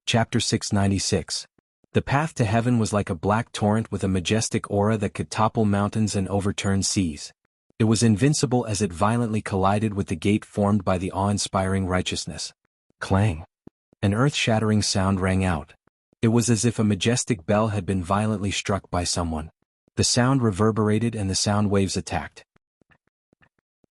Chapter 696. The path to heaven was like a black torrent with a majestic aura that could topple mountains and overturn seas. It was invincible as it violently collided with the gate formed by the awe-inspiring righteousness. Clang! An earth-shattering sound rang out. It was as if a majestic bell had been violently struck by someone. The sound reverberated and the sound waves attacked.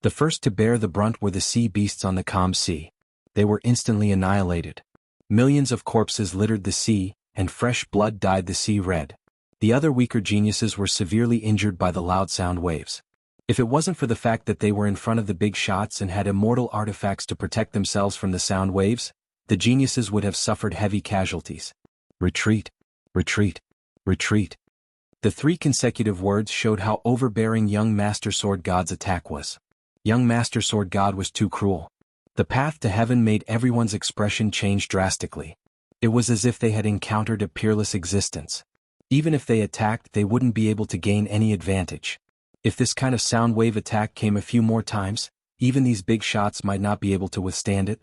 The first to bear the brunt were the sea beasts on the calm sea. They were instantly annihilated. Millions of corpses littered the sea, and fresh blood dyed the sea red. The other weaker geniuses were severely injured by the loud sound waves. If it wasn't for the fact that they were in front of the big shots and had immortal artifacts to protect themselves from the sound waves, the geniuses would have suffered heavy casualties. Retreat, retreat, retreat. The 3 consecutive words showed how overbearing young Master Sword God's attack was. Young Master Sword God was too cruel. The path to heaven made everyone's expression change drastically. It was as if they had encountered a peerless existence. Even if they attacked, they wouldn't be able to gain any advantage. If this kind of sound wave attack came a few more times, even these big shots might not be able to withstand it.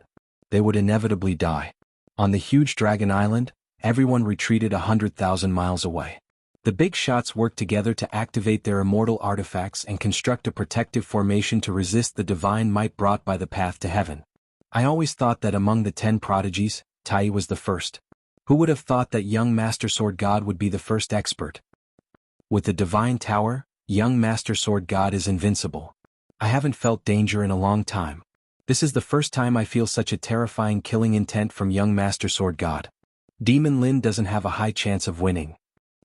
They would inevitably die. On the huge Dragon Island, everyone retreated 100,000 miles away. The big shots worked together to activate their immortal artifacts and construct a protective formation to resist the divine might brought by the path to heaven. I always thought that among the 10 prodigies, Tai was the first. Who would have thought that young Master Sword God would be the first expert? With the divine tower, young Master Sword God is invincible. I haven't felt danger in a long time. This is the first time I feel such a terrifying killing intent from young Master Sword God. Demon Lin doesn't have a high chance of winning.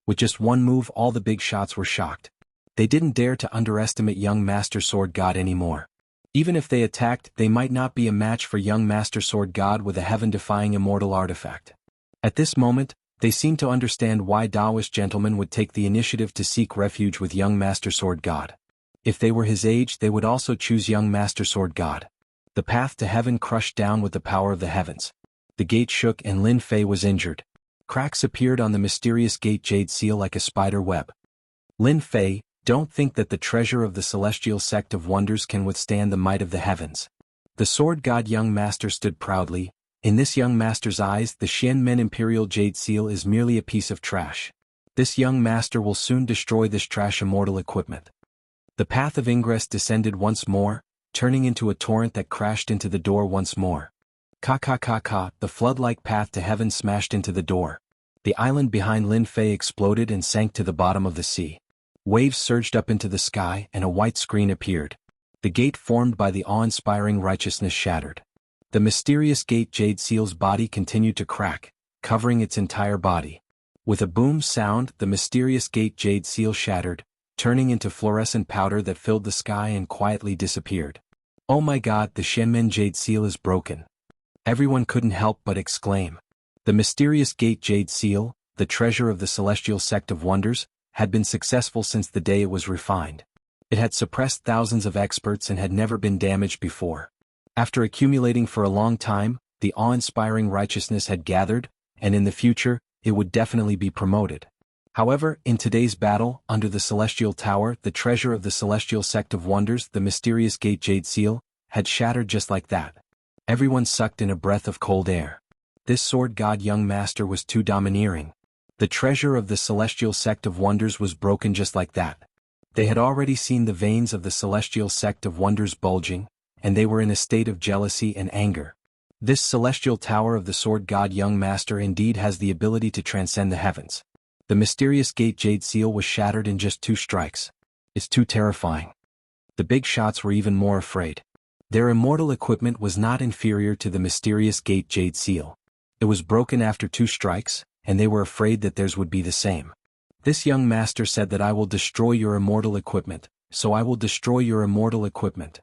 With just one move, all the big shots were shocked. They didn't dare to underestimate young Master Sword God anymore. Even if they attacked, they might not be a match for young Master Sword God with a heaven-defying immortal artifact. At this moment, they seemed to understand why Taoist gentlemen would take the initiative to seek refuge with young Master Sword God. If they were his age, they would also choose young Master Sword God. The path to heaven crushed down with the power of the heavens. The gate shook and Lin Fei was injured. Cracks appeared on the mysterious gate jade seal like a spider web. Lin Fei, don't think that the treasure of the celestial sect of wonders can withstand the might of the heavens. The sword god young master stood proudly. In this young master's eyes, the Xianmen imperial jade seal is merely a piece of trash. This young master will soon destroy this trash immortal equipment. The path of ingress descended once more, turning into a torrent that crashed into the door once more. Ka, the flood-like path to heaven smashed into the door. The island behind Lin Fei exploded and sank to the bottom of the sea. Waves surged up into the sky and a white screen appeared. The gate formed by the awe-inspiring righteousness shattered. The mysterious gate jade seal's body continued to crack, covering its entire body. With a boom sound, the mysterious gate jade seal shattered, turning into fluorescent powder that filled the sky and quietly disappeared. Oh my god, the Xianmen jade seal is broken. Everyone couldn't help but exclaim. The mysterious gate jade seal, the treasure of the celestial sect of wonders, had been successful since the day it was refined. It had suppressed thousands of experts and had never been damaged before. After accumulating for a long time, the awe-inspiring righteousness had gathered, and in the future, it would definitely be promoted. However, in today's battle, under the celestial tower, the treasure of the celestial sect of wonders, the mysterious gate jade seal, had shattered just like that. Everyone sucked in a breath of cold air. This sword god young master was too domineering. The treasure of the celestial sect of wonders was broken just like that. They had already seen the veins of the celestial sect of wonders bulging, and they were in a state of jealousy and anger. This celestial tower of the sword god young master indeed has the ability to transcend the heavens. The mysterious gate jade seal was shattered in just 2 strikes. It's too terrifying. The big shots were even more afraid. Their immortal equipment was not inferior to the mysterious gate jade seal. It was broken after 2 strikes, and they were afraid that theirs would be the same. This young master said that I will destroy your immortal equipment, so I will destroy your immortal equipment.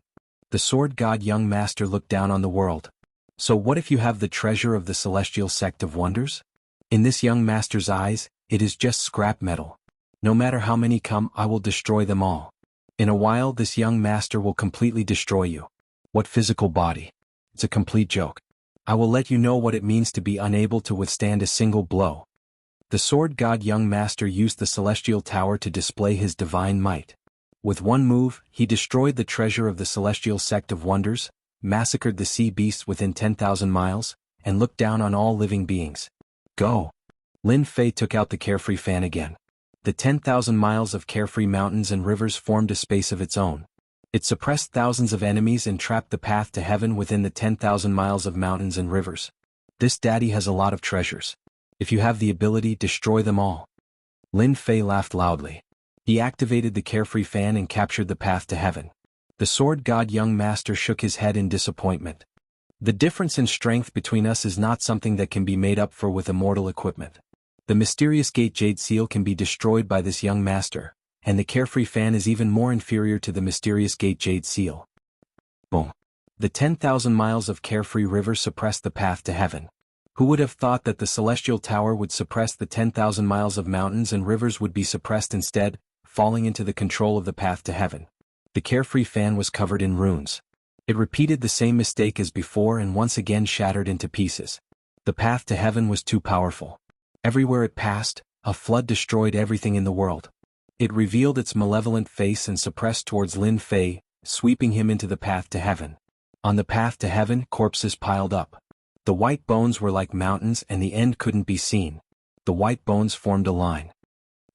The sword god young master looked down on the world. So what if you have the treasure of the celestial sect of wonders? In this young master's eyes, it is just scrap metal. No matter how many come, I will destroy them all. In a while, this young master will completely destroy you. What physical body? It's a complete joke. I will let you know what it means to be unable to withstand a single blow. The sword god young master used the celestial tower to display his divine might. With one move, he destroyed the treasure of the celestial sect of wonders, massacred the sea beasts within 10,000 miles, and looked down on all living beings. Go. Lin Fei took out the carefree fan again. The 10,000 miles of carefree mountains and rivers formed a space of its own. It suppressed thousands of enemies and trapped the path to heaven within the 10,000 miles of mountains and rivers. This daddy has a lot of treasures. If you have the ability, destroy them all. Lin Fei laughed loudly. He activated the carefree fan and captured the path to heaven. The sword god young master shook his head in disappointment. The difference in strength between us is not something that can be made up for with immortal equipment. The mysterious gate jade seal can be destroyed by this young master, and the carefree fan is even more inferior to the mysterious gate jade seal. Boom. The 10,000 miles of carefree river suppressed the path to heaven. Who would have thought that the celestial tower would suppress the 10,000 miles of mountains and rivers would be suppressed instead, falling into the control of the path to heaven? The carefree fan was covered in runes. It repeated the same mistake as before and once again shattered into pieces. The path to heaven was too powerful. Everywhere it passed, a flood destroyed everything in the world. It revealed its malevolent face and suppressed towards Lin Fei, sweeping him into the path to heaven. On the path to heaven, corpses piled up. The white bones were like mountains and the end couldn't be seen. The white bones formed a line.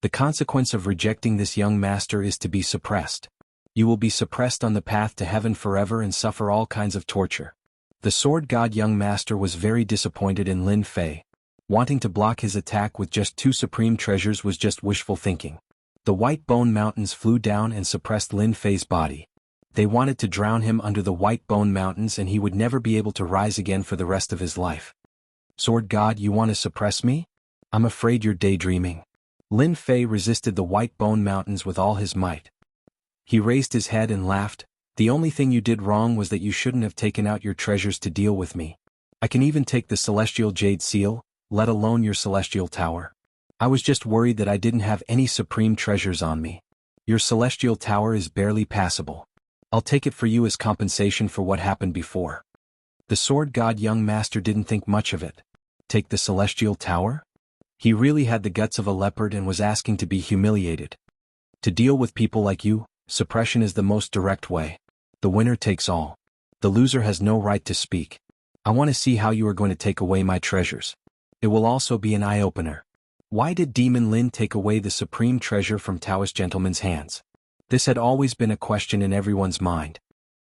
The consequence of rejecting this young master is to be suppressed. You will be suppressed on the path to heaven forever and suffer all kinds of torture. The sword god young master was very disappointed in Lin Fei. Wanting to block his attack with just 2 supreme treasures was just wishful thinking. The white bone mountains flew down and suppressed Lin Fei's body. They wanted to drown him under the white bone mountains and he would never be able to rise again for the rest of his life. Sword god, you want to suppress me? I'm afraid you're daydreaming. Lin Fei resisted the white bone mountains with all his might. He raised his head and laughed. The only thing you did wrong was that you shouldn't have taken out your treasures to deal with me. I can even take the celestial jade seal, let alone your celestial tower. I was just worried that I didn't have any supreme treasures on me. Your celestial tower is barely passable. I'll take it for you as compensation for what happened before. The sword god young master didn't think much of it. Take the celestial tower? He really had the guts of a leopard and was asking to be humiliated. To deal with people like you, suppression is the most direct way. The winner takes all. The loser has no right to speak. I want to see how you are going to take away my treasures. It will also be an eye-opener. Why did Demon Lin take away the supreme treasure from Taoist gentleman's hands? This had always been a question in everyone's mind.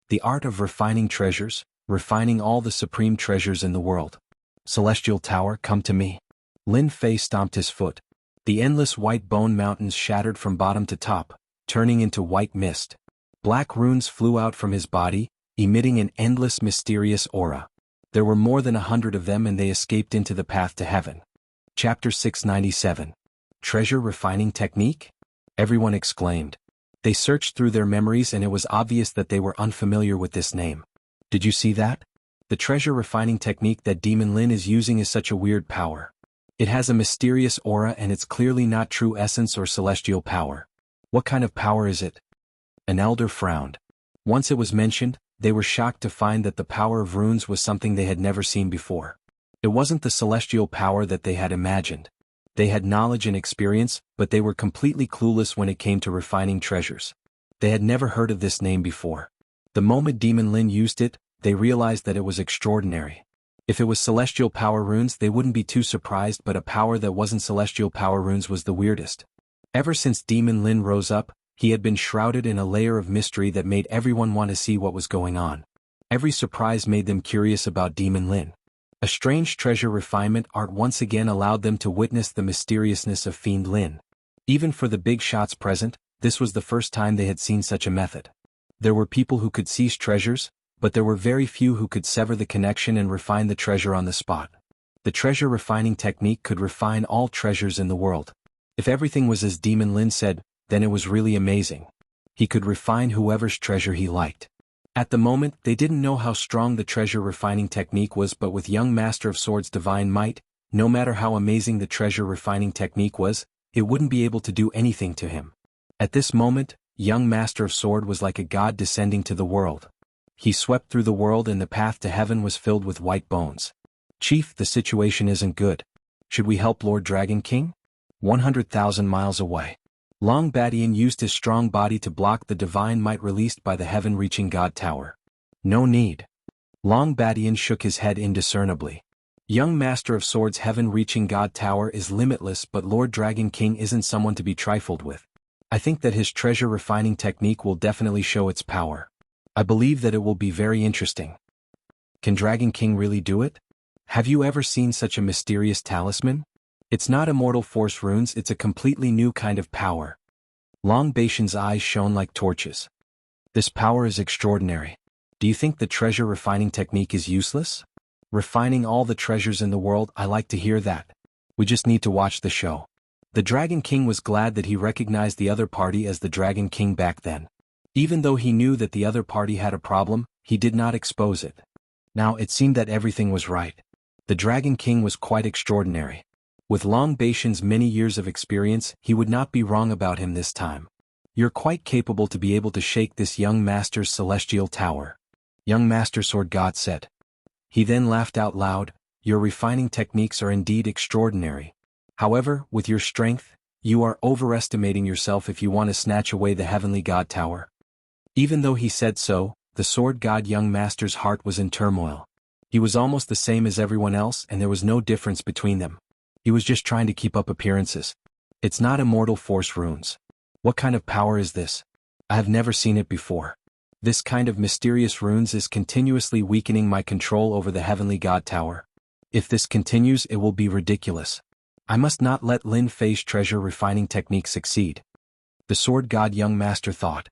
The art of refining treasures, refining all the supreme treasures in the world. Celestial tower, come to me. Lin Fei stomped his foot. The endless white bone mountains shattered from bottom to top, turning into white mist. Black runes flew out from his body, emitting an endless mysterious aura. There were more than 100 of them and they escaped into the path to heaven. Chapter 697. Treasure Refining Technique? Everyone exclaimed. They searched through their memories and it was obvious that they were unfamiliar with this name. Did you see that? The treasure refining technique that Demon Lin is using is such a weird power. It has a mysterious aura and it's clearly not true essence or celestial power. What kind of power is it? An elder frowned. Once it was mentioned, they were shocked to find that the power of runes was something they had never seen before. It wasn't the celestial power that they had imagined. They had knowledge and experience, but they were completely clueless when it came to refining treasures. They had never heard of this name before. The moment Demon Lin used it, they realized that it was extraordinary. If it was celestial power runes, they wouldn't be too surprised, but a power that wasn't celestial power runes was the weirdest. Ever since Demon Lin rose up, he had been shrouded in a layer of mystery that made everyone want to see what was going on. Every surprise made them curious about Demon Lin. A strange treasure refinement art once again allowed them to witness the mysteriousness of Fiend Lin. Even for the big shots present, this was the first time they had seen such a method. There were people who could seize treasures, but there were very few who could sever the connection and refine the treasure on the spot. The treasure refining technique could refine all treasures in the world. If everything was as Demon Lin said, then it was really amazing. He could refine whoever's treasure he liked. At the moment, they didn't know how strong the treasure refining technique was, but with young Master of Swords' divine might, no matter how amazing the treasure refining technique was, it wouldn't be able to do anything to him. At this moment, young Master of Sword was like a god descending to the world. He swept through the world and the path to heaven was filled with white bones. Chief, the situation isn't good. Should we help Lord Dragon King? 100,000 miles away. Long Badian used his strong body to block the divine might released by the heaven-reaching God Tower. No need. Long Badian shook his head indiscernibly. Young Master of Swords, heaven-reaching God Tower is limitless, but Lord Dragon King isn't someone to be trifled with. I think that his treasure refining technique will definitely show its power. I believe that it will be very interesting. Can Dragon King really do it? Have you ever seen such a mysterious talisman? It's not immortal force runes, it's a completely new kind of power. Long Baishan's eyes shone like torches. This power is extraordinary. Do you think the treasure refining technique is useless? Refining all the treasures in the world, I like to hear that. We just need to watch the show. The Dragon King was glad that he recognized the other party as the Dragon King back then. Even though he knew that the other party had a problem, he did not expose it. Now it seemed that everything was right. The Dragon King was quite extraordinary. With Long Baishan's many years of experience, he would not be wrong about him this time. You're quite capable to be able to shake this young master's celestial tower. Young Master Sword God said. He then laughed out loud. Your refining techniques are indeed extraordinary. However, with your strength, you are overestimating yourself if you want to snatch away the heavenly God Tower. Even though he said so, the Sword God Young Master's heart was in turmoil. He was almost the same as everyone else, and there was no difference between them. He was just trying to keep up appearances. It's not immortal force runes. What kind of power is this? I have never seen it before. This kind of mysterious runes is continuously weakening my control over the heavenly God Tower. If this continues, it will be ridiculous. I must not let Lin Fei's treasure refining technique succeed. The Sword God Young Master thought.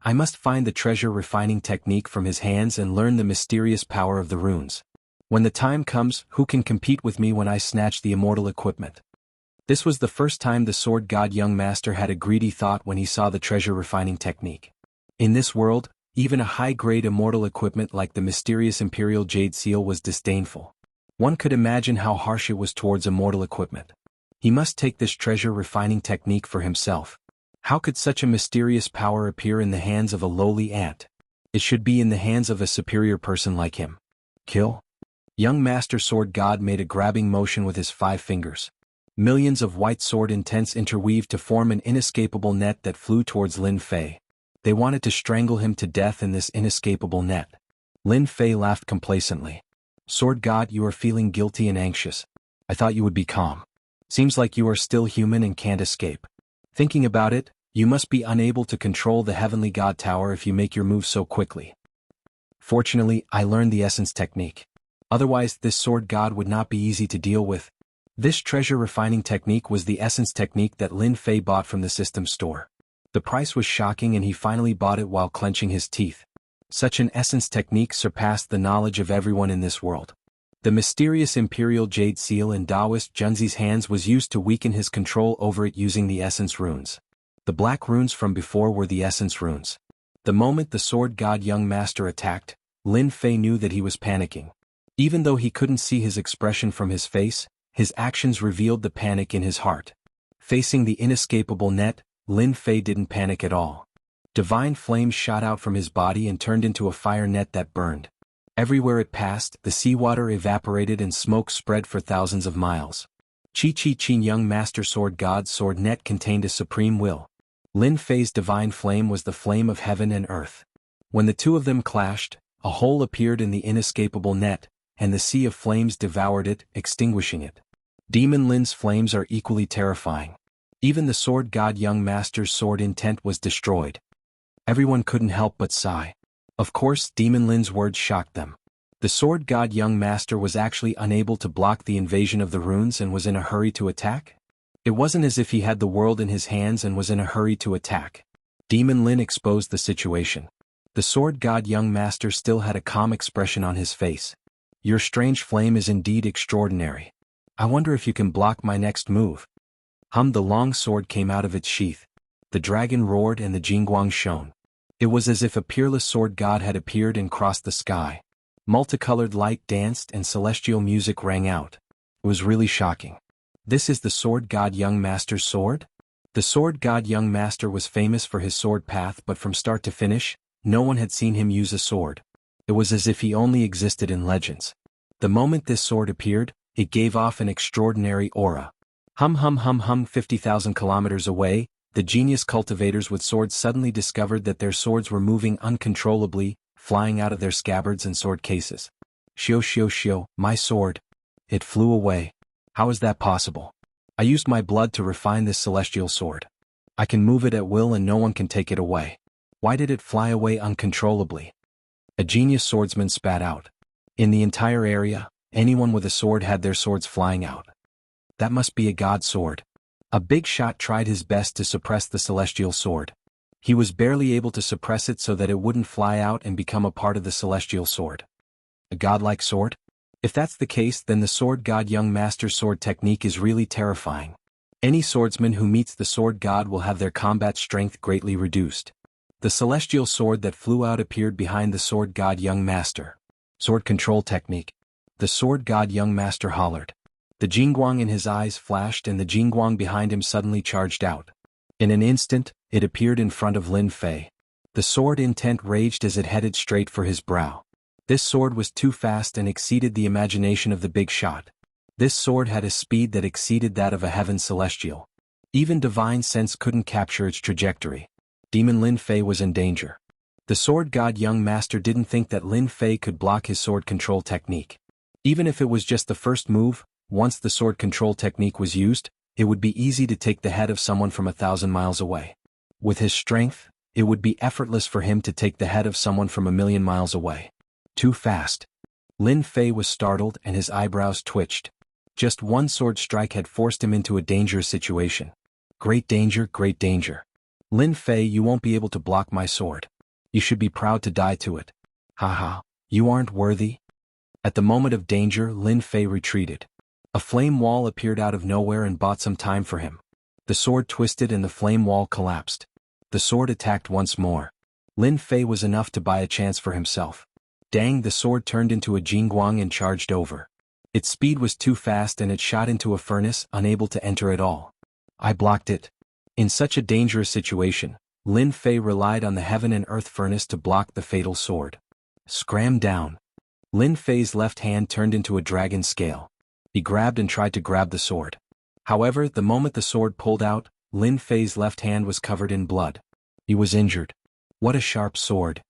I must find the treasure refining technique from his hands and learn the mysterious power of the runes. When the time comes, who can compete with me when I snatch the immortal equipment? This was the first time the Sword God Young Master had a greedy thought when he saw the treasure refining technique. In this world, even a high-grade immortal equipment like the mysterious Imperial Jade Seal was disdainful. One could imagine how harsh it was towards immortal equipment. He must take this treasure refining technique for himself. How could such a mysterious power appear in the hands of a lowly ant? It should be in the hands of a superior person like him. Kill? Young Master Sword God made a grabbing motion with his 5 fingers. Millions of white sword intents interweaved to form an inescapable net that flew towards Lin Fei. They wanted to strangle him to death in this inescapable net. Lin Fei laughed complacently. Sword God, you are feeling guilty and anxious. I thought you would be calm. Seems like you are still human and can't escape. Thinking about it, you must be unable to control the heavenly God Tower if you make your move so quickly. Fortunately, I learned the essence technique. Otherwise, this Sword God would not be easy to deal with. This treasure refining technique was the essence technique that Lin Fei bought from the system store. The price was shocking and he finally bought it while clenching his teeth. Such an essence technique surpassed the knowledge of everyone in this world. The mysterious Imperial Jade Seal in Taoist Junzi's hands was used to weaken his control over it using the essence runes. The black runes from before were the essence runes. The moment the Sword God Young Master attacked, Lin Fei knew that he was panicking. Even though he couldn't see his expression from his face, his actions revealed the panic in his heart. Facing the inescapable net, Lin Fei didn't panic at all. Divine flames shot out from his body and turned into a fire net that burned. Everywhere it passed, the seawater evaporated and smoke spread for thousands of miles. Chi-Chi-Chin Young Master Sword God's sword net contained a supreme will. Lin Fei's divine flame was the flame of heaven and earth. When the two of them clashed, a hole appeared in the inescapable net, and the sea of flames devoured it, extinguishing it. Demon Lin's flames are equally terrifying. Even the Sword God Young Master's sword intent was destroyed. Everyone couldn't help but sigh. Of course, Demon Lin's words shocked them. The Sword God Young Master was actually unable to block the invasion of the runes and was in a hurry to attack? It wasn't as if he had the world in his hands and was in a hurry to attack. Demon Lin exposed the situation. The Sword God Young Master still had a calm expression on his face. Your strange flame is indeed extraordinary. I wonder if you can block my next move. The long sword came out of its sheath. The dragon roared and the jingguang shone. It was as if a peerless sword god had appeared and crossed the sky. Multicolored light danced and celestial music rang out. It was really shocking. This is the Sword God Young Master's sword? The Sword God Young Master was famous for his sword path, but from start to finish, no one had seen him use a sword. It was as if he only existed in legends. The moment this sword appeared, it gave off an extraordinary aura. 50,000 kilometers away, the genius cultivators with swords suddenly discovered that their swords were moving uncontrollably, flying out of their scabbards and sword cases. Shio, my sword. It flew away. How is that possible? I used my blood to refine this celestial sword. I can move it at will and no one can take it away. Why did it fly away uncontrollably? A genius swordsman spat out. In the entire area, anyone with a sword had their swords flying out. That must be a god sword. A big shot tried his best to suppress the celestial sword. He was barely able to suppress it so that it wouldn't fly out and become a part of the celestial sword. A godlike sword? If that's the case, then the sword god young master's sword technique is really terrifying. Any swordsman who meets the sword god will have their combat strength greatly reduced. The celestial sword that flew out appeared behind the sword god young master. Sword control technique. The sword god young master hollered. The jingguang in his eyes flashed and the jingguang behind him suddenly charged out. In an instant, it appeared in front of Lin Fei. The sword intent raged as it headed straight for his brow. This sword was too fast and exceeded the imagination of the big shot. This sword had a speed that exceeded that of a heaven celestial. Even divine sense couldn't capture its trajectory. Demon Lin Fei was in danger. The sword god young master didn't think that Lin Fei could block his sword control technique. Even if it was just the first move, once the sword control technique was used, it would be easy to take the head of someone from 1,000 miles away. With his strength, it would be effortless for him to take the head of someone from 1,000,000 miles away. Too fast. Lin Fei was startled and his eyebrows twitched. Just one sword strike had forced him into a dangerous situation. Great danger, great danger. Lin Fei, you won't be able to block my sword. You should be proud to die to it. Haha, you aren't worthy? At the moment of danger, Lin Fei retreated. A flame wall appeared out of nowhere and bought some time for him. The sword twisted and the flame wall collapsed. The sword attacked once more. Lin Fei was enough to buy a chance for himself. Dang, the sword turned into a jingguang and charged over. Its speed was too fast and it shot into a furnace, unable to enter at all. I blocked it. In such a dangerous situation, Lin Fei relied on the heaven and earth furnace to block the fatal sword. Scram down. Lin Fei's left hand turned into a dragon scale. He grabbed and tried to grab the sword. However, the moment the sword pulled out, Lin Fei's left hand was covered in blood. He was injured. What a sharp sword.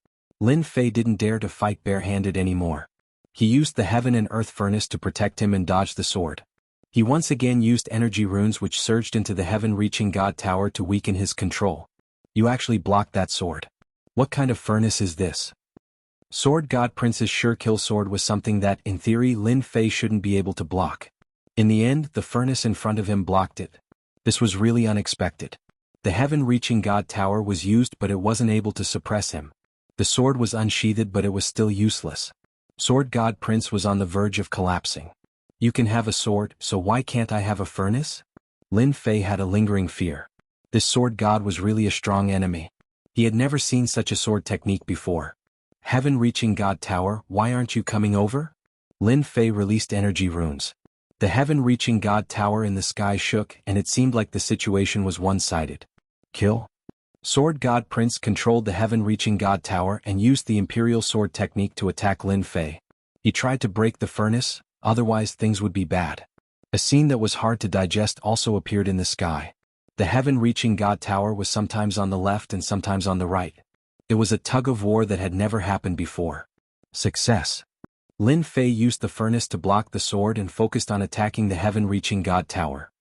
Lin Fei didn't dare to fight barehanded anymore. He used the heaven and earth furnace to protect him and dodge the sword. He once again used energy runes which surged into the heaven-reaching god tower to weaken his control. You actually blocked that sword. What kind of furnace is this? Sword God Prince's sure kill sword was something that, in theory, Lin Fei shouldn't be able to block. In the end, the furnace in front of him blocked it. This was really unexpected. The heaven-reaching god tower was used but it wasn't able to suppress him. The sword was unsheathed but it was still useless. Sword God Prince was on the verge of collapsing. You can have a sword, so why can't I have a furnace? Lin Fei had a lingering fear. This sword god was really a strong enemy. He had never seen such a sword technique before. Heaven-reaching god tower, why aren't you coming over? Lin Fei released energy runes. The heaven-reaching god tower in the sky shook and it seemed like the situation was one-sided. Kill? Sword God Prince controlled the heaven-reaching god tower and used the imperial sword technique to attack Lin Fei. He tried to break the furnace, otherwise things would be bad. A scene that was hard to digest also appeared in the sky. The heaven-reaching god tower was sometimes on the left and sometimes on the right. It was a tug-of-war that had never happened before. Success. Lin Fei used the furnace to block the sword and focused on attacking the heaven-reaching god tower.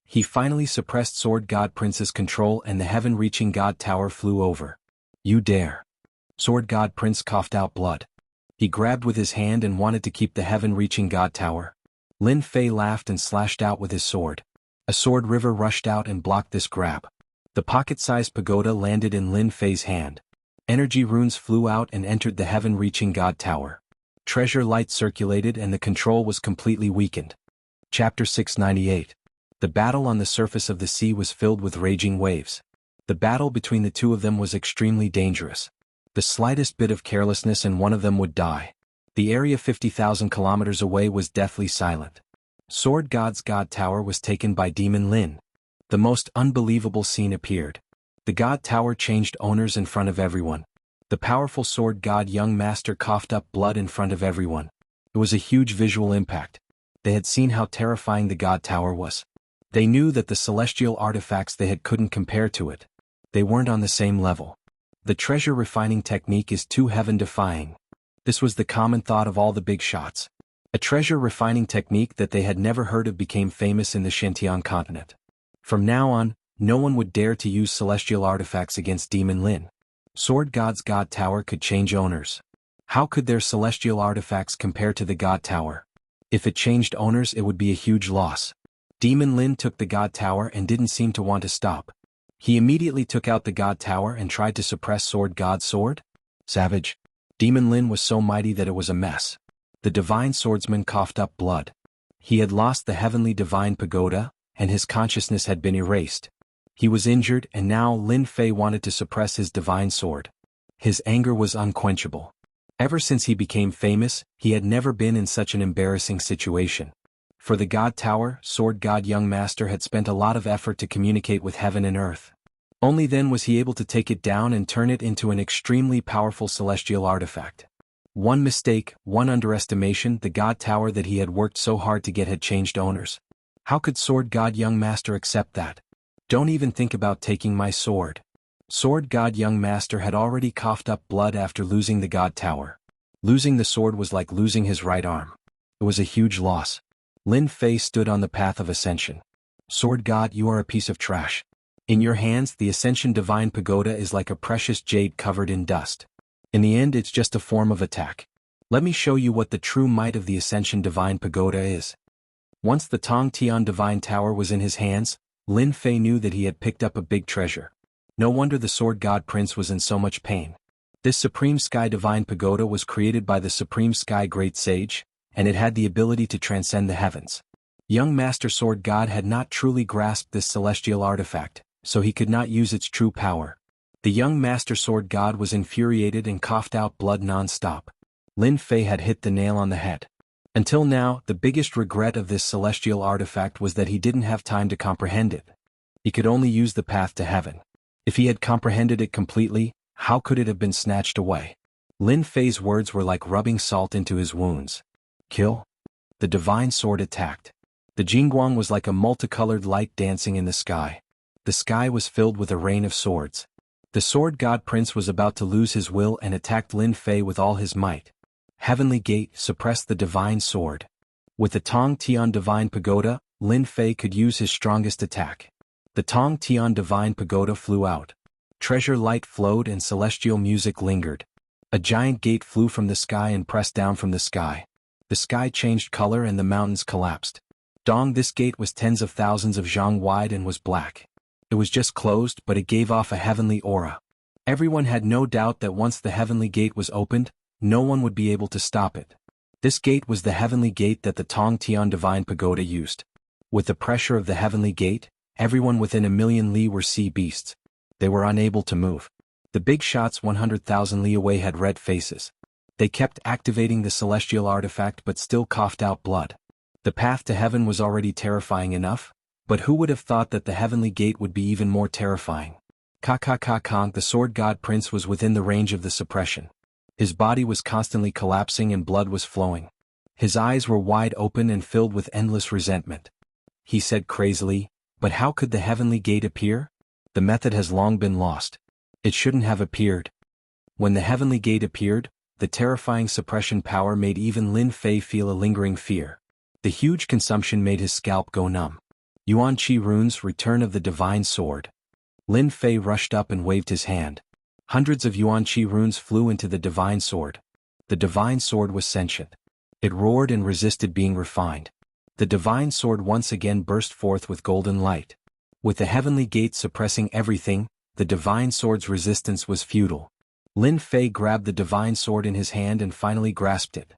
He finally suppressed Sword God Prince's control and the heaven-reaching god tower flew over. You dare. Sword God Prince coughed out blood. He grabbed with his hand and wanted to keep the heaven-reaching god tower. Lin Fei laughed and slashed out with his sword. A sword river rushed out and blocked this grab. The pocket-sized pagoda landed in Lin Fei's hand. Energy runes flew out and entered the heaven-reaching god tower. Treasure light circulated and the control was completely weakened. Chapter 698. The battle on the surface of the sea was filled with raging waves. The battle between the two of them was extremely dangerous. The slightest bit of carelessness and one of them would die. The area 50,000 kilometers away was deathly silent. Sword God's god tower was taken by Demon Lin. The most unbelievable scene appeared. The god tower changed owners in front of everyone. The powerful sword god young master coughed up blood in front of everyone. It was a huge visual impact. They had seen how terrifying the god tower was. They knew that the celestial artifacts they had couldn't compare to it. They weren't on the same level. The treasure refining technique is too heaven-defying. This was the common thought of all the big shots. A treasure refining technique that they had never heard of became famous in the Xinjiang continent. From now on, no one would dare to use celestial artifacts against Demon Lin. Sword God's God Tower could change owners. How could their celestial artifacts compare to the God Tower? If it changed owners, it would be a huge loss. Demon Lin took the God Tower and didn't seem to want to stop. He immediately took out the God Tower and tried to suppress Sword God's sword. Savage. Demon Lin was so mighty that it was a mess. The divine swordsman coughed up blood. He had lost the heavenly divine pagoda, and his consciousness had been erased. He was injured, and now Lin Fei wanted to suppress his divine sword. His anger was unquenchable. Ever since he became famous, he had never been in such an embarrassing situation. For the God Tower, Sword God Young Master had spent a lot of effort to communicate with heaven and earth. Only then was he able to take it down and turn it into an extremely powerful celestial artifact. One mistake, one underestimation, the God Tower that he had worked so hard to get had changed owners. How could Sword God Young Master accept that? Don't even think about taking my sword. Sword God Young Master had already coughed up blood after losing the God Tower. Losing the sword was like losing his right arm. It was a huge loss. Lin Fei stood on the path of ascension. Sword God, you are a piece of trash. In your hands, the Ascension Divine Pagoda is like a precious jade covered in dust. In the end, it's just a form of attack. Let me show you what the true might of the Ascension Divine Pagoda is. Once the Tong Tian Divine Tower was in his hands, Lin Fei knew that he had picked up a big treasure. No wonder the Sword God Prince was in so much pain. This Supreme Sky Divine Pagoda was created by the Supreme Sky Great Sage, and it had the ability to transcend the heavens. Young Master Sword God had not truly grasped this celestial artifact, so he could not use its true power. The young Master Sword God was infuriated and coughed out blood non-stop. Lin Fei had hit the nail on the head. Until now, the biggest regret of this celestial artifact was that he didn't have time to comprehend it. He could only use the path to heaven. If he had comprehended it completely, how could it have been snatched away? Lin Fei's words were like rubbing salt into his wounds. Kill? The divine sword attacked. The Jingguang was like a multicolored light dancing in the sky. The sky was filled with a rain of swords. The Sword God Prince was about to lose his will and attacked Lin Fei with all his might. Heavenly Gate suppressed the divine sword. With the Tong Tian Divine Pagoda, Lin Fei could use his strongest attack. The Tong Tian Divine Pagoda flew out. Treasure light flowed and celestial music lingered. A giant gate flew from the sky and pressed down from the sky. The sky changed color and the mountains collapsed. Dong, this gate was tens of thousands of zhang wide and was black. It was just closed, but it gave off a heavenly aura. Everyone had no doubt that once the heavenly gate was opened, no one would be able to stop it. This gate was the heavenly gate that the Tong Tian Divine Pagoda used. With the pressure of the heavenly gate, everyone within a million li were sea beasts. They were unable to move. The big shots 100,000 li away had red faces. They kept activating the celestial artifact but still coughed out blood. The path to heaven was already terrifying enough, but who would have thought that the heavenly gate would be even more terrifying? Kong, the Sword God Prince was within the range of the suppression. His body was constantly collapsing and blood was flowing. His eyes were wide open and filled with endless resentment. He said crazily, "But how could the heavenly gate appear? The method has long been lost. It shouldn't have appeared." When the heavenly gate appeared, the terrifying suppression power made even Lin Fei feel a lingering fear. The huge consumption made his scalp go numb. Yuan Qi runes, return of the divine sword. Lin Fei rushed up and waved his hand. Hundreds of Yuan Qi runes flew into the divine sword. The divine sword was sentient. It roared and resisted being refined. The divine sword once again burst forth with golden light. With the heavenly gate suppressing everything, the divine sword's resistance was futile. Lin Fei grabbed the divine sword in his hand and finally grasped it.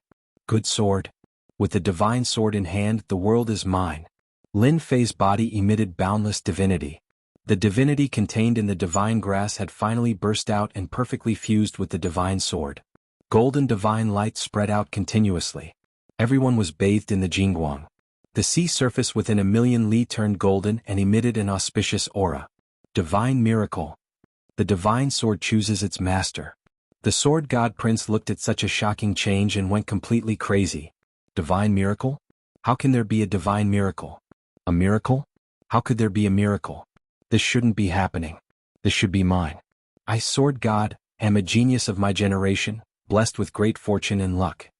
Good sword. With the divine sword in hand, the world is mine. Lin Fei's body emitted boundless divinity. The divinity contained in the divine grass had finally burst out and perfectly fused with the divine sword. Golden divine light spread out continuously. Everyone was bathed in the Jingguang. The sea surface within a million li turned golden and emitted an auspicious aura. Divine miracle. The divine sword chooses its master. The Sword God Prince looked at such a shocking change and went completely crazy. Divine miracle? How can there be a divine miracle? A miracle? How could there be a miracle? This shouldn't be happening. This should be mine. I, Sword God, am a genius of my generation, blessed with great fortune and luck.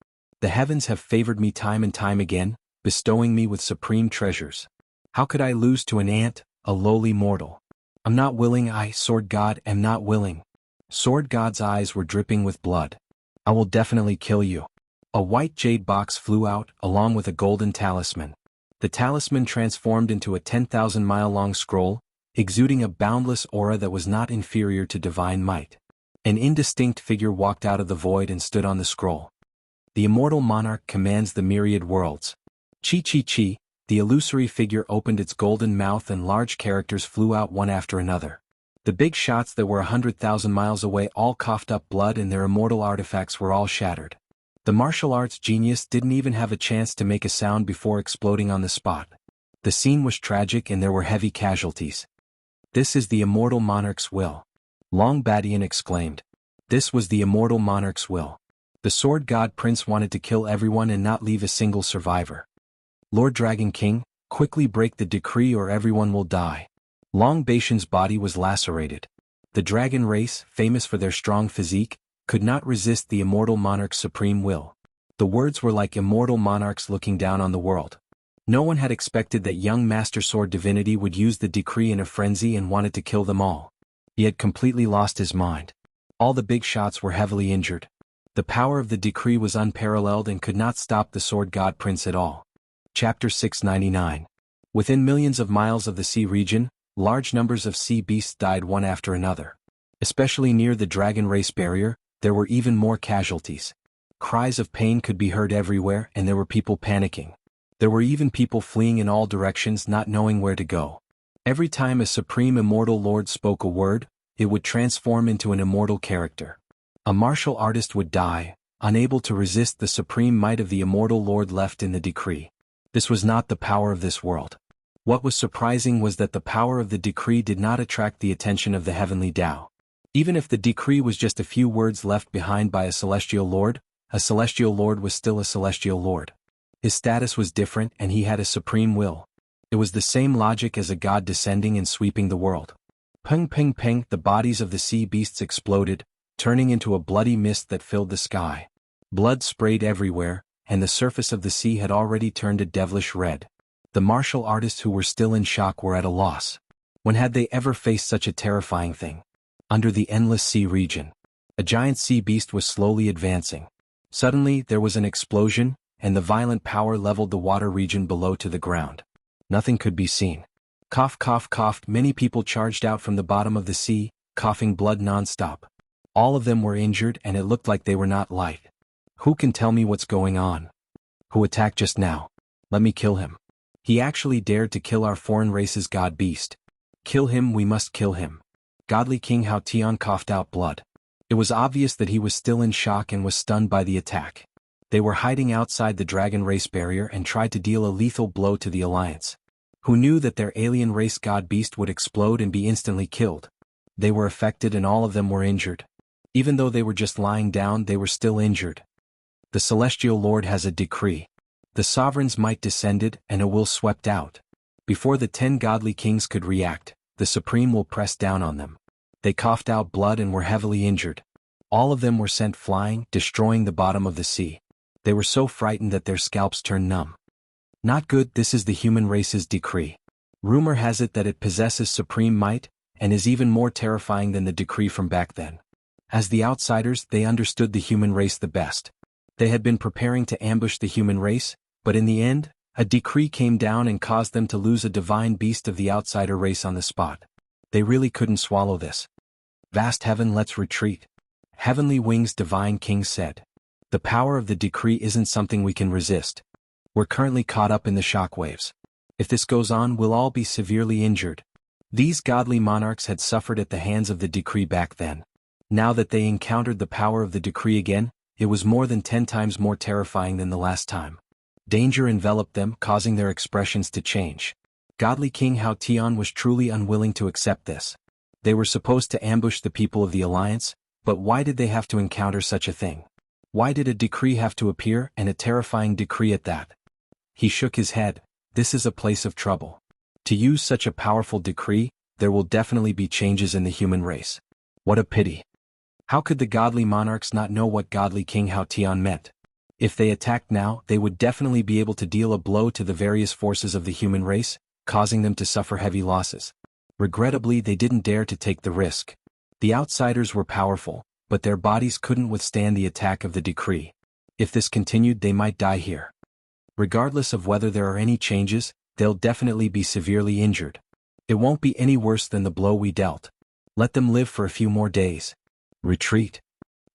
The heavens have favored me time and time again, bestowing me with supreme treasures. How could I lose to an ant, a lowly mortal? I'm not willing, I, Sword God, am not willing. Sword God's eyes were dripping with blood. I will definitely kill you. A white jade box flew out, along with a golden talisman. The talisman transformed into a 10,000-mile-long scroll, exuding a boundless aura that was not inferior to divine might. An indistinct figure walked out of the void and stood on the scroll. The immortal monarch commands the myriad worlds. Chi chi chi, the illusory figure opened its golden mouth and large characters flew out one after another. The big shots that were 100,000 miles away all coughed up blood and their immortal artifacts were all shattered. The martial arts genius didn't even have a chance to make a sound before exploding on the spot. The scene was tragic and there were heavy casualties. This is the immortal monarch's will. Long Badian exclaimed. This was the immortal monarch's will. The sword god prince wanted to kill everyone and not leave a single survivor. Lord Dragon King, quickly break the decree or everyone will die. Long Baishan's body was lacerated. The dragon race, famous for their strong physique, could not resist the immortal monarch's supreme will. The words were like immortal monarchs looking down on the world. No one had expected that young Master Sword Divinity would use the decree in a frenzy and wanted to kill them all. He had completely lost his mind. All the big shots were heavily injured. The power of the decree was unparalleled and could not stop the Sword God Prince at all. Chapter 699. Within millions of miles of the sea region, large numbers of sea beasts died one after another. Especially near the dragon race barrier, there were even more casualties. Cries of pain could be heard everywhere and there were people panicking. There were even people fleeing in all directions not knowing where to go. Every time a supreme immortal lord spoke a word, it would transform into an immortal character. A martial artist would die, unable to resist the supreme might of the immortal lord left in the decree. This was not the power of this world. What was surprising was that the power of the decree did not attract the attention of the heavenly Tao. Even if the decree was just a few words left behind by a celestial lord was still a celestial lord. His status was different and he had a supreme will. It was the same logic as a god descending and sweeping the world. Peng peng peng, the bodies of the sea beasts exploded, turning into a bloody mist that filled the sky. Blood sprayed everywhere, and the surface of the sea had already turned a devilish red. The martial artists who were still in shock were at a loss. When had they ever faced such a terrifying thing? Under the endless sea region, a giant sea beast was slowly advancing. Suddenly, there was an explosion, and the violent power leveled the water region below to the ground. Nothing could be seen. Cough cough coughed, many people charged out from the bottom of the sea, coughing blood non-stop. All of them were injured and it looked like they were not light. Who can tell me what's going on? Who attacked just now? Let me kill him. He actually dared to kill our foreign race's god beast. Kill him, we must kill him. Godly King Hao Tian coughed out blood. It was obvious that he was still in shock and was stunned by the attack. They were hiding outside the dragon race barrier and tried to deal a lethal blow to the alliance. Who knew that their alien race god beast would explode and be instantly killed? They were affected and all of them were injured. Even though they were just lying down, they were still injured. The celestial lord has a decree. The sovereign's might descended and a will swept out. Before the 10 godly kings could react, the supreme will press down on them. They coughed out blood and were heavily injured. All of them were sent flying, destroying the bottom of the sea. They were so frightened that their scalps turned numb. Not good, this is the human race's decree. Rumor has it that it possesses supreme might, and is even more terrifying than the decree from back then. As the outsiders, they understood the human race the best. They had been preparing to ambush the human race, but in the end, a decree came down and caused them to lose a divine beast of the outsider race on the spot. They really couldn't swallow this. Vast heaven, let's retreat. Heavenly Wings Divine King said. The power of the decree isn't something we can resist. We're currently caught up in the shockwaves. If this goes on, we'll all be severely injured. These godly monarchs had suffered at the hands of the decree back then. Now that they encountered the power of the decree again, it was more than 10 times more terrifying than the last time. Danger enveloped them, causing their expressions to change. Godly King Hao Tian was truly unwilling to accept this. They were supposed to ambush the people of the alliance, but why did they have to encounter such a thing? Why did a decree have to appear, and a terrifying decree at that? He shook his head. This is a place of trouble. To use such a powerful decree, there will definitely be changes in the human race. What a pity. How could the godly monarchs not know what godly King Hao Tian meant? If they attacked now, they would definitely be able to deal a blow to the various forces of the human race, causing them to suffer heavy losses. Regrettably, they didn't dare to take the risk. The outsiders were powerful, but their bodies couldn't withstand the attack of the decree. If this continued, they might die here. Regardless of whether there are any changes, they'll definitely be severely injured. It won't be any worse than the blow we dealt. Let them live for a few more days. Retreat.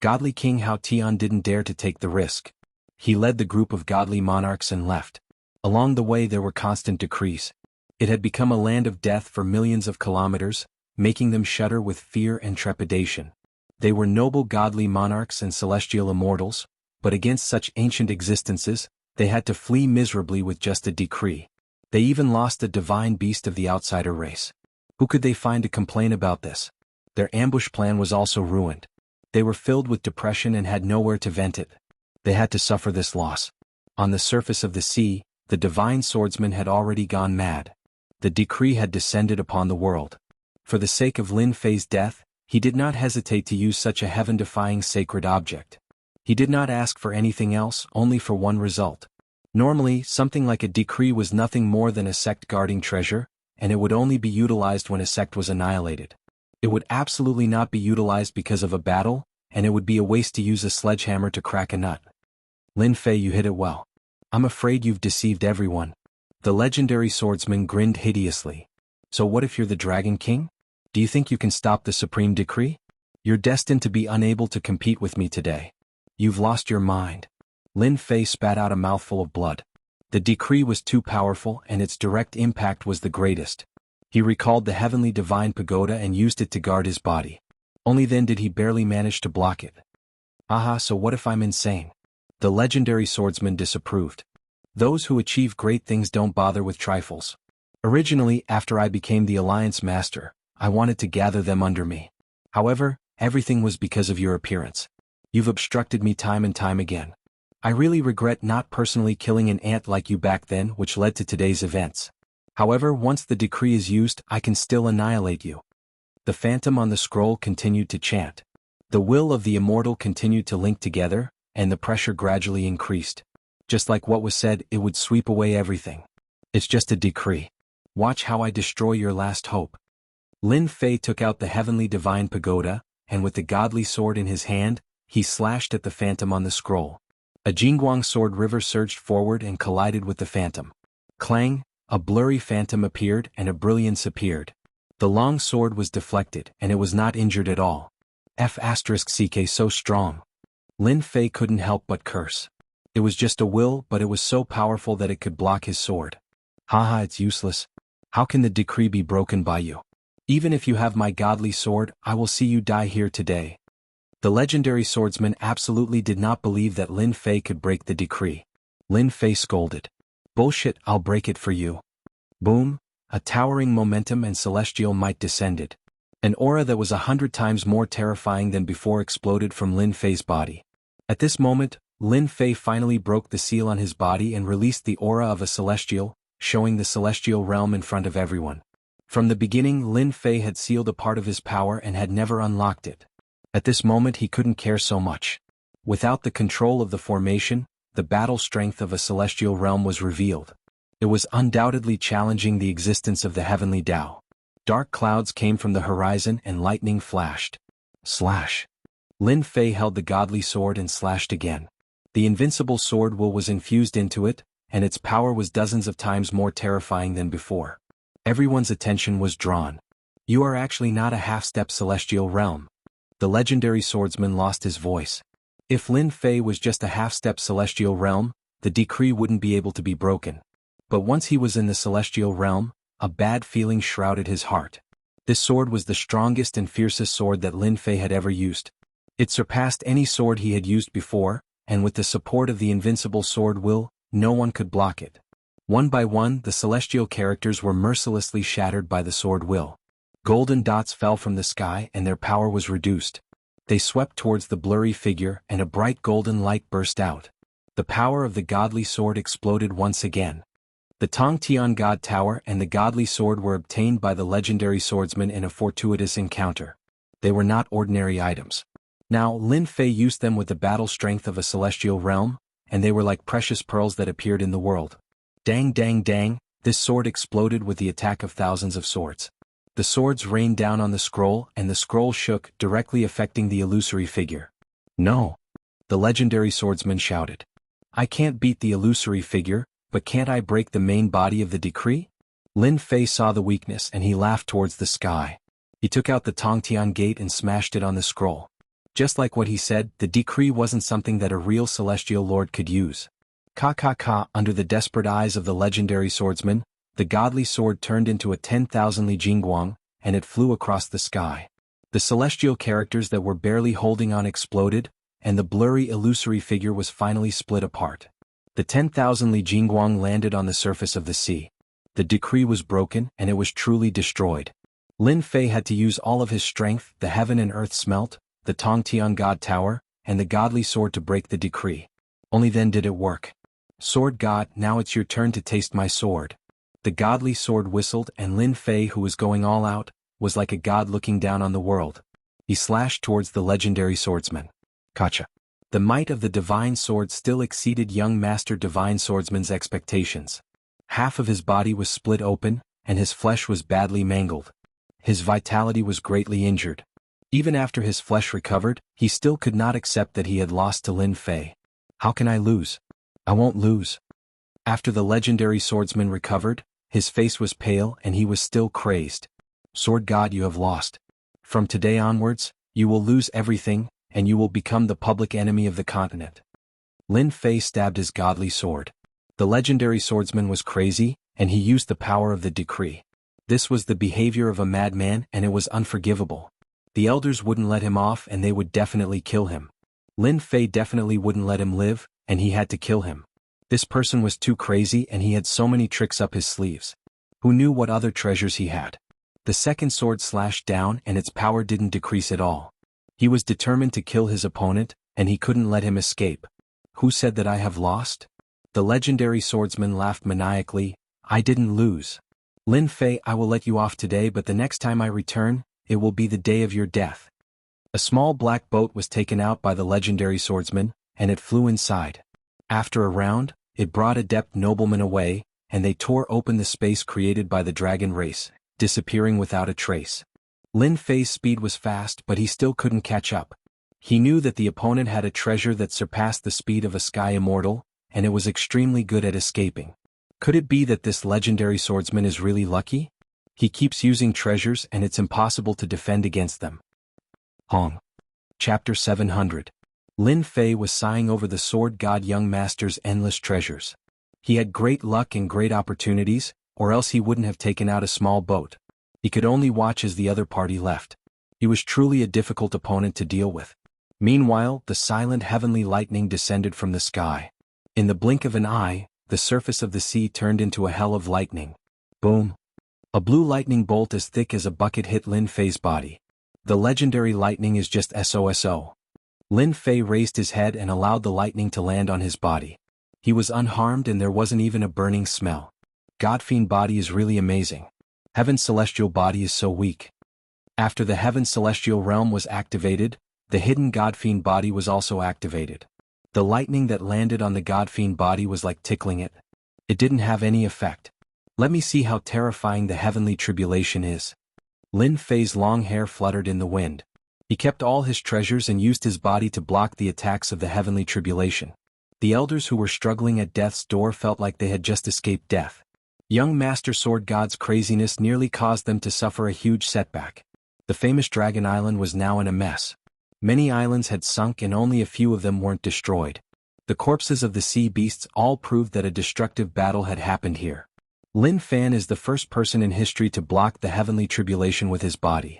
Godly King Hao Tian didn't dare to take the risk. He led the group of godly monarchs and left. Along the way there were constant decrees. It had become a land of death for millions of kilometers, making them shudder with fear and trepidation. They were noble godly monarchs and celestial immortals, but against such ancient existences, they had to flee miserably with just a decree. They even lost a divine beast of the outsider race. Who could they find to complain about this? Their ambush plan was also ruined. They were filled with depression and had nowhere to vent it. They had to suffer this loss. On the surface of the sea, the divine swordsman had already gone mad. The decree had descended upon the world. For the sake of Lin Fei's death, he did not hesitate to use such a heaven-defying sacred object. He did not ask for anything else, only for one result. Normally, something like a decree was nothing more than a sect guarding treasure, and it would only be utilized when a sect was annihilated. It would absolutely not be utilized because of a battle, and it would be a waste to use a sledgehammer to crack a nut. Lin Fei, you hit it well. I'm afraid you've deceived everyone. The legendary swordsman grinned hideously. So what if you're the Dragon King? Do you think you can stop the supreme decree? You're destined to be unable to compete with me today. You've lost your mind. Lin Fei spat out a mouthful of blood. The decree was too powerful and its direct impact was the greatest. He recalled the heavenly divine pagoda and used it to guard his body. Only then did he barely manage to block it. Aha, so what if I'm insane? The legendary swordsman disapproved. Those who achieve great things don't bother with trifles. Originally, after I became the Alliance Master, I wanted to gather them under me. However, everything was because of your appearance. You've obstructed me time and time again. I really regret not personally killing an ant like you back then, which led to today's events. However, once the decree is used, I can still annihilate you. The phantom on the scroll continued to chant. The will of the immortal continued to link together, and the pressure gradually increased. Just like what was said, it would sweep away everything. It's just a decree. Watch how I destroy your last hope. Lin Fei took out the heavenly divine pagoda, and with the godly sword in his hand, he slashed at the phantom on the scroll. A Jingguang sword river surged forward and collided with the phantom. Clang, a blurry phantom appeared and a brilliance appeared. The long sword was deflected and it was not injured at all. F***ck so strong. Lin Fei couldn't help but curse. It was just a will, but it was so powerful that it could block his sword. Haha, it's useless. How can the decree be broken by you? Even if you have my godly sword, I will see you die here today. The legendary swordsman absolutely did not believe that Lin Fei could break the decree. Lin Fei scolded. Bullshit, I'll break it for you. Boom, a towering momentum and celestial might descended. An aura that was 100 times more terrifying than before exploded from Lin Fei's body. At this moment, Lin Fei finally broke the seal on his body and released the aura of a celestial, showing the celestial realm in front of everyone. From the beginning, Lin Fei had sealed a part of his power and had never unlocked it. At this moment he couldn't care so much. Without the control of the formation, the battle strength of a celestial realm was revealed. It was undoubtedly challenging the existence of the heavenly Tao. Dark clouds came from the horizon and lightning flashed. Slash. Lin Fei held the godly sword and slashed again. The invincible sword will was infused into it, and its power was dozens of times more terrifying than before. Everyone's attention was drawn. You are actually not a half-step celestial realm. The legendary swordsman lost his voice. If Lin Fei was just a half-step celestial realm, the decree wouldn't be able to be broken. But once he was in the celestial realm, a bad feeling shrouded his heart. This sword was the strongest and fiercest sword that Lin Fei had ever used. It surpassed any sword he had used before, and with the support of the invincible sword will, no one could block it. One by one, the celestial characters were mercilessly shattered by the sword will. Golden dots fell from the sky and their power was reduced. They swept towards the blurry figure and a bright golden light burst out. The power of the godly sword exploded once again. The Tongtian God Tower and the godly sword were obtained by the legendary swordsman in a fortuitous encounter. They were not ordinary items. Now Lin Fei used them with the battle strength of a celestial realm, and they were like precious pearls that appeared in the world. Dang dang dang, this sword exploded with the attack of thousands of swords. The swords rained down on the scroll and the scroll shook, directly affecting the illusory figure. No! The legendary swordsman shouted. I can't beat the illusory figure, but can't I break the main body of the decree? Lin Fei saw the weakness and he laughed towards the sky. He took out the Tongtian gate and smashed it on the scroll. Just like what he said, the decree wasn't something that a real celestial lord could use. Under the desperate eyes of the legendary swordsman, the godly sword turned into a 10,000 li jingguang, and it flew across the sky. The celestial characters that were barely holding on exploded, and the blurry illusory figure was finally split apart. The 10,000 li jingguang landed on the surface of the sea. The decree was broken and it was truly destroyed. Lin Fei had to use all of his strength, the heaven and earth smelt, the Tongtian God Tower, and the godly sword to break the decree. Only then did it work. Sword God, now it's your turn to taste my sword. The godly sword whistled and Lin Fei, who was going all out, was like a god looking down on the world. He slashed towards the legendary swordsman. Kacha. The might of the divine sword still exceeded young master divine swordsman's expectations. Half of his body was split open, and his flesh was badly mangled. His vitality was greatly injured. Even after his flesh recovered, he still could not accept that he had lost to Lin Fei. How can I lose? I won't lose. After the legendary swordsman recovered, his face was pale and he was still crazed. Sword God, you have lost. From today onwards, you will lose everything, and you will become the public enemy of the continent. Lin Fei stabbed his godly sword. The legendary swordsman was crazy, and he used the power of the decree. This was the behavior of a madman and it was unforgivable. The elders wouldn't let him off and they would definitely kill him. Lin Fei definitely wouldn't let him live, and he had to kill him. This person was too crazy and he had so many tricks up his sleeves. Who knew what other treasures he had? The second sword slashed down and its power didn't decrease at all. He was determined to kill his opponent, and he couldn't let him escape. Who said that I have lost? The legendary swordsman laughed maniacally. I didn't lose. Lin Fei, I will let you off today, but the next time I return, it will be the day of your death. A small black boat was taken out by the legendary swordsman, and it flew inside. After a round, it brought adept noblemen away, and they tore open the space created by the dragon race, disappearing without a trace. Lin Fei's speed was fast, but he still couldn't catch up. He knew that the opponent had a treasure that surpassed the speed of a sky immortal, and it was extremely good at escaping. Could it be that this legendary swordsman is really lucky? He keeps using treasures and it's impossible to defend against them. Hong. Chapter 700. Lin Fei was sighing over the sword god young master's endless treasures. He had great luck and great opportunities, or else he wouldn't have taken out a small boat. He could only watch as the other party left. He was truly a difficult opponent to deal with. Meanwhile, the silent heavenly lightning descended from the sky. In the blink of an eye, the surface of the sea turned into a hell of lightning. Boom! A blue lightning bolt as thick as a bucket hit Lin Fei's body. The legendary lightning is just SOSO. Lin Fei raised his head and allowed the lightning to land on his body. He was unharmed and there wasn't even a burning smell. Godfiend body is really amazing. Heaven's celestial body is so weak. After the Heaven's celestial realm was activated, the hidden Godfiend body was also activated. The lightning that landed on the Godfiend body was like tickling it. It didn't have any effect. Let me see how terrifying the heavenly tribulation is. Lin Fei's long hair fluttered in the wind. He kept all his treasures and used his body to block the attacks of the heavenly tribulation. The elders who were struggling at death's door felt like they had just escaped death. Young Master Sword God's craziness nearly caused them to suffer a huge setback. The famous Dragon Island was now in a mess. Many islands had sunk and only a few of them weren't destroyed. The corpses of the sea beasts all proved that a destructive battle had happened here. Lin Fan is the first person in history to block the heavenly tribulation with his body.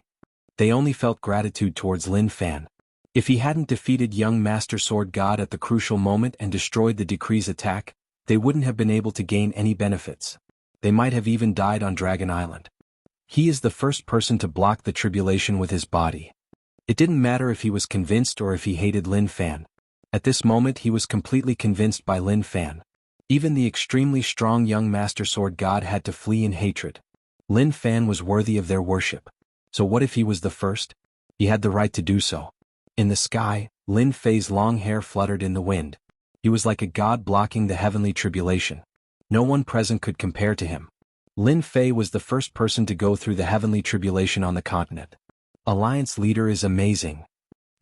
They only felt gratitude towards Lin Fan. If he hadn't defeated young Master Sword God at the crucial moment and destroyed the decree's attack, they wouldn't have been able to gain any benefits. They might have even died on Dragon Island. He is the first person to block the tribulation with his body. It didn't matter if he was convinced or if he hated Lin Fan. At this moment he was completely convinced by Lin Fan. Even the extremely strong young Master Sword God had to flee in hatred. Lin Fan was worthy of their worship. So what if he was the first? He had the right to do so. In the sky, Lin Fei's long hair fluttered in the wind. He was like a god blocking the heavenly tribulation. No one present could compare to him. Lin Fei was the first person to go through the heavenly tribulation on the continent. Alliance leader is amazing.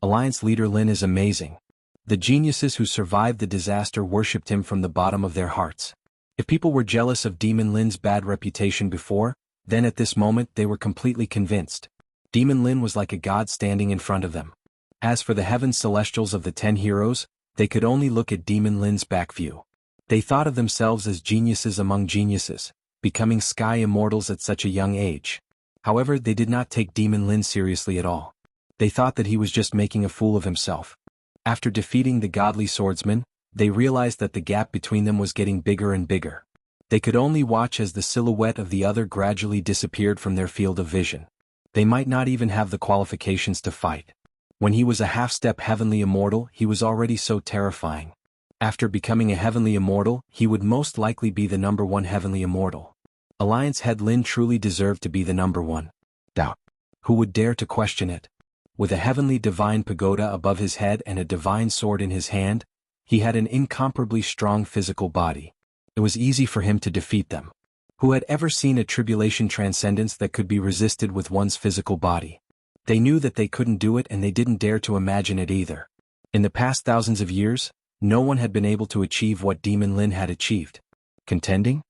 Alliance leader Lin is amazing. The geniuses who survived the disaster worshipped him from the bottom of their hearts. If people were jealous of Demon Lin's bad reputation before, then at this moment they were completely convinced. Demon Lin was like a god standing in front of them. As for the heaven celestials of the 10 heroes, they could only look at Demon Lin's back view. They thought of themselves as geniuses among geniuses, becoming sky immortals at such a young age. However, they did not take Demon Lin seriously at all. They thought that he was just making a fool of himself. After defeating the godly swordsman, they realized that the gap between them was getting bigger and bigger. They could only watch as the silhouette of the other gradually disappeared from their field of vision. They might not even have the qualifications to fight. When he was a half-step heavenly immortal, he was already so terrifying. After becoming a heavenly immortal, he would most likely be the #1 heavenly immortal. Alliance head Lin truly deserved to be the #1. Doubt. Who would dare to question it? With a heavenly divine pagoda above his head and a divine sword in his hand, he had an incomparably strong physical body. It was easy for him to defeat them. Who had ever seen a tribulation transcendence that could be resisted with one's physical body? They knew that they couldn't do it and they didn't dare to imagine it either. In the past thousands of years, no one had been able to achieve what Demon Lin had achieved. Contending?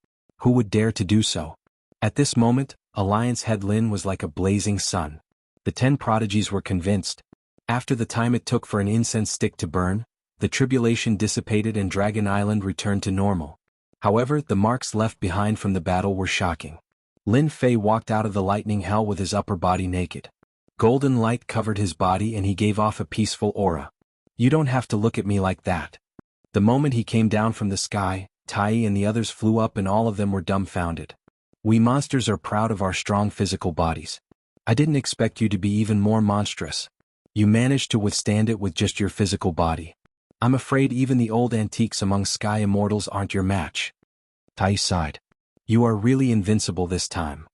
Who would dare to do so? At this moment, Alliance head Lin was like a blazing sun. The 10 prodigies were convinced. After the time it took for an incense stick to burn, the tribulation dissipated and Dragon Island returned to normal. However, the marks left behind from the battle were shocking. Lin Fei walked out of the lightning hell with his upper body naked. Golden light covered his body and he gave off a peaceful aura. You don't have to look at me like that. The moment he came down from the sky, Tai and the others flew up and all of them were dumbfounded. We monsters are proud of our strong physical bodies. I didn't expect you to be even more monstrous. You managed to withstand it with just your physical body. I'm afraid even the old antiques among sky immortals aren't your match. Tai sighed. You are really invincible this time.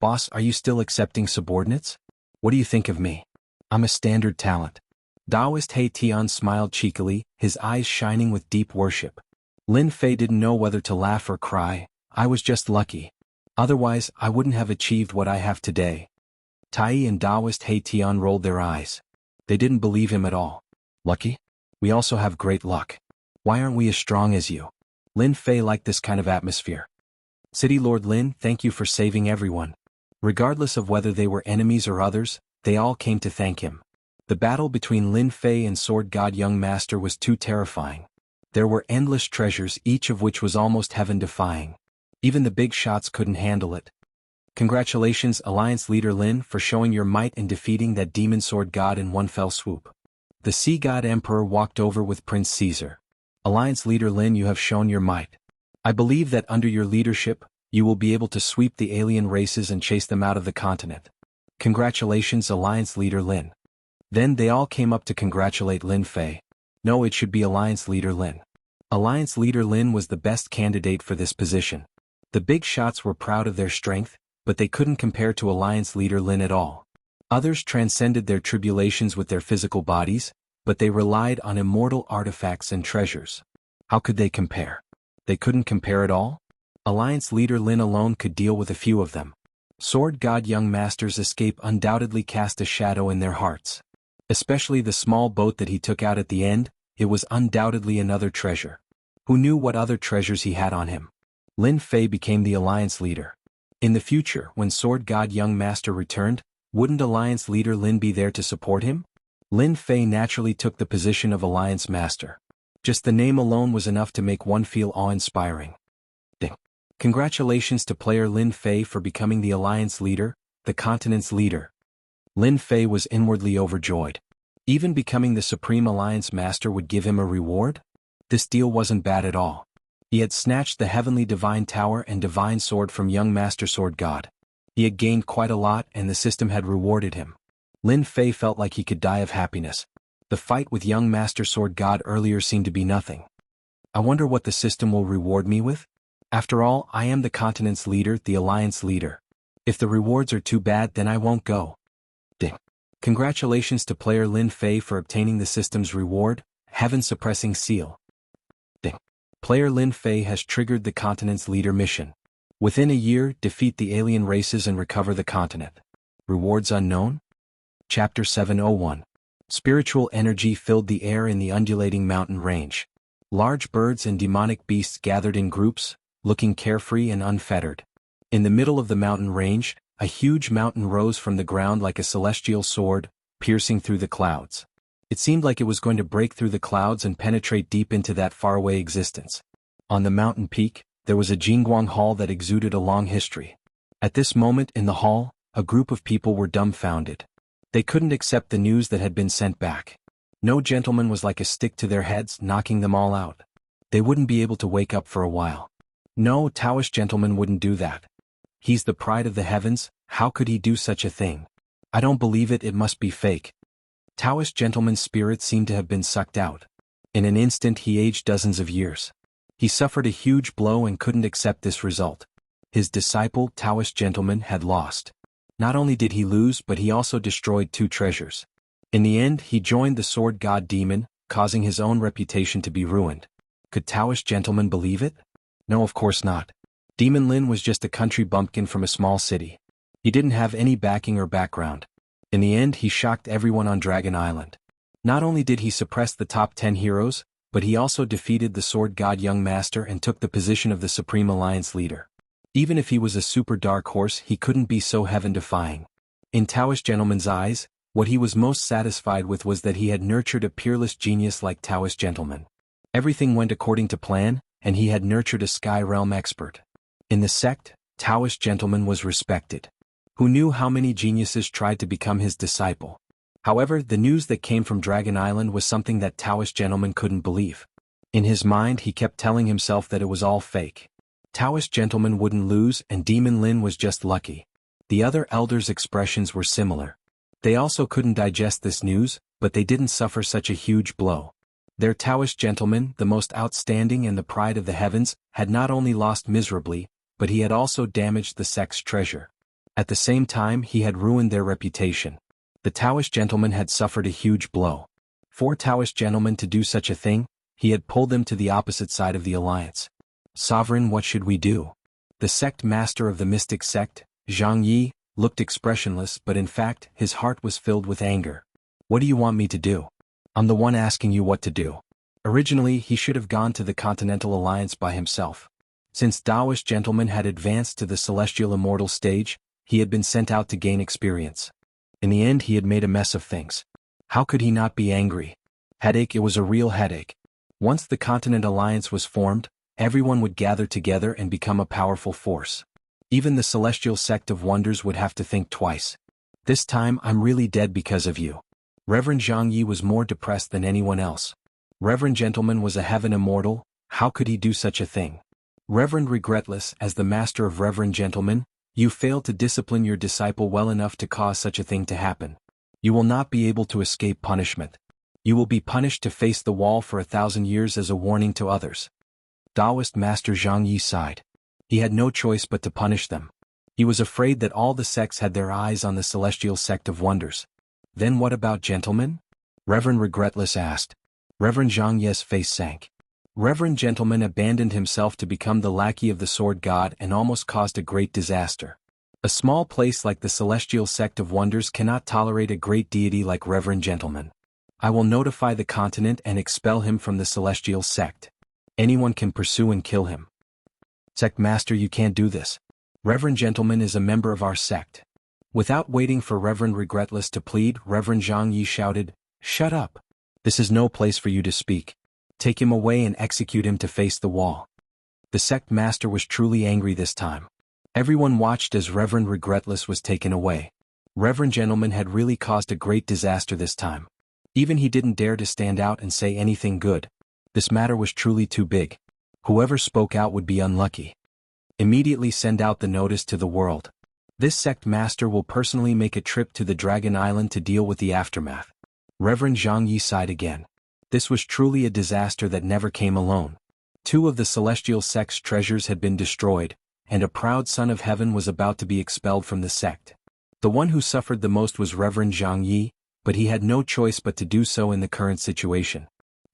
Boss, are you still accepting subordinates? What do you think of me? I'm a standard talent. Taoist He Tian smiled cheekily, his eyes shining with deep worship. Lin Fei didn't know whether to laugh or cry. I was just lucky. Otherwise, I wouldn't have achieved what I have today. Tai and Taoist He Tian rolled their eyes. They didn't believe him at all. Lucky? We also have great luck. Why aren't we as strong as you? Lin Fei liked this kind of atmosphere. City Lord Lin, thank you for saving everyone. Regardless of whether they were enemies or others, they all came to thank him. The battle between Lin Fei and Sword God Young Master was too terrifying. There were endless treasures, each of which was almost heaven-defying. Even the big shots couldn't handle it. Congratulations, Alliance Leader Lin, for showing your might and defeating that demon sword god in one fell swoop. The Sea God Emperor walked over with Prince Caesar. Alliance Leader Lin, you have shown your might. I believe that under your leadership, you will be able to sweep the alien races and chase them out of the continent. Congratulations, Alliance Leader Lin. Then they all came up to congratulate Lin Fei. No, it should be Alliance Leader Lin. Alliance Leader Lin was the best candidate for this position. The big shots were proud of their strength, but they couldn't compare to Alliance Leader Lin at all. Others transcended their tribulations with their physical bodies, but they relied on immortal artifacts and treasures. How could they compare? They couldn't compare at all? Alliance Leader Lin alone could deal with a few of them. Sword God Young Master's escape undoubtedly cast a shadow in their hearts. Especially the small boat that he took out at the end, it was undoubtedly another treasure. Who knew what other treasures he had on him? Lin Fei became the Alliance Leader. In the future, when Sword God Young Master returned, wouldn't Alliance Leader Lin be there to support him? Lin Fei naturally took the position of Alliance Master. Just the name alone was enough to make one feel awe-inspiring. Ding. Congratulations to player Lin Fei for becoming the Alliance Leader, the continent's leader. Lin Fei was inwardly overjoyed. Even becoming the Supreme Alliance Master would give him a reward? This deal wasn't bad at all. He had snatched the Heavenly Divine Tower and Divine Sword from young Master Sword God. He had gained quite a lot and the system had rewarded him. Lin Fei felt like he could die of happiness. The fight with young Master Sword God earlier seemed to be nothing. I wonder what the system will reward me with? After all, I am the continent's leader, the Alliance Leader. If the rewards are too bad, then I won't go. Ding. Congratulations to player Lin Fei for obtaining the system's reward, Heaven Suppressing Seal. Player Lin Fei has triggered the continent's leader mission. Within a year, defeat the alien races and recover the continent. Rewards unknown? Chapter 701. Spiritual energy filled the air in the undulating mountain range. Large birds and demonic beasts gathered in groups, looking carefree and unfettered. In the middle of the mountain range, a huge mountain rose from the ground like a celestial sword, piercing through the clouds. It seemed like it was going to break through the clouds and penetrate deep into that faraway existence. On the mountain peak, there was a Jianghu hall that exuded a long history. At this moment in the hall, a group of people were dumbfounded. They couldn't accept the news that had been sent back. No gentleman was like a stick to their heads, knocking them all out. They wouldn't be able to wake up for a while. No Taoist gentleman wouldn't do that. He's the pride of the heavens, how could he do such a thing? I don't believe it, it must be fake. Taoist gentleman's spirit seemed to have been sucked out. In an instant he aged dozens of years. He suffered a huge blow and couldn't accept this result. His disciple, Taoist gentleman, had lost. Not only did he lose, but he also destroyed 2 treasures. In the end, he joined the sword god demon, causing his own reputation to be ruined. Could Taoist gentleman believe it? No, of course not. Demon Lin was just a country bumpkin from a small city. He didn't have any backing or background. In the end, he shocked everyone on Dragon Island. Not only did he suppress the top 10 heroes, but he also defeated the sword god Young Master and took the position of the Supreme Alliance leader. Even if he was a super dark horse, he couldn't be so heaven-defying. In Taoist gentleman's eyes, what he was most satisfied with was that he had nurtured a peerless genius like Taoist gentleman. Everything went according to plan, and he had nurtured a sky realm expert. In the sect, Taoist gentleman was respected. Who knew how many geniuses tried to become his disciple? However, the news that came from Dragon Island was something that Taoist gentleman couldn't believe. In his mind he kept telling himself that it was all fake. Taoist gentleman wouldn't lose and Demon Lin was just lucky. The other elders' expressions were similar. They also couldn't digest this news, but they didn't suffer such a huge blow. Their Taoist gentleman, the most outstanding and the pride of the heavens, had not only lost miserably, but he had also damaged the sect's treasure. At the same time he had ruined their reputation. The Taoist gentleman had suffered a huge blow. For Taoist gentlemen to do such a thing, he had pulled them to the opposite side of the alliance. Sovereign, what should we do? The sect master of the mystic sect, Jianghu, looked expressionless, but in fact his heart was filled with anger. What do you want me to do? I'm the one asking you what to do. Originally he should have gone to the Continental Alliance by himself. Since Taoist gentleman had advanced to the celestial immortal stage, he had been sent out to gain experience. In the end he had made a mess of things. How could he not be angry? Headache, it was a real headache. Once the Continent Alliance was formed, everyone would gather together and become a powerful force. Even the Celestial Sect of Wonders would have to think twice. This time I'm really dead because of you. Reverend Jianghu was more depressed than anyone else. Reverend Gentleman was a heaven immortal, how could he do such a thing? Reverend Regretless, as the master of Reverend Gentleman, you failed to discipline your disciple well enough to cause such a thing to happen. You will not be able to escape punishment. You will be punished to face the wall for 1,000 years as a warning to others. Taoist Master Jianghu sighed. He had no choice but to punish them. He was afraid that all the sects had their eyes on the Celestial Sect of Wonders. Then what about gentlemen? Reverend Regretless asked. Reverend Jianghu's face sank. Reverend Gentleman abandoned himself to become the lackey of the sword god and almost caused a great disaster. A small place like the Celestial Sect of Wonders cannot tolerate a great deity like Reverend Gentleman. I will notify the continent and expel him from the Celestial Sect. Anyone can pursue and kill him. Sect Master, you can't do this. Reverend Gentleman is a member of our sect. Without waiting for Reverend Regretless to plead, Reverend Jianghu shouted, Shut up. This is no place for you to speak. Take him away and execute him to face the wall. The sect master was truly angry this time. Everyone watched as Reverend Regretless was taken away. Reverend Gentleman had really caused a great disaster this time. Even he didn't dare to stand out and say anything good. This matter was truly too big. Whoever spoke out would be unlucky. Immediately send out the notice to the world. This sect master will personally make a trip to the Dragon Island to deal with the aftermath. Reverend Jianghu sighed again. This was truly a disaster that never came alone. 2 of the celestial sect's treasures had been destroyed, and a proud son of heaven was about to be expelled from the sect. The one who suffered the most was Reverend Jianghu, but he had no choice but to do so in the current situation.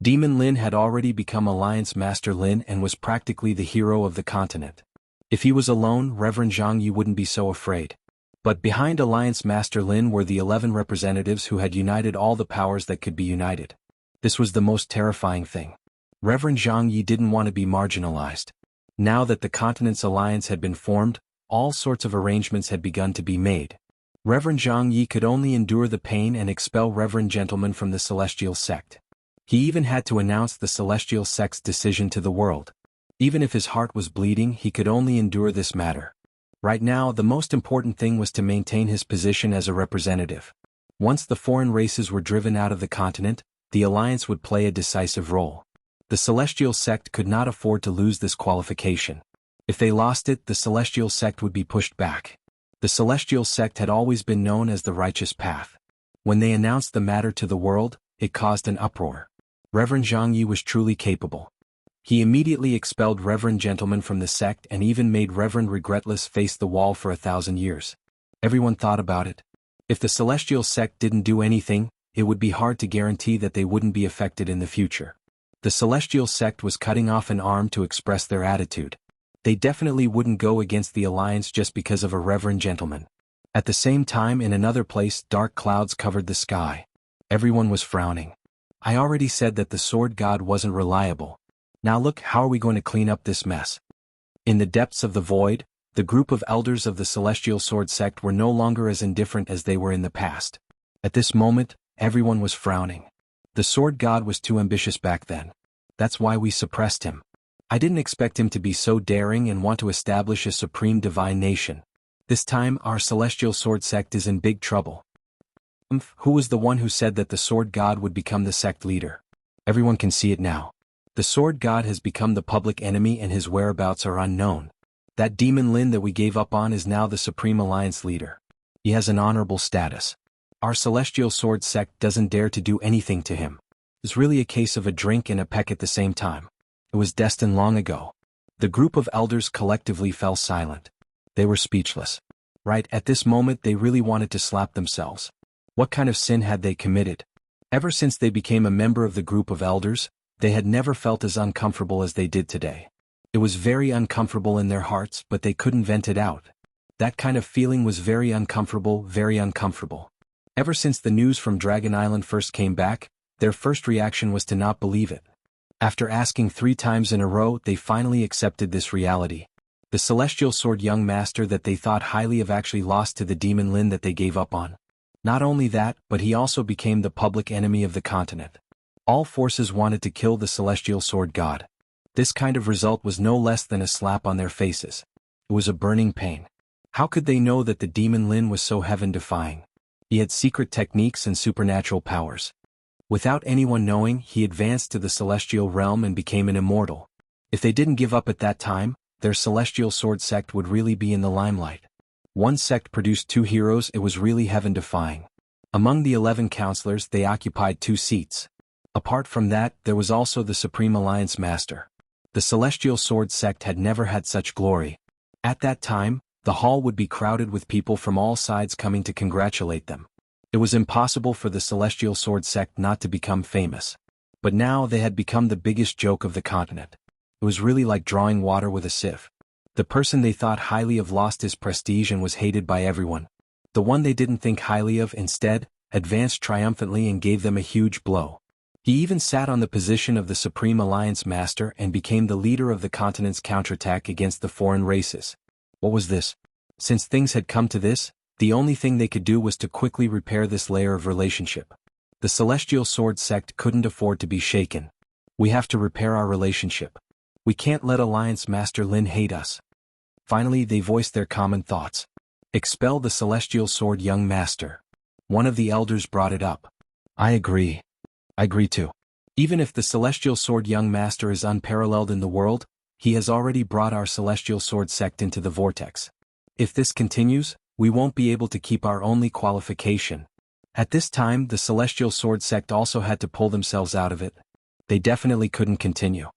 Demon Lin had already become Alliance Master Lin and was practically the hero of the continent. If he was alone, Reverend Jianghu wouldn't be so afraid. But behind Alliance Master Lin were the 11 representatives who had united all the powers that could be united. This was the most terrifying thing. Reverend Jianghu didn't want to be marginalized. Now that the continent's alliance had been formed, all sorts of arrangements had begun to be made. Reverend Jianghu could only endure the pain and expel Reverend Gentleman from the Celestial Sect. He even had to announce the Celestial Sect's decision to the world. Even if his heart was bleeding, he could only endure this matter. Right now, the most important thing was to maintain his position as a representative. Once the foreign races were driven out of the continent, the alliance would play a decisive role. The Celestial Sect could not afford to lose this qualification. If they lost it, the Celestial Sect would be pushed back. The Celestial Sect had always been known as the righteous path. When they announced the matter to the world, it caused an uproar. Reverend Jianghu was truly capable. He immediately expelled Reverend Gentleman from the sect and even made Reverend Regretless face the wall for 1,000 years. Everyone thought about it. If the Celestial Sect didn't do anything, it would be hard to guarantee that they wouldn't be affected in the future. The Celestial Sect was cutting off an arm to express their attitude. They definitely wouldn't go against the alliance just because of a Reverend Gentleman. At the same time, in another place, dark clouds covered the sky. Everyone was frowning. I already said that the Sword God wasn't reliable. Now look, how are we going to clean up this mess? In the depths of the void, the group of elders of the Celestial Sword Sect were no longer as indifferent as they were in the past. At this moment, everyone was frowning. The Sword God was too ambitious back then. That's why we suppressed him. I didn't expect him to be so daring and want to establish a supreme divine nation. This time, our Celestial Sword Sect is in big trouble. Who was the one who said that the Sword God would become the sect leader? Everyone can see it now. The Sword God has become the public enemy and his whereabouts are unknown. That Demon Lin that we gave up on is now the Supreme Alliance leader. He has an honorable status. Our Celestial Sword Sect doesn't dare to do anything to him. It's really a case of a drink and a peck at the same time. It was destined long ago. The group of elders collectively fell silent. They were speechless. Right at this moment they really wanted to slap themselves. What kind of sin had they committed? Ever since they became a member of the group of elders, they had never felt as uncomfortable as they did today. It was very uncomfortable in their hearts, but they couldn't vent it out. That kind of feeling was very uncomfortable, very uncomfortable. Ever since the news from Dragon Island first came back, their first reaction was to not believe it. After asking 3 times in a row, they finally accepted this reality. The Celestial Sword Young Master that they thought highly of actually lost to the Demon Lin that they gave up on. Not only that, but he also became the public enemy of the continent. All forces wanted to kill the Celestial Sword God. This kind of result was no less than a slap on their faces. It was a burning pain. How could they know that the Demon Lin was so heaven-defying? He had secret techniques and supernatural powers. Without anyone knowing, he advanced to the celestial realm and became an immortal. If they didn't give up at that time, their Celestial Sword Sect would really be in the limelight. One sect produced 2 heroes, it was really heaven-defying. Among the 11 counselors, they occupied 2 seats. Apart from that, there was also the Supreme Alliance Master. The Celestial Sword Sect had never had such glory. At that time, the hall would be crowded with people from all sides coming to congratulate them. It was impossible for the Celestial Sword Sect not to become famous. But now they had become the biggest joke of the continent. It was really like drawing water with a sieve. The person they thought highly of lost his prestige and was hated by everyone. The one they didn't think highly of instead, advanced triumphantly and gave them a huge blow. He even sat on the position of the Supreme Alliance Master and became the leader of the continent's counterattack against the foreign races. What was this? Since things had come to this, the only thing they could do was to quickly repair this layer of relationship. The Celestial Sword Sect couldn't afford to be shaken. We have to repair our relationship. We can't let Alliance Master Lin hate us. Finally, they voiced their common thoughts. Expel the Celestial Sword Young Master. One of the elders brought it up. I agree. I agree too. Even if the Celestial Sword Young Master is unparalleled in the world, he has already brought our Celestial Sword Sect into the vortex. If this continues, we won't be able to keep our only qualification. At this time, the Celestial Sword Sect also had to pull themselves out of it. They definitely couldn't continue.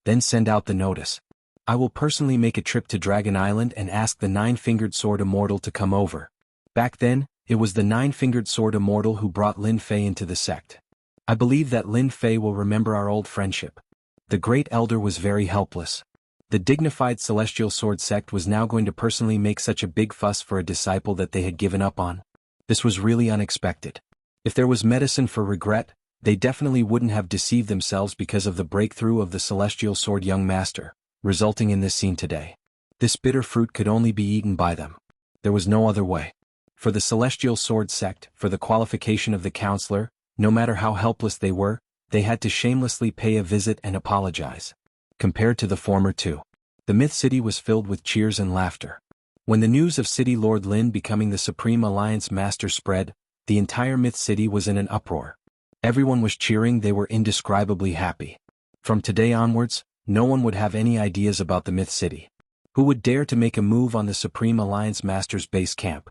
Then send out the notice. I will personally make a trip to Dragon Island and ask the 9-fingered sword immortal to come over. Back then, it was the 9-fingered sword immortal who brought Lin Fei into the sect. I believe that Lin Fei will remember our old friendship. The great elder was very helpless. The dignified celestial sword sect was now going to personally make such a big fuss for a disciple that they had given up on. This was really unexpected. If there was medicine for regret, they definitely wouldn't have deceived themselves because of the breakthrough of the celestial sword young master, resulting in this scene today. This bitter fruit could only be eaten by them. There was no other way. For the celestial sword sect, for the qualification of the counselor, no matter how helpless they were, they had to shamelessly pay a visit and apologize. Compared to the former two, the Myth City was filled with cheers and laughter. When the news of City Lord Lin becoming the Supreme Alliance Master spread, the entire Myth City was in an uproar. Everyone was cheering, they were indescribably happy. From today onwards, no one would have any ideas about the Myth City. Who would dare to make a move on the Supreme Alliance Master's base camp?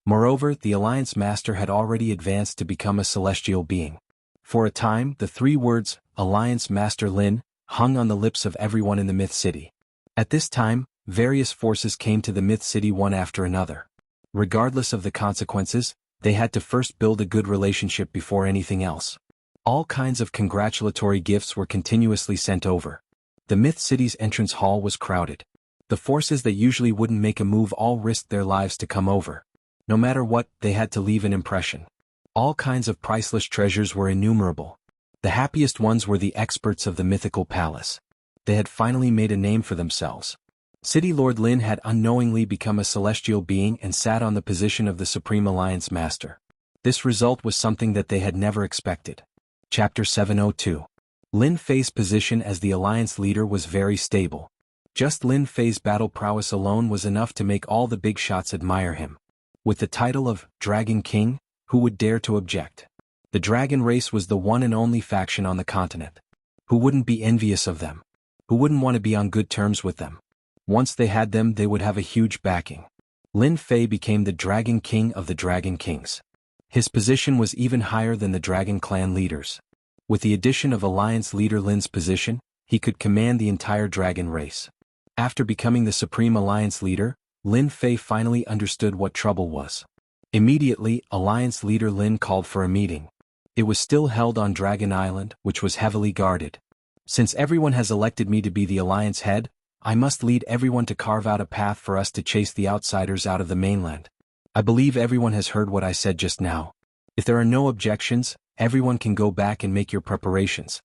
Moreover, the Alliance Master had already advanced to become a celestial being. For a time, the three words, Alliance Master Lin, hung on the lips of everyone in the Myth City. At this time, various forces came to the Myth City one after another. Regardless of the consequences, they had to first build a good relationship before anything else. All kinds of congratulatory gifts were continuously sent over. The Myth City's entrance hall was crowded. The forces that usually wouldn't make a move all risked their lives to come over. No matter what, they had to leave an impression. All kinds of priceless treasures were innumerable. The happiest ones were the experts of the mythical palace. They had finally made a name for themselves. City Lord Lin had unknowingly become a celestial being and sat on the position of the Supreme Alliance Master. This result was something that they had never expected. Chapter 702. Lin Fei's position as the Alliance leader was very stable. Just Lin Fei's battle prowess alone was enough to make all the big shots admire him. With the title of Dragon King, who would dare to object? The dragon race was the one and only faction on the continent. Who wouldn't be envious of them? Who wouldn't want to be on good terms with them? Once they had them, they would have a huge backing. Lin Fei became the Dragon King of the Dragon Kings. His position was even higher than the Dragon Clan leaders. With the addition of Alliance leader Lin's position, he could command the entire dragon race. After becoming the Supreme Alliance leader, Lin Fei finally understood what trouble was. Immediately, Alliance leader Lin called for a meeting. It was still held on Dragon Island, which was heavily guarded. Since everyone has elected me to be the Alliance head, I must lead everyone to carve out a path for us to chase the outsiders out of the mainland. I believe everyone has heard what I said just now. If there are no objections, everyone can go back and make your preparations.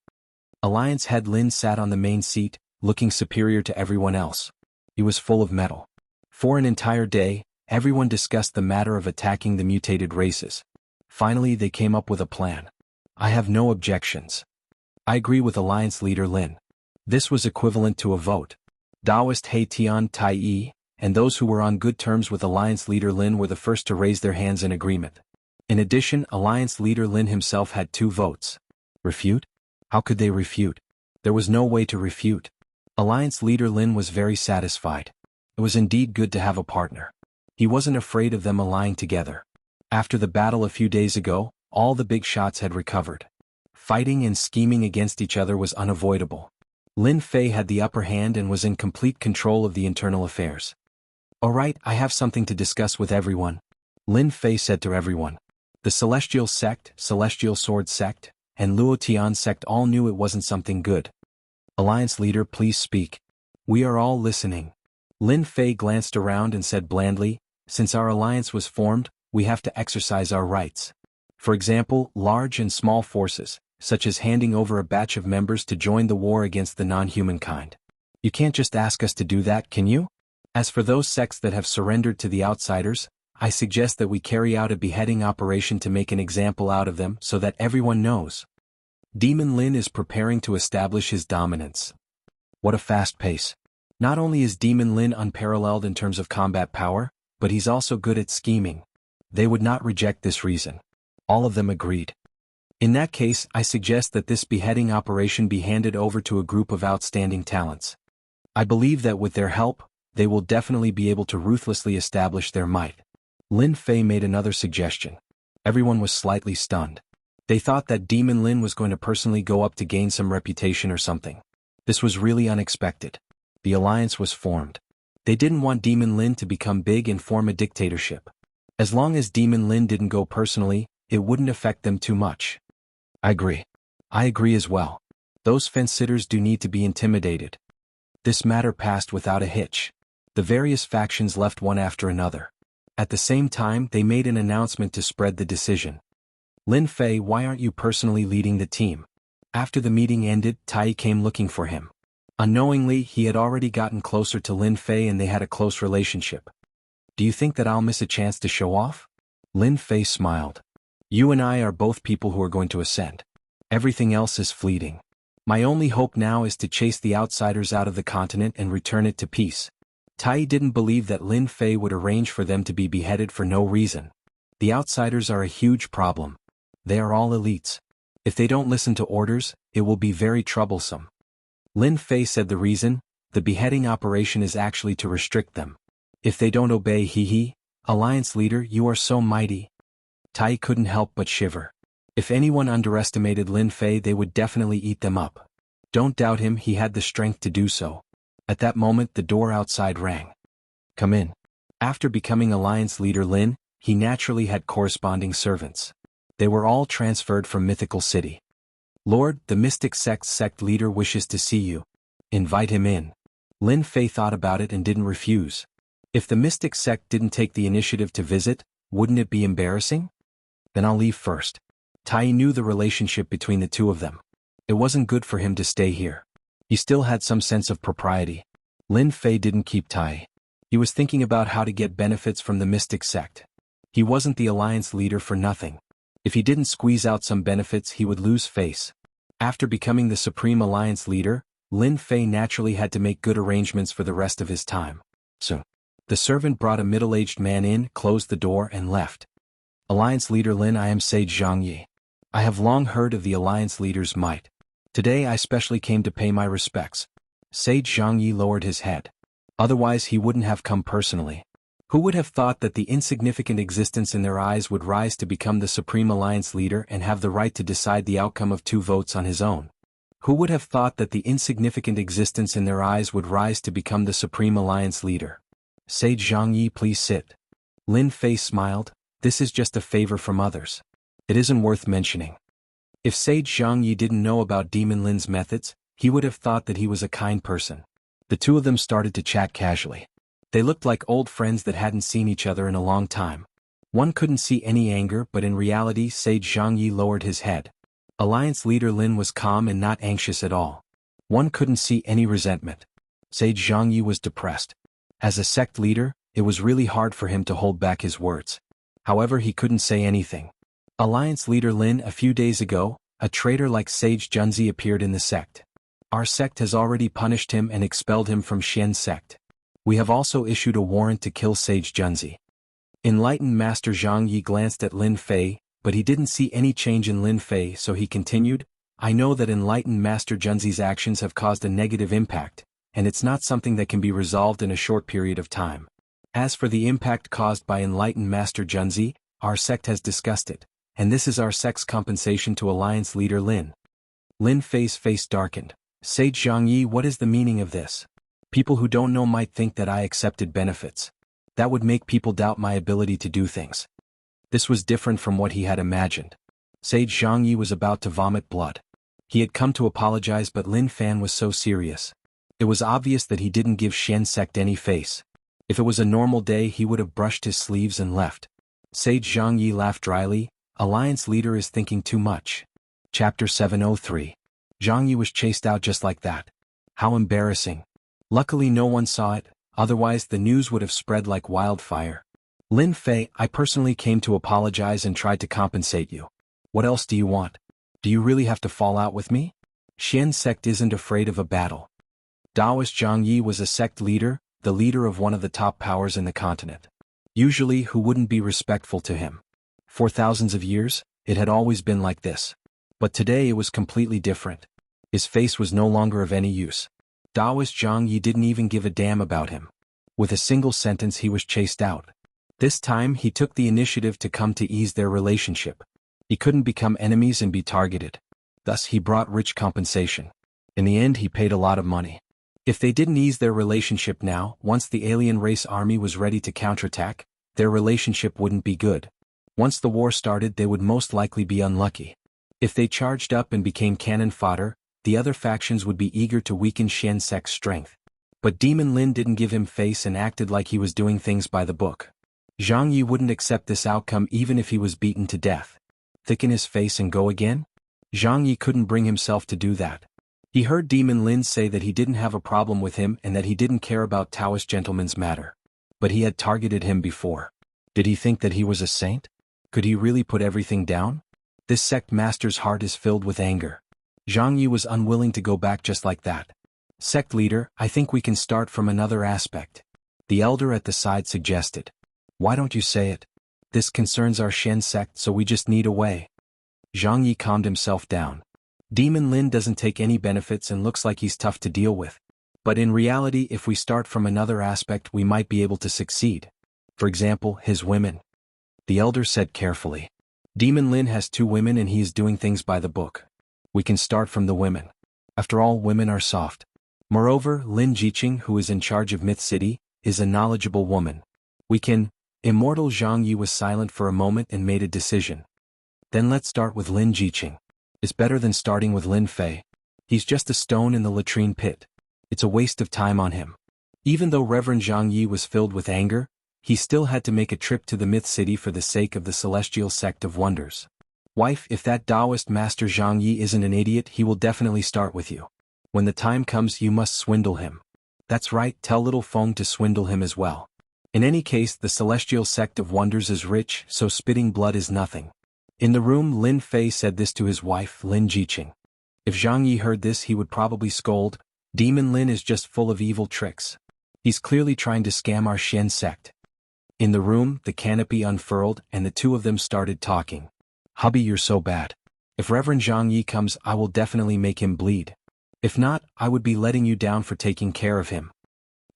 Alliance head Lin sat on the main seat, looking superior to everyone else. He was full of mettle. For an entire day, everyone discussed the matter of attacking the mutated races. Finally, they came up with a plan. I have no objections. I agree with Alliance leader Lin. This was equivalent to a vote. Taoist He Tian Tai Yi, and those who were on good terms with Alliance leader Lin were the first to raise their hands in agreement. In addition, Alliance leader Lin himself had 2 votes. Refute? How could they refute? There was no way to refute. Alliance leader Lin was very satisfied. It was indeed good to have a partner. He wasn't afraid of them allying together. After the battle a few days ago, all the big shots had recovered. Fighting and scheming against each other was unavoidable. Lin Fei had the upper hand and was in complete control of the internal affairs. Alright, I have something to discuss with everyone. Lin Fei said to everyone. The Celestial Sect, Celestial Sword Sect, and Luotian Sect all knew it wasn't something good. Alliance leader, please speak. We are all listening. Lin Fei glanced around and said blandly, since our alliance was formed, we have to exercise our rights. For example, large and small forces, such as handing over a batch of members to join the war against the non-human kind. You can't just ask us to do that, can you? As for those sects that have surrendered to the outsiders, I suggest that we carry out a beheading operation to make an example out of them so that everyone knows. Demon Lin is preparing to establish his dominance. What a fast pace. Not only is Demon Lin unparalleled in terms of combat power, but he's also good at scheming. They would not reject this reason. All of them agreed. In that case, I suggest that this beheading operation be handed over to a group of outstanding talents. I believe that with their help, they will definitely be able to ruthlessly establish their might. Lin Fei made another suggestion. Everyone was slightly stunned. They thought that Demon Lin was going to personally go up to gain some reputation or something. This was really unexpected. The alliance was formed. They didn't want Demon Lin to become big and form a dictatorship. As long as Demon Lin didn't go personally, it wouldn't affect them too much. I agree. I agree as well. Those fence-sitters do need to be intimidated. This matter passed without a hitch. The various factions left one after another. At the same time, they made an announcement to spread the decision. Lin Fei, why aren't you personally leading the team? After the meeting ended, Tai came looking for him. Unknowingly, he had already gotten closer to Lin Fei and they had a close relationship. Do you think that I'll miss a chance to show off? Lin Fei smiled. You and I are both people who are going to ascend. Everything else is fleeting. My only hope now is to chase the outsiders out of the continent and return it to peace. Tai didn't believe that Lin Fei would arrange for them to be beheaded for no reason. The outsiders are a huge problem. They are all elites. If they don't listen to orders, it will be very troublesome. Lin Fei said the reason, the beheading operation is actually to restrict them. If they don't obey, Alliance leader, you are so mighty. Tai couldn't help but shiver. If anyone underestimated Lin Fei, they would definitely eat them up. Don't doubt him, he had the strength to do so. At that moment, the door outside rang. Come in. After becoming Alliance leader Lin, he naturally had corresponding servants. They were all transferred from Mythical City. Lord, the Mystic Sect's sect leader wishes to see you. Invite him in. Lin Fei thought about it and didn't refuse. If the Mystic Sect didn't take the initiative to visit, wouldn't it be embarrassing? Then I'll leave first. Tai knew the relationship between the two of them. It wasn't good for him to stay here. He still had some sense of propriety. Lin Fei didn't keep Tai. He was thinking about how to get benefits from the Mystic Sect. He wasn't the Alliance leader for nothing. If he didn't squeeze out some benefits, he would lose face. After becoming the Supreme Alliance leader, Lin Fei naturally had to make good arrangements for the rest of his time. So, the servant brought a middle-aged man in, closed the door and left. Alliance leader Lin, I am Sage Jianghu. I have long heard of the Alliance leader's might. Today I specially came to pay my respects. Sage Jianghu lowered his head. Otherwise he wouldn't have come personally. Who would have thought that the insignificant existence in their eyes would rise to become the Supreme Alliance leader and have the right to decide the outcome of 2 votes on his own? Who would have thought that the insignificant existence in their eyes would rise to become the Supreme Alliance leader? Sage Jianghu, please sit. Lin Fei smiled. This is just a favor from others. It isn't worth mentioning. If Sage Jianghu didn't know about Demon Lin's methods, he would have thought that he was a kind person. The two of them started to chat casually. They looked like old friends that hadn't seen each other in a long time. One couldn't see any anger, but in reality Sage Jianghu lowered his head. Alliance leader Lin was calm and not anxious at all. One couldn't see any resentment. Sage Jianghu was depressed. As a sect leader, it was really hard for him to hold back his words. However, he couldn't say anything. Alliance leader Lin, a few days ago, a traitor like Sage Junzi appeared in the sect. Our sect has already punished him and expelled him from Xian's sect. We have also issued a warrant to kill Sage Junzi. Enlightened Master Zhang Yi glanced at Lin Fei, but he didn't see any change in Lin Fei, so he continued, I know that Enlightened Master Junzi's actions have caused a negative impact, and it's not something that can be resolved in a short period of time. As for the impact caused by Enlightened Master Junzi, our sect has discussed it, and this is our sect's compensation to Alliance leader Lin. Lin Fei's face darkened. Sage Zhangyi, what is the meaning of this? People who don't know might think that I accepted benefits. That would make people doubt my ability to do things. This was different from what he had imagined. Sage Zhangyi was about to vomit blood. He had come to apologize, but Lin Fan was so serious. It was obvious that he didn't give Shen sect any face. If it was a normal day, he would have brushed his sleeves and left. Sage Zhangyi laughed dryly. Alliance leader is thinking too much. Chapter 703. Zhang Yi was chased out just like that. How embarrassing. Luckily no one saw it, otherwise the news would have spread like wildfire. Lin Fei, I personally came to apologize and tried to compensate you. What else do you want? Do you really have to fall out with me? Xian sect isn't afraid of a battle. Daoist Zhang Yi was a sect leader, the leader of one of the top powers in the continent. Usually who wouldn't be respectful to him? For thousands of years, it had always been like this. But today it was completely different. His face was no longer of any use. Daoist Zhang Yi didn't even give a damn about him. With a single sentence he was chased out. This time he took the initiative to come to ease their relationship. He couldn't become enemies and be targeted. Thus he brought rich compensation. In the end he paid a lot of money. If they didn't ease their relationship now, once the alien race army was ready to counterattack, their relationship wouldn't be good. Once the war started they would most likely be unlucky. If they charged up and became cannon fodder, the other factions would be eager to weaken Xian Sec's strength. But Demon Lin didn't give him face and acted like he was doing things by the book. Zhang Yi wouldn't accept this outcome even if he was beaten to death. Thicken his face and go again? Zhang Yi couldn't bring himself to do that. He heard Demon Lin say that he didn't have a problem with him and that he didn't care about Taoist gentlemen's matter. But he had targeted him before. Did he think that he was a saint? Could he really put everything down? This sect master's heart is filled with anger. Zhang Yi was unwilling to go back just like that. Sect leader, I think we can start from another aspect. The elder at the side suggested. Why don't you say it? This concerns our Shen sect, so we just need a way. Zhang Yi calmed himself down. Demon Lin doesn't take any benefits and looks like he's tough to deal with. But in reality, if we start from another aspect, we might be able to succeed. For example, his women. The elder said carefully. Demon Lin has 2 women and he is doing things by the book. We can start from the women. After all, women are soft. Moreover, Lin Jiqing, who is in charge of Myth City, is a knowledgeable woman. We can. Immortal Zhang Yi was silent for a moment and made a decision. Then let's start with Lin Jiqing. It's better than starting with Lin Fei. He's just a stone in the latrine pit. It's a waste of time on him. Even though Reverend Zhang Yi was filled with anger, he still had to make a trip to the Myth City for the sake of the Celestial Sect of Wonders. Wife, if that Taoist master Zhang Yi isn't an idiot, he will definitely start with you. When the time comes, you must swindle him. That's right, tell little Feng to swindle him as well. In any case, the Celestial Sect of Wonders is rich, so spitting blood is nothing. In the room, Lin Fei said this to his wife, Lin Jiqing. If Zhang Yi heard this, he would probably scold. Demon Lin is just full of evil tricks. He's clearly trying to scam our Shen sect. In the room, the canopy unfurled and the 2 of them started talking. Hubby, you're so bad. If Reverend Zhang Yi comes, I will definitely make him bleed. If not, I would be letting you down for taking care of him.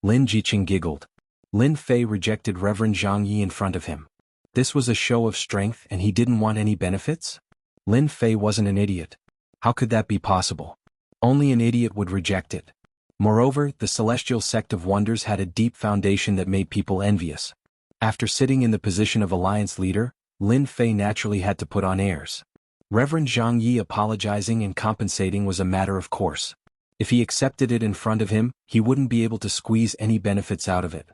Lin Jiqing giggled. Lin Fei rejected Reverend Zhang Yi in front of him. This was a show of strength and he didn't want any benefits? Lin Fei wasn't an idiot. How could that be possible? Only an idiot would reject it. Moreover, the Celestial Sect of Wonders had a deep foundation that made people envious. After sitting in the position of alliance leader, Lin Fei naturally had to put on airs. Reverend Zhang Yi apologizing and compensating was a matter of course. If he accepted it in front of him, he wouldn't be able to squeeze any benefits out of it.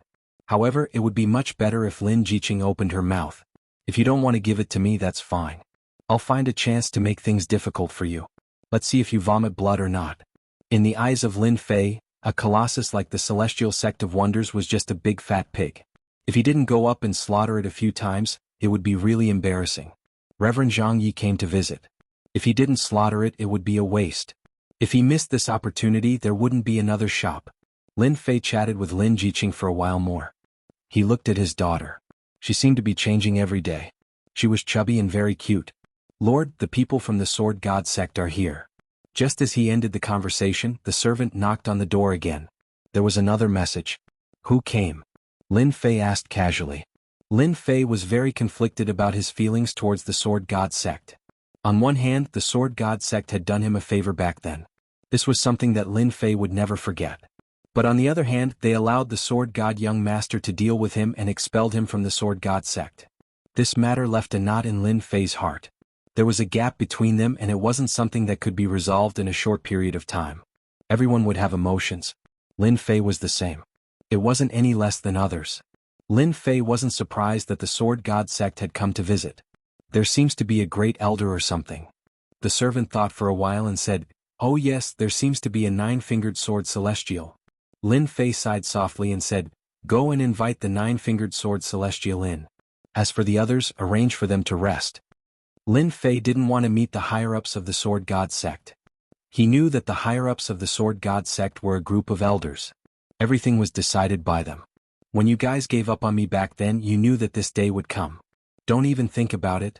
However, it would be much better if Lin Jiqing opened her mouth. If you don't want to give it to me, that's fine. I'll find a chance to make things difficult for you. Let's see if you vomit blood or not. In the eyes of Lin Fei, a colossus like the Celestial Sect of Wonders was just a big fat pig. If he didn't go up and slaughter it a few times, it would be really embarrassing. Reverend Zhang Yi came to visit. If he didn't slaughter it, it would be a waste. If he missed this opportunity, there wouldn't be another shop. Lin Fei chatted with Lin Jiqing for a while more. He looked at his daughter. She seemed to be changing every day. She was chubby and very cute. Lord, the people from the Sword God sect are here. Just as he ended the conversation, the servant knocked on the door again. There was another message. Who came? Lin Fei asked casually. Lin Fei was very conflicted about his feelings towards the Sword God sect. On one hand, the Sword God sect had done him a favor back then. This was something that Lin Fei would never forget. But on the other hand, they allowed the Sword God young master to deal with him and expelled him from the Sword God sect. This matter left a knot in Lin Fei's heart. There was a gap between them and it wasn't something that could be resolved in a short period of time. Everyone would have emotions. Lin Fei was the same. It wasn't any less than others. Lin Fei wasn't surprised that the Sword God sect had come to visit. There seems to be a great elder or something. The servant thought for a while and said, Oh yes, there seems to be a 9-fingered sword celestial. Lin Fei sighed softly and said, Go and invite the 9-fingered sword celestial in. As for the others, arrange for them to rest. Lin Fei didn't want to meet the higher-ups of the Sword God sect. He knew that the higher-ups of the Sword God sect were a group of elders. Everything was decided by them. When you guys gave up on me back then, you knew that this day would come. Don't even think about it.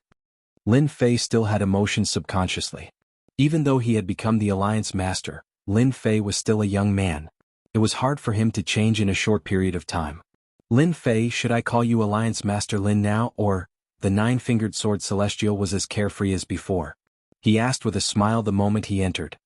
Lin Fei still had emotions subconsciously. Even though he had become the Alliance Master, Lin Fei was still a young man. It was hard for him to change in a short period of time. Lin Fei, should I call you Alliance Master Lin now, or? The 9-fingered sword celestial was as carefree as before. He asked with a smile the moment he entered.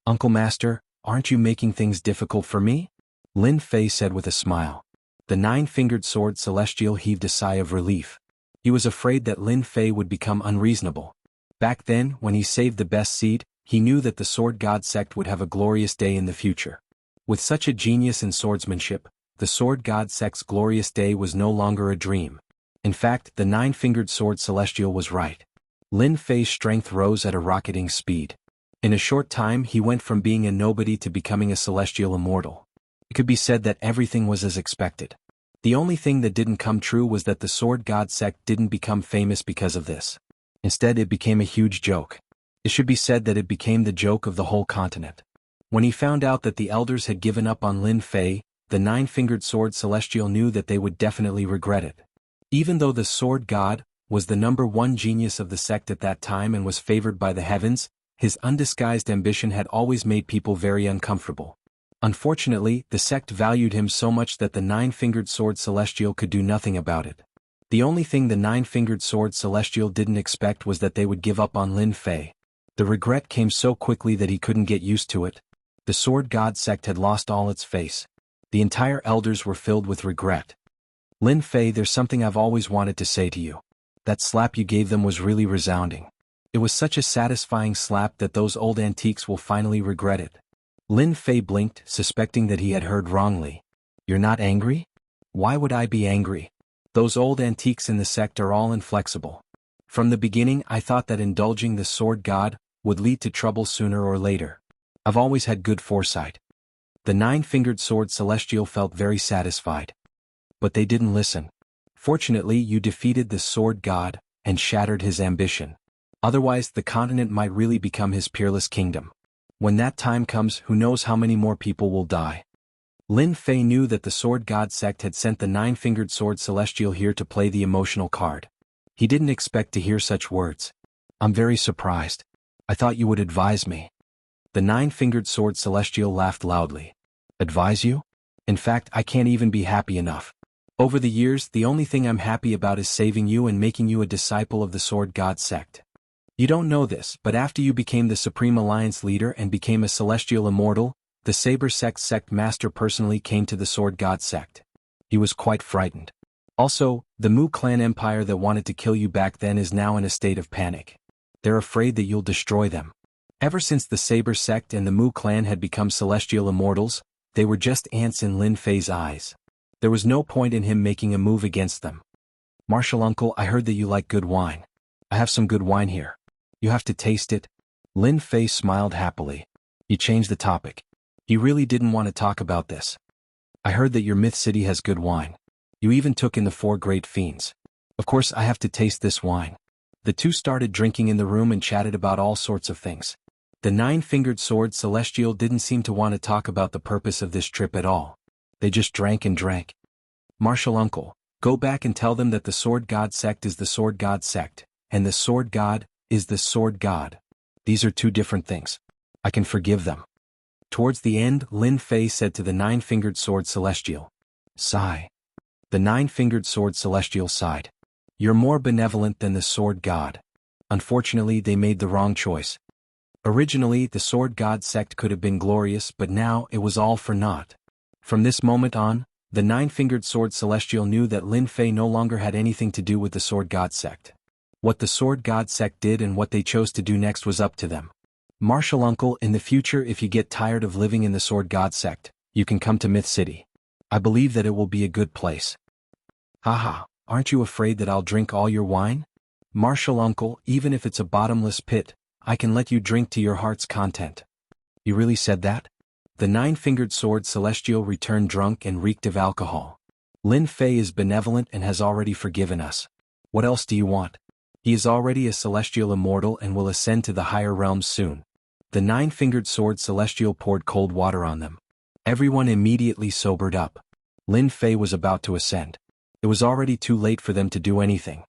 Uncle Master, aren't you making things difficult for me? Lin Fei said with a smile. The 9-fingered sword celestial heaved a sigh of relief. He was afraid that Lin Fei would become unreasonable. Back then, when he saved the best seed, he knew that the Sword God sect would have a glorious day in the future. With such a genius in swordsmanship, the Sword God sect's glorious day was no longer a dream. In fact, the nine-fingered sword celestial was right. Lin Fei's strength rose at a rocketing speed. In a short time he went from being a nobody to becoming a celestial immortal. It could be said that everything was as expected. The only thing that didn't come true was that the Sword God sect didn't become famous because of this. Instead, it became a huge joke. It should be said that it became the joke of the whole continent. When he found out that the elders had given up on Lin Fei, the nine-fingered sword celestial knew that they would definitely regret it. Even though the Sword God was the #1 genius of the sect at that time and was favored by the heavens, his undisguised ambition had always made people very uncomfortable. Unfortunately, the sect valued him so much that the nine-fingered sword celestial could do nothing about it. The only thing the nine-fingered sword celestial didn't expect was that they would give up on Lin Fei. The regret came so quickly that he couldn't get used to it. The Sword God sect had lost all its face. The entire elders were filled with regret. Lin Fei, there's something I've always wanted to say to you. That slap you gave them was really resounding. It was such a satisfying slap that those old antiques will finally regret it. Lin Fei blinked, suspecting that he had heard wrongly. You're not angry? Why would I be angry? Those old antiques in the sect are all inflexible. From the beginning I thought that indulging the Sword God would lead to trouble sooner or later. I've always had good foresight. The nine-fingered sword celestial felt very satisfied. But they didn't listen. Fortunately, you defeated the Sword God and shattered his ambition. Otherwise, the continent might really become his peerless kingdom. When that time comes, who knows how many more people will die. Lin Fei knew that the Sword God sect had sent the nine-fingered sword celestial here to play the emotional card. He didn't expect to hear such words. I'm very surprised. I thought you would advise me. The nine-fingered sword celestial laughed loudly. Advise you? In fact, I can't even be happy enough. Over the years, the only thing I'm happy about is saving you and making you a disciple of the Sword God sect. You don't know this, but after you became the Supreme Alliance leader and became a celestial immortal, the Saber sect master personally came to the Sword God sect. He was quite frightened. Also, the Mu clan empire that wanted to kill you back then is now in a state of panic. They're afraid that you'll destroy them. Ever since the Saber sect and the Mu clan had become celestial immortals, they were just ants in Lin Fei's eyes. There was no point in him making a move against them. Martial uncle, I heard that you like good wine. I have some good wine here. You have to taste it. Lin Fei smiled happily. He changed the topic. He really didn't want to talk about this. I heard that your myth city has good wine. You even took in the 4 great fiends. Of course I have to taste this wine. The two started drinking in the room and chatted about all sorts of things. The nine-fingered sword celestial didn't seem to want to talk about the purpose of this trip at all. They just drank and drank. Martial uncle, go back and tell them that the Sword God sect is the Sword God sect, and the Sword God is the Sword God. These are two different things. I can forgive them. Towards the end, Lin Fei said to the nine-fingered sword celestial. Sigh. The nine-fingered sword celestial sighed. You're more benevolent than the Sword God. Unfortunately, they made the wrong choice. Originally, the Sword God sect could have been glorious, but now it was all for naught. From this moment on, the nine-fingered sword celestial knew that Lin Fei no longer had anything to do with the Sword God sect. What the Sword God sect did and what they chose to do next was up to them. Martial uncle, in the future if you get tired of living in the Sword God sect, you can come to Myth City. I believe that it will be a good place. Haha, aren't you afraid that I'll drink all your wine? Martial uncle, even if it's a bottomless pit, I can let you drink to your heart's content. You really said that? The nine-fingered sword celestial returned drunk and reeked of alcohol. Lin Fei is benevolent and has already forgiven us. What else do you want? He is already a celestial immortal and will ascend to the higher realms soon. The nine-fingered sword celestial poured cold water on them. Everyone immediately sobered up. Lin Fei was about to ascend. It was already too late for them to do anything.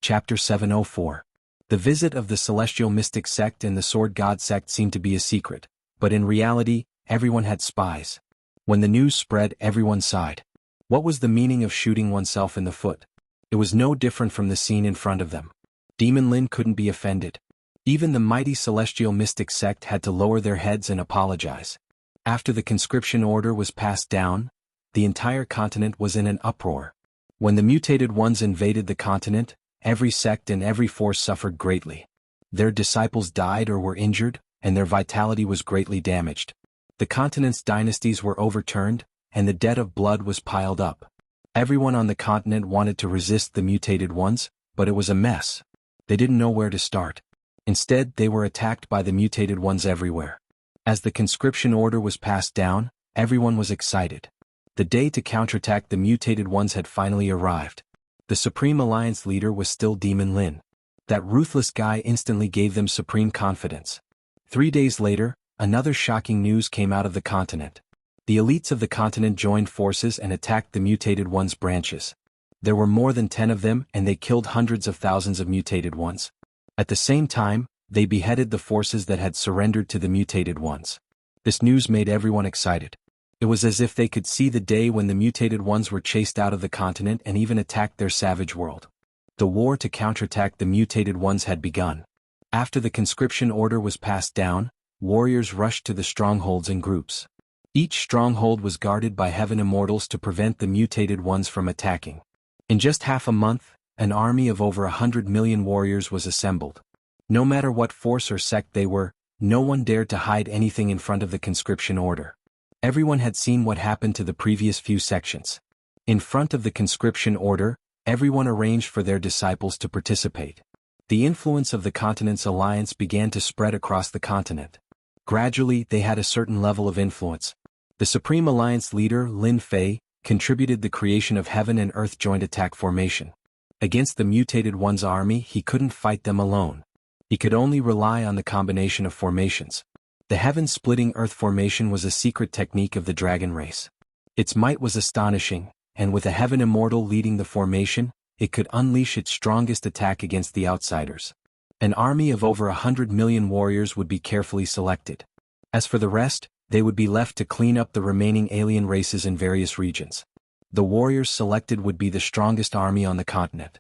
Chapter 704. The visit of the celestial mystic sect and the Sword God sect seemed to be a secret, but in reality, everyone had spies. When the news spread, everyone sighed. What was the meaning of shooting oneself in the foot? It was no different from the scene in front of them. Demon Lin couldn't be offended. Even the mighty celestial mystic sect had to lower their heads and apologize. After the conscription order was passed down, the entire continent was in an uproar. When the mutated ones invaded the continent, every sect and every force suffered greatly. Their disciples died or were injured, and their vitality was greatly damaged. The continent's dynasties were overturned, and the debt of blood was piled up. Everyone on the continent wanted to resist the mutated ones, but it was a mess. They didn't know where to start. Instead, they were attacked by the mutated ones everywhere. As the conscription order was passed down, everyone was excited. The day to counterattack the mutated ones had finally arrived. The Supreme Alliance leader was still Demon Lin. That ruthless guy instantly gave them supreme confidence. 3 days later, another shocking news came out of the continent. The elites of the continent joined forces and attacked the mutated ones' branches. There were more than 10 of them, and they killed hundreds of thousands of mutated ones. At the same time, they beheaded the forces that had surrendered to the mutated ones. This news made everyone excited. It was as if they could see the day when the mutated ones were chased out of the continent and even attacked their savage world. The war to counterattack the mutated ones had begun. After the conscription order was passed down, warriors rushed to the strongholds in groups. Each stronghold was guarded by heaven immortals to prevent the mutated ones from attacking. In just half a month, an army of over 100 million warriors was assembled. No matter what force or sect they were, no one dared to hide anything in front of the conscription order. Everyone had seen what happened to the previous few sections. In front of the conscription order, everyone arranged for their disciples to participate. The influence of the continent's alliance began to spread across the continent. Gradually, they had a certain level of influence. The Supreme Alliance leader, Lin Fei, contributed the creation of Heaven and Earth Joint Attack Formation. Against the mutated one's army, he couldn't fight them alone. He could only rely on the combination of formations. The Heaven-Splitting Earth Formation was a secret technique of the dragon race. Its might was astonishing, and with a Heaven Immortal leading the formation, it could unleash its strongest attack against the outsiders. An army of over 100 million warriors would be carefully selected. As for the rest, they would be left to clean up the remaining alien races in various regions. The warriors selected would be the strongest army on the continent.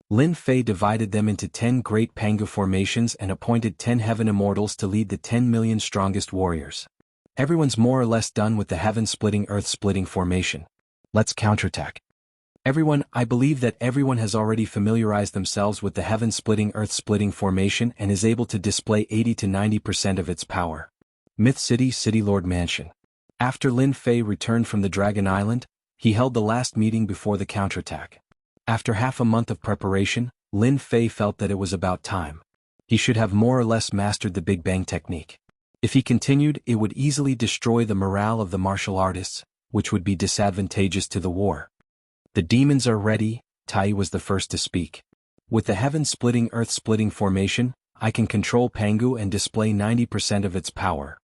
Lin Fei divided them into 10 great Pangu formations and appointed 10 Heaven Immortals to lead the 10 million strongest warriors. Everyone's more or less done with the Heaven-Splitting Earth-Splitting formation. Let's counterattack. Everyone, I believe that everyone has already familiarized themselves with the Heaven-Splitting Earth-Splitting formation and is able to display 80 to 90% of its power. Myth City, City Lord Mansion. After Lin Fei returned from the Dragon Island, he held the last meeting before the counterattack. After half a month of preparation, Lin Fei felt that it was about time. He should have more or less mastered the Big Bang technique. If he continued, it would easily destroy the morale of the martial artists, which would be disadvantageous to the war. The demons are ready, Tai was the first to speak. With the Heaven-Splitting Earth-Splitting formation, I can control Pangu and display 90% of its power.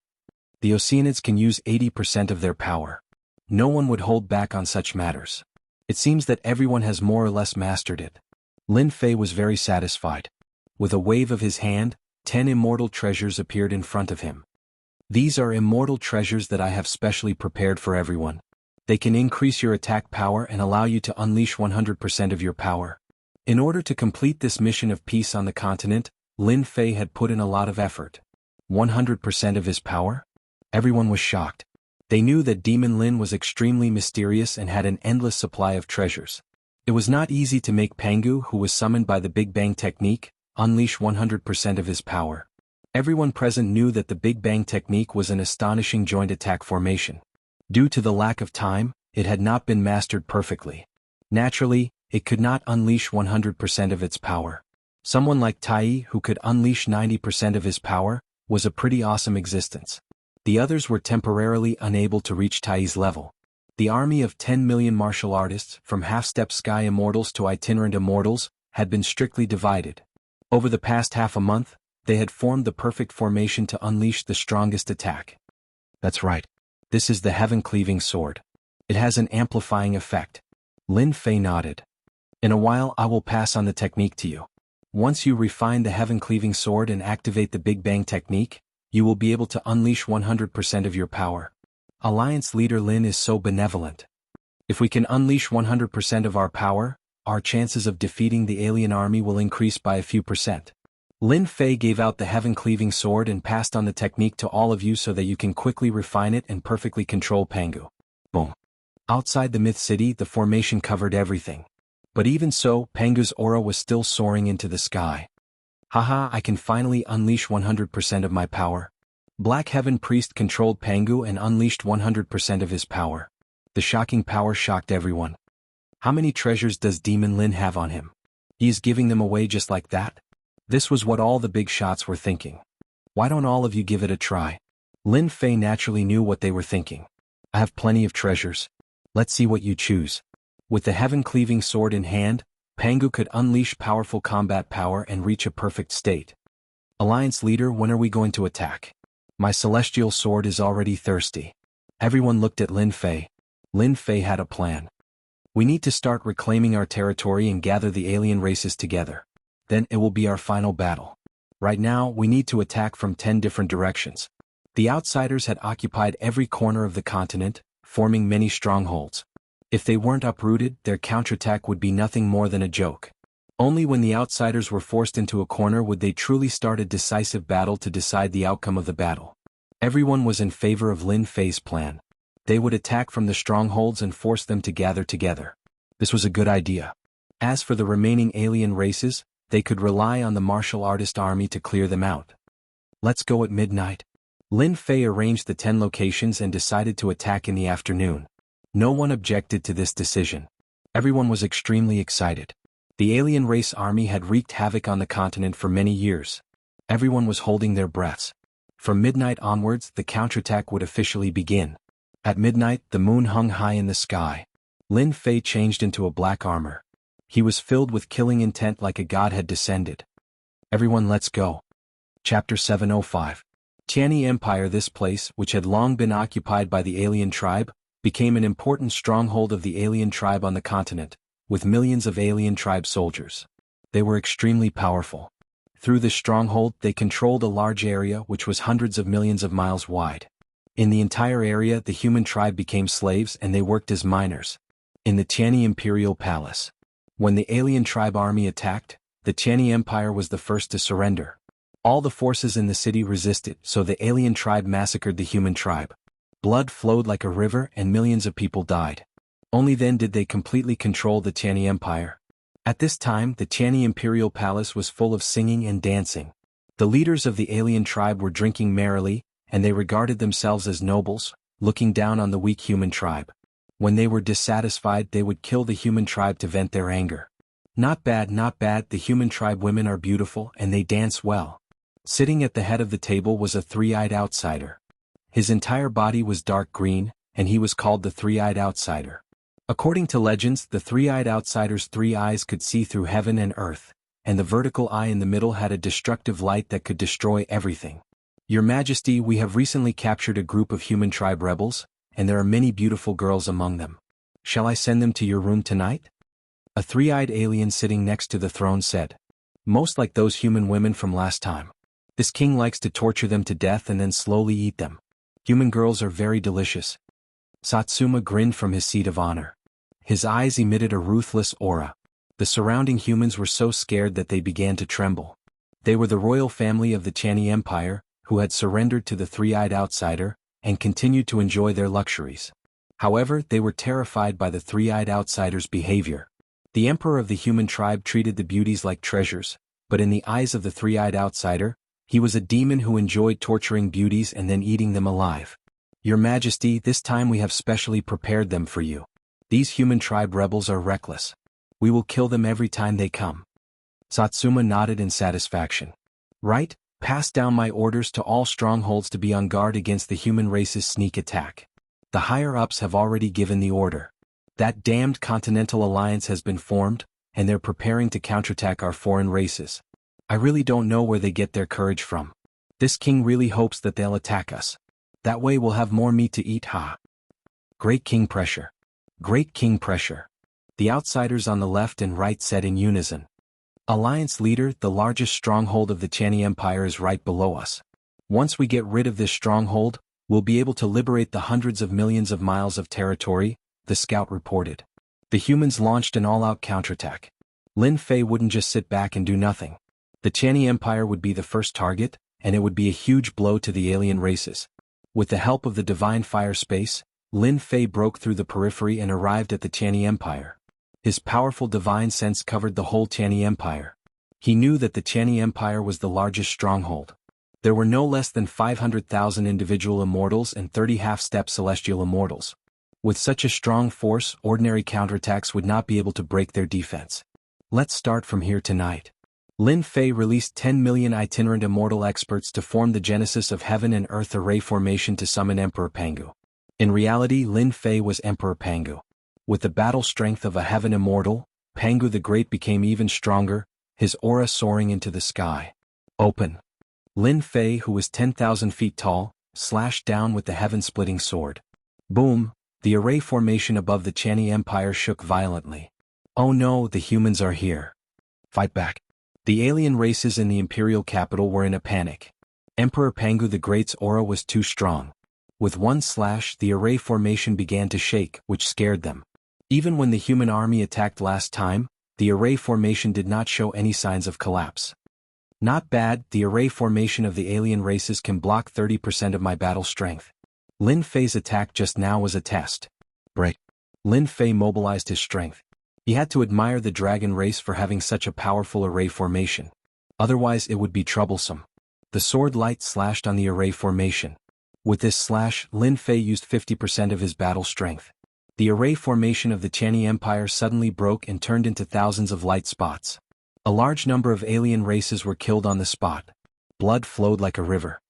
The Oceanids can use 80% of their power. No one would hold back on such matters. It seems that everyone has more or less mastered it. Lin Fei was very satisfied. With a wave of his hand, 10 immortal treasures appeared in front of him. These are immortal treasures that I have specially prepared for everyone. They can increase your attack power and allow you to unleash 100% of your power. In order to complete this mission of peace on the continent, Lin Fei had put in a lot of effort. 100% of his power? Everyone was shocked. They knew that Demon Lin was extremely mysterious and had an endless supply of treasures. It was not easy to make Pangu, who was summoned by the Big Bang technique, unleash 100% of his power. Everyone present knew that the Big Bang technique was an astonishing joint attack formation. Due to the lack of time, it had not been mastered perfectly. Naturally, it could not unleash 100% of its power. Someone like Tai, who could unleash 90% of his power, was a pretty awesome existence. The others were temporarily unable to reach Tai's level. The army of 10 million martial artists, from half-step sky immortals to itinerant immortals, had been strictly divided. Over the past half a month, they had formed the perfect formation to unleash the strongest attack. That's right. This is the Heaven-Cleaving Sword. It has an amplifying effect. Lin Fei nodded. In a while I will pass on the technique to you. Once you refine the Heaven-Cleaving Sword and activate the Big Bang technique, you will be able to unleash 100% of your power. Alliance leader Lin is so benevolent. If we can unleash 100% of our power, our chances of defeating the alien army will increase by a few percent. Lin Fei gave out the Heaven-Cleaving Sword and passed on the technique to all of you so that you can quickly refine it and perfectly control Pangu. Boom. Outside the Myth City, the formation covered everything. But even so, Pangu's aura was still soaring into the sky. Haha, I can finally unleash 100% of my power. Black Heaven Priest controlled Pangu and unleashed 100% of his power. The shocking power shocked everyone. How many treasures does Demon Lin have on him? He is giving them away just like that? This was what all the big shots were thinking. Why don't all of you give it a try? Lin Fei naturally knew what they were thinking. I have plenty of treasures. Let's see what you choose. With the heaven-cleaving sword in hand, Pangu could unleash powerful combat power and reach a perfect state. Alliance leader, when are we going to attack? My celestial sword is already thirsty. Everyone looked at Lin Fei. Lin Fei had a plan. We need to start reclaiming our territory and gather the alien races together. Then it will be our final battle. Right now, we need to attack from 10 different directions. The outsiders had occupied every corner of the continent, forming many strongholds. If they weren't uprooted, their counterattack would be nothing more than a joke. Only when the outsiders were forced into a corner would they truly start a decisive battle to decide the outcome of the battle. Everyone was in favor of Lin Fei's plan. They would attack from the strongholds and force them to gather together. This was a good idea. As for the remaining alien races, they could rely on the martial artist army to clear them out. Let's go at midnight. Lin Fei arranged the 10 locations and decided to attack in the afternoon. No one objected to this decision. Everyone was extremely excited. The alien race army had wreaked havoc on the continent for many years. Everyone was holding their breaths. From midnight onwards, the counterattack would officially begin. At midnight, the moon hung high in the sky. Lin Fei changed into a black armor. He was filled with killing intent like a god had descended. Everyone, let's go. Chapter 705. Tianyi Empire. This place, which had long been occupied by the alien tribe, became an important stronghold of the alien tribe on the continent, with millions of alien tribe soldiers. They were extremely powerful. Through this stronghold, they controlled a large area which was hundreds of millions of miles wide. In the entire area, the human tribe became slaves and they worked as miners. In the Tianyi Imperial Palace. When the alien tribe army attacked, the Tianyi Empire was the first to surrender. All the forces in the city resisted, so the alien tribe massacred the human tribe. Blood flowed like a river and millions of people died. Only then did they completely control the Tianyi Empire. At this time, the Tianyi Imperial Palace was full of singing and dancing. The leaders of the alien tribe were drinking merrily, and they regarded themselves as nobles, looking down on the weak human tribe. When they were dissatisfied, they would kill the human tribe to vent their anger. Not bad, not bad. The human tribe women are beautiful and they dance well. Sitting at the head of the table was a three-eyed outsider. His entire body was dark green, and he was called the three-eyed outsider. According to legends, the three-eyed outsider's 3 eyes could see through heaven and earth, and the vertical eye in the middle had a destructive light that could destroy everything. Your Majesty, we have recently captured a group of human tribe rebels, and there are many beautiful girls among them. Shall I send them to your room tonight? A three-eyed alien sitting next to the throne said. Most like those human women from last time. This king likes to torture them to death and then slowly eat them. Human girls are very delicious. Satsuma grinned from his seat of honor. His eyes emitted a ruthless aura. The surrounding humans were so scared that they began to tremble. They were the royal family of the Tianyi Empire, who had surrendered to the three-eyed outsider, and continued to enjoy their luxuries. However, they were terrified by the three-eyed outsider's behavior. The emperor of the human tribe treated the beauties like treasures, but in the eyes of the three-eyed outsider, he was a demon who enjoyed torturing beauties and then eating them alive. Your Majesty, this time we have specially prepared them for you. These human tribe rebels are reckless. We will kill them every time they come. Satsuma nodded in satisfaction. Right, pass down my orders to all strongholds to be on guard against the human race's sneak attack. The higher-ups have already given the order. That damned Continental Alliance has been formed, and they're preparing to counterattack our foreign races. I really don't know where they get their courage from. This king really hopes that they'll attack us. That way we'll have more meat to eat, ha. Great king pressure. Great king pressure. The outsiders on the left and right said in unison. Alliance leader, the largest stronghold of the Tianyi Empire is right below us. Once we get rid of this stronghold, we'll be able to liberate the hundreds of millions of miles of territory, the scout reported. The humans launched an all-out counterattack. Lin Fei wouldn't just sit back and do nothing. The Tianyi Empire would be the first target, and it would be a huge blow to the alien races. With the help of the divine fire space, Lin Fei broke through the periphery and arrived at the Tianyi Empire. His powerful divine sense covered the whole Tianyi Empire. He knew that the Qianni Empire was the largest stronghold. There were no less than 500,000 individual immortals and 30 half-step celestial immortals. With such a strong force, ordinary counterattacks would not be able to break their defense. Let's start from here tonight. Lin Fei released 10 million itinerant immortal experts to form the genesis of Heaven and Earth Array formation to summon Emperor Pangu. In reality, Lin Fei was Emperor Pangu. With the battle strength of a Heaven immortal, Pangu the Great became even stronger, his aura soaring into the sky. Open. Lin Fei, who was 10,000 feet tall, slashed down with the heaven-splitting sword. Boom! The array formation above the Qianni Empire shook violently. Oh no, the humans are here. Fight back. The alien races in the imperial capital were in a panic. Emperor Pangu the Great's aura was too strong. With one slash, the array formation began to shake, which scared them. Even when the human army attacked last time, the array formation did not show any signs of collapse. Not bad, the array formation of the alien races can block 30% of my battle strength. Lin Fei's attack just now was a test. Break. Lin Fei mobilized his strength. He had to admire the dragon race for having such a powerful array formation. Otherwise it would be troublesome. The sword light slashed on the array formation. With this slash, Lin Fei used 50% of his battle strength. The array formation of the Qianni Empire suddenly broke and turned into thousands of light spots. A large number of alien races were killed on the spot. Blood flowed like a river.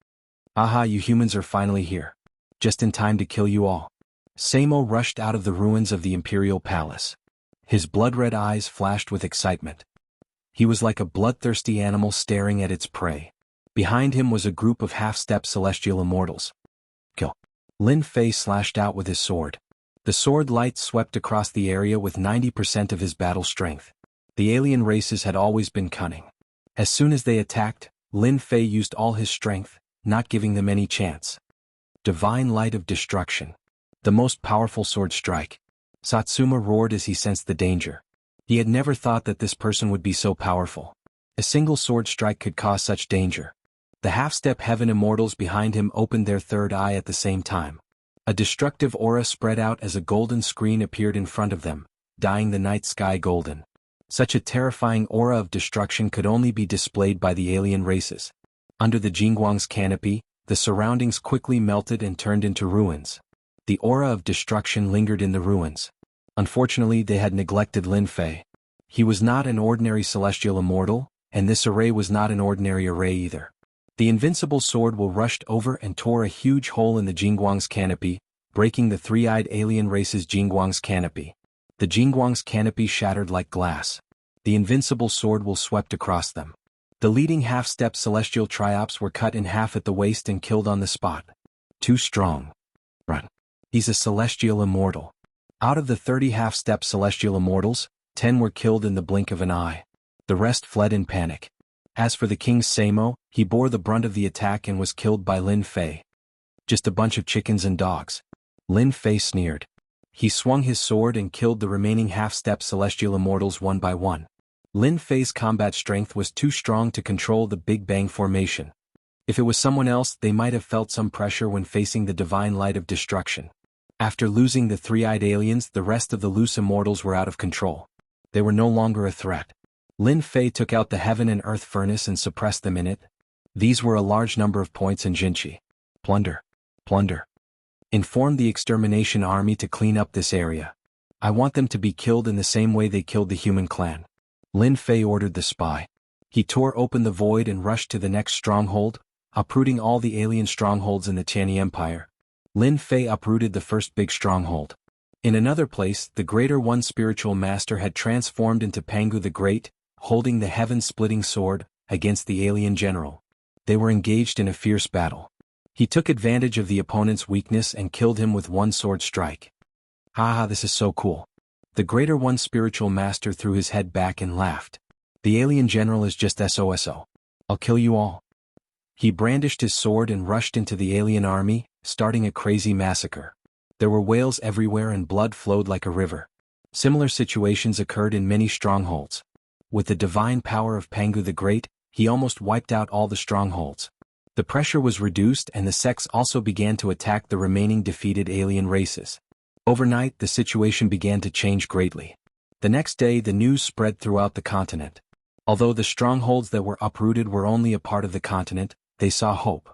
Aha, you humans are finally here. Just in time to kill you all. Samo rushed out of the ruins of the imperial palace. His blood-red eyes flashed with excitement. He was like a bloodthirsty animal staring at its prey. Behind him was a group of half-step celestial immortals. Kill. Lin Fei slashed out with his sword. The sword light swept across the area with 90% of his battle strength. The alien races had always been cunning. As soon as they attacked, Lin Fei used all his strength, not giving them any chance. Divine Light of Destruction. The most powerful sword strike. Satsuma roared as he sensed the danger. He had never thought that this person would be so powerful. A single sword strike could cause such danger. The half-step Heaven immortals behind him opened their third eye at the same time. A destructive aura spread out as a golden screen appeared in front of them, dyeing the night sky golden. Such a terrifying aura of destruction could only be displayed by the alien races. Under the Jianghu's canopy, the surroundings quickly melted and turned into ruins. The aura of destruction lingered in the ruins. Unfortunately, they had neglected Lin Fei. He was not an ordinary celestial immortal, and this array was not an ordinary array either. The invincible sword will rushed over and tore a huge hole in the Jianghu's canopy, breaking the three-eyed alien race's Jianghu's canopy. The Jianghu's canopy shattered like glass. The invincible sword will swept across them. The leading half-step celestial triops were cut in half at the waist and killed on the spot. Too strong. Run. He's a celestial immortal. Out of the 30 half-step celestial immortals, 10 were killed in the blink of an eye. The rest fled in panic. As for the king's Samo, he bore the brunt of the attack and was killed by Lin Fei. Just a bunch of chickens and dogs. Lin Fei sneered. He swung his sword and killed the remaining half-step celestial immortals one by one. Lin Fei's combat strength was too strong to control the Big Bang formation. If it was someone else, they might have felt some pressure when facing the divine light of destruction. After losing the three-eyed aliens, the rest of the loose immortals were out of control. They were no longer a threat. Lin Fei took out the Heaven and Earth furnace and suppressed them in it. These were a large number of points in Jinchi. Plunder. Plunder. Inform the extermination army to clean up this area. I want them to be killed in the same way they killed the human clan. Lin Fei ordered the spy. He tore open the void and rushed to the next stronghold, uprooting all the alien strongholds in the Qianni Empire. Lin Fei uprooted the first big stronghold. In another place, the Greater One spiritual master had transformed into Pangu the Great, holding the heaven-splitting sword, against the alien general. They were engaged in a fierce battle. He took advantage of the opponent's weakness and killed him with one sword strike. Haha, this is so cool. The Greater One spiritual master threw his head back and laughed. The alien general is just SOSO. I'll kill you all. He brandished his sword and rushed into the alien army, starting a crazy massacre. There were wails everywhere and blood flowed like a river. Similar situations occurred in many strongholds. With the divine power of Pangu the Great, he almost wiped out all the strongholds. The pressure was reduced and the sects also began to attack the remaining defeated alien races. Overnight, the situation began to change greatly. The next day, the news spread throughout the continent. Although the strongholds that were uprooted were only a part of the continent, they saw hope.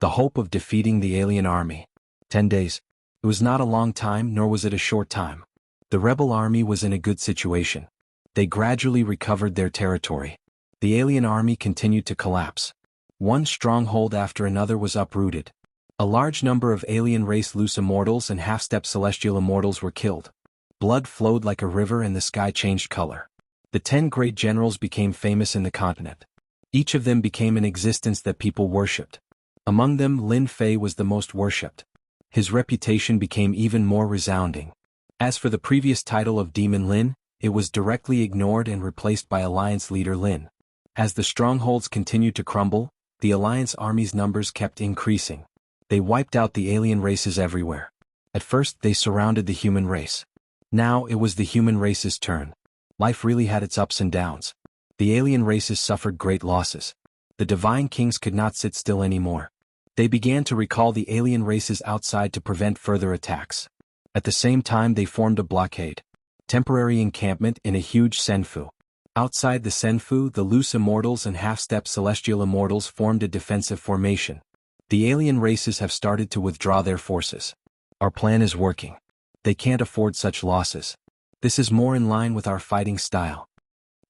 The hope of defeating the alien army. 10 days. It was not a long time, nor was it a short time. The rebel army was in a good situation. They gradually recovered their territory. The alien army continued to collapse. One stronghold after another was uprooted. A large number of alien race loose immortals and half-step celestial immortals were killed. Blood flowed like a river and the sky changed color. The 10 great generals became famous in the continent. Each of them became an existence that people worshipped. Among them, Lin Fei was the most worshipped. His reputation became even more resounding. As for the previous title of Demon Lin, it was directly ignored and replaced by Alliance Leader Lin. As the strongholds continued to crumble, the Alliance army's numbers kept increasing. They wiped out the alien races everywhere. At first, they surrounded the human race. Now, it was the human race's turn. Life really had its ups and downs. The alien races suffered great losses. The divine kings could not sit still anymore. They began to recall the alien races outside to prevent further attacks. At the same time, they formed a blockade. Temporary encampment in a huge senfu. Outside the senfu, the loose immortals and half-step celestial immortals formed a defensive formation. The alien races have started to withdraw their forces. Our plan is working. They can't afford such losses. This is more in line with our fighting style.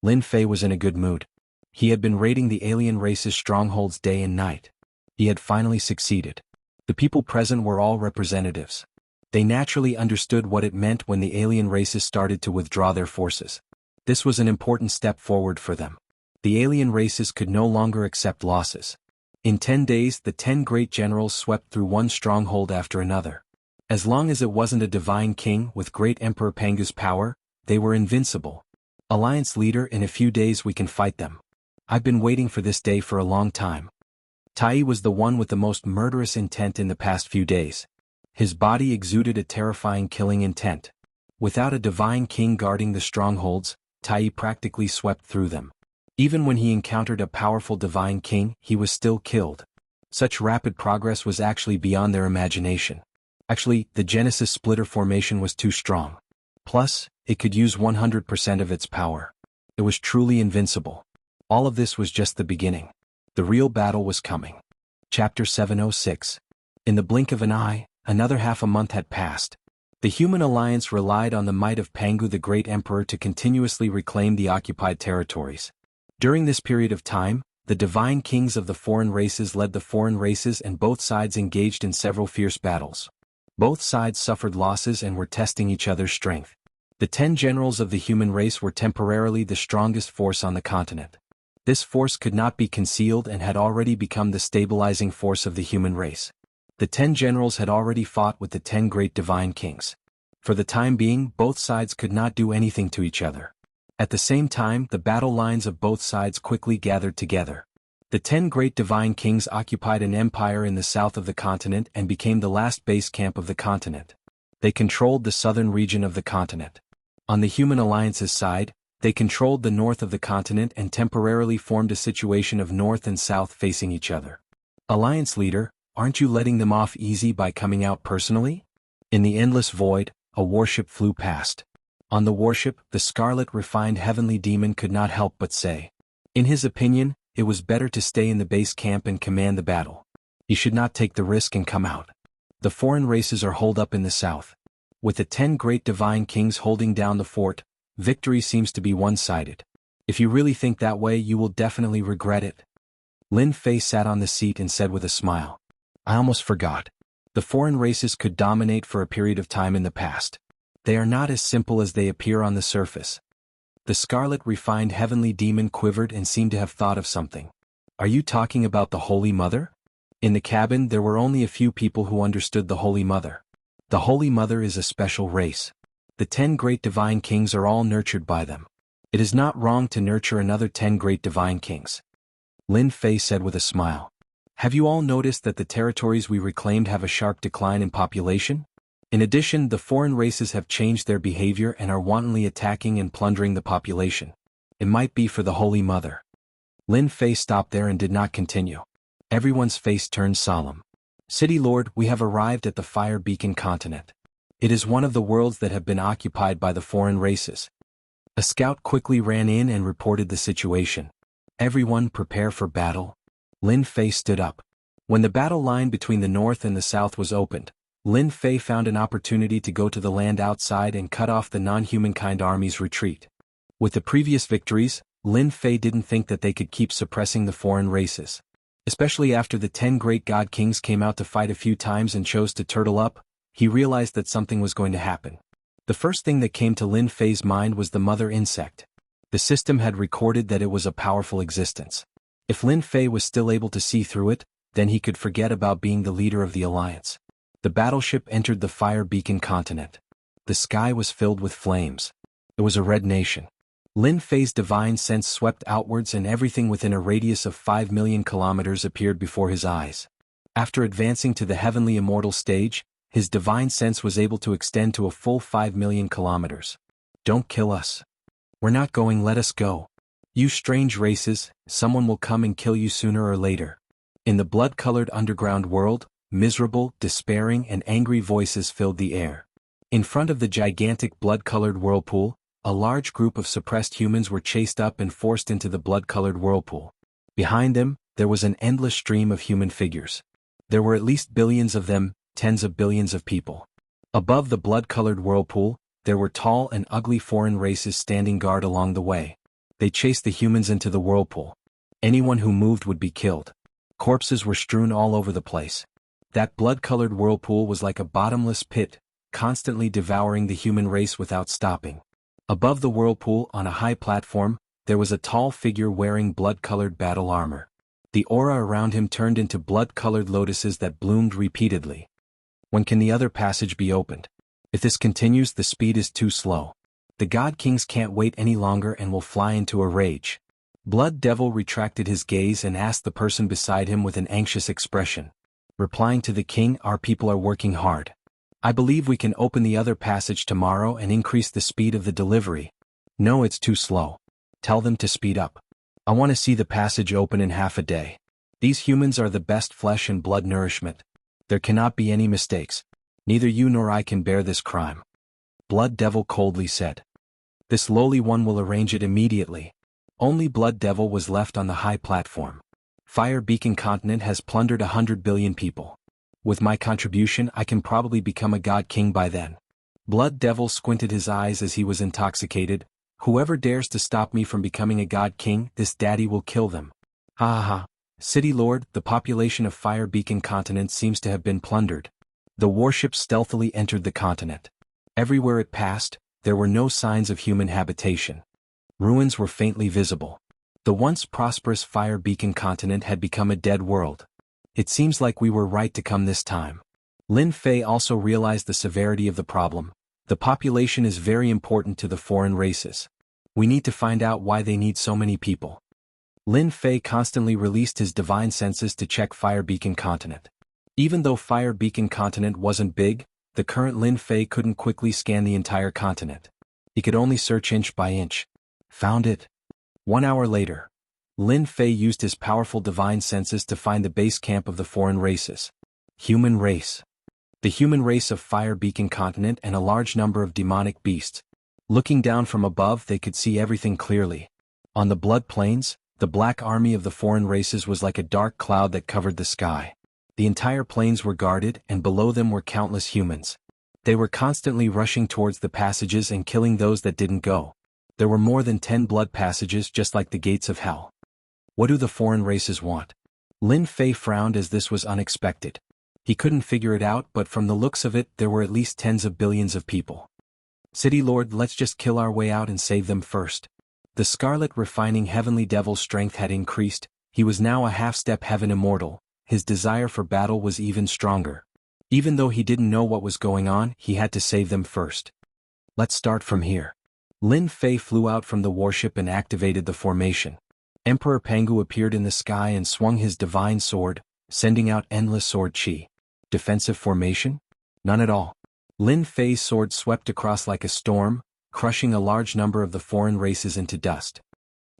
Lin Fei was in a good mood. He had been raiding the alien race's strongholds day and night. He had finally succeeded. The people present were all representatives. They naturally understood what it meant when the alien races started to withdraw their forces. This was an important step forward for them. The alien races could no longer accept losses. In 10 days, the 10 great generals swept through one stronghold after another. As long as it wasn't a divine king with great Emperor Pangu's power, they were invincible. Alliance leader, in a few days we can fight them. I've been waiting for this day for a long time. Tai was the one with the most murderous intent in the past few days. His body exuded a terrifying killing intent. Without a divine king guarding the strongholds, Tai practically swept through them. Even when he encountered a powerful divine king, he was still killed. Such rapid progress was actually beyond their imagination. Actually, the Genesis splitter formation was too strong. Plus, it could use 100% of its power. It was truly invincible. All of this was just the beginning. The real battle was coming. Chapter 706. In the blink of an eye, another half a month had passed. The human alliance relied on the might of Pangu the Great Emperor to continuously reclaim the occupied territories. During this period of time, the divine kings of the foreign races led the foreign races and both sides engaged in several fierce battles. Both sides suffered losses and were testing each other's strength. The 10 generals of the human race were temporarily the strongest force on the continent. This force could not be concealed and had already become the stabilizing force of the human race. The 10 generals had already fought with the 10 great divine kings. For the time being, both sides could not do anything to each other. At the same time, the battle lines of both sides quickly gathered together. The 10 great divine kings occupied an empire in the south of the continent and became the last base camp of the continent. They controlled the southern region of the continent. On the human alliance's side, they controlled the north of the continent and temporarily formed a situation of north and south facing each other. Alliance leader, aren't you letting them off easy by coming out personally? In the endless void, a warship flew past. On the warship, the scarlet refined heavenly demon could not help but say. In his opinion, it was better to stay in the base camp and command the battle. He should not take the risk and come out. The foreign races are holed up in the south. With the 10 great divine kings holding down the fort, victory seems to be one-sided. If you really think that way, you will definitely regret it. Lin Fei sat on the seat and said with a smile. I almost forgot. The foreign races could dominate for a period of time in the past. They are not as simple as they appear on the surface. The scarlet refined heavenly demon quivered and seemed to have thought of something. Are you talking about the Holy Mother? In the cabin there were only a few people who understood the Holy Mother. The Holy Mother is a special race. The 10 great divine kings are all nurtured by them. It is not wrong to nurture another 10 great divine kings. Lin Fei said with a smile. Have you all noticed that the territories we reclaimed have a sharp decline in population? In addition, the foreign races have changed their behavior and are wantonly attacking and plundering the population. It might be for the Holy Mother. Lin Fei stopped there and did not continue. Everyone's face turned solemn. City Lord, we have arrived at the Fire Beacon continent. It is one of the worlds that have been occupied by the foreign races. A scout quickly ran in and reported the situation. Everyone prepare for battle. Lin Fei stood up. When the battle line between the north and the south was opened, Lin Fei found an opportunity to go to the land outside and cut off the non-humankind army's retreat. With the previous victories, Lin Fei didn't think that they could keep suppressing the foreign races. Especially after the 10 great god kings came out to fight a few times and chose to turtle up, he realized that something was going to happen. The first thing that came to Lin Fei's mind was the mother insect. The system had recorded that it was a powerful existence. If Lin Fei was still able to see through it, then he could forget about being the leader of the alliance. The battleship entered the fire beacon continent. The sky was filled with flames. It was a red nation. Lin Fei's divine sense swept outwards and everything within a radius of 5 million kilometers appeared before his eyes. After advancing to the heavenly immortal stage, his divine sense was able to extend to a full 5 million kilometers. Don't kill us. We're not going, let us go. You strange races, someone will come and kill you sooner or later. In the blood-colored underground world, miserable, despairing and angry voices filled the air. In front of the gigantic blood-colored whirlpool, a large group of suppressed humans were chased up and forced into the blood-colored whirlpool. Behind them, there was an endless stream of human figures. There were at least billions of them, tens of billions of people. Above the blood-colored whirlpool, there were tall and ugly foreign races standing guard along the way. They chased the humans into the whirlpool. Anyone who moved would be killed. Corpses were strewn all over the place. That blood-colored whirlpool was like a bottomless pit, constantly devouring the human race without stopping. Above the whirlpool, on a high platform, there was a tall figure wearing blood-colored battle armor. The aura around him turned into blood-colored lotuses that bloomed repeatedly. When can the other passage be opened? If this continues, the speed is too slow. The God Kings can't wait any longer and will fly into a rage. Blood Devil retracted his gaze and asked the person beside him with an anxious expression. Replying to the king, our people are working hard. I believe we can open the other passage tomorrow and increase the speed of the delivery. No, it's too slow. Tell them to speed up. I want to see the passage open in half a day. These humans are the best flesh and blood nourishment. There cannot be any mistakes. Neither you nor I can bear this crime. Blood Devil coldly said. This lowly one will arrange it immediately. Only Blood Devil was left on the high platform. Fire Beacon Continent has plundered 100 billion people. With my contribution, I can probably become a god king by then. Blood Devil squinted his eyes as he was intoxicated. Whoever dares to stop me from becoming a god king, this daddy will kill them. Ha ha ha. City Lord, the population of Fire Beacon Continent seems to have been plundered. The warship stealthily entered the continent. Everywhere it passed, there were no signs of human habitation. Ruins were faintly visible. The once prosperous Fire Beacon Continent had become a dead world. It seems like we were right to come this time. Lin Fei also realized the severity of the problem. The population is very important to the foreign races. We need to find out why they need so many people. Lin Fei constantly released his divine senses to check Fire Beacon Continent. Even though Fire Beacon Continent wasn't big, the current Lin Fei couldn't quickly scan the entire continent. He could only search inch by inch. Found it. 1 hour later, Lin Fei used his powerful divine senses to find the base camp of the foreign races. Human race. The human race of Fire Beacon Continent and a large number of demonic beasts. Looking down from above, they could see everything clearly. On the blood plains, the black army of the foreign races was like a dark cloud that covered the sky. The entire plains were guarded, and below them were countless humans. They were constantly rushing towards the passages and killing those that didn't go. There were more than 10 blood passages, just like the gates of hell. What do the foreign races want? Lin Fei frowned as this was unexpected. He couldn't figure it out, but from the looks of it, there were at least tens of billions of people. City Lord, let's just kill our way out and save them first. The Scarlet Refining Heavenly Devil's strength had increased. He was now a half-step heaven immortal. His desire for battle was even stronger. Even though he didn't know what was going on, he had to save them first. Let's start from here. Lin Fei flew out from the warship and activated the formation. Emperor Pangu appeared in the sky and swung his divine sword, sending out endless sword chi. Defensive formation? None at all. Lin Fei's sword swept across like a storm, crushing a large number of the foreign races into dust.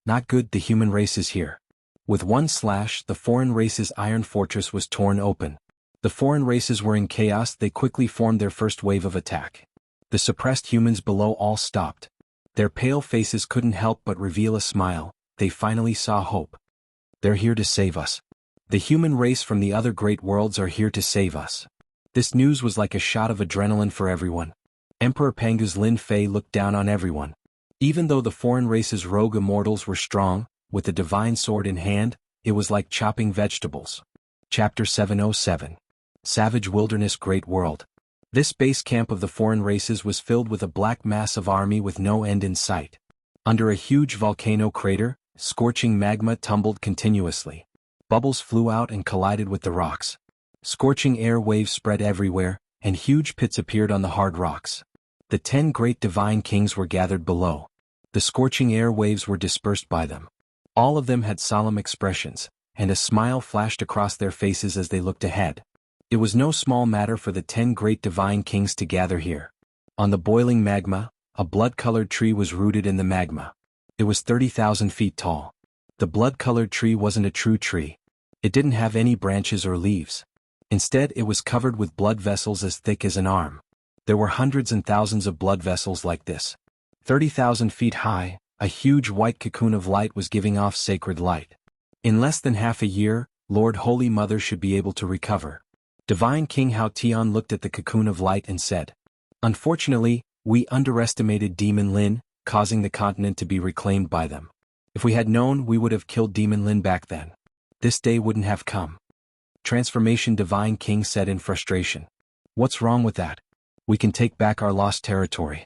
Not good, the human race is here. With one slash, the foreign race's iron fortress was torn open. The foreign races were in chaos. They quickly formed their first wave of attack. The suppressed humans below all stopped. Their pale faces couldn't help but reveal a smile. They finally saw hope. They're here to save us. The human race from the other great worlds are here to save us. This news was like a shot of adrenaline for everyone. Emperor Pangu's Lin Fei looked down on everyone. Even though the foreign race's rogue immortals were strong, with the divine sword in hand, it was like chopping vegetables. Chapter 707. Savage Wilderness Great World. This base camp of the foreign races was filled with a black mass of army with no end in sight. Under a huge volcano crater, scorching magma tumbled continuously. Bubbles flew out and collided with the rocks. Scorching air waves spread everywhere, and huge pits appeared on the hard rocks. The 10 great divine kings were gathered below. The scorching air waves were dispersed by them. All of them had solemn expressions, and a smile flashed across their faces as they looked ahead. It was no small matter for the 10 great divine kings to gather here. On the boiling magma, a blood-colored tree was rooted in the magma. It was 30,000 feet tall. The blood-colored tree wasn't a true tree. It didn't have any branches or leaves. Instead, it was covered with blood vessels as thick as an arm. There were hundreds and thousands of blood vessels like this. 30,000 feet high, a huge white cocoon of light was giving off sacred light. In less than half a year, Lord Holy Mother should be able to recover. Divine King Hao Tian looked at the cocoon of light and said, "Unfortunately, we underestimated Demon Lin, causing the continent to be reclaimed by them. If we had known, we would have killed Demon Lin back then. This day wouldn't have come." Transformation Divine King said in frustration. "What's wrong with that? We can take back our lost territory."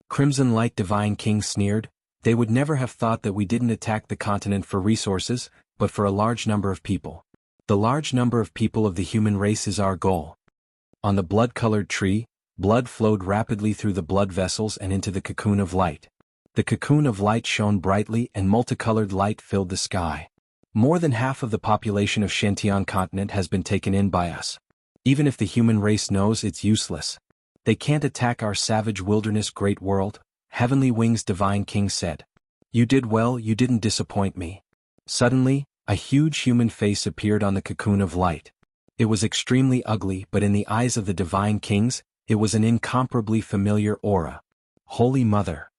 Crimson Light Divine King sneered. "They would never have thought that we didn't attack the continent for resources, but for a large number of people. The large number of people of the human race is our goal." On the blood-colored tree, blood flowed rapidly through the blood vessels and into the cocoon of light. The cocoon of light shone brightly and multicolored light filled the sky. More than half of the population of Shantian continent has been taken in by us. Even if the human race knows it's useless, they can't attack our savage wilderness great world, Heavenly Wings Divine King said. "You did well, you didn't disappoint me." Suddenly, a huge human face appeared on the cocoon of light. It was extremely ugly, but in the eyes of the divine kings, it was an incomparably familiar aura. Holy Mother.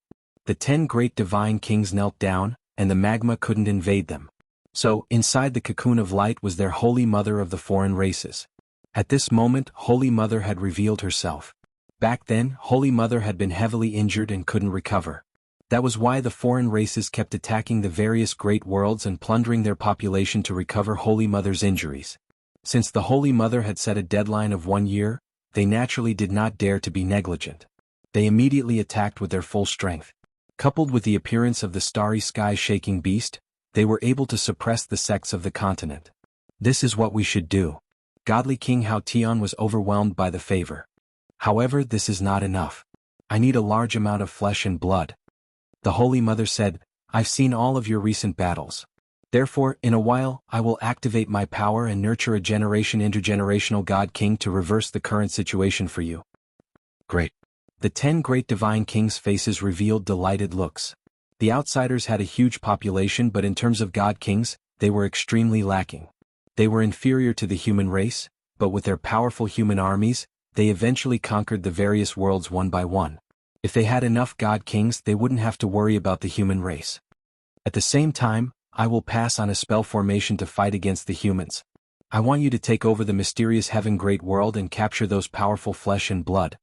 The 10 great divine kings knelt down, and the magma couldn't invade them. So, inside the cocoon of light was their Holy Mother of the foreign races. At this moment, Holy Mother had revealed herself. Back then, Holy Mother had been heavily injured and couldn't recover. That was why the foreign races kept attacking the various great worlds and plundering their population to recover Holy Mother's injuries. Since the Holy Mother had set a deadline of 1 year, they naturally did not dare to be negligent. They immediately attacked with their full strength. Coupled with the appearance of the starry sky-shaking beast, they were able to suppress the sects of the continent. This is what we should do. Godly King Hao Tian was overwhelmed by the favor. However, this is not enough. I need a large amount of flesh and blood. The Holy Mother said, "I've seen all of your recent battles. Therefore, in a while, I will activate my power and nurture a intergenerational God King to reverse the current situation for you." Great. The 10 great divine kings' faces revealed delighted looks. The outsiders had a huge population, but in terms of God Kings, they were extremely lacking. They were inferior to the human race, but with their powerful human armies, they eventually conquered the various worlds one by one. If they had enough God Kings, they wouldn't have to worry about the human race. At the same time, I will pass on a spell formation to fight against the humans. I want you to take over the mysterious Heaven Great World and capture those powerful flesh and blood.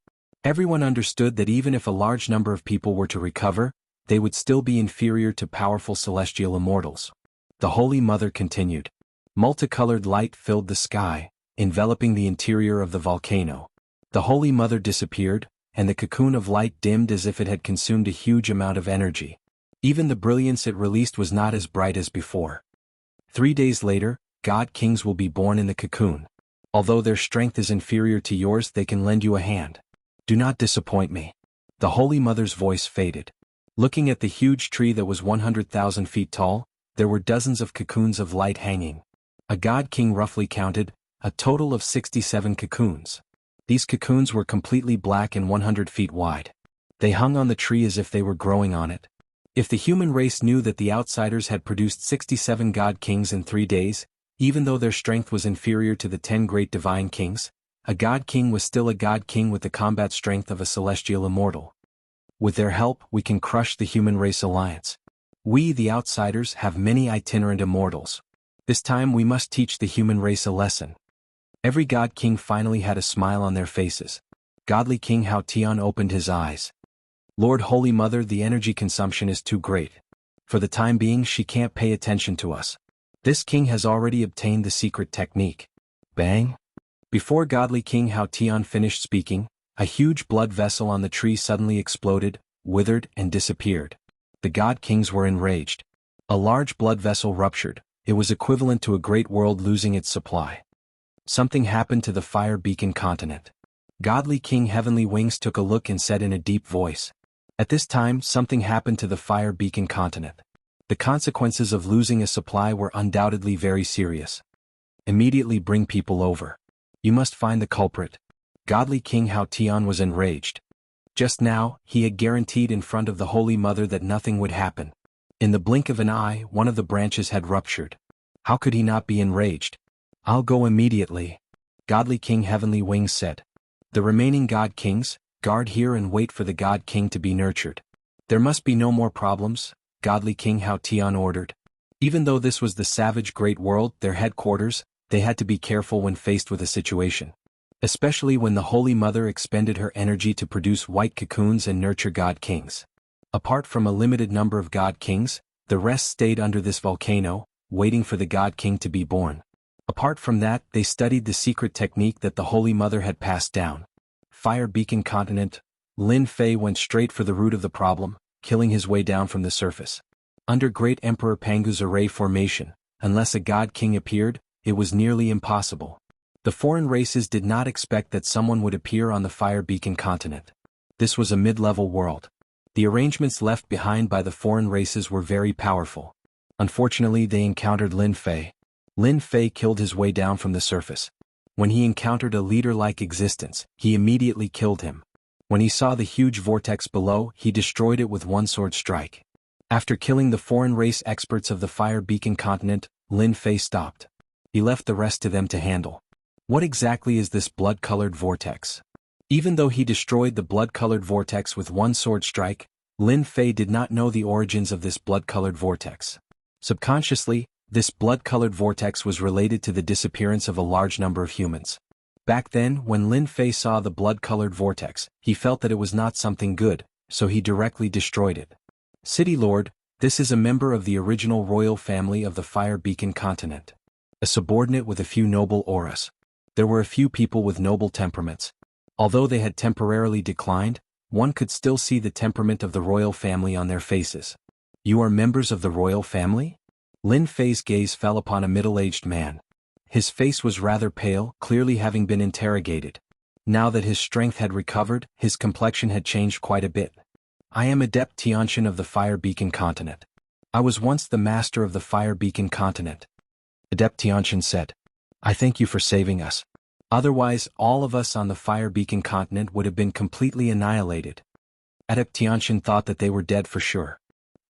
Everyone understood that even if a large number of people were to recover, they would still be inferior to powerful celestial immortals. The Holy Mother continued. Multicolored light filled the sky, enveloping the interior of the volcano. The Holy Mother disappeared, and the cocoon of light dimmed as if it had consumed a huge amount of energy. Even the brilliance it released was not as bright as before. 3 days later, God Kings will be born in the cocoon. Although their strength is inferior to yours, they can lend you a hand. Do not disappoint me. The Holy Mother's voice faded. Looking at the huge tree that was 100,000 feet tall, there were dozens of cocoons of light hanging. A God King roughly counted, a total of 67 cocoons. These cocoons were completely black and 100 feet wide. They hung on the tree as if they were growing on it. If the human race knew that the outsiders had produced 67 God Kings in 3 days, even though their strength was inferior to the 10 great divine kings, a God King was still a God King with the combat strength of a celestial immortal. With their help, we can crush the human race alliance. We, the outsiders, have many itinerant immortals. This time we must teach the human race a lesson. Every god king finally had a smile on their faces. Godly King Hao Tian opened his eyes. Lord Holy Mother, the energy consumption is too great. For the time being, she can't pay attention to us. This king has already obtained the secret technique. Bang! Before Godly King Hao Tian finished speaking, a huge blood vessel on the tree suddenly exploded, withered, and disappeared. The god kings were enraged. A large blood vessel ruptured. It was equivalent to a great world losing its supply. Something happened to the Fire Beacon continent. Godly King Heavenly Wings took a look and said in a deep voice. At this time, something happened to the Fire Beacon continent. The consequences of losing a supply were undoubtedly very serious. Immediately bring people over. You must find the culprit. Godly King Hao Tian was enraged. Just now, he had guaranteed in front of the Holy Mother that nothing would happen. In the blink of an eye, one of the branches had ruptured. How could he not be enraged? I'll go immediately. Godly King Heavenly Wings said. The remaining god kings, guard here and wait for the god king to be nurtured. There must be no more problems, Godly King Hao Tian ordered. Even though this was the savage great world, their headquarters, they had to be careful when faced with a situation. Especially when the Holy Mother expended her energy to produce white cocoons and nurture god kings. Apart from a limited number of god kings, the rest stayed under this volcano, waiting for the god king to be born. Apart from that, they studied the secret technique that the Holy Mother had passed down. Fire Beacon Continent, Lin Fei went straight for the root of the problem, killing his way down from the surface. Under Great Emperor Pangu's array formation, unless a god king appeared, it was nearly impossible. The foreign races did not expect that someone would appear on the Fire Beacon Continent. This was a mid-level world. The arrangements left behind by the foreign races were very powerful. Unfortunately, they encountered Lin Fei. Lin Fei killed his way down from the surface. When he encountered a leader-like existence, he immediately killed him. When he saw the huge vortex below, he destroyed it with one sword strike. After killing the foreign race experts of the Fire Beacon Continent, Lin Fei stopped. He left the rest to them to handle. What exactly is this blood-colored vortex? Even though he destroyed the blood-colored vortex with one sword strike, Lin Fei did not know the origins of this blood-colored vortex. Subconsciously, this blood-colored vortex was related to the disappearance of a large number of humans. Back then, when Lin Fei saw the blood-colored vortex, he felt that it was not something good, so he directly destroyed it. City Lord, this is a member of the original royal family of the Fire Beacon Continent. A subordinate with a few noble auras. There were a few people with noble temperaments. Although they had temporarily declined, one could still see the temperament of the royal family on their faces. You are members of the royal family? Lin Fei's gaze fell upon a middle-aged man. His face was rather pale, clearly having been interrogated. Now that his strength had recovered, his complexion had changed quite a bit. I am Adept Tianqian of the Fire Beacon Continent. I was once the master of the Fire Beacon Continent. Adept Tianqian said. I thank you for saving us. Otherwise, all of us on the Fire Beacon Continent would have been completely annihilated. Adept Tianqian thought that they were dead for sure.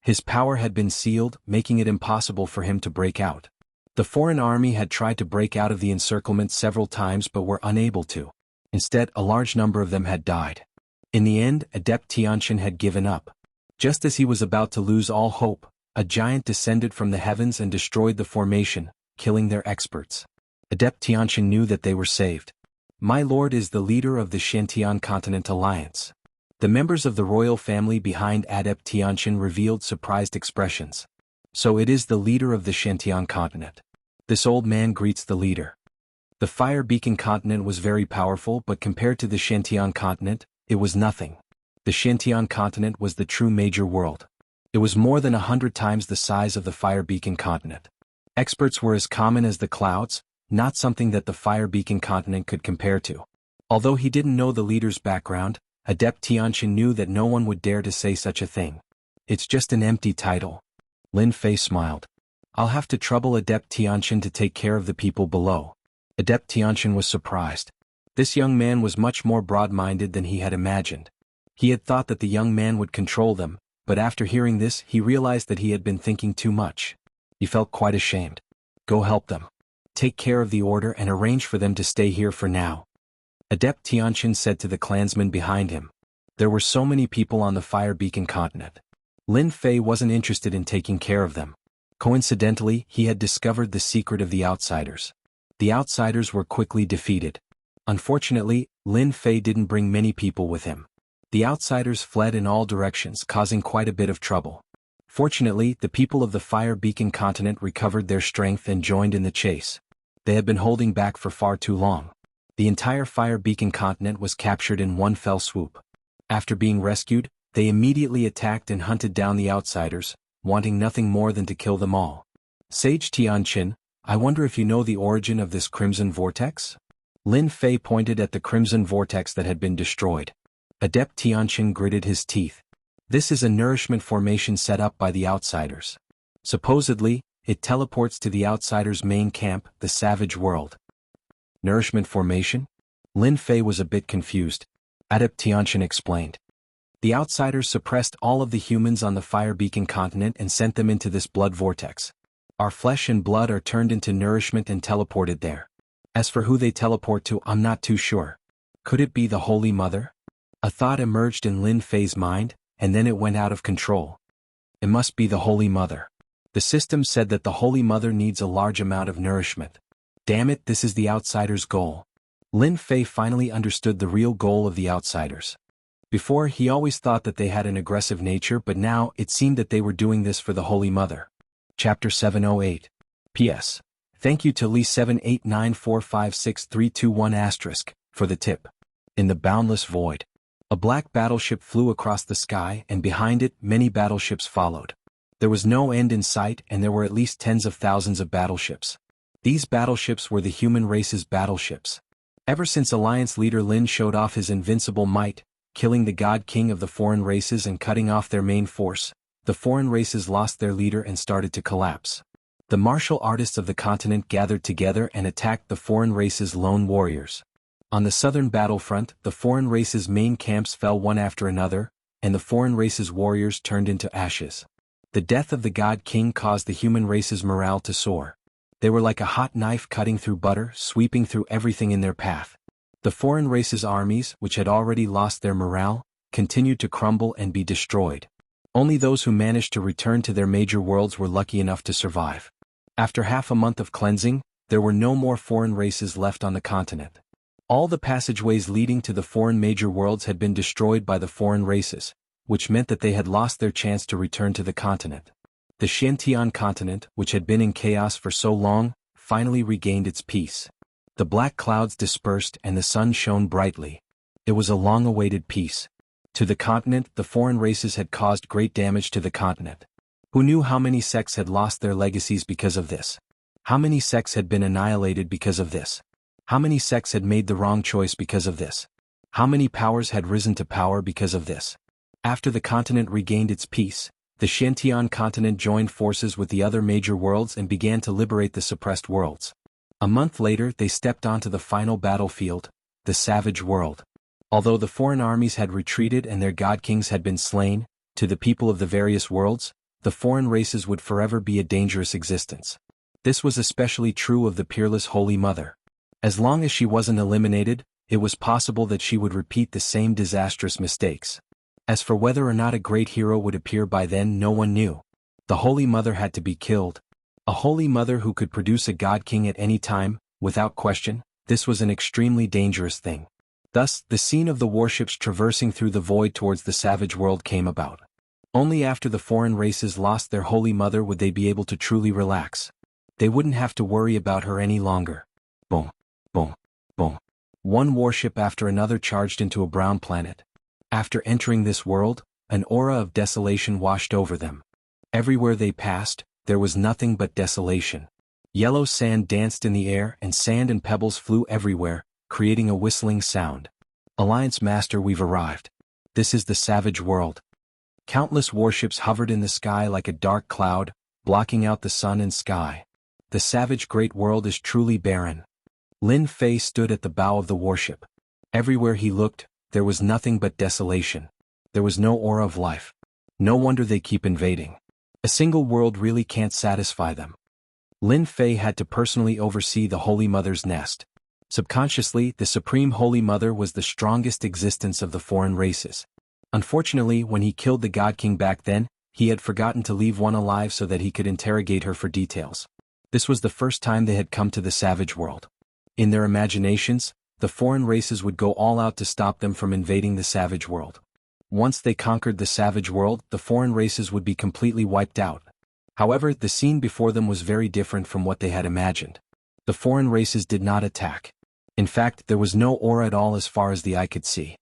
His power had been sealed, making it impossible for him to break out. The foreign army had tried to break out of the encirclement several times but were unable to. Instead, a large number of them had died. In the end, Adept Tianqian had given up. Just as he was about to lose all hope, a giant descended from the heavens and destroyed the formation, killing their experts. Adept Tianqian knew that they were saved. My lord is the leader of the Shantian Continent Alliance. The members of the royal family behind Adept Tianqian revealed surprised expressions. So it is the leader of the Shantian Continent. This old man greets the leader. The Fire Beacon Continent was very powerful, but compared to the Shantian Continent, it was nothing. The Shantian Continent was the true major world. It was more than 100 times the size of the Fire Beacon Continent. Experts were as common as the clouds, not something that the Fire Beacon Continent could compare to. Although he didn't know the leader's background, Adept Tianqian knew that no one would dare to say such a thing. It's just an empty title. Lin Fei smiled. I'll have to trouble Adept Tianqian to take care of the people below. Adept Tianqian was surprised. This young man was much more broad-minded than he had imagined. He had thought that the young man would control them, but after hearing this he realized that he had been thinking too much. He felt quite ashamed. Go help them. Take care of the order and arrange for them to stay here for now. Adept Tianqian said to the clansmen behind him. There were so many people on the Fire Beacon continent. Lin Fei wasn't interested in taking care of them. Coincidentally, he had discovered the secret of the outsiders. The outsiders were quickly defeated. Unfortunately, Lin Fei didn't bring many people with him. The outsiders fled in all directions, causing quite a bit of trouble. Fortunately, the people of the Fire Beacon continent recovered their strength and joined in the chase. They had been holding back for far too long. The entire Fire Beacon continent was captured in one fell swoop. After being rescued, they immediately attacked and hunted down the outsiders, wanting nothing more than to kill them all. Sage Tianqin, I wonder if you know the origin of this crimson vortex? Lin Fei pointed at the crimson vortex that had been destroyed. Adept Tianqin gritted his teeth. This is a nourishment formation set up by the outsiders. Supposedly, it teleports to the outsiders' main camp, the Savage World. Nourishment formation? Lin Fei was a bit confused. Adept Tianqin explained. The outsiders suppressed all of the humans on the Fire Beacon continent and sent them into this blood vortex. Our flesh and blood are turned into nourishment and teleported there. As for who they teleport to, I'm not too sure. Could it be the Holy Mother? A thought emerged in Lin Fei's mind, and then it went out of control. It must be the Holy Mother. The system said that the Holy Mother needs a large amount of nourishment. Damn it, this is the outsiders' goal. Lin Fei finally understood the real goal of the outsiders. Before, he always thought that they had an aggressive nature, but now it seemed that they were doing this for the Holy Mother. Chapter 708. P.S. Thank you to Lee7894563321*, for the tip. In the boundless void. A black battleship flew across the sky, and behind it, many battleships followed. There was no end in sight, and there were at least tens of thousands of battleships. These battleships were the human race's battleships. Ever since Alliance leader Lin showed off his invincible might, killing the God King of the foreign races and cutting off their main force, the foreign races lost their leader and started to collapse. The martial artists of the continent gathered together and attacked the foreign race's lone warriors. On the southern battlefront, the foreign race's main camps fell one after another, and the foreign race's warriors turned into ashes. The death of the God King caused the human race's morale to soar. They were like a hot knife cutting through butter, sweeping through everything in their path. The foreign race's armies, which had already lost their morale, continued to crumble and be destroyed. Only those who managed to return to their major worlds were lucky enough to survive. After half a month of cleansing, there were no more foreign races left on the continent. All the passageways leading to the foreign major worlds had been destroyed by the foreign races, which meant that they had lost their chance to return to the continent. The Xiantian continent, which had been in chaos for so long, finally regained its peace. The black clouds dispersed and the sun shone brightly. It was a long-awaited peace. To the continent, the foreign races had caused great damage to the continent. Who knew how many sects had lost their legacies because of this? How many sects had been annihilated because of this? How many sects had made the wrong choice because of this? How many powers had risen to power because of this? After the continent regained its peace, the Xiantian continent joined forces with the other major worlds and began to liberate the suppressed worlds. A month later, they stepped onto the final battlefield, the Savage World. Although the foreign armies had retreated and their god kings had been slain, to the people of the various worlds, the foreign races would forever be a dangerous existence. This was especially true of the peerless Holy Mother. As long as she wasn't eliminated, it was possible that she would repeat the same disastrous mistakes. As for whether or not a great hero would appear by then, no one knew. The Holy Mother had to be killed. A Holy Mother who could produce a God King at any time, without question, this was an extremely dangerous thing. Thus, the scene of the warships traversing through the void towards the Savage World came about. Only after the foreign races lost their Holy Mother would they be able to truly relax. They wouldn't have to worry about her any longer. Boom, boom, boom. One warship after another charged into a brown planet. After entering this world, an aura of desolation washed over them. Everywhere they passed, there was nothing but desolation. Yellow sand danced in the air and sand and pebbles flew everywhere, creating a whistling sound. Alliance Master, we've arrived. This is the Savage World. Countless warships hovered in the sky like a dark cloud, blocking out the sun and sky. The savage great world is truly barren. Lin Fei stood at the bow of the warship. Everywhere he looked, there was nothing but desolation. There was no aura of life. No wonder they keep invading. A single world really can't satisfy them. Lin Fei had to personally oversee the Holy Mother's nest. Subconsciously, the Supreme Holy Mother was the strongest existence of the foreign races. Unfortunately, when he killed the God King back then, he had forgotten to leave one alive so that he could interrogate her for details. This was the first time they had come to the savage world. In their imaginations, the foreign races would go all out to stop them from invading the savage world. Once they conquered the savage world, the foreign races would be completely wiped out. However, the scene before them was very different from what they had imagined. The foreign races did not attack. In fact, there was no aura at all as far as the eye could see.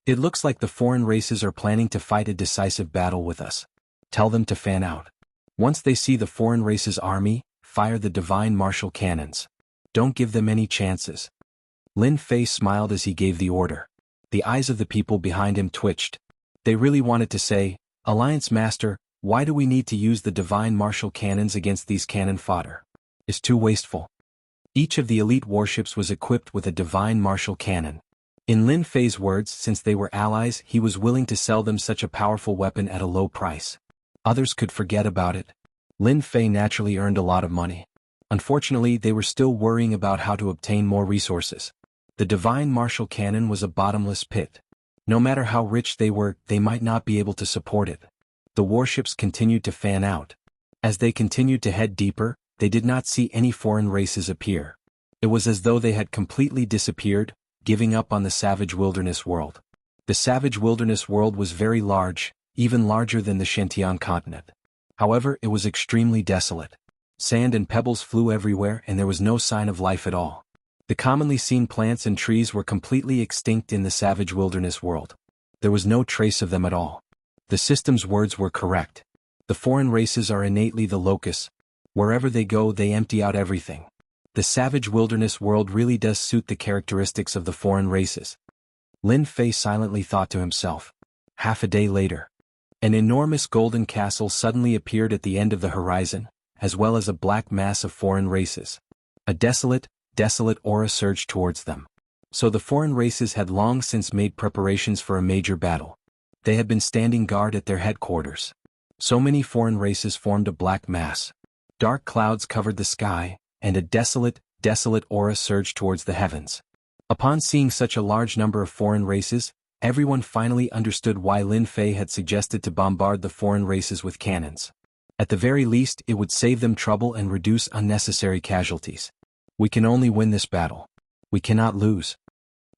It looks like the foreign races are planning to fight a decisive battle with us. Tell them to fan out. Once they see the foreign races' army, fire the divine martial cannons. Don't give them any chances. Lin Fei smiled as he gave the order. The eyes of the people behind him twitched. They really wanted to say, "Alliance Master, why do we need to use the divine martial cannons against these cannon fodder? It's too wasteful." Each of the elite warships was equipped with a divine martial cannon. In Lin Fei's words, since they were allies, he was willing to sell them such a powerful weapon at a low price. Others could forget about it. Lin Fei naturally earned a lot of money. Unfortunately, they were still worrying about how to obtain more resources. The divine martial cannon was a bottomless pit. No matter how rich they were, they might not be able to support it. The warships continued to fan out. As they continued to head deeper, they did not see any foreign races appear. It was as though they had completely disappeared, giving up on the savage wilderness world. The savage wilderness world was very large, even larger than the Shentian continent. However, it was extremely desolate. Sand and pebbles flew everywhere and there was no sign of life at all. The commonly seen plants and trees were completely extinct in the savage wilderness world. There was no trace of them at all. The system's words were correct. The foreign races are innately the locusts. Wherever they go, they empty out everything. The savage wilderness world really does suit the characteristics of the foreign races. Lin Fei silently thought to himself. Half a day later, an enormous golden castle suddenly appeared at the end of the horizon, as well as a black mass of foreign races. A desolate aura surged towards them. So the foreign races had long since made preparations for a major battle. They had been standing guard at their headquarters. So many foreign races formed a black mass. Dark clouds covered the sky, and a desolate aura surged towards the heavens. Upon seeing such a large number of foreign races, everyone finally understood why Lin Fei had suggested to bombard the foreign races with cannons. At the very least, it would save them trouble and reduce unnecessary casualties. We can only win this battle. We cannot lose.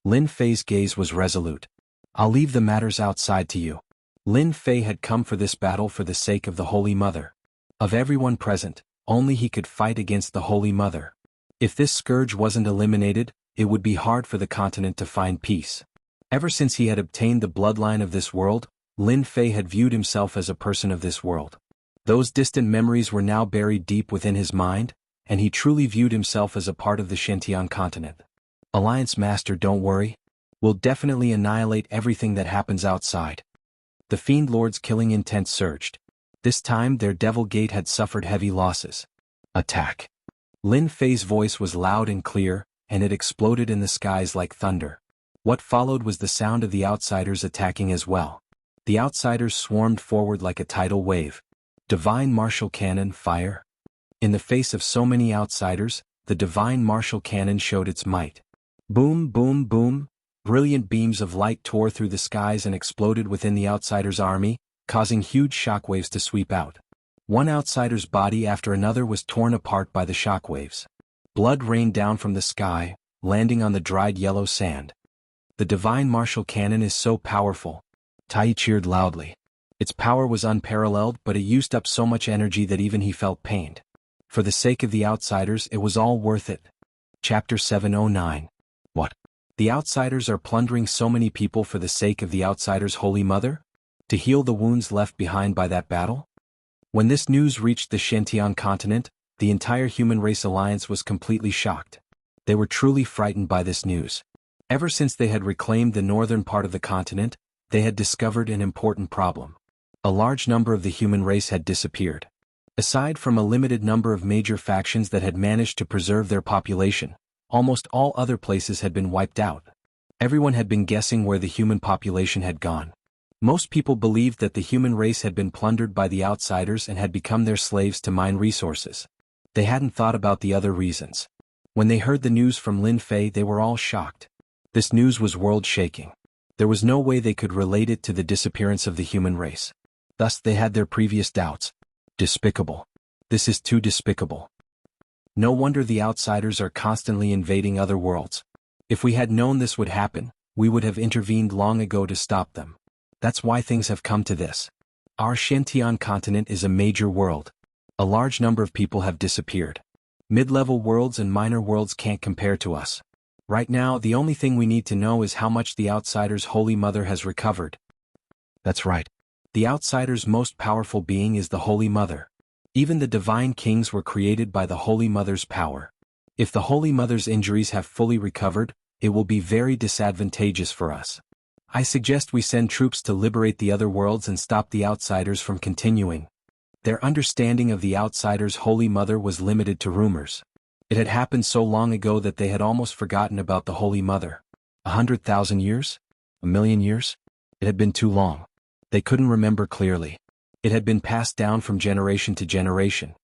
Lin Fei's gaze was resolute. I'll leave the matters outside to you. Lin Fei had come for this battle for the sake of the Holy Mother. Of everyone present, only he could fight against the Holy Mother. If this scourge wasn't eliminated, it would be hard for the continent to find peace. Ever since he had obtained the bloodline of this world, Lin Fei had viewed himself as a person of this world. Those distant memories were now buried deep within his mind, and he truly viewed himself as a part of the Shentian continent. Alliance Master, don't worry. We'll definitely annihilate everything that happens outside. The Fiend Lord's killing intent surged. This time their Devil Gate had suffered heavy losses. Attack. Lin Fei's voice was loud and clear, and it exploded in the skies like thunder. What followed was the sound of the outsiders attacking as well. The outsiders swarmed forward like a tidal wave. Divine martial cannon, fire. In the face of so many outsiders, the divine martial cannon showed its might. Boom, boom, boom. Brilliant beams of light tore through the skies and exploded within the outsiders' army, causing huge shockwaves to sweep out. One outsider's body after another was torn apart by the shockwaves. Blood rained down from the sky, landing on the dried yellow sand. The divine martial cannon is so powerful. Tai cheered loudly. Its power was unparalleled, but it used up so much energy that even he felt pained. For the sake of the outsiders, it was all worth it. Chapter 709. What? The outsiders are plundering so many people for the sake of the outsiders' Holy Mother? To heal the wounds left behind by that battle? When this news reached the Shentian continent, the entire human race alliance was completely shocked. They were truly frightened by this news. Ever since they had reclaimed the northern part of the continent, they had discovered an important problem. A large number of the human race had disappeared. Aside from a limited number of major factions that had managed to preserve their population, almost all other places had been wiped out. Everyone had been guessing where the human population had gone. Most people believed that the human race had been plundered by the outsiders and had become their slaves to mine resources. They hadn't thought about the other reasons. When they heard the news from Lin Fei, they were all shocked. This news was world-shaking. There was no way they could relate it to the disappearance of the human race. Thus they had their previous doubts. Despicable. This is too despicable. No wonder the outsiders are constantly invading other worlds. If we had known this would happen, we would have intervened long ago to stop them. That's why things have come to this. Our Shentian continent is a major world. A large number of people have disappeared. Mid-level worlds and minor worlds can't compare to us. Right now, the only thing we need to know is how much the outsider's Holy Mother has recovered. That's right. The outsider's most powerful being is the Holy Mother. Even the divine kings were created by the Holy Mother's power. If the Holy Mother's injuries have fully recovered, it will be very disadvantageous for us. I suggest we send troops to liberate the other worlds and stop the outsiders from continuing. Their understanding of the outsider's Holy Mother was limited to rumors. It had happened so long ago that they had almost forgotten about the Holy Mother. 100,000 years? 1,000,000 years? It had been too long. They couldn't remember clearly. It had been passed down from generation to generation.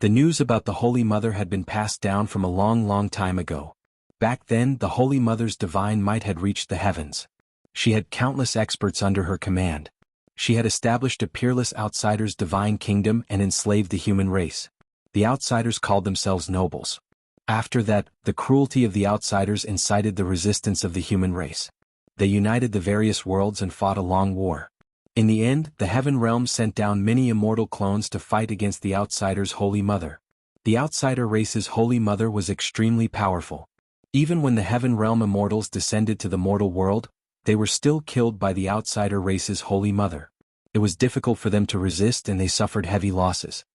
The news about the Holy Mother had been passed down from a long time ago. Back then, the Holy Mother's divine might had reached the heavens. She had countless experts under her command. She had established a peerless outsider's divine kingdom and enslaved the human race. The outsiders called themselves nobles. After that, the cruelty of the outsiders incited the resistance of the human race. They united the various worlds and fought a long war. In the end, the Heaven Realm sent down many immortal clones to fight against the outsider's Holy Mother. The outsider race's Holy Mother was extremely powerful. Even when the Heaven Realm immortals descended to the mortal world, they were still killed by the outsider race's Holy Mother. It was difficult for them to resist and they suffered heavy losses.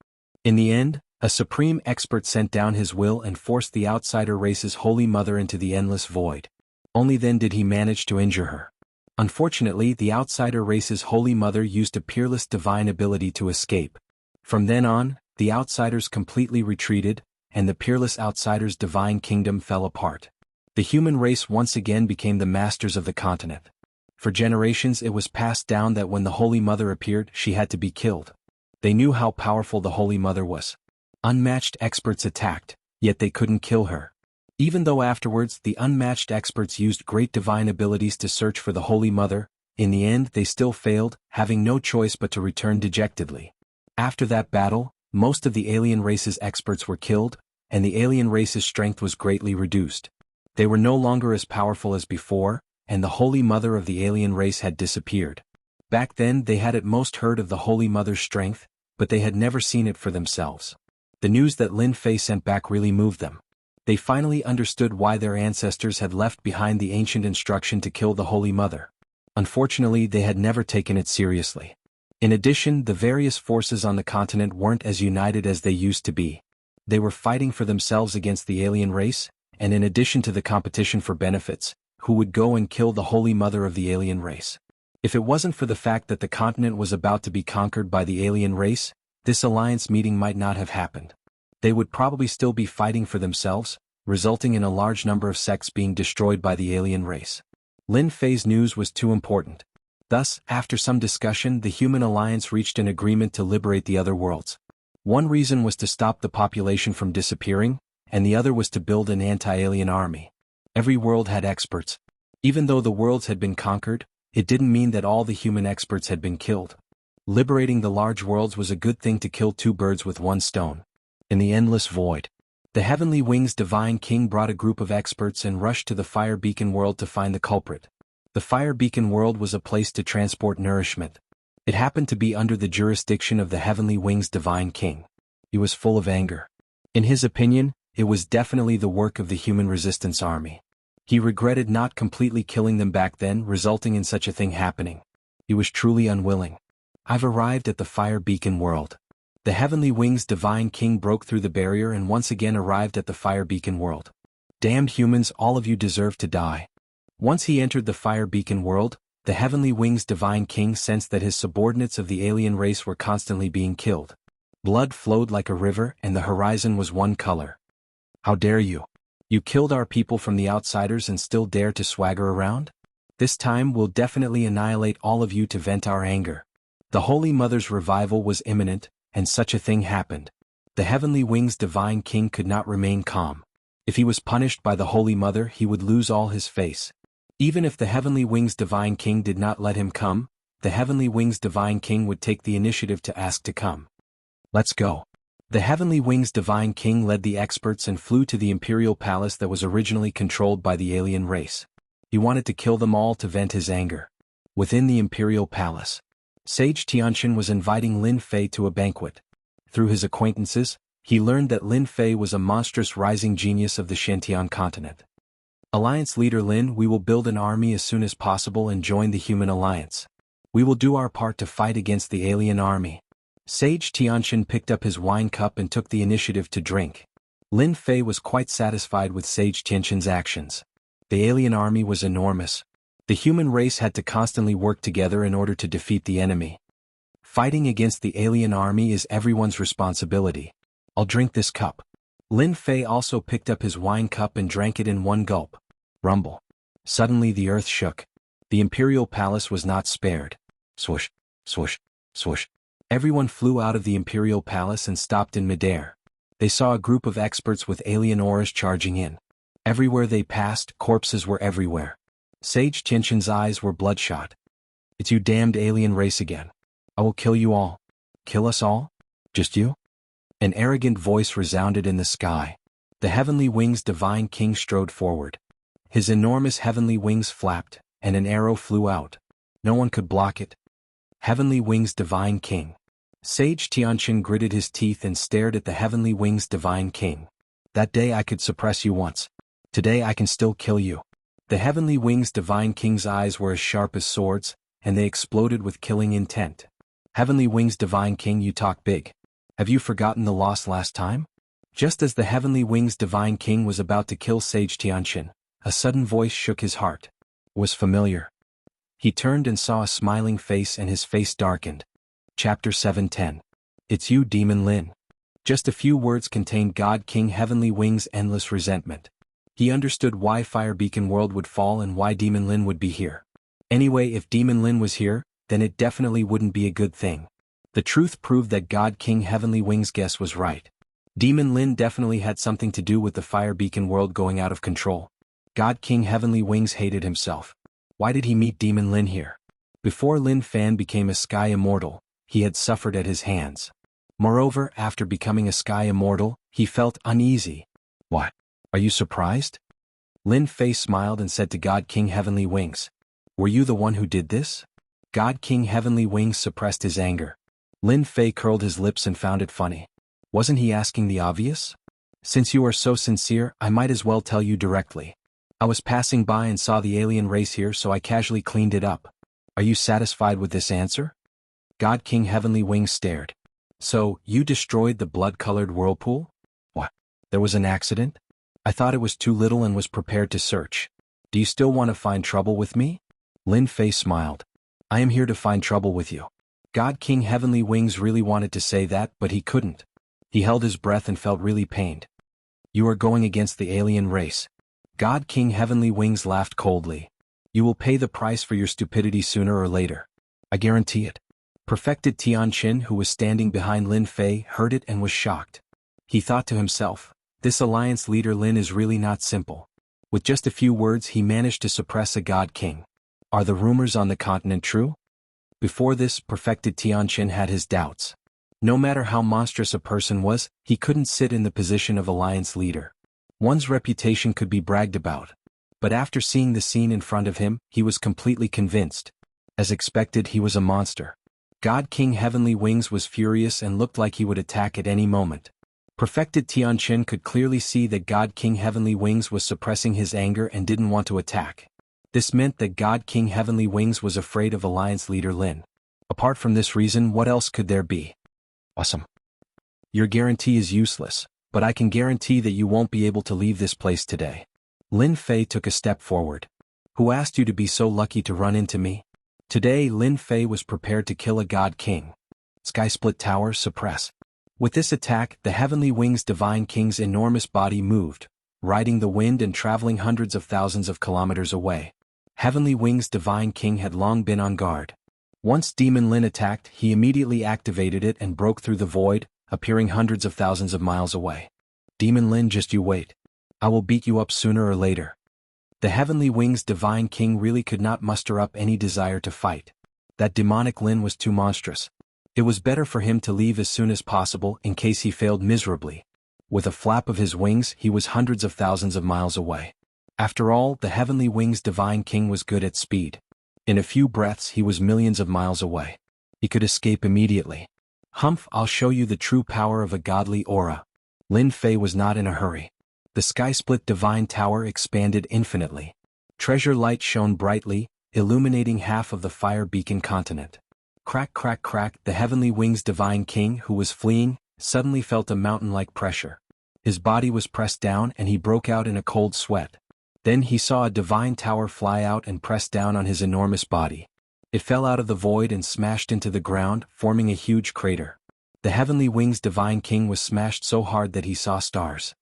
In the end, a supreme expert sent down his will and forced the outsider race's Holy Mother into the endless void. Only then did he manage to injure her. Unfortunately, the outsider race's Holy Mother used a peerless divine ability to escape. From then on, the outsiders completely retreated, and the peerless outsider's divine kingdom fell apart. The human race once again became the masters of the continent. For generations it was passed down that when the Holy Mother appeared, she had to be killed. They knew how powerful the Holy Mother was. Unmatched experts attacked, yet they couldn't kill her. Even though afterwards the unmatched experts used great divine abilities to search for the Holy Mother, in the end they still failed, having no choice but to return dejectedly. After that battle, most of the alien race's experts were killed, and the alien race's strength was greatly reduced. They were no longer as powerful as before, and the Holy Mother of the alien race had disappeared. Back then they had at most heard of the Holy Mother's strength, but they had never seen it for themselves. The news that Lin Fei sent back really moved them. They finally understood why their ancestors had left behind the ancient instruction to kill the Holy Mother. Unfortunately, they had never taken it seriously. In addition, the various forces on the continent weren't as united as they used to be. They were fighting for themselves against the alien race, and in addition to the competition for benefits, who would go and kill the Holy Mother of the alien race. If it wasn't for the fact that the continent was about to be conquered by the alien race, this alliance meeting might not have happened. They would probably still be fighting for themselves, resulting in a large number of sects being destroyed by the alien race. Lin Fei's news was too important. Thus, after some discussion, the human alliance reached an agreement to liberate the other worlds. One reason was to stop the population from disappearing, and the other was to build an anti-alien army. Every world had experts. Even though the worlds had been conquered, it didn't mean that all the human experts had been killed. Liberating the large worlds was a good thing to kill two birds with one stone. In the endless void, the Heavenly Wings Divine King brought a group of experts and rushed to the Fire Beacon world to find the culprit. The Fire Beacon world was a place to transport nourishment. It happened to be under the jurisdiction of the Heavenly Wings Divine King. He was full of anger. In his opinion, it was definitely the work of the human resistance army. He regretted not completely killing them back then, resulting in such a thing happening. He was truly unwilling. I've arrived at the Fire Beacon world. The Heavenly Wings Divine King broke through the barrier and once again arrived at the Fire Beacon world. Damned humans, all of you deserve to die. Once he entered the Fire Beacon world, the Heavenly Wings Divine King sensed that his subordinates of the alien race were constantly being killed. Blood flowed like a river and the horizon was one color. How dare you? You killed our people from the outsiders and still dare to swagger around? This time we'll definitely annihilate all of you to vent our anger. The Holy Mother's revival was imminent, and such a thing happened. The Heavenly Wings Divine King could not remain calm. If he was punished by the Holy Mother, he would lose all his face. Even if the Heavenly Wings Divine King did not let him come, the Heavenly Wings Divine King would take the initiative to ask to come. Let's go. The Heavenly Wings Divine King led the experts and flew to the Imperial Palace that was originally controlled by the alien race. He wanted to kill them all to vent his anger. Within the Imperial Palace, Sage Tianqian was inviting Lin Fei to a banquet. Through his acquaintances, he learned that Lin Fei was a monstrous rising genius of the Shantian continent. Alliance leader Lin, we will build an army as soon as possible and join the human alliance. We will do our part to fight against the alien army. Sage Tianqian picked up his wine cup and took the initiative to drink. Lin Fei was quite satisfied with Sage Tianqian's actions. The alien army was enormous. The human race had to constantly work together in order to defeat the enemy. Fighting against the alien army is everyone's responsibility. I'll drink this cup. Lin Fei also picked up his wine cup and drank it in one gulp. Rumble. Suddenly the earth shook. The Imperial Palace was not spared. Swoosh, swoosh, swoosh. Everyone flew out of the Imperial Palace and stopped in midair. They saw a group of experts with alien auras charging in. Everywhere they passed, corpses were everywhere. Sage Tianqian's eyes were bloodshot. It's you damned alien race again. I will kill you all. Kill us all? Just you? An arrogant voice resounded in the sky. The Heavenly Wings Divine King strode forward. His enormous heavenly wings flapped, and an arrow flew out. No one could block it. Heavenly Wings Divine King. Sage Tianqian gritted his teeth and stared at the Heavenly Wings Divine King. That day I could suppress you once. Today I can still kill you. The Heavenly Wings Divine King's eyes were as sharp as swords, and they exploded with killing intent. Heavenly Wings Divine King, you talk big. Have you forgotten the loss last time? Just as the Heavenly Wings Divine King was about to kill Sage Tianqian, a sudden voice shook his heart. It was familiar. He turned and saw a smiling face and his face darkened. Chapter 710. It's you, Demon Lin. Just a few words contained God King Heavenly Wings' endless resentment. He understood why Fire Beacon World would fall and why Demon Lin would be here. Anyway, if Demon Lin was here, then it definitely wouldn't be a good thing. The truth proved that God King Heavenly Wings' guess was right. Demon Lin definitely had something to do with the Fire Beacon World going out of control. God King Heavenly Wings hated himself. Why did he meet Demon Lin here? Before Lin Fan became a Sky Immortal, he had suffered at his hands. Moreover, after becoming a Sky Immortal, he felt uneasy. What? Are you surprised? Lin Fei smiled and said to God King Heavenly Wings. Were you the one who did this? God King Heavenly Wings suppressed his anger. Lin Fei curled his lips and found it funny. Wasn't he asking the obvious? Since you are so sincere, I might as well tell you directly. I was passing by and saw the alien race here, so I casually cleaned it up. Are you satisfied with this answer? God King Heavenly Wings stared. So, you destroyed the blood-colored whirlpool? What? There was an accident? I thought it was too little and was prepared to search. Do you still want to find trouble with me? Lin Fei smiled. I am here to find trouble with you. God King Heavenly Wings really wanted to say that, but he couldn't. He held his breath and felt really pained. You are going against the alien race. God King Heavenly Wings laughed coldly. You will pay the price for your stupidity sooner or later. I guarantee it. Perfected Tianqian, who was standing behind Lin Fei, heard it and was shocked. He thought to himself, this alliance leader Lin is really not simple. With just a few words he managed to suppress a God King. Are the rumors on the continent true? Before this, Perfected Tianqian had his doubts. No matter how monstrous a person was, he couldn't sit in the position of alliance leader. One's reputation could be bragged about. But after seeing the scene in front of him, he was completely convinced. As expected, he was a monster. God King Heavenly Wings was furious and looked like he would attack at any moment. Perfected Tianqian could clearly see that God King Heavenly Wings was suppressing his anger and didn't want to attack. This meant that God King Heavenly Wings was afraid of alliance leader Lin. Apart from this reason, what else could there be? Awesome. Your guarantee is useless, but I can guarantee that you won't be able to leave this place today. Lin Fei took a step forward. Who asked you to be so lucky to run into me? Today Lin Fei was prepared to kill a God King. Sky Split Tower suppress. With this attack, the Heavenly Wings Divine King's enormous body moved, riding the wind and traveling hundreds of thousands of kilometers away. Heavenly Wings Divine King had long been on guard. Once Demon Lin attacked, he immediately activated it and broke through the void, appearing hundreds of thousands of miles away. Demon Lin, just you wait. I will beat you up sooner or later. The Heavenly Wings Divine King really could not muster up any desire to fight. That demonic Lin was too monstrous. It was better for him to leave as soon as possible in case he failed miserably. With a flap of his wings he was hundreds of thousands of miles away. After all, the Heavenly Wings Divine King was good at speed. In a few breaths he was millions of miles away. He could escape immediately. Humph, I'll show you the true power of a godly aura. Lin Fei was not in a hurry. The sky-split divine tower expanded infinitely. Treasure light shone brightly, illuminating half of the fire beacon continent. Crack, crack, crack, the Heavenly Wings Divine King, who was fleeing, suddenly felt a mountain-like pressure. His body was pressed down and he broke out in a cold sweat. Then he saw a divine tower fly out and press down on his enormous body. It fell out of the void and smashed into the ground, forming a huge crater. The Heavenly Wings Divine King was smashed so hard that he saw stars.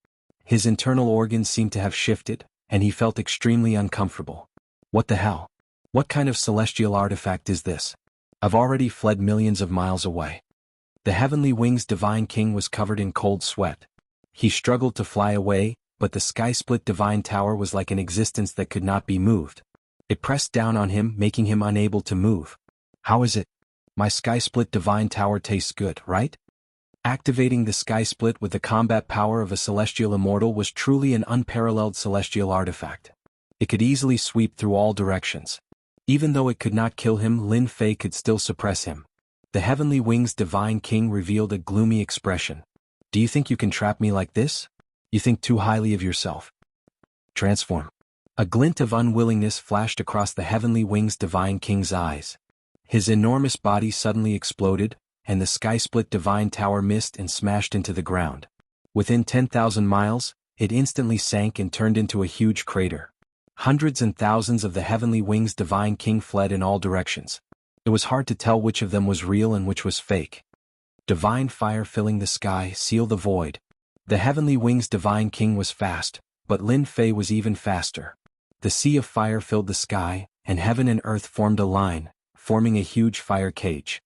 His internal organs seemed to have shifted, and he felt extremely uncomfortable. What the hell? What kind of celestial artifact is this? I've already fled millions of miles away. The Heavenly Wings Divine King was covered in cold sweat. He struggled to fly away, but the sky-split divine tower was like an existence that could not be moved. It pressed down on him, making him unable to move. How is it? My sky-split divine tower tastes good, right? Activating the sky-split with the combat power of a celestial immortal was truly an unparalleled celestial artifact. It could easily sweep through all directions. Even though it could not kill him, Lin Fei could still suppress him. The Heavenly Wings Divine King revealed a gloomy expression. Do you think you can trap me like this? You think too highly of yourself. Transform. A glint of unwillingness flashed across the Heavenly Wings Divine King's eyes. His enormous body suddenly exploded, and the sky-split divine tower missed and smashed into the ground. Within 10,000 miles, it instantly sank and turned into a huge crater. Hundreds and thousands of the Heavenly Wings Divine King fled in all directions. It was hard to tell which of them was real and which was fake. Divine fire filling the sky, seal the void. The Heavenly Wings Divine King was fast, but Lin Fei was even faster. The sea of fire filled the sky, and heaven and earth formed a line, forming a huge fire cage.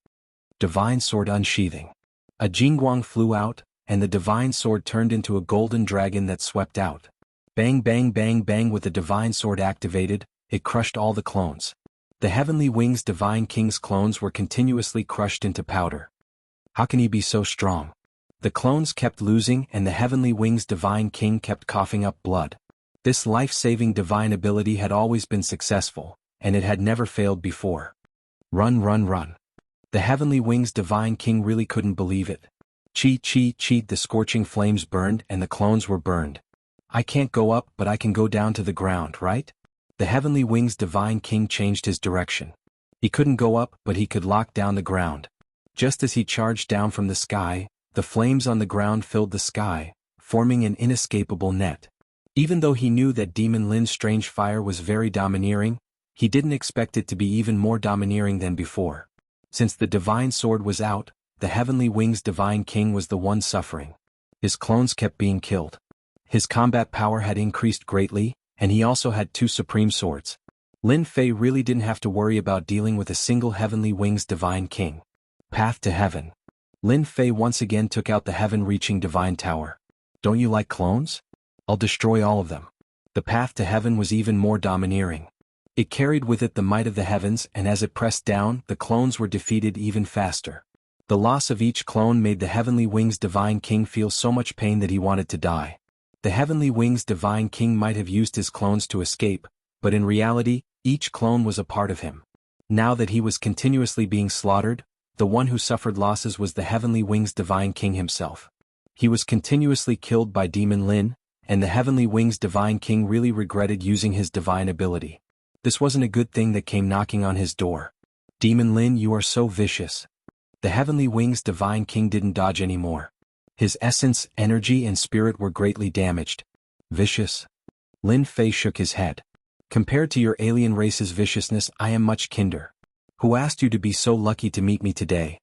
Divine sword unsheathing. A jingguang flew out, and the divine sword turned into a golden dragon that swept out. Bang bang bang bang, with the divine sword activated, it crushed all the clones. The Heavenly Wings Divine King's clones were continuously crushed into powder. How can he be so strong? The clones kept losing and the Heavenly Wings Divine King kept coughing up blood. This life-saving divine ability had always been successful, and it had never failed before. Run, run, run. The Heavenly Wings Divine King really couldn't believe it. Cheat, cheat, cheat, the scorching flames burned and the clones were burned. I can't go up, but I can go down to the ground, right? The Heavenly Wings Divine King changed his direction. He couldn't go up, but he could lock down the ground. Just as he charged down from the sky, the flames on the ground filled the sky, forming an inescapable net. Even though he knew that Demon Lin's strange fire was very domineering, he didn't expect it to be even more domineering than before. Since the divine sword was out, the Heavenly Wings Divine King was the one suffering. His clones kept being killed. His combat power had increased greatly, and he also had 2 supreme swords. Lin Fei really didn't have to worry about dealing with a single Heavenly Wings Divine King. Path to Heaven. Lin Fei once again took out the heaven-reaching divine tower. Don't you like clones? I'll destroy all of them. The path to heaven was even more domineering. It carried with it the might of the heavens, and as it pressed down, the clones were defeated even faster. The loss of each clone made the Heavenly Wings Divine King feel so much pain that he wanted to die. The Heavenly Wings Divine King might have used his clones to escape, but in reality, each clone was a part of him. Now that he was continuously being slaughtered, the one who suffered losses was the Heavenly Wings Divine King himself. He was continuously killed by Demon Lin, and the Heavenly Wings Divine King really regretted using his divine ability. This wasn't a good thing that came knocking on his door. Demon Lin, you are so vicious. The Heavenly Wings Divine King didn't dodge anymore. His essence, energy and spirit were greatly damaged. Vicious? Lin Fei shook his head. Compared to your alien race's viciousness, I am much kinder. Who asked you to be so lucky to meet me today?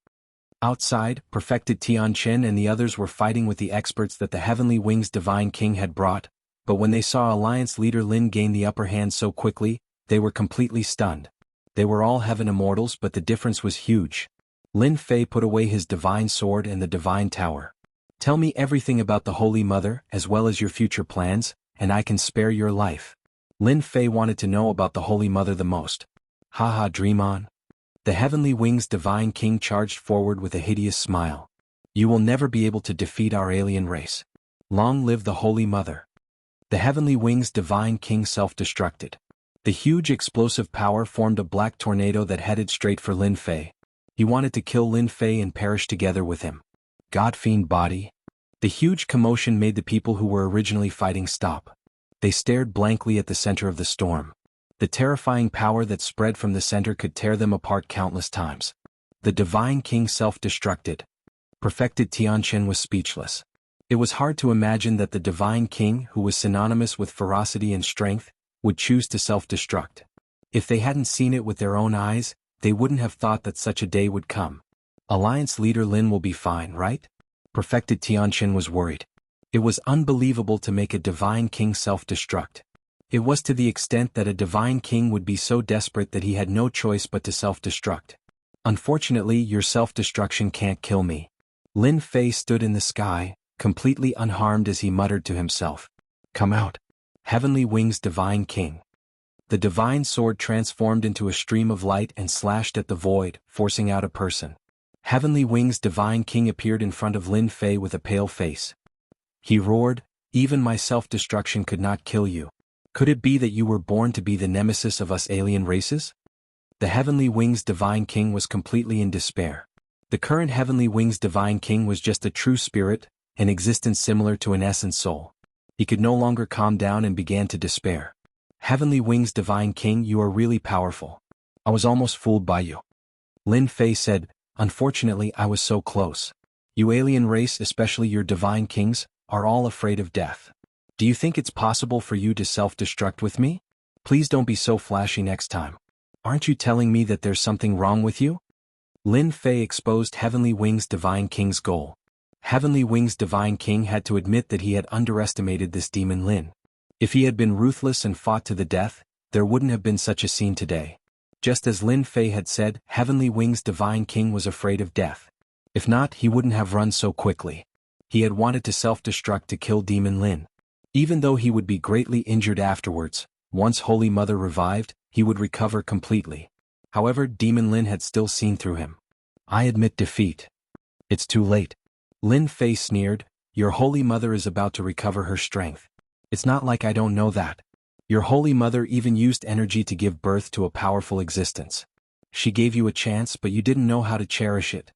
Outside, Perfected Tianchen and the others were fighting with the experts that the Heavenly Wings Divine King had brought, but when they saw Alliance leader Lin gain the upper hand so quickly, they were completely stunned. They were all heaven immortals, but the difference was huge. Lin Fei put away his divine sword and the divine tower. Tell me everything about the Holy Mother, as well as your future plans, and I can spare your life. Lin Fei wanted to know about the Holy Mother the most. Haha, dream on. The Heavenly Wings Divine King charged forward with a hideous smile. You will never be able to defeat our alien race. Long live the Holy Mother. The Heavenly Wings Divine King self-destructed. The huge explosive power formed a black tornado that headed straight for Lin Fei. He wanted to kill Lin Fei and perish together with him. God-fiend body. The huge commotion made the people who were originally fighting stop. They stared blankly at the center of the storm. The terrifying power that spread from the center could tear them apart countless times. The Divine King self-destructed. Perfected Tianqian was speechless. It was hard to imagine that the Divine King, who was synonymous with ferocity and strength, would choose to self-destruct. If they hadn't seen it with their own eyes, they wouldn't have thought that such a day would come. Alliance leader Lin will be fine, right? Perfected Tianqian was worried. It was unbelievable to make a Divine King self-destruct. It was to the extent that a Divine King would be so desperate that he had no choice but to self-destruct. Unfortunately, your self-destruction can't kill me. Lin Fei stood in the sky, completely unharmed as he muttered to himself. Come out. Heavenly Wings Divine King. The divine sword transformed into a stream of light and slashed at the void, forcing out a person. Heavenly Wings Divine King appeared in front of Lin Fei with a pale face. He roared, even my self-destruction could not kill you. Could it be that you were born to be the nemesis of us alien races? The Heavenly Wings Divine King was completely in despair. The current Heavenly Wings Divine King was just a true spirit, an existence similar to an essence soul. He could no longer calm down and began to despair. Heavenly Wings Divine King, you are really powerful. I was almost fooled by you. Lin Fei said, unfortunately I was so close. You alien race, especially your Divine Kings, are all afraid of death. Do you think it's possible for you to self-destruct with me? Please don't be so flashy next time. Aren't you telling me that there's something wrong with you? Lin Fei exposed Heavenly Wings Divine King's goal. Heavenly Wings Divine King had to admit that he had underestimated this demon Lin. If he had been ruthless and fought to the death, there wouldn't have been such a scene today. Just as Lin Fei had said, Heavenly Wings Divine King was afraid of death. If not, he wouldn't have run so quickly. He had wanted to self-destruct to kill Demon Lin. Even though he would be greatly injured afterwards, once Holy Mother revived, he would recover completely. However, Demon Lin had still seen through him. I admit defeat. It's too late. Lin Fei sneered, your Holy Mother is about to recover her strength. It's not like I don't know that. Your Holy Mother even used energy to give birth to a powerful existence. She gave you a chance, but you didn't know how to cherish it.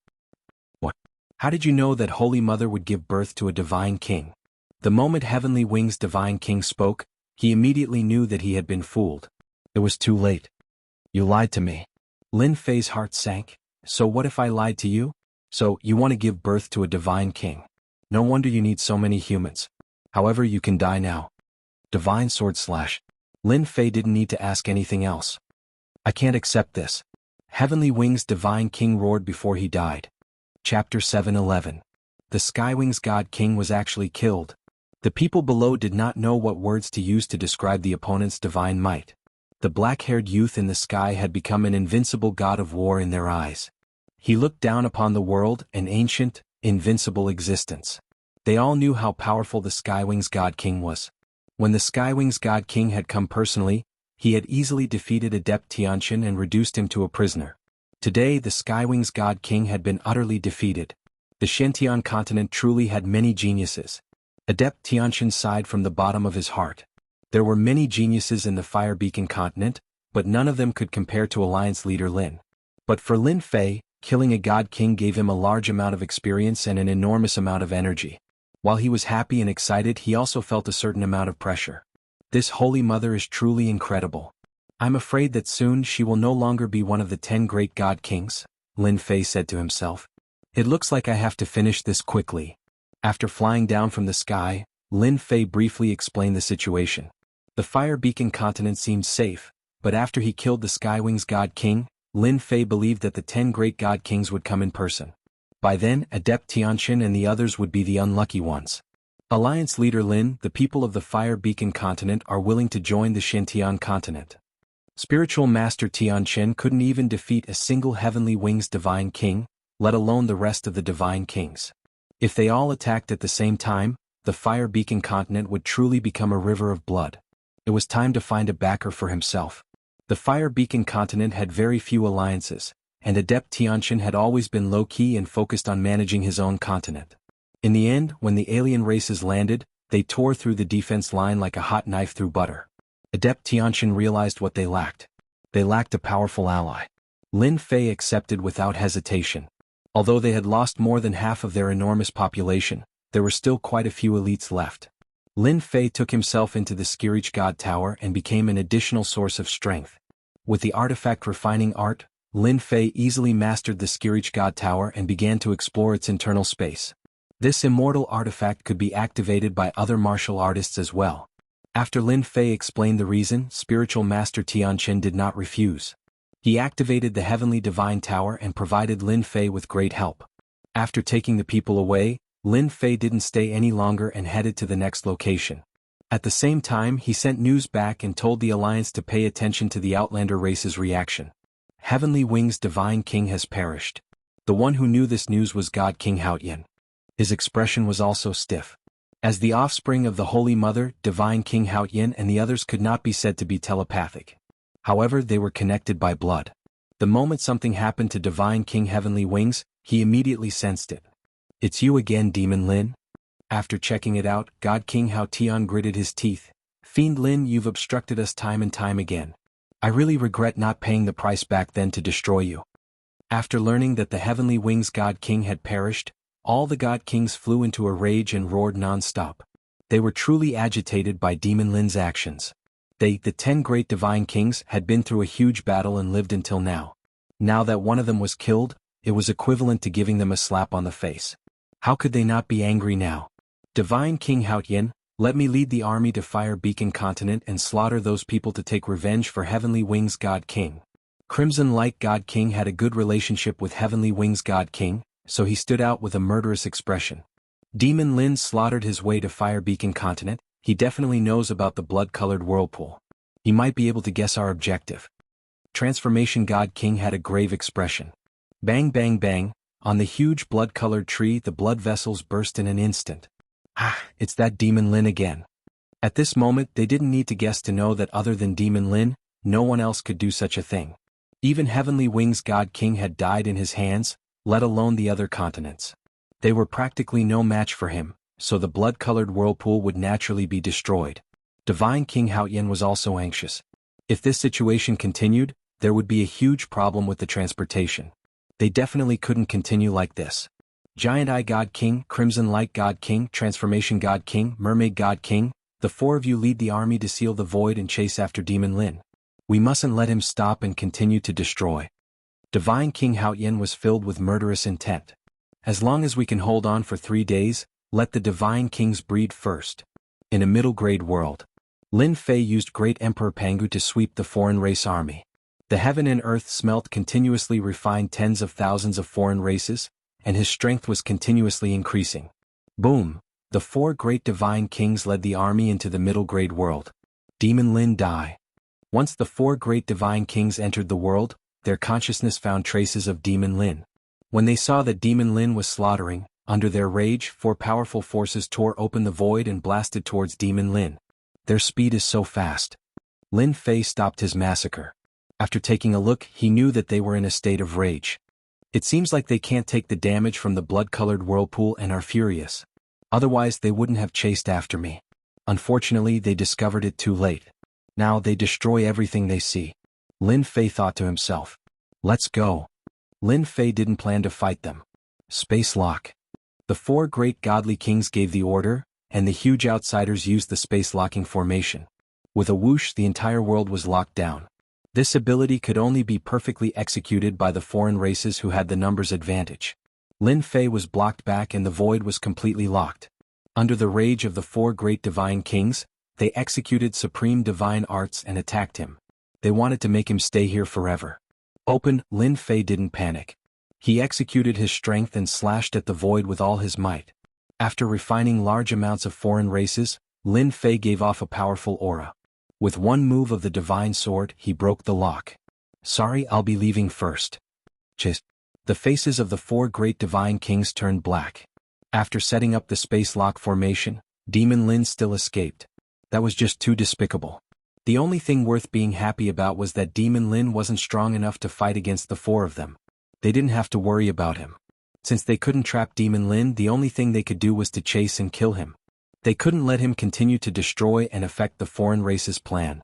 What? How did you know that Holy Mother would give birth to a Divine King? The moment Heavenly Wings Divine King spoke, he immediately knew that he had been fooled. It was too late. You lied to me. Lin Fei's heart sank. So what if I lied to you? So, you want to give birth to a Divine King. No wonder you need so many humans. However, you can die now. Divine Sword Slash. Lin Fei didn't need to ask anything else. I can't accept this. Heavenly Wings Divine King roared before he died. Chapter 7:11. The Skywings God King was actually killed. The people below did not know what words to use to describe the opponent's divine might. The black-haired youth in the sky had become an invincible god of war in their eyes. He looked down upon the world, an ancient, invincible existence. They all knew how powerful the Skywings God King was. When the Skywings God King had come personally, he had easily defeated Adept Tianqian and reduced him to a prisoner. Today the Skywings God King had been utterly defeated. The Shentian continent truly had many geniuses. Adept Tianqian sighed from the bottom of his heart. There were many geniuses in the Fire Beacon continent, but none of them could compare to Alliance leader Lin. But for Lin Fei, killing a God King gave him a large amount of experience and an enormous amount of energy. While he was happy and excited, he also felt a certain amount of pressure. This Holy Mother is truly incredible. I'm afraid that soon she will no longer be one of the 10 great God Kings, Lin Fei said to himself. It looks like I have to finish this quickly. After flying down from the sky, Lin Fei briefly explained the situation. The Fire Beacon continent seemed safe, but after he killed the Skywings God King, Lin Fei believed that the 10 great God Kings would come in person. By then, Adept Tianqian and the others would be the unlucky ones. Alliance leader Lin, the people of the Fire Beacon continent are willing to join the Shintian continent. Spiritual Master Tianqian couldn't even defeat a single Heavenly Wings Divine King, let alone the rest of the Divine Kings. If they all attacked at the same time, the Fire Beacon continent would truly become a river of blood. It was time to find a backer for himself. The Fire Beacon continent had very few alliances, and Adept Tianqian had always been low-key and focused on managing his own continent. In the end, when the alien races landed, they tore through the defense line like a hot knife through butter. Adept Tianqian realized what they lacked. They lacked a powerful ally. Lin Fei accepted without hesitation. Although they had lost more than half of their enormous population, there were still quite a few elites left. Lin Fei took himself into the Skirich God Tower and became an additional source of strength. With the artifact refining art, Lin Fei easily mastered the Skirich God Tower and began to explore its internal space. This immortal artifact could be activated by other martial artists as well. After Lin Fei explained the reason, Spiritual Master Tianqian did not refuse. He activated the Heavenly Divine Tower and provided Lin Fei with great help. After taking the people away, Lin Fei didn't stay any longer and headed to the next location. At the same time, he sent news back and told the Alliance to pay attention to the Outlander race's reaction. Heavenly Wing's Divine King has perished. The one who knew this news was God King Haotian. His expression was also stiff. As the offspring of the Holy Mother, Divine King Haotian and the others could not be said to be telepathic. However, they were connected by blood. The moment something happened to Divine King Heavenly Wings, he immediately sensed it. "It's you again, Demon Lin." After checking it out, God King Haotian gritted his teeth. "Fiend Lin, you've obstructed us time and time again. I really regret not paying the price back then to destroy you." After learning that the Heavenly Wings God King had perished, all the God Kings flew into a rage and roared non-stop. They were truly agitated by Demon Lin's actions. They, the 10 great Divine Kings, had been through a huge battle and lived until now. Now that one of them was killed, it was equivalent to giving them a slap on the face. How could they not be angry now? "Divine King Haotian, let me lead the army to Fire Beacon Continent and slaughter those people to take revenge for Heavenly Wings God King." Crimson Light God King had a good relationship with Heavenly Wings God King, so he stood out with a murderous expression. Demon Lin slaughtered his way to Fire Beacon Continent. He definitely knows about the blood-colored whirlpool. He might be able to guess our objective. Transformation God King had a grave expression. Bang bang bang, on the huge blood-colored tree the blood vessels burst in an instant. Ah, it's that Demon Lin again. At this moment they didn't need to guess to know that other than Demon Lin, no one else could do such a thing. Even Heavenly Wings God King had died in his hands, let alone the other continents. They were practically no match for him, so the blood-colored whirlpool would naturally be destroyed. Divine King Haotian was also anxious. If this situation continued, there would be a huge problem with the transportation. They definitely couldn't continue like this. Giant Eye God King, Crimson Light God King, Transformation God King, Mermaid God King, the 4 of you lead the army to seal the void and chase after Demon Lin. We mustn't let him stop and continue to destroy. Divine King Haotian was filled with murderous intent. As long as we can hold on for 3 days, let the Divine Kings breed first. In a middle-grade world, Lin Fei used Great Emperor Pangu to sweep the foreign race army. The heaven and earth smelt continuously refined tens of thousands of foreign races, and his strength was continuously increasing. Boom! The 4 great Divine Kings led the army into the middle-grade world. Demon Lin die. Once the 4 great Divine Kings entered the world, their consciousness found traces of Demon Lin. When they saw that Demon Lin was slaughtering, under their rage, 4 powerful forces tore open the void and blasted towards Demon Lin. Their speed is so fast. Lin Fei stopped his massacre. After taking a look, he knew that they were in a state of rage. It seems like they can't take the damage from the blood-colored whirlpool and are furious. Otherwise they wouldn't have chased after me. Unfortunately, they discovered it too late. Now they destroy everything they see. Lin Fei thought to himself. Let's go. Lin Fei didn't plan to fight them. Space lock. The 4 great godly kings gave the order, and the huge outsiders used the space-locking formation. With a whoosh, the entire world was locked down. This ability could only be perfectly executed by the foreign races who had the numbers advantage. Lin Fei was blocked back and the void was completely locked. Under the rage of the 4 great Divine Kings, they executed supreme divine arts and attacked him. They wanted to make him stay here forever. Open, Lin Fei didn't panic. He executed his strength and slashed at the void with all his might. After refining large amounts of foreign races, Lin Fei gave off a powerful aura. With one move of the divine sword, he broke the lock. Sorry, I'll be leaving first. The faces of the 4 great Divine Kings turned black. After setting up the space lock formation, Demon Lin still escaped. That was just too despicable. The only thing worth being happy about was that Demon Lin wasn't strong enough to fight against the four of them. They didn't have to worry about him. Since they couldn't trap Demon Lin, the only thing they could do was to chase and kill him. They couldn't let him continue to destroy and affect the foreign race's plan.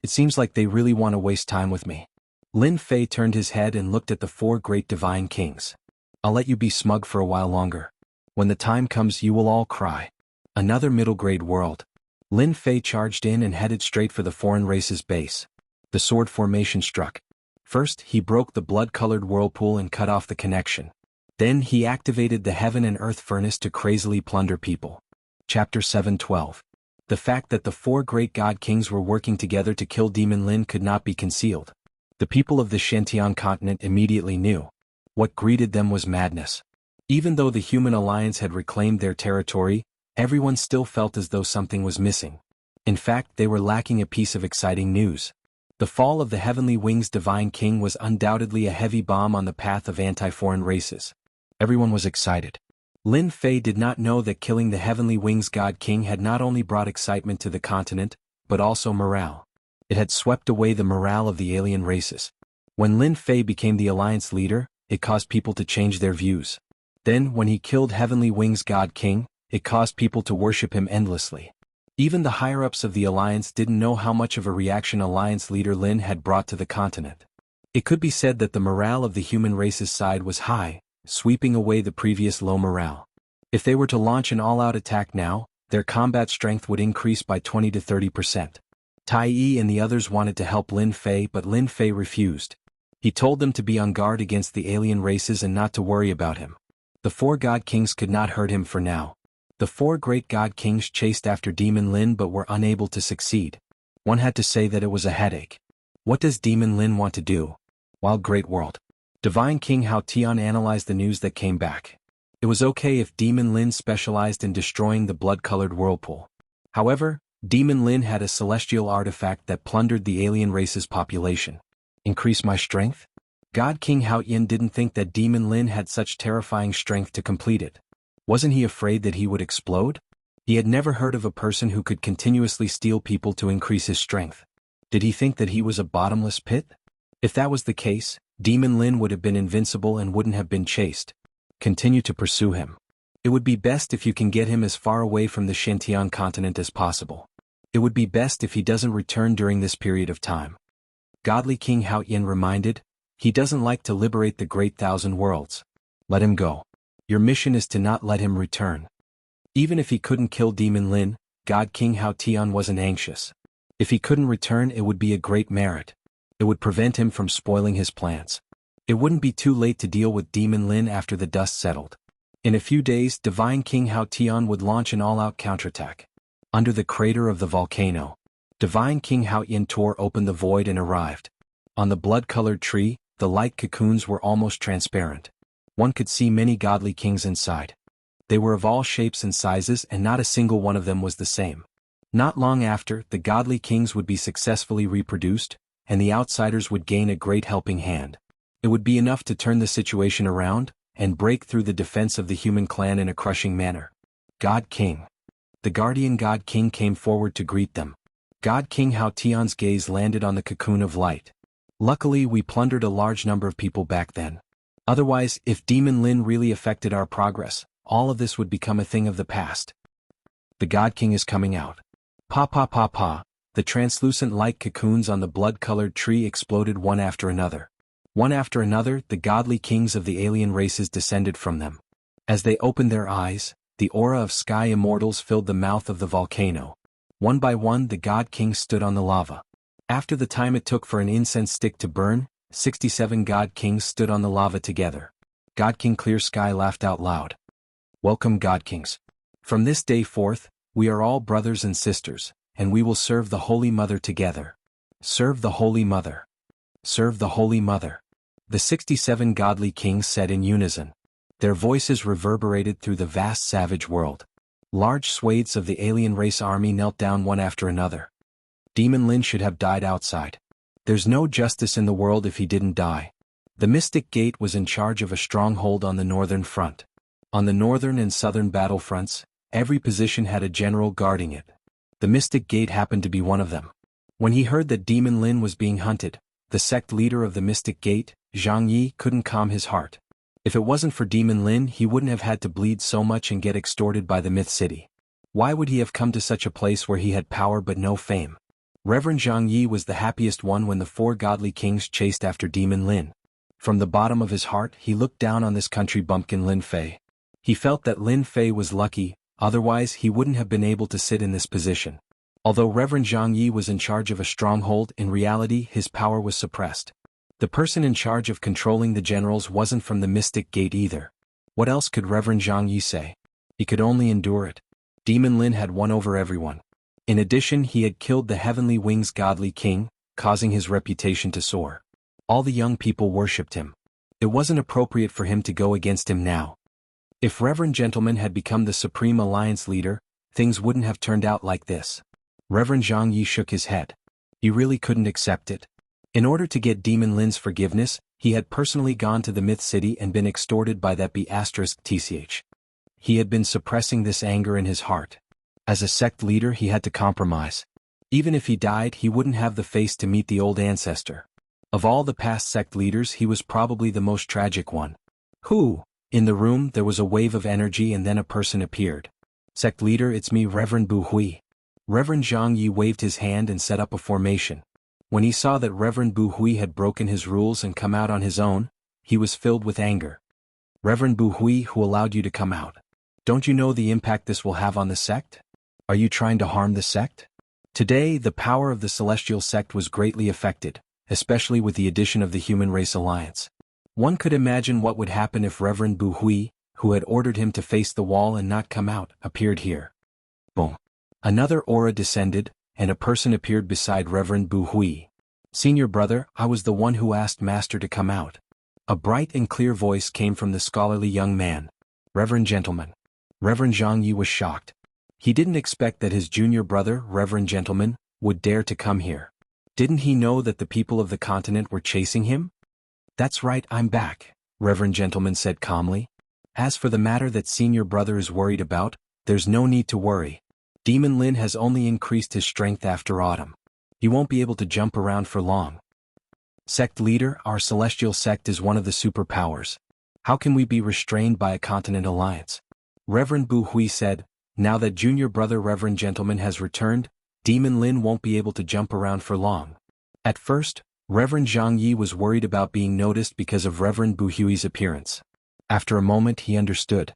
It seems like they really want to waste time with me. Lin Fei turned his head and looked at the four great divine kings. I'll let you be smug for a while longer. When the time comes, you will all cry. Another middle-grade world. Lin Fei charged in and headed straight for the foreign race's base. The sword formation struck. First, he broke the blood-colored whirlpool and cut off the connection. Then he activated the heaven and earth furnace to crazily plunder people. Chapter 7:12. The fact that the four great god kings were working together to kill Demon Lin could not be concealed. The people of the Shantian continent immediately knew. What greeted them was madness. Even though the human alliance had reclaimed their territory, everyone still felt as though something was missing. In fact, they were lacking a piece of exciting news. The fall of the Heavenly Wings Divine King was undoubtedly a heavy bomb on the path of anti-foreign races. Everyone was excited. Lin Fei did not know that killing the Heavenly Wings God King had not only brought excitement to the continent, but also morale. It had swept away the morale of the alien races. When Lin Fei became the alliance leader, it caused people to change their views. Then, when he killed Heavenly Wings God King, it caused people to worship him endlessly. Even the higher-ups of the alliance didn't know how much of a reaction alliance leader Lin had brought to the continent. It could be said that the morale of the human race's side was high, sweeping away the previous low morale. If they were to launch an all-out attack now, their combat strength would increase by 20 to 30%. Tai Yi and the others wanted to help Lin Fei, but Lin Fei refused. He told them to be on guard against the alien races and not to worry about him. The four god kings could not hurt him for now. The four great god kings chased after Demon Lin but were unable to succeed. One had to say that it was a headache. What does Demon Lin want to do? Wild great world. Divine King Hao Tian analyzed the news that came back. It was okay if Demon Lin specialized in destroying the blood-colored whirlpool. However, Demon Lin had a celestial artifact that plundered the alien race's population. Increase my strength? God King Hao Yin didn't think that Demon Lin had such terrifying strength to complete it. Wasn't he afraid that he would explode? He had never heard of a person who could continuously steal people to increase his strength. Did he think that he was a bottomless pit? If that was the case, Demon Lin would have been invincible and wouldn't have been chased. Continue to pursue him. It would be best if you can get him as far away from the Shantian continent as possible. It would be best if he doesn't return during this period of time. Godly King Hao Yin reminded, he doesn't like to liberate the great thousand worlds. Let him go. Your mission is to not let him return. Even if he couldn't kill Demon Lin, God King Hao Tian wasn't anxious. If he couldn't return, it would be a great merit. It would prevent him from spoiling his plans. It wouldn't be too late to deal with Demon Lin after the dust settled. In a few days, Divine King Hao Tian would launch an all-out counterattack. Under the crater of the volcano, Divine King Hao Yin tore open the void and arrived. On the blood-colored tree, the light cocoons were almost transparent. One could see many godly kings inside. They were of all shapes and sizes, and not a single one of them was the same. Not long after, the godly kings would be successfully reproduced, and the outsiders would gain a great helping hand. It would be enough to turn the situation around, and break through the defense of the human clan in a crushing manner. God King. The guardian God King came forward to greet them. God King Hao Tian's gaze landed on the cocoon of light. Luckily, we plundered a large number of people back then. Otherwise, if Demon Lin really affected our progress, all of this would become a thing of the past. The God King is coming out. Pa pa pa pa. The translucent light cocoons on the blood-colored tree exploded one after another. One after another, the godly kings of the alien races descended from them. As they opened their eyes, the aura of sky immortals filled the mouth of the volcano. One by one, the god kings stood on the lava. After the time it took for an incense stick to burn, 67 god kings stood on the lava together. God King Clear Sky laughed out loud. Welcome, God Kings. From this day forth, we are all brothers and sisters, and we will serve the Holy Mother together. Serve the Holy Mother. Serve the Holy Mother. The 67 godly kings said in unison. Their voices reverberated through the vast savage world. Large swathes of the alien race army knelt down one after another. Demon Lin should have died outside. There's no justice in the world if he didn't die. The Mystic Gate was in charge of a stronghold on the northern front. On the northern and southern battlefronts, every position had a general guarding it. The Mystic Gate happened to be one of them. When he heard that Demon Lin was being hunted, the sect leader of the Mystic Gate, Jianghu, couldn't calm his heart. If it wasn't for Demon Lin, he wouldn't have had to bleed so much and get extorted by the Myth City. Why would he have come to such a place where he had power but no fame? Reverend Jianghu was the happiest one when the four godly kings chased after Demon Lin. From the bottom of his heart, he looked down on this country bumpkin Lin Fei. He felt that Lin Fei was lucky, otherwise he wouldn't have been able to sit in this position. Although Reverend Jianghu was in charge of a stronghold, in reality his power was suppressed. The person in charge of controlling the generals wasn't from the Mystic Gate either. What else could Reverend Jianghu say? He could only endure it. Demon Lin had won over everyone. In addition, he had killed the Heavenly Wings godly king, causing his reputation to soar. All the young people worshipped him. It wasn't appropriate for him to go against him now. If Reverend Gentleman had become the Supreme Alliance leader, things wouldn't have turned out like this. Reverend Jianghu shook his head. He really couldn't accept it. In order to get Demon Lin's forgiveness, he had personally gone to the Myth City and been extorted by that B***th. He had been suppressing this anger in his heart. As a sect leader, he had to compromise. Even if he died, he wouldn't have the face to meet the old ancestor. Of all the past sect leaders, he was probably the most tragic one. Who? In the room, there was a wave of energy and then a person appeared. Sect leader, it's me, Reverend Bu Hui. Reverend Jianghu waved his hand and set up a formation. When he saw that Reverend Bu Hui had broken his rules and come out on his own, he was filled with anger. Reverend Bu Hui, who allowed you to come out? Don't you know the impact this will have on the sect? Are you trying to harm the sect? Today, the power of the celestial sect was greatly affected, especially with the addition of the Human Race Alliance. One could imagine what would happen if Reverend Bu Hui, who had ordered him to face the wall and not come out, appeared here. Boom. Another aura descended, and a person appeared beside Reverend Bu Hui. Senior brother, I was the one who asked Master to come out. A bright and clear voice came from the scholarly young man. Reverend Gentleman. Reverend Jianghu was shocked. He didn't expect that his junior brother, Reverend Gentleman, would dare to come here. Didn't he know that the people of the continent were chasing him? That's right, I'm back, Reverend Gentleman said calmly. As for the matter that senior brother is worried about, there's no need to worry. Demon Lin has only increased his strength after autumn. He won't be able to jump around for long. Sect leader, our celestial sect is one of the superpowers. How can we be restrained by a continent alliance? Reverend Bu Hui said, now that junior brother Reverend Gentleman has returned, Demon Lin won't be able to jump around for long. At first, Reverend Jianghu was worried about being noticed because of Reverend Bu Hui's appearance. After a moment he understood.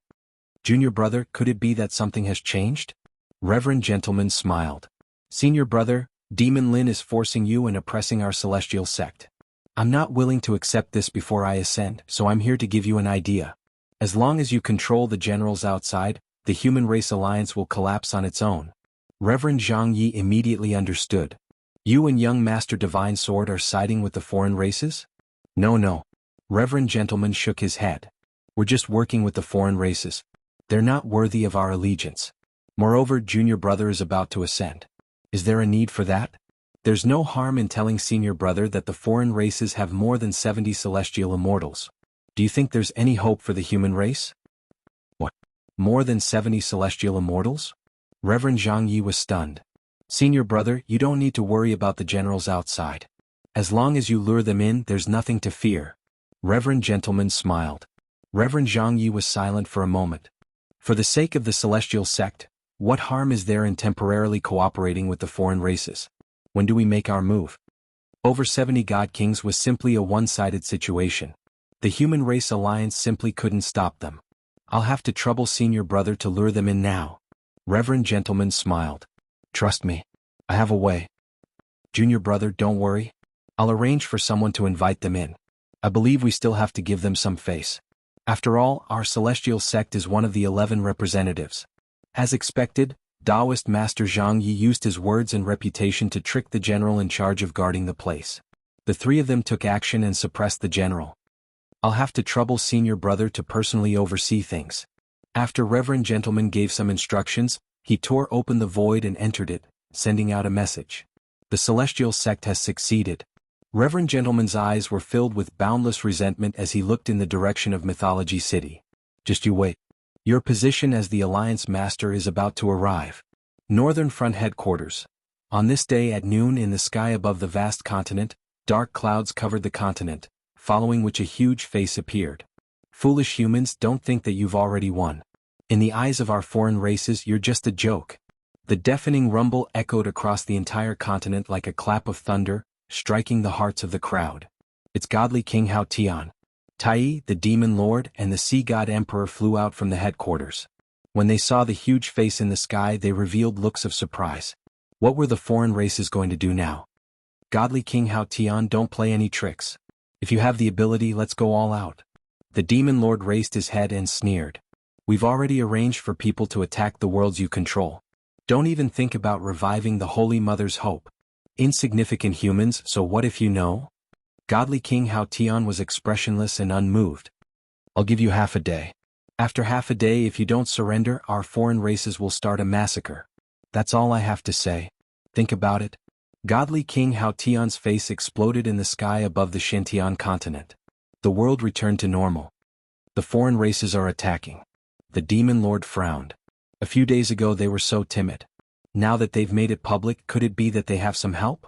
Junior brother, could it be that something has changed? Reverend Gentleman smiled. Senior brother, Demon Lin is forcing you and oppressing our celestial sect. I'm not willing to accept this before I ascend, so I'm here to give you an idea. As long as you control the generals outside, the Human Race Alliance will collapse on its own. Reverend Jianghu immediately understood. You and young Master Divine Sword are siding with the foreign races? No. Reverend Gentleman shook his head. We're just working with the foreign races. They're not worthy of our allegiance. Moreover, junior brother is about to ascend. Is there a need for that? There's no harm in telling senior brother that the foreign races have more than 70 celestial immortals. Do you think there's any hope for the human race? What? More than 70 celestial immortals? Reverend Jianghu was stunned. Senior brother, you don't need to worry about the generals outside. As long as you lure them in, there's nothing to fear. Reverend Gentleman smiled. Reverend Jianghu was silent for a moment. For the sake of the celestial sect, what harm is there in temporarily cooperating with the foreign races? When do we make our move? Over 70 God Kings was simply a one-sided situation. The Human Race Alliance simply couldn't stop them. I'll have to trouble senior brother to lure them in now. Reverend Gentleman smiled. Trust me. I have a way. Junior brother, don't worry. I'll arrange for someone to invite them in. I believe we still have to give them some face. After all, our celestial sect is one of the 11 representatives. As expected, Taoist Master Jianghu used his words and reputation to trick the general in charge of guarding the place. The three of them took action and suppressed the general. I'll have to trouble senior brother to personally oversee things. After Reverend Gentleman gave some instructions, he tore open the void and entered it, sending out a message. The celestial sect has succeeded. Reverend Gentleman's eyes were filled with boundless resentment as he looked in the direction of Mythology City. Just you wait. Your position as the Alliance Master is about to arrive. Northern Front Headquarters. On this day at noon in the sky above the vast continent, dark clouds covered the continent, following which a huge face appeared. Foolish humans, don't think that you've already won. In the eyes of our foreign races, you're just a joke. The deafening rumble echoed across the entire continent like a clap of thunder, striking the hearts of the crowd. It's godly King Hao Tian. Tai, the demon lord, and the sea god emperor flew out from the headquarters. When they saw the huge face in the sky, they revealed looks of surprise. What were the foreign races going to do now? Godly King Hao Tian, don't play any tricks. If you have the ability, let's go all out. The demon lord raised his head and sneered. We've already arranged for people to attack the worlds you control. Don't even think about reviving the Holy Mother's hope. Insignificant humans, so what if you know? Godly King Hao Tian was expressionless and unmoved. I'll give you half a day. After half a day, if you don't surrender, our foreign races will start a massacre. That's all I have to say. Think about it. Godly King Hao Tian's face exploded in the sky above the Xintian continent. The world returned to normal. The foreign races are attacking. The demon lord frowned. A few days ago they were so timid. Now that they've made it public, could it be that they have some help?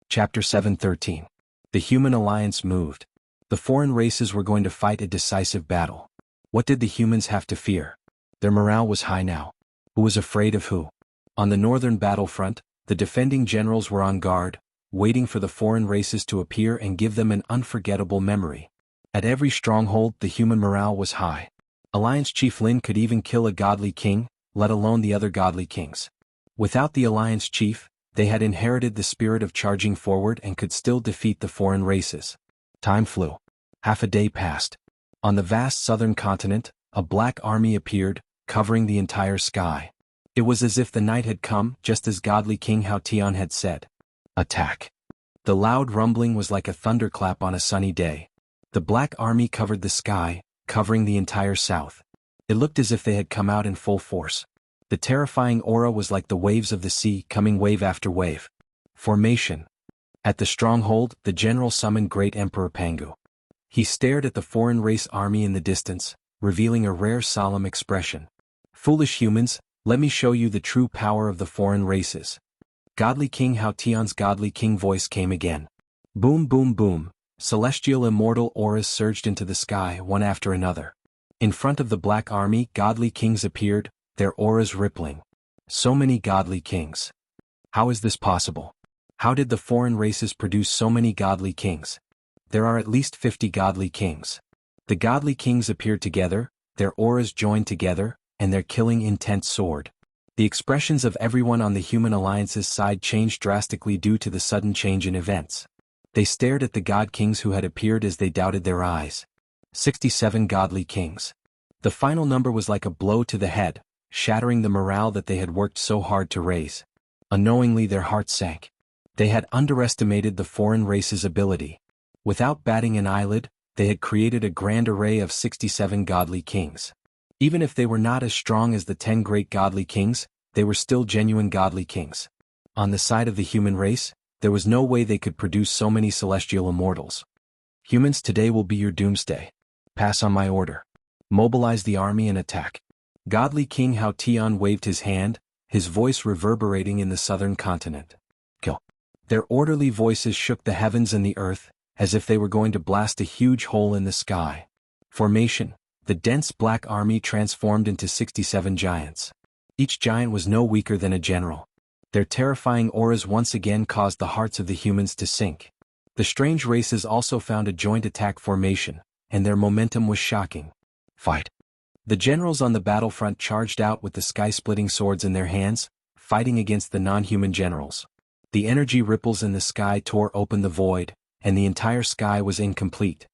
Chapter 7:13. The human alliance moved. The foreign races were going to fight a decisive battle. What did the humans have to fear? Their morale was high now. Who was afraid of who? On the northern battlefront, the defending generals were on guard, waiting for the foreign races to appear and give them an unforgettable memory. At every stronghold, the human morale was high. Alliance Chief Lin could even kill a godly king, let alone the other godly kings. Without the Alliance Chief, they had inherited the spirit of charging forward and could still defeat the foreign races. Time flew. Half a day passed. On the vast southern continent, a black army appeared, covering the entire sky. It was as if the night had come, just as godly King Hao Tian had said. Attack. The loud rumbling was like a thunderclap on a sunny day. The black army covered the sky, covering the entire south. It looked as if they had come out in full force. The terrifying aura was like the waves of the sea, coming wave after wave. Formation. At the stronghold, the general summoned Great Emperor Pangu. He stared at the foreign race army in the distance, revealing a rare solemn expression. Foolish humans, let me show you the true power of the foreign races. Godly King Hao Tian's godly king voice came again. Boom boom boom, celestial immortal auras surged into the sky one after another. In front of the black army, godly kings appeared, their auras rippling. So many godly kings. How is this possible? How did the foreign races produce so many godly kings? There are at least 50 godly kings. The godly kings appeared together, their auras joined together, and their killing intent soared. The expressions of everyone on the human alliance's side changed drastically due to the sudden change in events. They stared at the god kings who had appeared as they doubted their eyes. 67 godly kings. The final number was like a blow to the head, shattering the morale that they had worked so hard to raise. Unknowingly their hearts sank. They had underestimated the foreign race's ability. Without batting an eyelid, they had created a grand array of 67 godly kings. Even if they were not as strong as the 10 great godly kings, they were still genuine godly kings. On the side of the human race, there was no way they could produce so many celestial immortals. Humans, today will be your doomsday. Pass on my order. Mobilize the army and attack. Godly King Hao Tian waved his hand, his voice reverberating in the southern continent. Kill. Their orderly voices shook the heavens and the earth, as if they were going to blast a huge hole in the sky. Formation. The dense black army transformed into 67 giants. Each giant was no weaker than a general. Their terrifying auras once again caused the hearts of the humans to sink. The strange races also found a joint attack formation, and their momentum was shocking. Fight. The generals on the battlefront charged out with the sky-splitting swords in their hands, fighting against the non-human generals. The energy ripples in the sky tore open the void, and the entire sky was incomplete.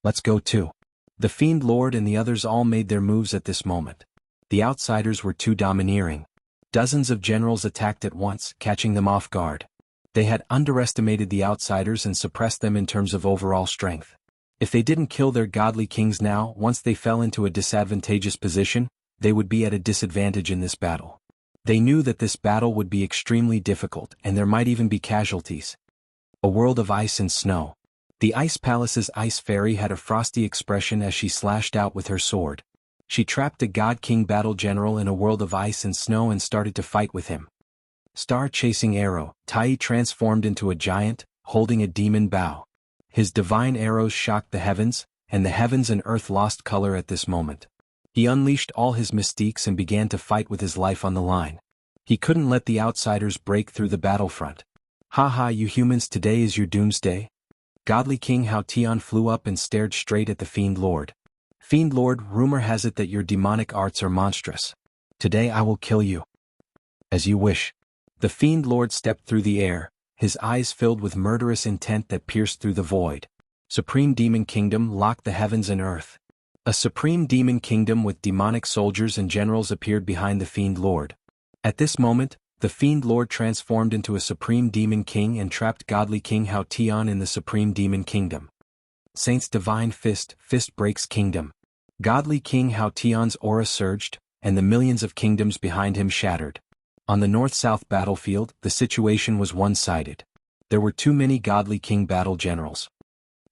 Let's go too. The Fiend Lord and the others all made their moves at this moment. The outsiders were too domineering. Dozens of generals attacked at once, catching them off guard. They had underestimated the outsiders and suppressed them in terms of overall strength. If they didn't kill their godly kings now, once they fell into a disadvantageous position, they would be at a disadvantage in this battle. They knew that this battle would be extremely difficult and there might even be casualties. A world of ice and snow. The Ice Palace's Ice Fairy had a frosty expression as she slashed out with her sword. She trapped a God King battle general in a world of ice and snow and started to fight with him. Star-chasing arrow. Tai transformed into a giant, holding a demon bow. His divine arrows shocked the heavens, and the heavens and earth lost color at this moment. He unleashed all his mystiques and began to fight with his life on the line. He couldn't let the outsiders break through the battlefront. "Ha, you humans, today is your doomsday?" Godly King Hao Tian flew up and stared straight at the Fiend Lord. "Fiend Lord, rumor has it that your demonic arts are monstrous. Today I will kill you." "As you wish." The Fiend Lord stepped through the air, his eyes filled with murderous intent that pierced through the void. Supreme Demon Kingdom locked the heavens and earth. A supreme demon kingdom with demonic soldiers and generals appeared behind the Fiend Lord. At this moment, the Fiend Lord transformed into a supreme demon king and trapped Godly King Hao Tian in the supreme demon kingdom. Saint's divine fist breaks kingdom. Godly King Hao Tian's aura surged, and the millions of kingdoms behind him shattered. On the north-south battlefield, the situation was one-sided. There were too many Godly King battle generals.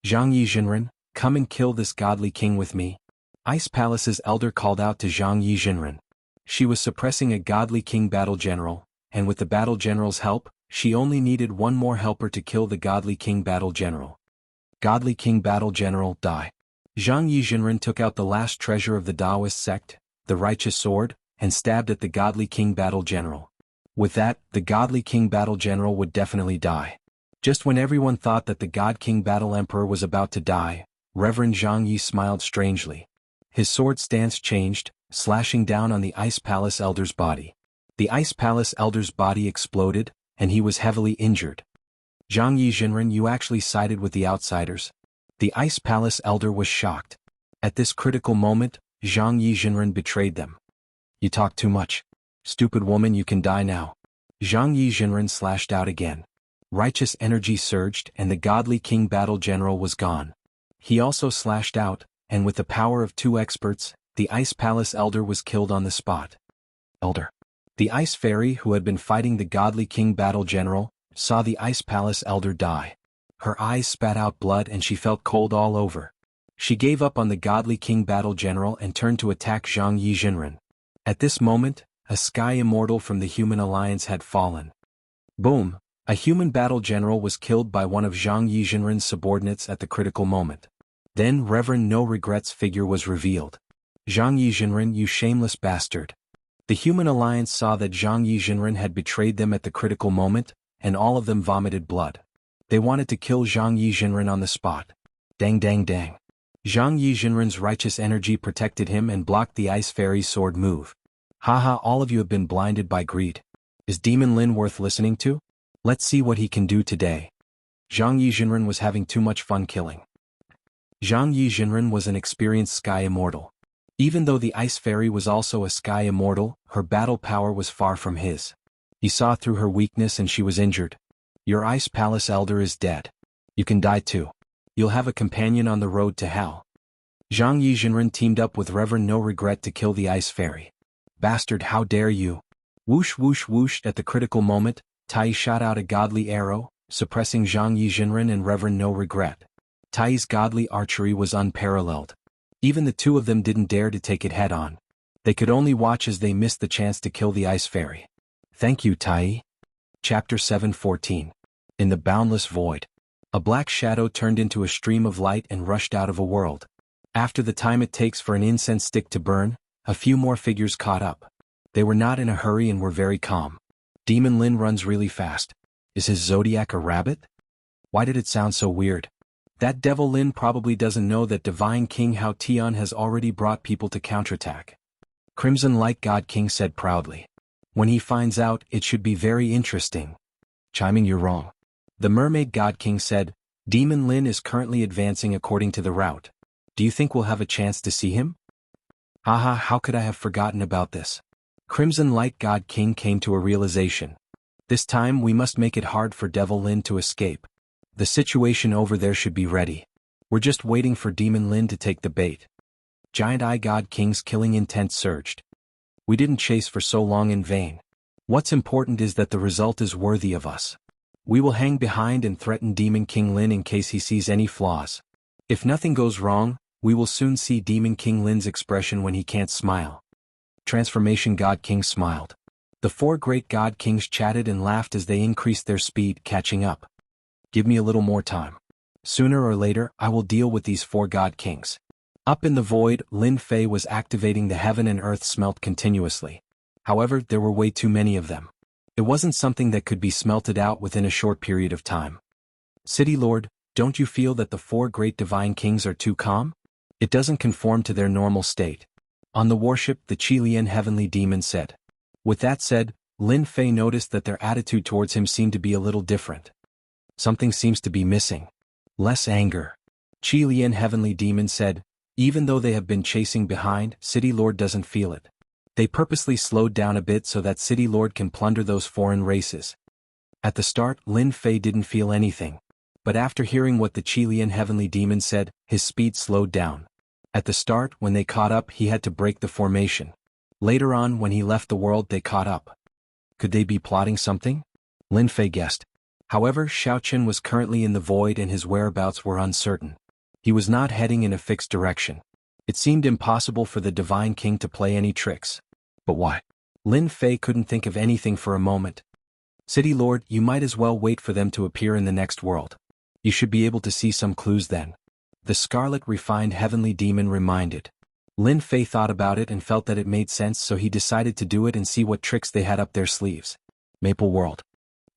"Zhang Yijinren, come and kill this Godly King with me." Ice Palace's elder called out to Zhang Yijinren. She was suppressing a Godly King battle general, and with the battle general's help, she only needed one more helper to kill the Godly King battle general. "Godly King battle general, die." Zhang Yijinren took out the last treasure of the Taoist sect, the righteous sword, and stabbed at the Godly King battle general. With that, the Godly King battle general would definitely die. Just when everyone thought that the God King battle emperor was about to die, Reverend Zhang Yi smiled strangely. His sword stance changed, slashing down on the Ice Palace elder's body. The Ice Palace elder's body exploded, and he was heavily injured. "Zhang Yijinren, you actually sided with the outsiders." The Ice Palace elder was shocked. At this critical moment, Zhang Yijinren betrayed them. "You talk too much. Stupid woman, you can die now." Zhang Yijinren slashed out again. Righteous energy surged and the Godly King battle general was gone. He also slashed out, and with the power of two experts, the Ice Palace elder was killed on the spot. "Elder." The Ice Fairy, who had been fighting the Godly King battle general, saw the Ice Palace elder die. Her eyes spat out blood and she felt cold all over. She gave up on the Godly King battle general and turned to attack Zhang Yijinren. At this moment, a Sky Immortal from the Human Alliance had fallen. Boom! A human battle general was killed by one of Zhang Yijinren's subordinates at the critical moment. Then Reverend No Regrets figure was revealed. "Zhang Yijinren, you shameless bastard." The Human Alliance saw that Zhang Yijinren had betrayed them at the critical moment, and all of them vomited blood. They wanted to kill Zhang Yijinren on the spot. Dang. Zhang Yijinren's righteous energy protected him and blocked the Ice Fairy's sword move. "Haha, all of you have been blinded by greed. Is Demon Lin worth listening to? Let's see what he can do today." Zhang Yijinren was having too much fun killing. Zhang Yijinren was an experienced Sky Immortal. Even though the Ice Fairy was also a Sky Immortal, her battle power was far from his. He saw through her weakness and she was injured. "Your Ice Palace elder is dead. You can die too. You'll have a companion on the road to hell." Zhang Yijinren teamed up with Reverend No Regret to kill the Ice Fairy. "Bastard, how dare you!" Whoosh whoosh whoosh. At the critical moment, Tai shot out a godly arrow, suppressing Zhang Yijinren and Reverend No Regret. Tai's godly archery was unparalleled. Even the two of them didn't dare to take it head-on. They could only watch as they missed the chance to kill the Ice Fairy. "Thank you, Tai." Chapter 7:14. In the Boundless Void. A black shadow turned into a stream of light and rushed out of a world. After the time it takes for an incense stick to burn, a few more figures caught up. They were not in a hurry and were very calm. "Demon Lin runs really fast. Is his zodiac a rabbit? Why did it sound so weird? That Devil Lin probably doesn't know that Divine King Hao Tian has already brought people to counterattack." Crimson Light God King said proudly. "When he finds out, it should be very interesting." Chiming, "You're wrong." The Mermaid God King said, "Demon Lin is currently advancing according to the route. Do you think we'll have a chance to see him?" "Haha, how could I have forgotten about this?" Crimson Light God King came to a realization. "This time we must make it hard for Devil Lin to escape. The situation over there should be ready. We're just waiting for Demon Lin to take the bait." Giant Eye God King's killing intent surged. "We didn't chase for so long in vain. What's important is that the result is worthy of us. We will hang behind and threaten Demon King Lin in case he sees any flaws. If nothing goes wrong, we will soon see Demon King Lin's expression when he can't smile." Transformation God King smiled. The four great god kings chatted and laughed as they increased their speed, catching up. Give me a little more time. Sooner or later, I will deal with these four god kings. Up in the void, Lin Fei was activating the heaven and earth smelt continuously. However, there were way too many of them. It wasn't something that could be smelted out within a short period of time. City Lord, don't you feel that the four great divine kings are too calm? It doesn't conform to their normal state. On the warship, the Qilian heavenly demon said. With that said, Lin Fei noticed that their attitude towards him seemed to be a little different. Something seems to be missing. Less anger. Qilian heavenly demon said, even though they have been chasing behind, City Lord doesn't feel it. They purposely slowed down a bit so that City Lord can plunder those foreign races. At the start, Lin Fei didn't feel anything. But after hearing what the Qilian heavenly demon said, his speed slowed down. At the start, when they caught up, he had to break the formation. Later on, when he left the world, they caught up. Could they be plotting something? Lin Fei guessed. However, Xiaoqian was currently in the void and his whereabouts were uncertain. He was not heading in a fixed direction. It seemed impossible for the Divine King to play any tricks. But why? Lin Fei couldn't think of anything for a moment. City Lord, you might as well wait for them to appear in the next world. You should be able to see some clues then. The Scarlet Refined Heavenly Demon reminded. Lin Fei thought about it and felt that it made sense, so he decided to do it and see what tricks they had up their sleeves. Maple World.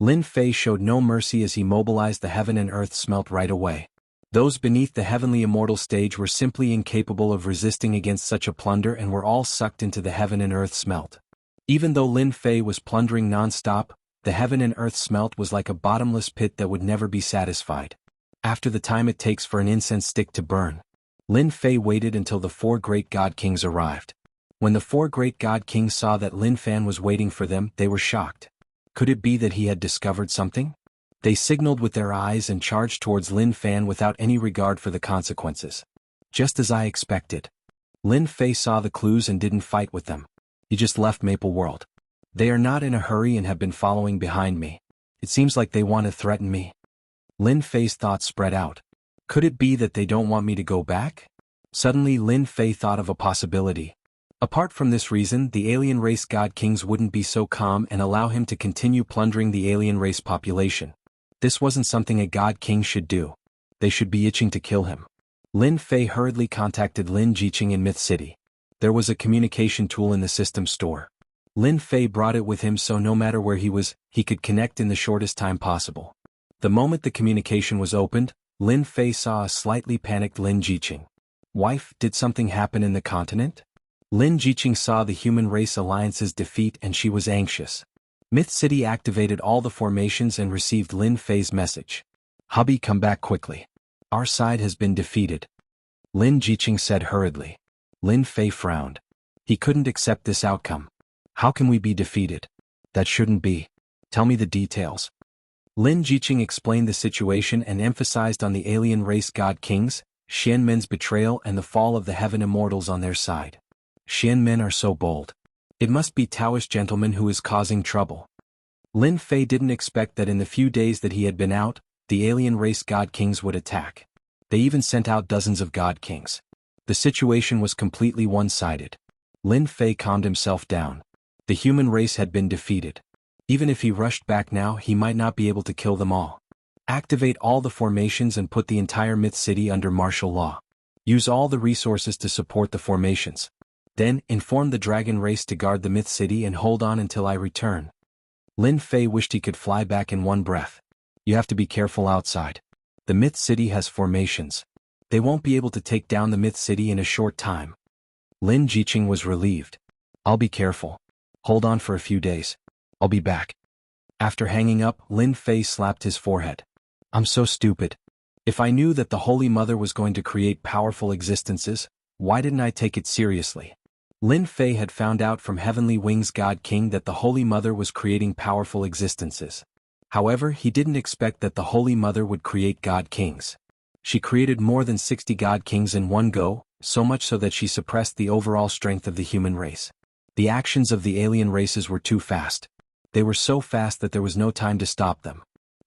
Lin Fei showed no mercy as he mobilized the heaven and earth smelt right away. Those beneath the heavenly immortal stage were simply incapable of resisting against such a plunder and were all sucked into the heaven and earth smelt. Even though Lin Fei was plundering non-stop, the heaven and earth smelt was like a bottomless pit that would never be satisfied. After the time it takes for an incense stick to burn, Lin Fei waited until the four great god kings arrived. When the four great god kings saw that Lin Fan was waiting for them, they were shocked. Could it be that he had discovered something? They signaled with their eyes and charged towards Lin Fan without any regard for the consequences. Just as I expected. Lin Fei saw the clues and didn't fight with them. He just left Maple World. They are not in a hurry and have been following behind me. It seems like they want to threaten me. Lin Fei's thoughts spread out. Could it be that they don't want me to go back? Suddenly Lin Fei thought of a possibility. Apart from this reason, the alien race god kings wouldn't be so calm and allow him to continue plundering the alien race population. This wasn't something a god king should do. They should be itching to kill him. Lin Fei hurriedly contacted Lin Jiqing in Myth City. There was a communication tool in the system store. Lin Fei brought it with him so no matter where he was, he could connect in the shortest time possible. The moment the communication was opened, Lin Fei saw a slightly panicked Lin Jiqing. Wife, did something happen in the continent? Lin Jiqing saw the human race alliance's defeat and she was anxious. Myth City activated all the formations and received Lin Fei's message. Hubby, come back quickly. Our side has been defeated. Lin Jiqing said hurriedly. Lin Fei frowned. He couldn't accept this outcome. How can we be defeated? That shouldn't be. Tell me the details. Lin Jiqing explained the situation and emphasized on the alien race god kings, Xianmen's betrayal and the fall of the heaven immortals on their side. Xianmen are so bold. It must be Taoist gentleman who is causing trouble. Lin Fei didn't expect that in the few days that he had been out, the alien race god kings would attack. They even sent out dozens of god kings. The situation was completely one-sided. Lin Fei calmed himself down. The human race had been defeated. Even if he rushed back now, he might not be able to kill them all. Activate all the formations and put the entire Myth City under martial law. Use all the resources to support the formations. Then, inform the dragon race to guard the Myth City and hold on until I return. Lin Fei wished he could fly back in one breath. You have to be careful outside. The Myth City has formations. They won't be able to take down the Myth City in a short time. Lin Jiqing was relieved. I'll be careful. Hold on for a few days. I'll be back. After hanging up, Lin Fei slapped his forehead. I'm so stupid. If I knew that the Holy Mother was going to create powerful existences, why didn't I take it seriously? Lin Fei had found out from Heavenly Wings God King that the Holy Mother was creating powerful existences. However, he didn't expect that the Holy Mother would create God Kings. She created more than 60 God Kings in one go, so much so that she suppressed the overall strength of the human race. The actions of the alien races were too fast. They were so fast that there was no time to stop them.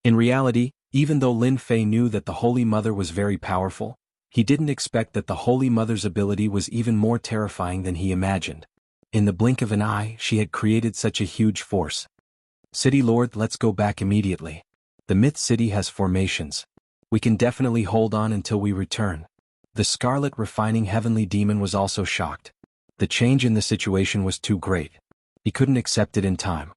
In reality, even though Lin Fei knew that the Holy Mother was very powerful, he didn't expect that the Holy Mother's ability was even more terrifying than he imagined. In the blink of an eye, she had created such a huge force. City Lord, let's go back immediately. The Myth City has formations. We can definitely hold on until we return. The Scarlet Refining Heavenly Demon was also shocked. The change in the situation was too great. He couldn't accept it in time.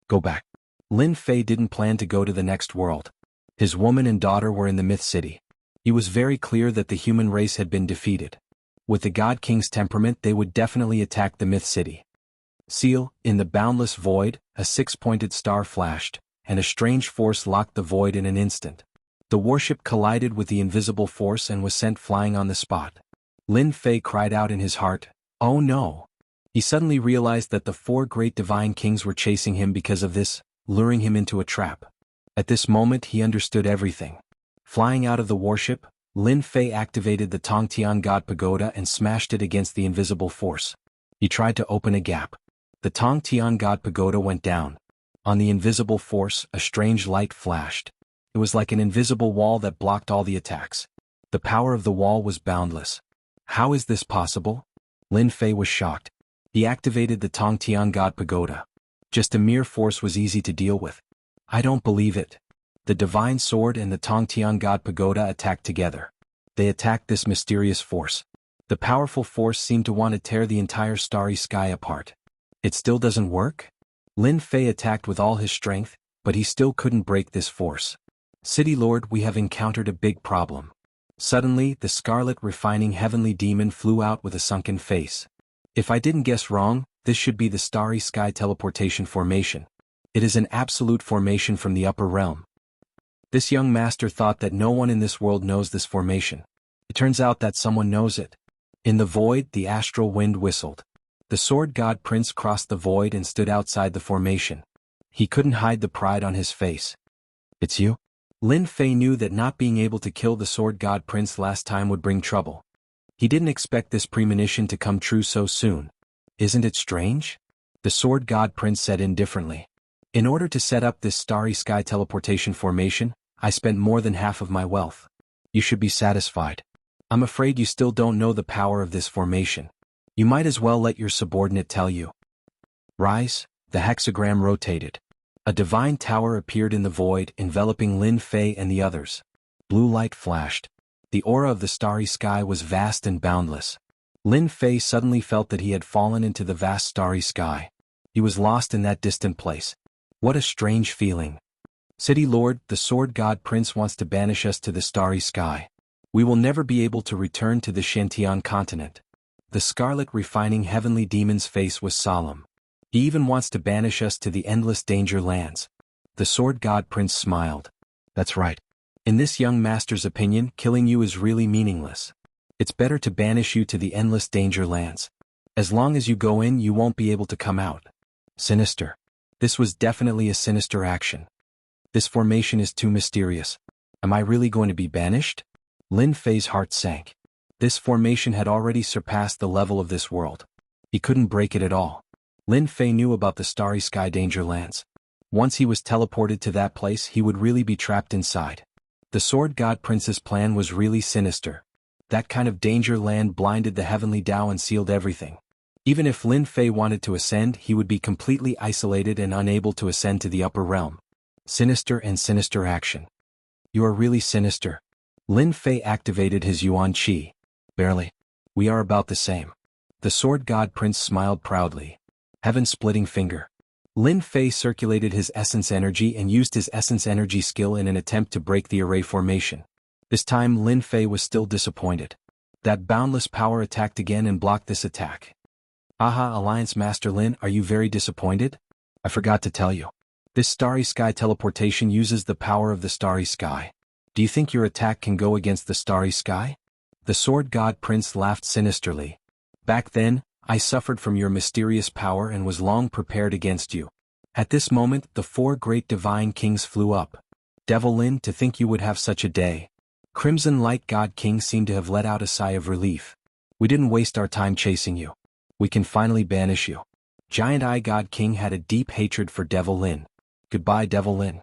Go back. Lin Fei didn't plan to go to the next world. His woman and daughter were in the Myth City. He was very clear that the human race had been defeated. With the God King's temperament, they would definitely attack the Myth City. Seal, in the boundless void, a six-pointed star flashed, and a strange force locked the void in an instant. The warship collided with the invisible force and was sent flying on the spot. Lin Fei cried out in his heart, "Oh no!" He suddenly realized that the four great divine kings were chasing him because of this, luring him into a trap. At this moment he understood everything. Flying out of the warship, Lin Fei activated the Tongtian God Pagoda and smashed it against the invisible force. He tried to open a gap. The Tongtian God Pagoda went down. On the invisible force, a strange light flashed. It was like an invisible wall that blocked all the attacks. The power of the wall was boundless. How is this possible? Lin Fei was shocked. He activated the Tongtian God Pagoda. Just a mere force was easy to deal with. I don't believe it. The Divine Sword and the Tongtian God Pagoda attacked together. They attacked this mysterious force. The powerful force seemed to want to tear the entire starry sky apart. It still doesn't work? Lin Fei attacked with all his strength, but he still couldn't break this force. City Lord, we have encountered a big problem. Suddenly, the Scarlet Refining Heavenly Demon flew out with a sunken face. If I didn't guess wrong, this should be the Starry Sky Teleportation Formation. It is an absolute formation from the upper realm. This young master thought that no one in this world knows this formation. It turns out that someone knows it. In the void, the astral wind whistled. The Sword God Prince crossed the void and stood outside the formation. He couldn't hide the pride on his face. It's you? Lin Fei knew that not being able to kill the Sword God Prince last time would bring trouble. He didn't expect this premonition to come true so soon. Isn't it strange? The Sword God Prince said indifferently. In order to set up this Starry Sky Teleportation Formation, I spent more than half of my wealth. You should be satisfied. I'm afraid you still don't know the power of this formation. You might as well let your subordinate tell you. Rise, the hexagram rotated. A divine tower appeared in the void, enveloping Lin Fei and the others. Blue light flashed. The aura of the starry sky was vast and boundless. Lin Fei suddenly felt that he had fallen into the vast starry sky. He was lost in that distant place. What a strange feeling. City Lord, the Sword God Prince wants to banish us to the starry sky. We will never be able to return to the Shantian continent. The Scarlet Refining Heavenly Demon's face was solemn. He even wants to banish us to the endless danger lands. The Sword God Prince smiled. That's right. In this young master's opinion, killing you is really meaningless. It's better to banish you to the endless danger lands. As long as you go in, you won't be able to come out. Sinister. This was definitely a sinister action. This formation is too mysterious. Am I really going to be banished? Lin Fei's heart sank. This formation had already surpassed the level of this world. He couldn't break it at all. Lin Fei knew about the Starry Sky Danger Lands. Once he was teleported to that place, he would really be trapped inside. The Sword God Prince's plan was really sinister. That kind of danger land blinded the heavenly Tao and sealed everything. Even if Lin Fei wanted to ascend, he would be completely isolated and unable to ascend to the upper realm. Sinister and sinister action. You are really sinister. Lin Fei activated his Yuan Qi. Barely. We are about the same. The Sword God Prince smiled proudly. Heaven-splitting finger. Lin Fei circulated his essence energy and used his essence energy skill in an attempt to break the array formation. This time Lin Fei was still disappointed. That boundless power attacked again and blocked this attack. Aha, Alliance Master Lin, are you very disappointed? I forgot to tell you. This Starry Sky teleportation uses the power of the Starry Sky. Do you think your attack can go against the Starry Sky? The Sword God Prince laughed sinisterly. Back then, I suffered from your mysterious power and was long prepared against you. At this moment, the four great divine kings flew up. Devil Lin, to think you would have such a day. Crimson Light God King seemed to have let out a sigh of relief. We didn't waste our time chasing you. We can finally banish you. Giant Eye God King had a deep hatred for Devil Lin. Goodbye, Devil Lin.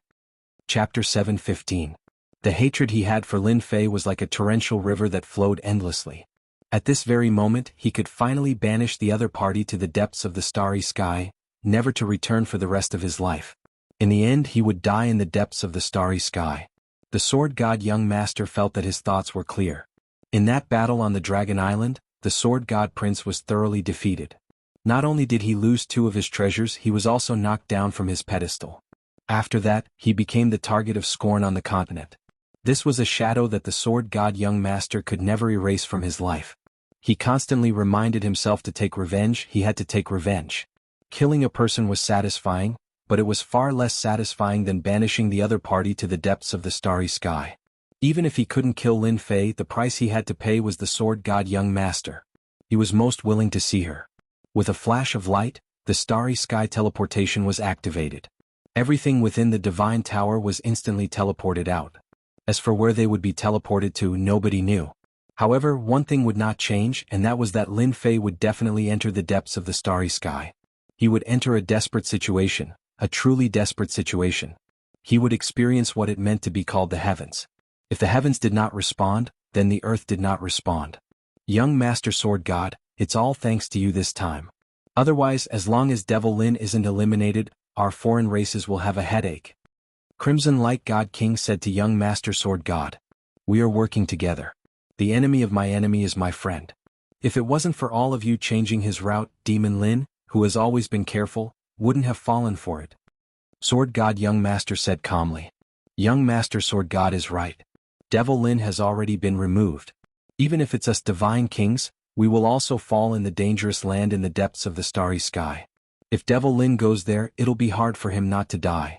Chapter 7:15. The hatred he had for Lin Fei was like a torrential river that flowed endlessly. At this very moment he could finally banish the other party to the depths of the starry sky, never to return for the rest of his life. In the end he would die in the depths of the starry sky. The sword god young master felt that his thoughts were clear. In that battle on the Dragon Island, the sword god prince was thoroughly defeated. Not only did he lose 2 of his treasures, he was also knocked down from his pedestal. After that, he became the target of scorn on the continent. This was a shadow that the sword god young master could never erase from his life. He constantly reminded himself to take revenge. He had to take revenge. Killing a person was satisfying, but it was far less satisfying than banishing the other party to the depths of the starry sky. Even if he couldn't kill Lin Fei, the price he had to pay was the sword god young master. He was most willing to see her. With a flash of light, the starry sky teleportation was activated. Everything within the divine tower was instantly teleported out. As for where they would be teleported to, nobody knew. However, one thing would not change, and that was that Lin Fei would definitely enter the depths of the starry sky. He would enter a desperate situation, a truly desperate situation. He would experience what it meant to be called the heavens. If the heavens did not respond, then the earth did not respond. Young Master Sword God, it's all thanks to you this time. Otherwise, as long as Devil Lin isn't eliminated, our foreign races will have a headache. Crimson Light God King said to young Master Sword God. We are working together. The enemy of my enemy is my friend. If it wasn't for all of you changing his route, Demon Lin, who has always been careful, wouldn't have fallen for it. Sword God Young Master said calmly. Young Master Sword God is right. Devil Lin has already been removed. Even if it's us divine kings, we will also fall in the dangerous land in the depths of the starry sky. If Devil Lin goes there, it'll be hard for him not to die.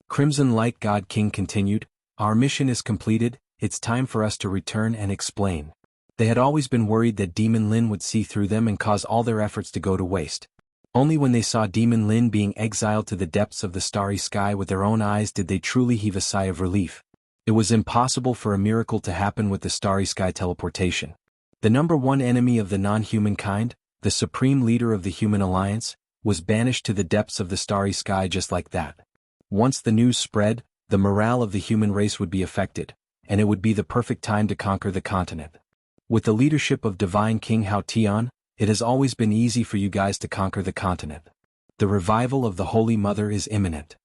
Crimson Light God King continued, our mission is completed, it's time for us to return and explain. They had always been worried that Demon Lin would see through them and cause all their efforts to go to waste. Only when they saw Demon Lin being exiled to the depths of the starry sky with their own eyes did they truly heave a sigh of relief. It was impossible for a miracle to happen with the starry sky teleportation. The number one enemy of the non-human kind, the supreme leader of the human alliance, was banished to the depths of the starry sky just like that. Once the news spread, the morale of the human race would be affected, and it would be the perfect time to conquer the continent. With the leadership of Divine King Hao Tian, it has always been easy for you guys to conquer the continent. The revival of the Holy Mother is imminent.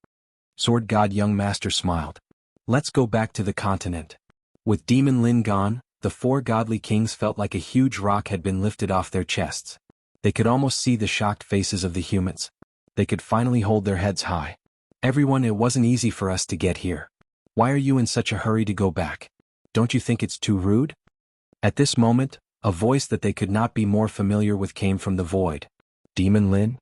Sword God Young Master smiled. Let's go back to the continent. With Demon Lin gone, the 4 godly kings felt like a huge rock had been lifted off their chests. They could almost see the shocked faces of the humans. They could finally hold their heads high. Everyone, it wasn't easy for us to get here. Why are you in such a hurry to go back? Don't you think it's too rude? At this moment, a voice that they could not be more familiar with came from the void. Demon Lin?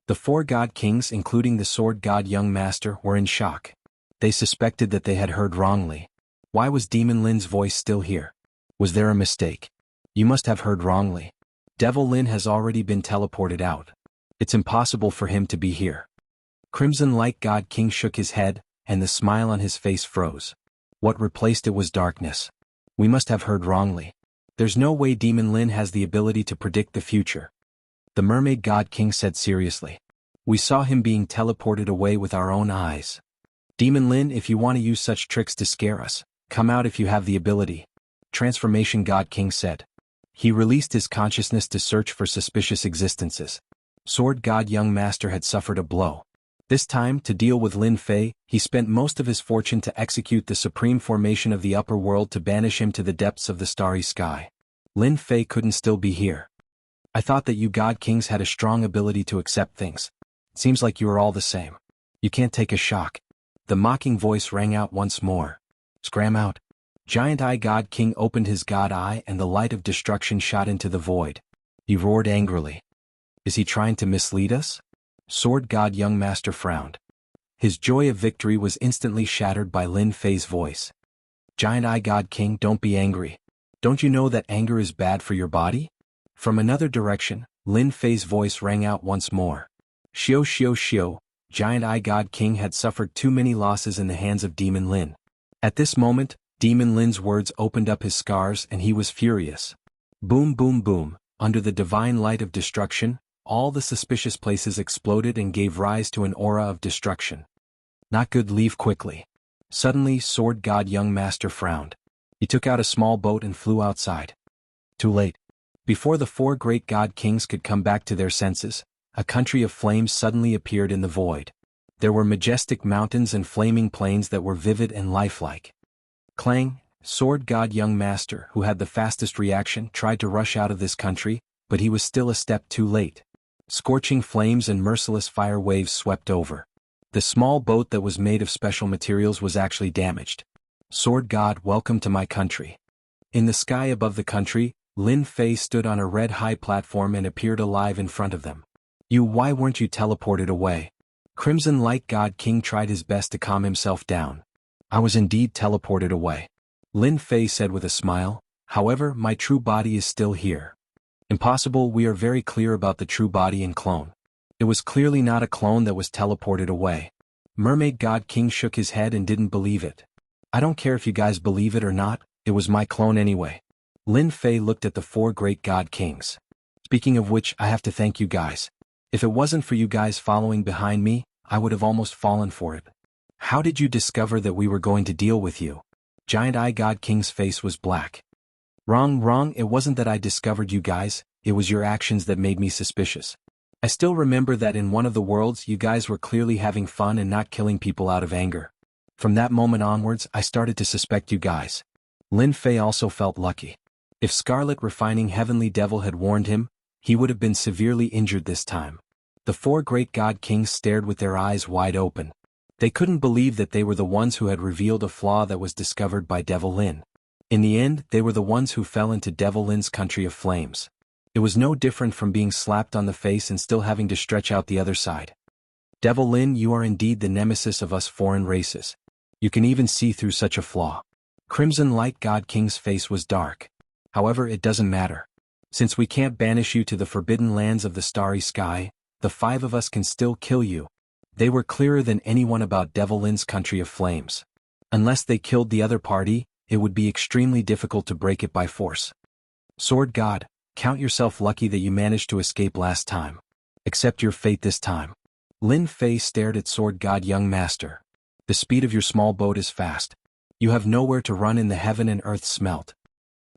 The 4 god kings, including the sword god Young Master, were in shock. They suspected that they had heard wrongly. Why was Demon Lin's voice still here? Was there a mistake? You must have heard wrongly. Devil Lin has already been teleported out. It's impossible for him to be here. Crimson Light God King shook his head, and the smile on his face froze. What replaced it was darkness. We must have heard wrongly. There's no way Demon Lin has the ability to predict the future. The Mermaid God King said seriously. We saw him being teleported away with our own eyes. Demon Lin, if you want to use such tricks to scare us, come out if you have the ability. Transformation God King said. He released his consciousness to search for suspicious existences. Sword God Young Master had suffered a blow. This time, to deal with Lin Fei, he spent most of his fortune to execute the supreme formation of the upper world to banish him to the depths of the starry sky. Lin Fei couldn't still be here. I thought that you God Kings had a strong ability to accept things. It seems like you are all the same. You can't take a shock. The mocking voice rang out once more. Scram out. Giant Eye God King opened his god eye and the light of destruction shot into the void. He roared angrily. Is he trying to mislead us? Sword God Young Master frowned. His joy of victory was instantly shattered by Lin Fei's voice. Giant Eye God King, don't be angry. Don't you know that anger is bad for your body? From another direction, Lin Fei's voice rang out once more. Shio Shio Shio, Giant Eye God King had suffered too many losses in the hands of Demon Lin. At this moment, Demon Lin's words opened up his scars and he was furious. Boom boom boom, under the divine light of destruction, all the suspicious places exploded and gave rise to an aura of destruction. Not good, leave quickly. Suddenly, Sword God Young Master frowned. He took out a small boat and flew outside. Too late. Before the four great god kings could come back to their senses, a country of flames suddenly appeared in the void. There were majestic mountains and flaming plains that were vivid and lifelike. Clang, sword god young master who had the fastest reaction tried to rush out of this country, but he was still a step too late. Scorching flames and merciless fire waves swept over. The small boat that was made of special materials was actually damaged. Sword god, welcome to my country. In the sky above the country, Lin Fei stood on a red high platform and appeared alive in front of them. Why weren't you teleported away? Crimson Light God King tried his best to calm himself down. I was indeed teleported away. Lin Fei said with a smile, however, my true body is still here. Impossible, we are very clear about the true body and clone. It was clearly not a clone that was teleported away. Mermaid God King shook his head and didn't believe it. I don't care if you guys believe it or not, it was my clone anyway. Lin Fei looked at the four great God Kings. Speaking of which, I have to thank you guys. If it wasn't for you guys following behind me, I would have almost fallen for it. How did you discover that we were going to deal with you? Giant Eye God King's face was black. Wrong, it wasn't that I discovered you guys, it was your actions that made me suspicious. I still remember that in one of the worlds you guys were clearly having fun and not killing people out of anger. From that moment onwards, I started to suspect you guys. Lin Fei also felt lucky. If Scarlet Refining Heavenly Devil had warned him, he would have been severely injured this time. The four great God Kings stared with their eyes wide open. They couldn't believe that they were the ones who had revealed a flaw that was discovered by Devil Lin. In the end, they were the ones who fell into Devil Lin's country of flames. It was no different from being slapped on the face and still having to stretch out the other side. Devil Lin, you are indeed the nemesis of us foreign races. You can even see through such a flaw. Crimson Light God King's face was dark. However, it doesn't matter. Since we can't banish you to the forbidden lands of the starry sky, the five of us can still kill you. They were clearer than anyone about Devil Lin's country of flames. Unless they killed the other party, it would be extremely difficult to break it by force. Sword God, count yourself lucky that you managed to escape last time. Accept your fate this time. Lin Fei stared at Sword God young master. The speed of your small boat is fast. You have nowhere to run in the heaven and earth smelt.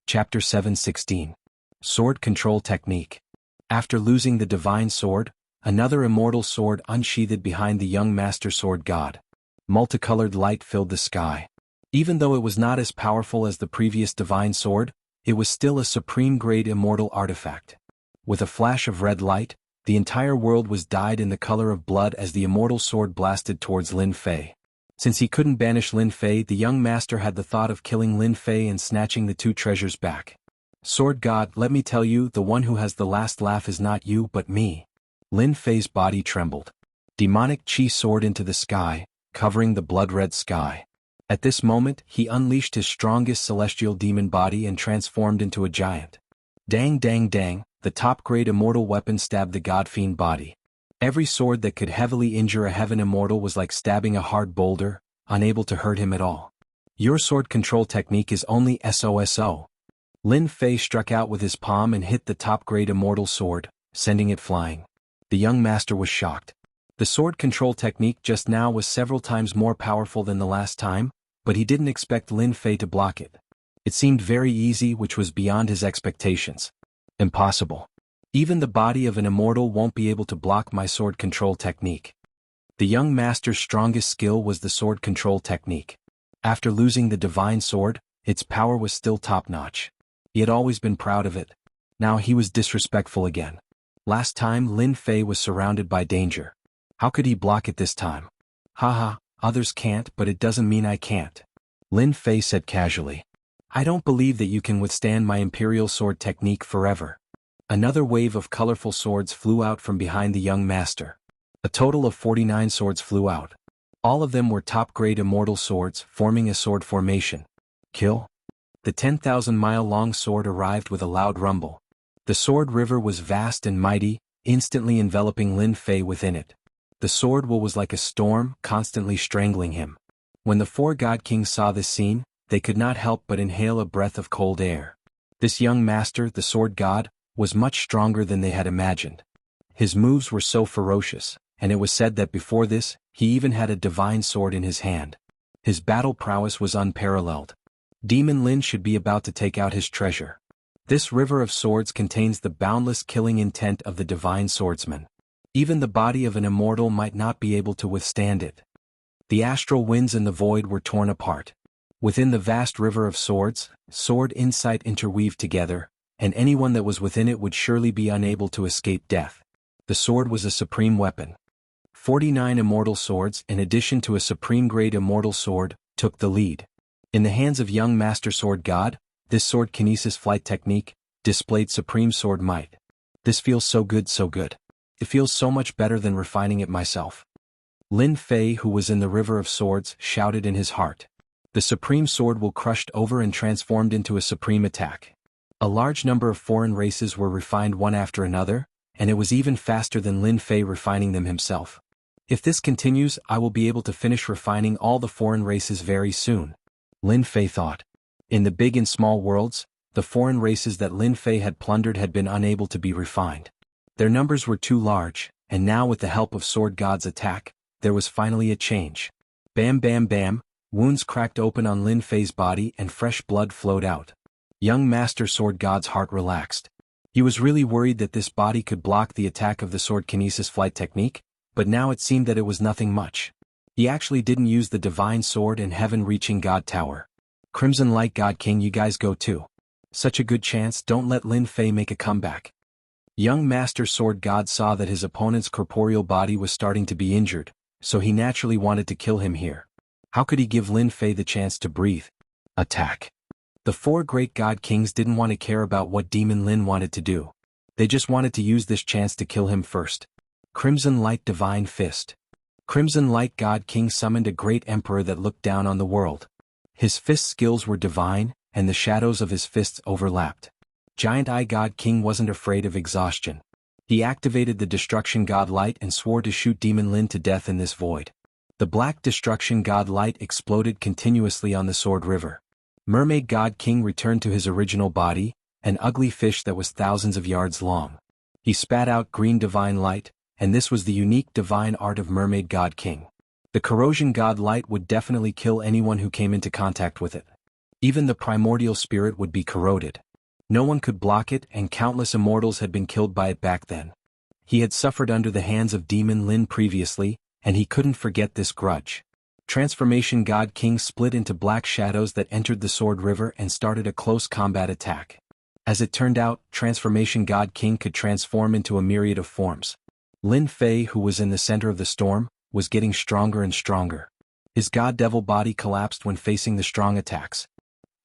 Chapter 7:16. Sword Control Technique. After losing the divine sword, another immortal sword unsheathed behind the young master sword god. Multicolored light filled the sky. Even though it was not as powerful as the previous divine sword, it was still a supreme-grade immortal artifact. With a flash of red light, the entire world was dyed in the color of blood as the immortal sword blasted towards Lin Fei. Since he couldn't banish Lin Fei, the young master had the thought of killing Lin Fei and snatching the two treasures back. Sword God, let me tell you, the one who has the last laugh is not you but me. Lin Fei's body trembled. Demonic chi soared into the sky, covering the blood-red sky. At this moment, he unleashed his strongest celestial demon body and transformed into a giant. Dang, the top-grade immortal weapon stabbed the god-fiend body. Every sword that could heavily injure a heaven immortal was like stabbing a hard boulder, unable to hurt him at all. Your sword control technique is only SOSO. Lin Fei struck out with his palm and hit the top-grade immortal sword, sending it flying. The young master was shocked. The sword control technique just now was several times more powerful than the last time, but he didn't expect Lin Fei to block it. It seemed very easy, which was beyond his expectations. Impossible. Even the body of an immortal won't be able to block my sword control technique. The young master's strongest skill was the sword control technique. After losing the divine sword, its power was still top-notch. He had always been proud of it. Now he was disrespectful again. Last time Lin Fei was surrounded by danger. How could he block it this time? Haha, others can't, but it doesn't mean I can't. Lin Fei said casually. I don't believe that you can withstand my imperial sword technique forever. Another wave of colorful swords flew out from behind the young master. A total of 49 swords flew out. All of them were top-grade immortal swords, forming a sword formation. Kill. The 10,000-mile-long sword arrived with a loud rumble. The sword river was vast and mighty, instantly enveloping Lin Fei within it. The sword will was like a storm, constantly strangling him. When the four god kings saw this scene, they could not help but inhale a breath of cold air. This young master, the sword god, was much stronger than they had imagined. His moves were so ferocious, and it was said that before this, he even had a divine sword in his hand. His battle prowess was unparalleled. Demon Lin should be about to take out his treasure. This river of swords contains the boundless killing intent of the divine swordsman. Even the body of an immortal might not be able to withstand it. The astral winds and the void were torn apart. Within the vast river of swords, sword insight interweaved together, and anyone that was within it would surely be unable to escape death. The sword was a supreme weapon. 49 immortal swords, in addition to a supreme-grade immortal sword, took the lead. In the hands of young Master Sword God, this sword kinesis flight technique displayed supreme sword might. This feels so good, so good. It feels so much better than refining it myself. Lin Fei, who was in the river of swords, shouted in his heart. The supreme sword will crushed over and transformed into a supreme attack. A large number of foreign races were refined one after another, and it was even faster than Lin Fei refining them himself. If this continues, I will be able to finish refining all the foreign races very soon, Lin Fei thought. In the big and small worlds, the foreign races that Lin Fei had plundered had been unable to be refined. Their numbers were too large, and now with the help of Sword God's attack, there was finally a change. Bam bam bam, wounds cracked open on Lin Fei's body and fresh blood flowed out. Young Master Sword God's heart relaxed. He was really worried that this body could block the attack of the sword kinesis flight technique, but now it seemed that it was nothing much. He actually didn't use the divine sword and heaven-reaching God Tower. Crimson Light God King, you guys go too. Such a good chance, don't let Lin Fei make a comeback. Young Master Sword God saw that his opponent's corporeal body was starting to be injured, so he naturally wanted to kill him here. How could he give Lin Fei the chance to breathe? Attack. The 4 great God Kings didn't want to care about what Demon Lin wanted to do. They just wanted to use this chance to kill him first. Crimson Light Divine Fist. Crimson Light God King summoned a great emperor that looked down on the world. His fist skills were divine, and the shadows of his fists overlapped. Giant Eye God King wasn't afraid of exhaustion. He activated the Destruction God Light and swore to shoot Demon Lin to death in this void. The Black Destruction God Light exploded continuously on the Sword River. Mermaid God King returned to his original body, an ugly fish that was thousands of yards long. He spat out green divine light, and this was the unique divine art of Mermaid God King. The Corrosion God Light would definitely kill anyone who came into contact with it. Even the primordial spirit would be corroded. No one could block it, and countless immortals had been killed by it back then. He had suffered under the hands of Demon Lin previously, and he couldn't forget this grudge. Transformation God King split into black shadows that entered the Sword River and started a close combat attack. As it turned out, Transformation God King could transform into a myriad of forms. Lin Fei, who was in the center of the storm, was getting stronger and stronger. His God Devil body collapsed when facing the strong attacks.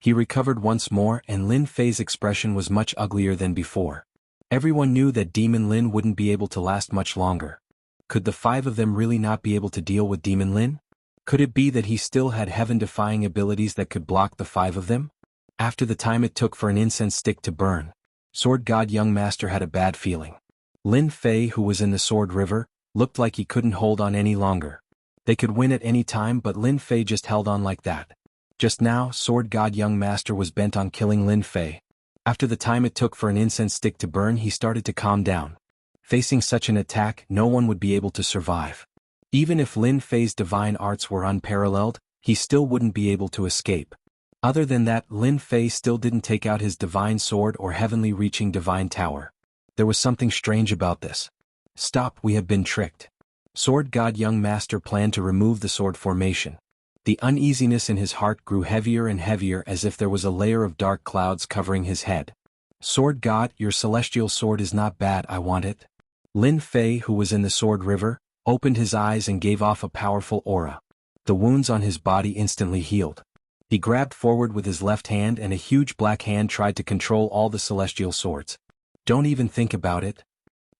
He recovered once more, and Lin Fei's expression was much uglier than before. Everyone knew that Demon Lin wouldn't be able to last much longer. Could the 5 of them really not be able to deal with Demon Lin? Could it be that he still had heaven-defying abilities that could block the 5 of them? After the time it took for an incense stick to burn, Sword God Young Master had a bad feeling. Lin Fei, who was in the Sword River, looked like he couldn't hold on any longer. They could win at any time, but Lin Fei just held on like that. Just now, Sword God Young Master was bent on killing Lin Fei. After the time it took for an incense stick to burn, he started to calm down. Facing such an attack, no one would be able to survive. Even if Lin Fei's divine arts were unparalleled, he still wouldn't be able to escape. Other than that, Lin Fei still didn't take out his divine sword or heavenly reaching divine tower. There was something strange about this. Stop, we have been tricked. Sword God Young Master planned to remove the sword formation. The uneasiness in his heart grew heavier and heavier, as if there was a layer of dark clouds covering his head. Sword God, your celestial sword is not bad, I want it. Lin Fei, who was in the Sword River, opened his eyes and gave off a powerful aura. The wounds on his body instantly healed. He grabbed forward with his left hand, and a huge black hand tried to control all the celestial swords. Don't even think about it.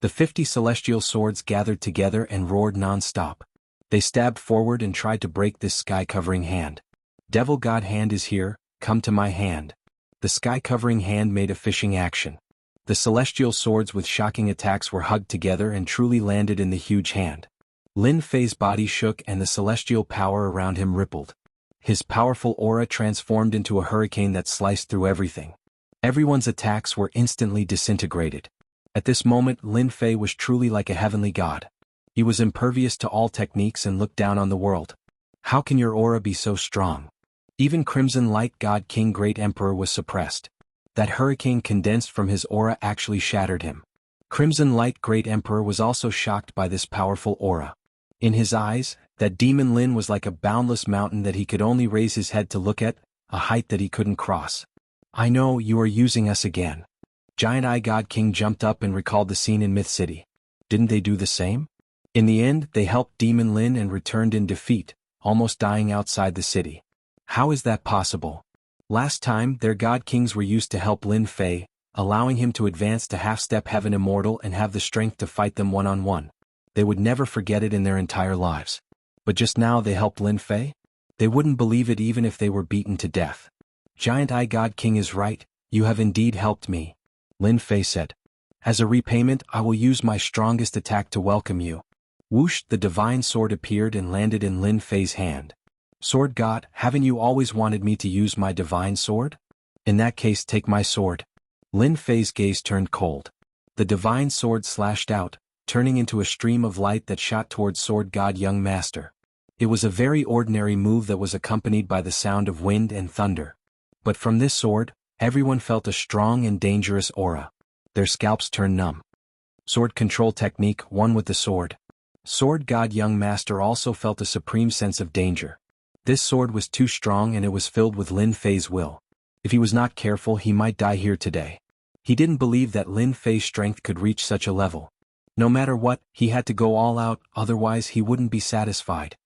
The 50 celestial swords gathered together and roared non-stop. They stabbed forward and tried to break this sky-covering hand. Devil God hand is here, come to my hand. The sky-covering hand made a fishing action. The celestial swords with shocking attacks were hugged together and truly landed in the huge hand. Lin Fei's body shook and the celestial power around him rippled. His powerful aura transformed into a hurricane that sliced through everything. Everyone's attacks were instantly disintegrated. At this moment, Lin Fei was truly like a heavenly god. He was impervious to all techniques and looked down on the world. How can your aura be so strong? Even Crimson Light God King Great Emperor was suppressed. That hurricane condensed from his aura actually shattered him. Crimson Light Great Emperor was also shocked by this powerful aura. In his eyes, that Demon Lin was like a boundless mountain that he could only raise his head to look at, a height that he couldn't cross. I know you are using us again. Giant Eye God King jumped up and recalled the scene in Myth City. Didn't they do the same? In the end, they helped Demon Lin and returned in defeat, almost dying outside the city. How is that possible? Last time, their God Kings were used to help Lin Fei, allowing him to advance to half-step heaven immortal and have the strength to fight them one-on-one. They would never forget it in their entire lives. But just now they helped Lin Fei? They wouldn't believe it even if they were beaten to death. Giant Eye God King is right, you have indeed helped me, Lin Fei said. As a repayment, I will use my strongest attack to welcome you. Whoosh, the divine sword appeared and landed in Lin Fei's hand. Sword God, haven't you always wanted me to use my divine sword? In that case, take my sword. Lin Fei's gaze turned cold. The divine sword slashed out, turning into a stream of light that shot towards Sword God Young Master. It was a very ordinary move that was accompanied by the sound of wind and thunder. But from this sword, everyone felt a strong and dangerous aura. Their scalps turned numb. Sword control technique, one with the sword. Sword God Young Master also felt a supreme sense of danger. This sword was too strong and it was filled with Lin Fei's will. If he was not careful, he might die here today. He didn't believe that Lin Fei's strength could reach such a level. No matter what, he had to go all out, otherwise he wouldn't be satisfied.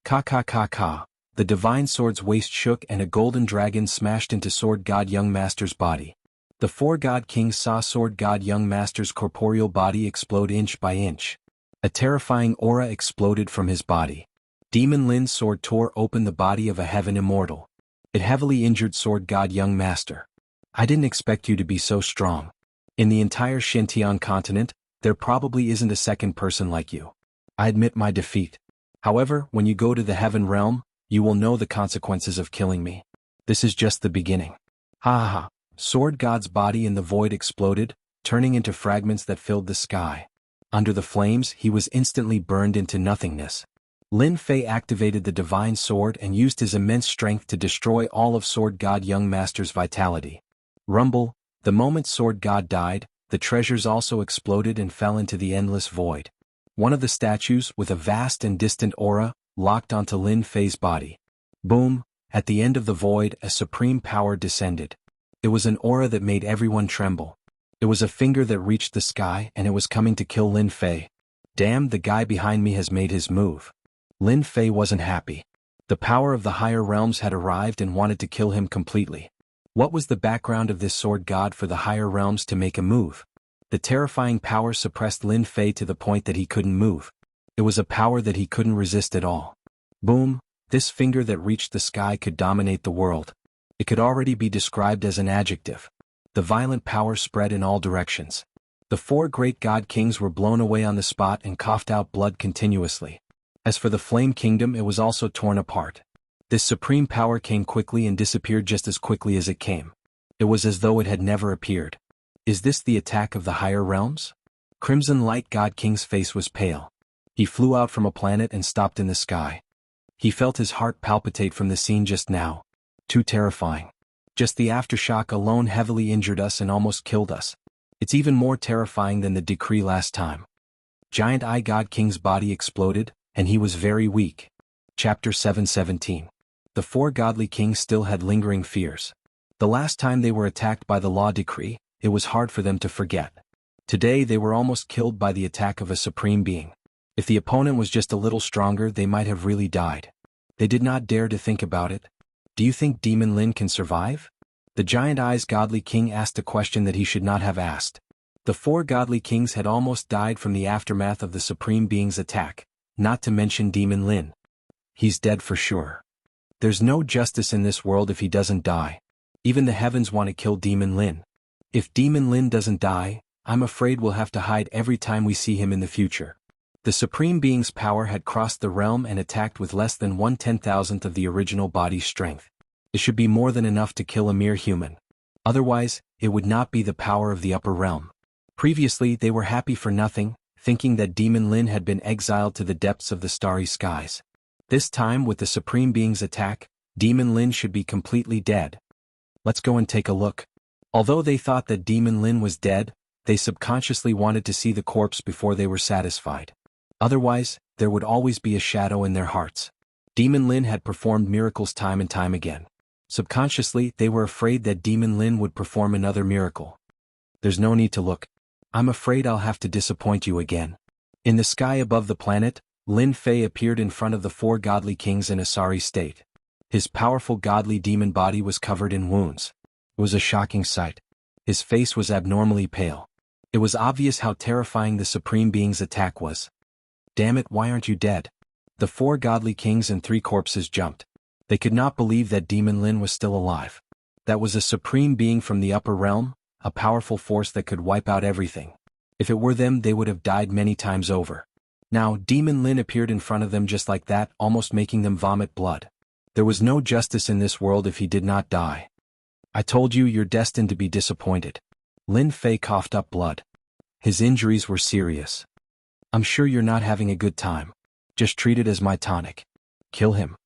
Ka ka ka ka. The divine sword's waist shook and a golden dragon smashed into Sword God Young Master's body. The four God Kings saw Sword God Young Master's corporeal body explode inch by inch. A terrifying aura exploded from his body. Demon Lin's sword tore open the body of a heaven immortal. It heavily injured Sword God Young Master. I didn't expect you to be so strong. In the entire Xintian continent, there probably isn't a second person like you. I admit my defeat. However, when you go to the heaven realm, you will know the consequences of killing me. This is just the beginning. Ha ha ha. Sword God's body in the void exploded, turning into fragments that filled the sky. Under the flames, he was instantly burned into nothingness. Lin Fei activated the divine sword and used his immense strength to destroy all of Sword God Young Master's vitality. Rumble, the moment Sword God died, the treasures also exploded and fell into the endless void. One of the statues, with a vast and distant aura, locked onto Lin Fei's body. Boom, at the end of the void, a supreme power descended. It was an aura that made everyone tremble. It was a finger that reached the sky and it was coming to kill Lin Fei. Damn, the guy behind me has made his move. Lin Fei wasn't happy. The power of the higher realms had arrived and wanted to kill him completely. What was the background of this sword god for the higher realms to make a move? The terrifying power suppressed Lin Fei to the point that he couldn't move. It was a power that he couldn't resist at all. Boom, this finger that reached the sky could dominate the world. It could already be described as an adjective. The violent power spread in all directions. The four great god kings were blown away on the spot and coughed out blood continuously. As for the Flame Kingdom, it was also torn apart. This supreme power came quickly and disappeared just as quickly as it came. It was as though it had never appeared. Is this the attack of the higher realms? Crimson Light God King's face was pale. He flew out from a planet and stopped in the sky. He felt his heart palpitate from the scene just now. Too terrifying. Just the aftershock alone heavily injured us and almost killed us. It's even more terrifying than the decree last time. Giant Eye God King's body exploded, and he was very weak. Chapter 717. The four godly kings still had lingering fears. The last time they were attacked by the law decree, it was hard for them to forget. Today they were almost killed by the attack of a supreme being. If the opponent was just a little stronger, they might have really died. They did not dare to think about it. Do you think Demon Lin can survive? The Giant Eyes Godly King asked a question that he should not have asked. The four godly kings had almost died from the aftermath of the supreme being's attack, not to mention Demon Lin. He's dead for sure. There's no justice in this world if he doesn't die. Even the heavens want to kill Demon Lin. If Demon Lin doesn't die, I'm afraid we'll have to hide every time we see him in the future. The Supreme Being's power had crossed the realm and attacked with less than 1/10,000th of the original body's strength. It should be more than enough to kill a mere human. Otherwise, it would not be the power of the upper realm. Previously, they were happy for nothing, thinking that Demon Lin had been exiled to the depths of the starry skies. This time, with the Supreme Being's attack, Demon Lin should be completely dead. Let's go and take a look. Although they thought that Demon Lin was dead, they subconsciously wanted to see the corpse before they were satisfied. Otherwise, there would always be a shadow in their hearts. Demon Lin had performed miracles time and time again. Subconsciously, they were afraid that Demon Lin would perform another miracle. There's no need to look. I'm afraid I'll have to disappoint you again. In the sky above the planet, Lin Fei appeared in front of the 4 godly kings in a sorry state. His powerful godly demon body was covered in wounds. It was a shocking sight. His face was abnormally pale. It was obvious how terrifying the Supreme Being's attack was. Damn it, why aren't you dead? The 4 godly kings and 3 corpses jumped. They could not believe that Demon Lin was still alive. That was a Supreme Being from the upper realm, a powerful force that could wipe out everything. If it were them, they would have died many times over. Now, Demon Lin appeared in front of them just like that, almost making them vomit blood. There was no justice in this world if he did not die. I told you you're destined to be disappointed. Lin Fei coughed up blood. His injuries were serious. I'm sure you're not having a good time. Just treat it as my tonic. Kill him.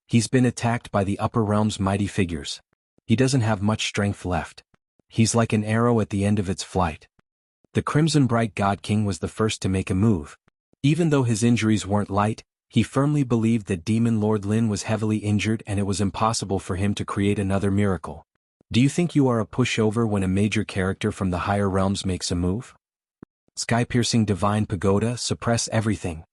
He's been attacked by the upper realm's mighty figures. He doesn't have much strength left. He's like an arrow at the end of its flight. The Crimson Bright God King was the first to make a move. Even though his injuries weren't light, he firmly believed that Demon Lord Lin was heavily injured and it was impossible for him to create another miracle. Do you think you are a pushover when a major character from the higher realms makes a move? Sky-piercing divine pagoda, suppress everything.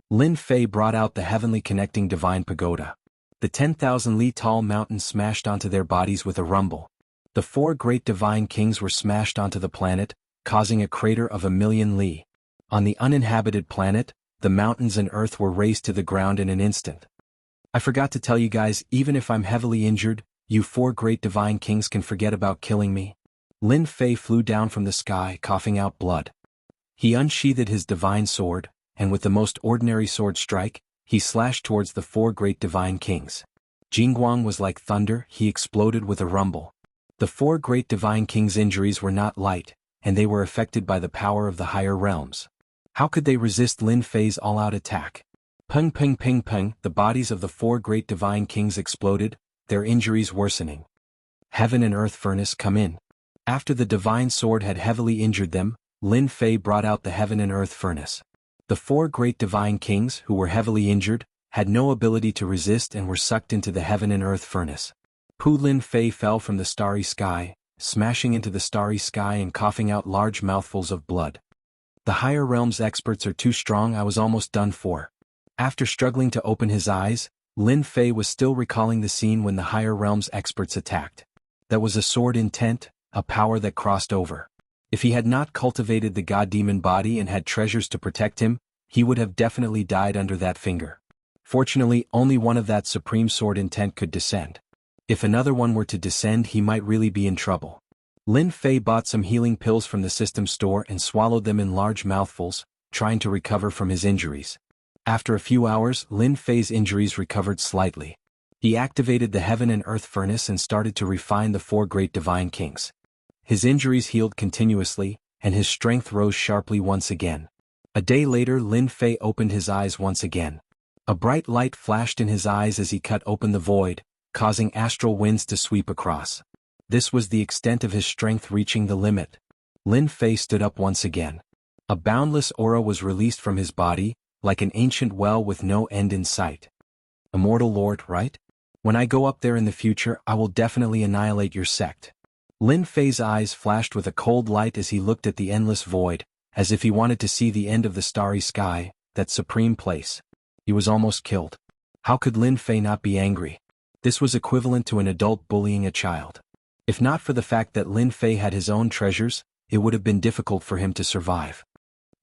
Lin Fei brought out the heavenly connecting divine pagoda. The 10,000 li tall mountains smashed onto their bodies with a rumble. The 4 great divine kings were smashed onto the planet, causing a crater of 1,000,000 li. On the uninhabited planet, the mountains and earth were razed to the ground in an instant. I forgot to tell you guys, even if I'm heavily injured, you 4 great divine kings can forget about killing me. Lin Fei flew down from the sky, coughing out blood. He unsheathed his divine sword, and with the most ordinary sword strike, he slashed towards the 4 great divine kings. Jianghu was like thunder, he exploded with a rumble. The 4 great divine kings' injuries were not light, and they were affected by the power of the higher realms. How could they resist Lin Fei's all-out attack? Peng peng peng peng, the bodies of the 4 great divine kings exploded, their injuries worsening. Heaven and earth furnace, come in. After the divine sword had heavily injured them, Lin Fei brought out the heaven and earth furnace. The 4 great divine kings, who were heavily injured, had no ability to resist and were sucked into the heaven and earth furnace. Lin Fei fell from the starry sky, smashing into the starry sky and coughing out large mouthfuls of blood. The higher realms experts are too strong, I was almost done for. After struggling to open his eyes, Lin Fei was still recalling the scene when the higher realms experts attacked. That was a sword intent, a power that crossed over. If he had not cultivated the god-demon body and had treasures to protect him, he would have definitely died under that finger. Fortunately, only one of that supreme sword intent could descend. If another one were to descend, he might really be in trouble. Lin Fei bought some healing pills from the system store and swallowed them in large mouthfuls, trying to recover from his injuries. After a few hours, Lin Fei's injuries recovered slightly. He activated the heaven and earth furnace and started to refine the 4 great divine kings. His injuries healed continuously, and his strength rose sharply once again. A day later, Lin Fei opened his eyes once again. A bright light flashed in his eyes as he cut open the void, causing astral winds to sweep across. This was the extent of his strength reaching the limit. Lin Fei stood up once again. A boundless aura was released from his body, like an ancient well with no end in sight. Immortal Lord, right? When I go up there in the future, I will definitely annihilate your sect. Lin Fei's eyes flashed with a cold light as he looked at the endless void, as if he wanted to see the end of the starry sky, that supreme place. He was almost killed. How could Lin Fei not be angry? This was equivalent to an adult bullying a child. If not for the fact that Lin Fei had his own treasures, it would have been difficult for him to survive.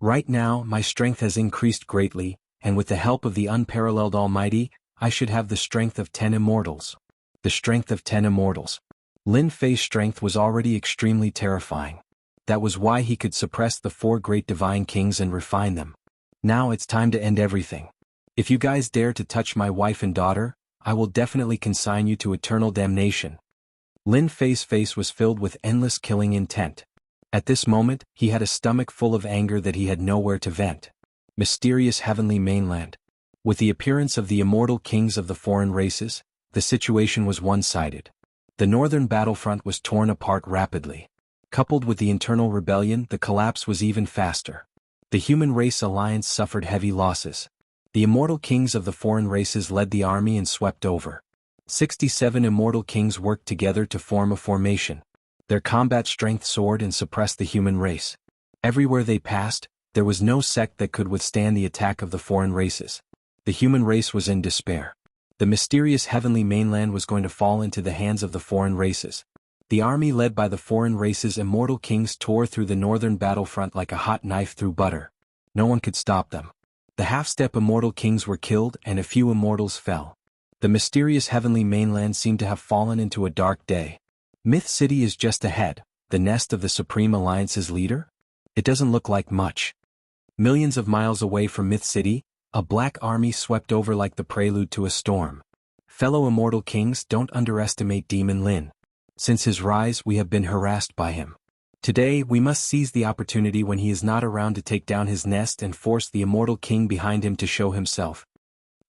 Right now, my strength has increased greatly, and with the help of the unparalleled Almighty, I should have the strength of 10 immortals. The strength of 10 immortals. Lin Fei's strength was already extremely terrifying. That was why he could suppress the 4 great divine kings and refine them. Now it's time to end everything. If you guys dare to touch my wife and daughter, I will definitely consign you to eternal damnation. Lin Fei's face was filled with endless killing intent. At this moment, he had a stomach full of anger that he had nowhere to vent. Mysterious heavenly mainland. With the appearance of the immortal kings of the foreign races, the situation was one-sided. The northern battlefront was torn apart rapidly. Coupled with the internal rebellion, the collapse was even faster. The human race alliance suffered heavy losses. The immortal kings of the foreign races led the army and swept over. 67 immortal kings worked together to form a formation. Their combat strength soared and suppressed the human race. Everywhere they passed, there was no sect that could withstand the attack of the foreign races. The human race was in despair. The mysterious heavenly mainland was going to fall into the hands of the foreign races. The army led by the foreign races' immortal kings tore through the northern battlefront like a hot knife through butter. No one could stop them. The half-step immortal kings were killed and a few immortals fell. The mysterious heavenly mainland seemed to have fallen into a dark day. Myth City is just ahead, the nest of the Supreme Alliance's leader? It doesn't look like much. Millions of miles away from Myth City, a black army swept over like the prelude to a storm. Fellow immortal kings, don't underestimate Demon Lin. Since his rise, we have been harassed by him. Today, we must seize the opportunity when he is not around to take down his nest and force the immortal king behind him to show himself.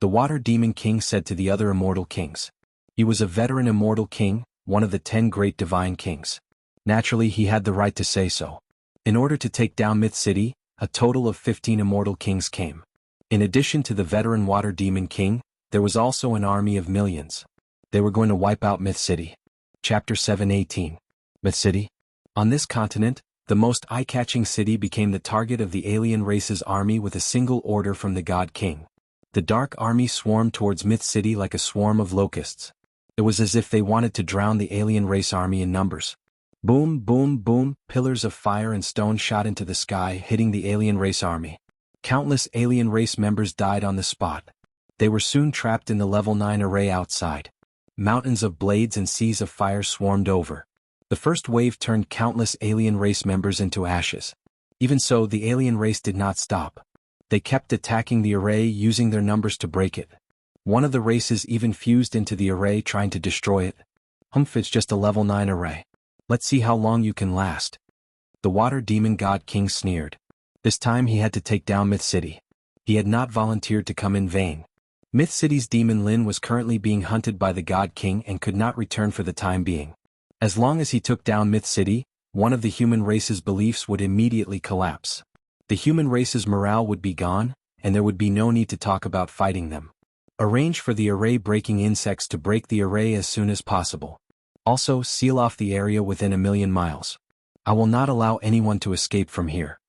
The Water Demon King said to the other immortal kings. He was a veteran immortal king, one of the 10 great divine kings. Naturally, he had the right to say so. In order to take down Myth City, a total of 15 immortal kings came. In addition to the veteran Water Demon King, there was also an army of millions. They were going to wipe out Myth City. Chapter 7:18. Myth City? On this continent, the most eye-catching city became the target of the alien race's army with a single order from the God King. The Dark Army swarmed towards Myth City like a swarm of locusts. It was as if they wanted to drown the alien race army in numbers. Boom, boom, boom, pillars of fire and stone shot into the sky, hitting the alien race army. Countless alien race members died on the spot. They were soon trapped in the level 9 array outside. Mountains of blades and seas of fire swarmed over. The first wave turned countless alien race members into ashes. Even so, the alien race did not stop. They kept attacking the array, using their numbers to break it. One of the races even fused into the array, trying to destroy it. It's just a level 9 array. Let's see how long you can last. The Water Demon God King sneered. This time he had to take down Myth City. He had not volunteered to come in vain. Myth City's Demon Lin was currently being hunted by the God King and could not return for the time being. As long as he took down Myth City, one of the human race's beliefs would immediately collapse. The human race's morale would be gone, and there would be no need to talk about fighting them. Arrange for the array-breaking insects to break the array as soon as possible. Also, seal off the area within 1,000,000 miles. I will not allow anyone to escape from here.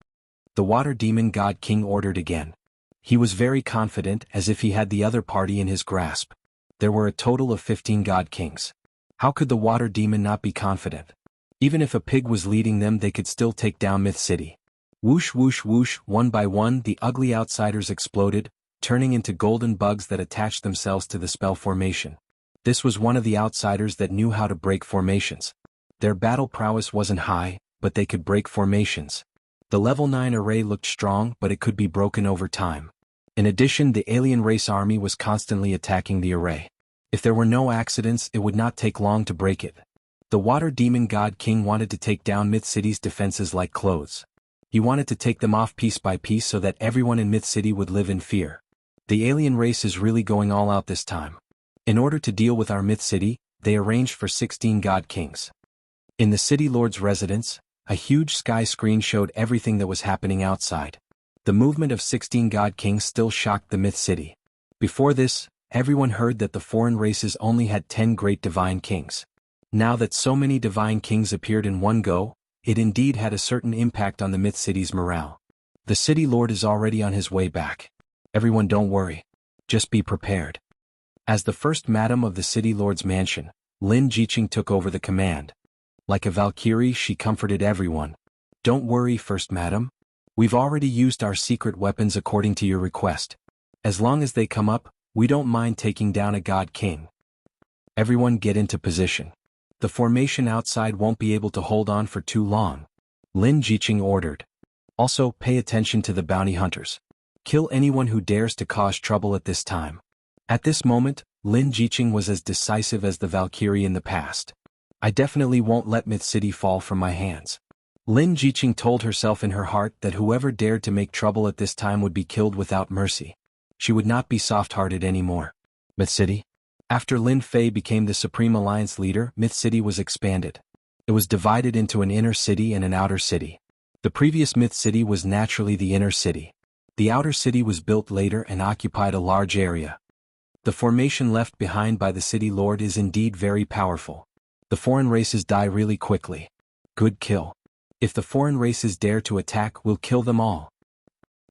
The Water Demon God King ordered again. He was very confident, as if he had the other party in his grasp. There were a total of 15 God Kings. How could the Water Demon not be confident? Even if a pig was leading them, they could still take down Myth City. Whoosh whoosh whoosh, one by one the ugly outsiders exploded, turning into golden bugs that attached themselves to the spell formation. This was one of the outsiders that knew how to break formations. Their battle prowess wasn't high, but they could break formations. The level 9 array looked strong, but it could be broken over time. In addition, the alien race army was constantly attacking the array. If there were no accidents, it would not take long to break it. The Water Demon God King wanted to take down Myth City's defenses like clothes. He wanted to take them off piece by piece so that everyone in Myth City would live in fear. The alien race is really going all out this time. In order to deal with our Myth City, they arranged for 16 God Kings. In the City Lord's residence, a huge sky screen showed everything that was happening outside. The movement of 16 God Kings still shocked the Myth City. Before this, everyone heard that the foreign races only had 10 great divine kings. Now that so many divine kings appeared in one go, it indeed had a certain impact on the Myth City's morale. The City Lord is already on his way back. Everyone, don't worry. Just be prepared. As the first madam of the City Lord's mansion, Lin Jiqing took over the command. Like a Valkyrie, she comforted everyone. Don't worry, First Madam. We've already used our secret weapons according to your request. As long as they come up, we don't mind taking down a God King. Everyone get into position. The formation outside won't be able to hold on for too long. Lin Jiqing ordered. Also, pay attention to the bounty hunters. Kill anyone who dares to cause trouble at this time. At this moment, Lin Jiqing was as decisive as the Valkyrie in the past. I definitely won't let Myth City fall from my hands. Lin Jiqing told herself in her heart that whoever dared to make trouble at this time would be killed without mercy. She would not be soft-hearted anymore. Myth City? After Lin Fei became the Supreme Alliance leader, Myth City was expanded. It was divided into an inner city and an outer city. The previous myth city was naturally the inner city. The outer city was built later and occupied a large area. The formation left behind by the city lord is indeed very powerful. The foreign races die really quickly. Good kill. If the foreign races dare to attack, we'll kill them all.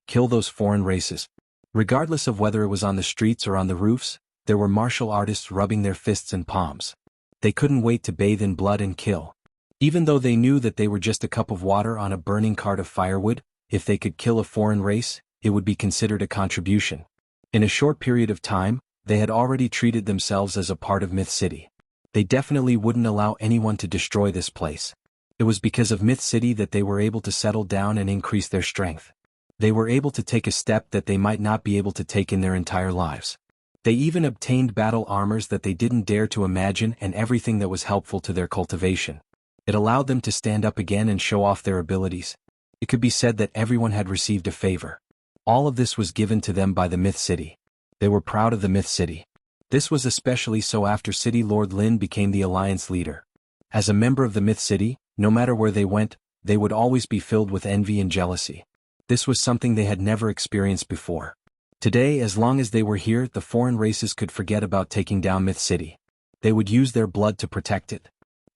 Kill those foreign races. Regardless of whether it was on the streets or on the roofs, there were martial artists rubbing their fists and palms. They couldn't wait to bathe in blood and kill. Even though they knew that they were just a cup of water on a burning cart of firewood, if they could kill a foreign race, it would be considered a contribution. In a short period of time, they had already treated themselves as a part of Myth City. They definitely wouldn't allow anyone to destroy this place. It was because of Myth City that they were able to settle down and increase their strength. They were able to take a step that they might not be able to take in their entire lives. They even obtained battle armors that they didn't dare to imagine and everything that was helpful to their cultivation. It allowed them to stand up again and show off their abilities. It could be said that everyone had received a favor. All of this was given to them by the Myth City. They were proud of the Myth City. This was especially so after City Lord Lin became the alliance leader. As a member of the Myth City, no matter where they went, they would always be filled with envy and jealousy. This was something they had never experienced before. Today, as long as they were here, the foreign races could forget about taking down Myth City. They would use their blood to protect it.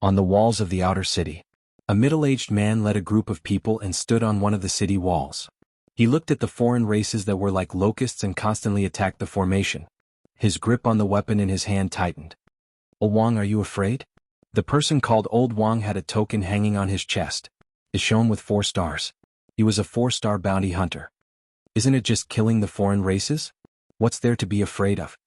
On the walls of the outer city, a middle-aged man led a group of people and stood on one of the city walls. He looked at the foreign races that were like locusts and constantly attacked the formation. His grip on the weapon in his hand tightened. "Old Wang, are you afraid?" The person called Old Wang had a token hanging on his chest. It shone with 4 stars. He was a 4-star bounty hunter. Isn't it just killing the foreign races? What's there to be afraid of?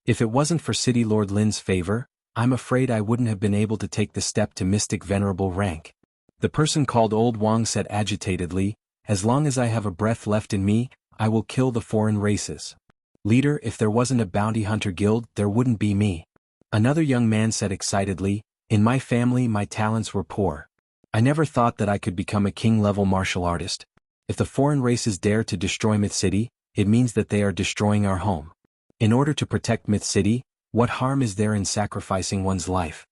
If it wasn't for City Lord Lin's favor, I'm afraid I wouldn't have been able to take the step to Mystic Venerable rank. The person called Old Wang said agitatedly, "As long as I have a breath left in me, I will kill the foreign races. Leader, if there wasn't a bounty hunter guild, there wouldn't be me." Another young man said excitedly, "In my family, my talents were poor. I never thought that I could become a king-level martial artist. If the foreign races dare to destroy Myth City, it means that they are destroying our home. In order to protect Myth City, what harm is there in sacrificing one's life?"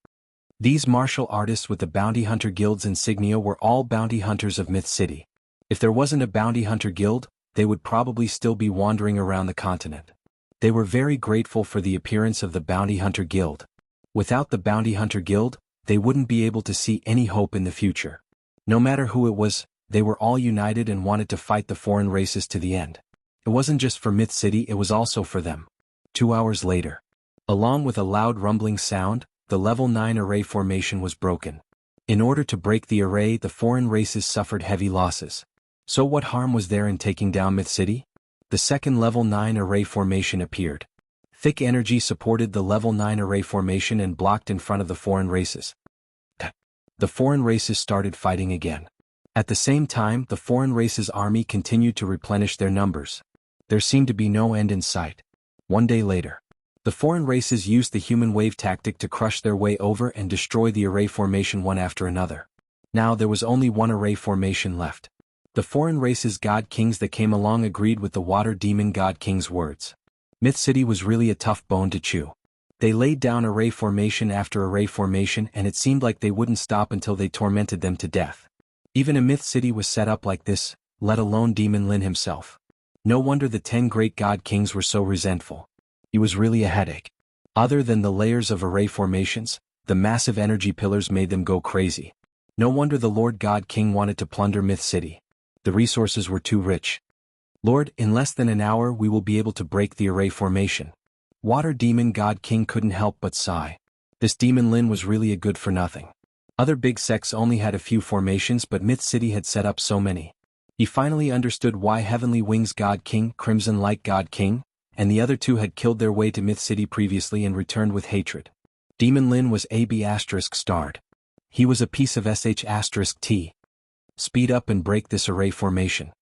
These martial artists with the Bounty Hunter Guild's insignia were all bounty hunters of Myth City. If there wasn't a bounty hunter guild, they would probably still be wandering around the continent. They were very grateful for the appearance of the Bounty Hunter Guild. Without the Bounty Hunter Guild, they wouldn't be able to see any hope in the future. No matter who it was, they were all united and wanted to fight the foreign races to the end. It wasn't just for Myth City, it was also for them. 2 hours later, along with a loud rumbling sound, the level 9 array formation was broken. In order to break the array, the foreign races suffered heavy losses. So what harm was there in taking down Myth City? The second level 9 array formation appeared. Thick energy supported the level 9 array formation and blocked in front of the foreign races. The foreign races started fighting again. At the same time, the foreign races' army continued to replenish their numbers. There seemed to be no end in sight. 1 day later, the foreign races used the human wave tactic to crush their way over and destroy the array formation one after another. Now there was only one array formation left. The foreign races' god kings that came along agreed with the water demon god king's words. Myth City was really a tough bone to chew. They laid down array formation after array formation and it seemed like they wouldn't stop until they tormented them to death. Even a Myth City was set up like this, let alone Demon Lin himself. No wonder the 10 great god kings were so resentful. He was really a headache. Other than the layers of array formations, the massive energy pillars made them go crazy. No wonder the Lord God King wanted to plunder Myth City. The resources were too rich. "Lord, in less than an hour we will be able to break the array formation." Water Demon God King couldn't help but sigh. This Demon Lin was really a good for nothing. Other big sects only had a few formations, but Myth City had set up so many. He finally understood why Heavenly Wings God King, Crimson Light God King, and the other 2 had killed their way to Myth City previously and returned with hatred. Demon Lin was AB** starred. He was a piece of sh**t. Speed up and break this array formation.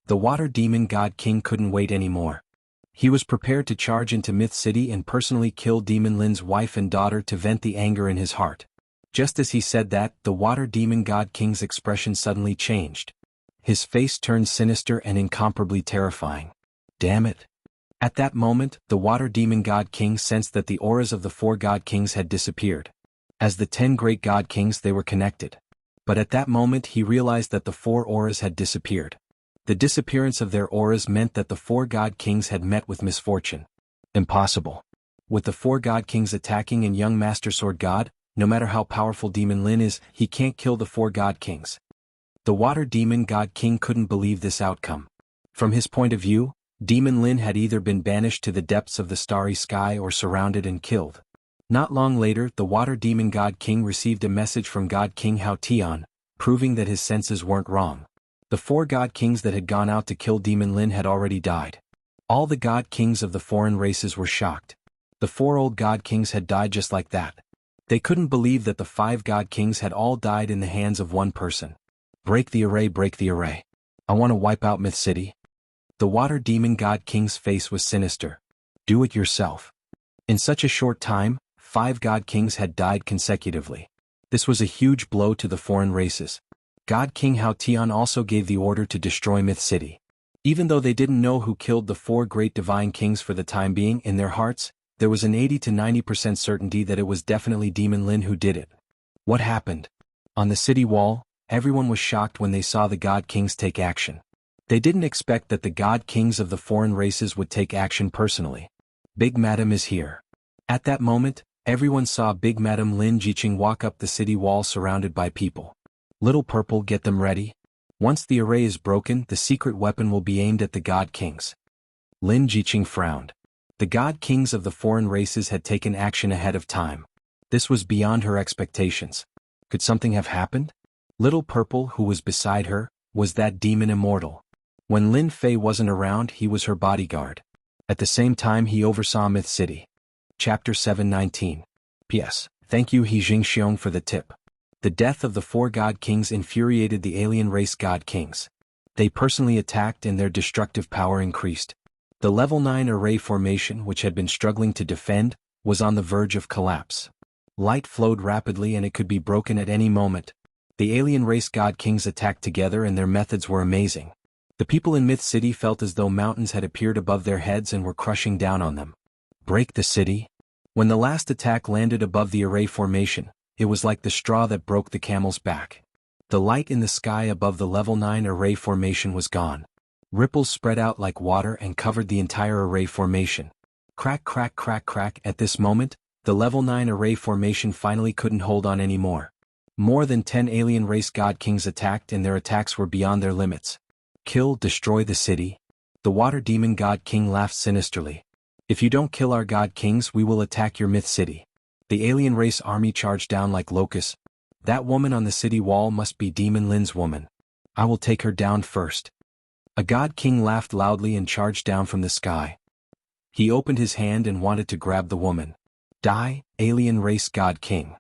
The Water Demon God King couldn't wait anymore. He was prepared to charge into Myth City and personally kill Demon Lin's wife and daughter to vent the anger in his heart. Just as he said that, the Water Demon God King's expression suddenly changed. His face turned sinister and incomparably terrifying. Damn it. At that moment, the Water Demon God King sensed that the auras of the 4 God Kings had disappeared. As the 10 great god kings, they were connected. But at that moment he realized that the 4 auras had disappeared. The disappearance of their auras meant that the 4 god kings had met with misfortune. Impossible. With the 4 god kings attacking and young Master Sword God, no matter how powerful Demon Lin is, he can't kill the 4 god kings. The Water Demon God King couldn't believe this outcome. From his point of view, Demon Lin had either been banished to the depths of the starry sky or surrounded and killed. Not long later, the Water Demon God King received a message from God King Hao Tian, proving that his senses weren't wrong. The 4 god kings that had gone out to kill Demon Lin had already died. All the god kings of the foreign races were shocked. The 4 old god kings had died just like that. They couldn't believe that the 5 god kings had all died in the hands of one person. Break the array, break the array. I want to wipe out Myth City. The Water Demon God King's face was sinister. Do it yourself. In such a short time, 5 god kings had died consecutively. This was a huge blow to the foreign races. God King Hao Tian also gave the order to destroy Myth City. Even though they didn't know who killed the 4 great divine kings for the time being, in their hearts, there was an 80 to 90% certainty that it was definitely Demon Lin who did it. What happened? On the city wall, everyone was shocked when they saw the god kings take action. They didn't expect that the god kings of the foreign races would take action personally. Big Madam is here. At that moment, everyone saw Big Madam Lin Jiqing walk up the city wall surrounded by people. Little Purple, get them ready. Once the array is broken, the secret weapon will be aimed at the god kings. Lin Jiqing frowned. The god kings of the foreign races had taken action ahead of time. This was beyond her expectations. Could something have happened? Little Purple, who was beside her, was that demon immortal. When Lin Fei wasn't around, he was her bodyguard. At the same time, he oversaw Myth City. Chapter 719. P.S. Thank you He Jingxiong for the tip. The death of the 4 god kings infuriated the alien race god kings. They personally attacked and their destructive power increased. The level 9 array formation, which had been struggling to defend, was on the verge of collapse. Light flowed rapidly and it could be broken at any moment. The alien race god kings attacked together and their methods were amazing. The people in Myth City felt as though mountains had appeared above their heads and were crushing down on them. Break the city? When the last attack landed above the array formation, it was like the straw that broke the camel's back. The light in the sky above the level 9 array formation was gone. Ripples spread out like water and covered the entire array formation. Crack, crack, crack, crack. At this moment, the level 9 array formation finally couldn't hold on anymore. More than 10 alien race god kings attacked and their attacks were beyond their limits. Kill, destroy the city? The Water Demon God King laughed sinisterly. If you don't kill our god kings, we will attack your Myth City. The alien race army charged down like locusts. That woman on the city wall must be Demon Lin's woman. I will take her down first. A god king laughed loudly and charged down from the sky. He opened his hand and wanted to grab the woman. Die, alien race god king.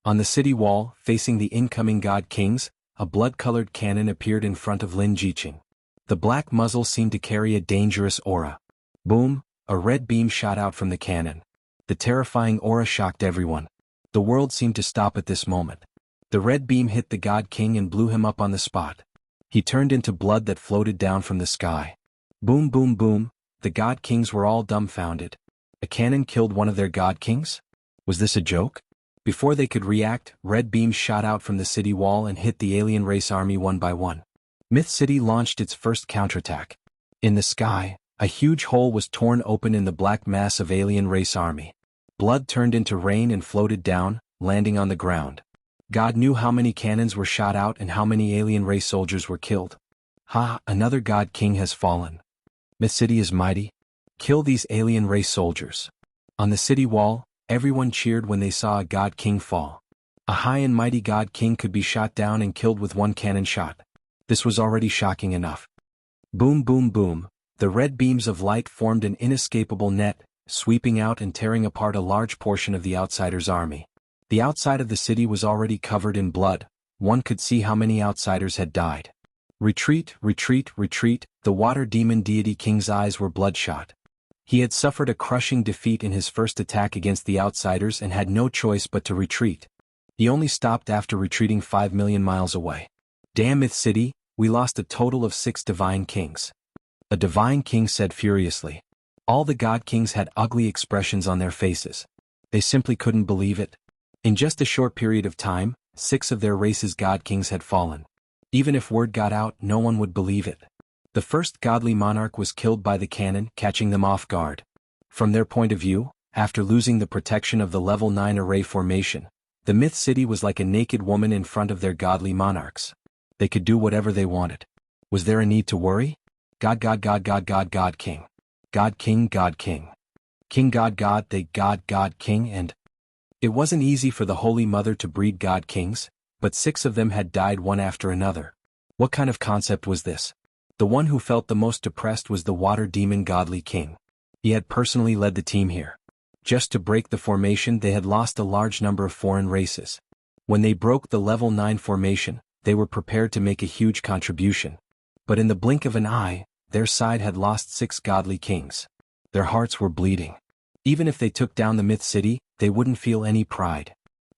On the city wall, facing the incoming god kings, a blood-colored cannon appeared in front of Lin Jiqing. The black muzzle seemed to carry a dangerous aura. Boom, a red beam shot out from the cannon. The terrifying aura shocked everyone. The world seemed to stop at this moment. The red beam hit the god king and blew him up on the spot. He turned into blood that floated down from the sky. Boom, boom, boom, the god kings were all dumbfounded. A cannon killed one of their god kings? Was this a joke? Before they could react, red beams shot out from the city wall and hit the alien race army one by one. Myth City launched its first counterattack. In the sky, a huge hole was torn open in the black mass of alien race army. Blood turned into rain and floated down, landing on the ground. God knew how many cannons were shot out and how many alien race soldiers were killed. Ha, another god king has fallen. Myth City is mighty. Kill these alien race soldiers. On the city wall, everyone cheered when they saw a god king fall. A high and mighty god king could be shot down and killed with one cannon shot. This was already shocking enough. Boom, boom, boom. The red beams of light formed an inescapable net, sweeping out and tearing apart a large portion of the outsiders' army. The outside of the city was already covered in blood. One could see how many outsiders had died. Retreat, retreat, retreat. The water demon deity king's eyes were bloodshot. He had suffered a crushing defeat in his first attack against the outsiders and had no choice but to retreat. He only stopped after retreating 5 million miles away. Damn Myth City, we lost a total of 6 divine kings. A divine king said furiously. All the god kings had ugly expressions on their faces. They simply couldn't believe it. In just a short period of time, 6 of their race's god kings had fallen. Even if word got out, no one would believe it. The first godly monarch was killed by the cannon, catching them off guard. From their point of view, after losing the protection of the level 9 array formation, the myth city was like a naked woman in front of their godly monarchs. They could do whatever they wanted. Was there a need to worry? God God God God God God King. God King God King. King God God they God God King and... It wasn't easy for the Holy Mother to breed god kings, but 6 of them had died one after another. What kind of concept was this? The one who felt the most depressed was the water demon godly king. He had personally led the team here. Just to break the formation, they had lost a large number of foreign races. When they broke the level 9 formation, they were prepared to make a huge contribution. But in the blink of an eye, their side had lost 6 godly kings. Their hearts were bleeding. Even if they took down the myth city, they wouldn't feel any pride.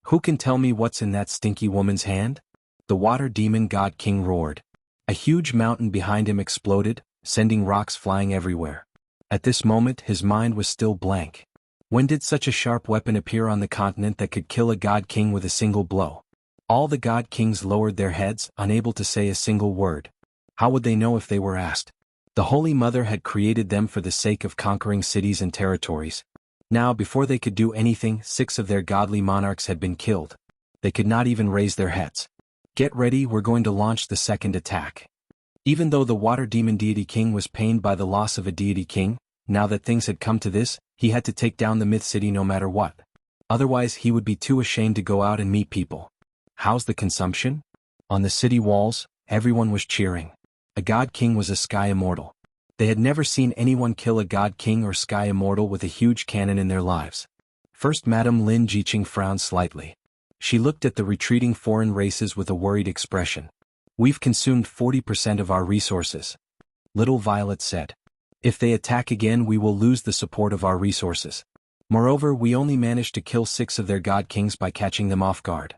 Who can tell me what's in that stinky woman's hand? The water demon god king roared. A huge mountain behind him exploded, sending rocks flying everywhere. At this moment his mind was still blank. When did such a sharp weapon appear on the continent that could kill a god king with a single blow? All the god kings lowered their heads, unable to say a single word. How would they know if they were asked? The Holy Mother had created them for the sake of conquering cities and territories. Now, before they could do anything, 6 of their godly monarchs had been killed. They could not even raise their heads. Get ready, we're going to launch the second attack. Even though the water demon deity king was pained by the loss of a deity king, now that things had come to this, he had to take down the myth city no matter what. Otherwise he would be too ashamed to go out and meet people. How's the consumption? On the city walls, everyone was cheering. A god king was a sky immortal. They had never seen anyone kill a god king or sky immortal with a huge cannon in their lives. First, Madame Lin Jiqing frowned slightly. She looked at the retreating foreign races with a worried expression. We've consumed 40% of our resources. Little Violet said. If they attack again, we will lose the support of our resources. Moreover, we only managed to kill 6 of their god kings by catching them off guard.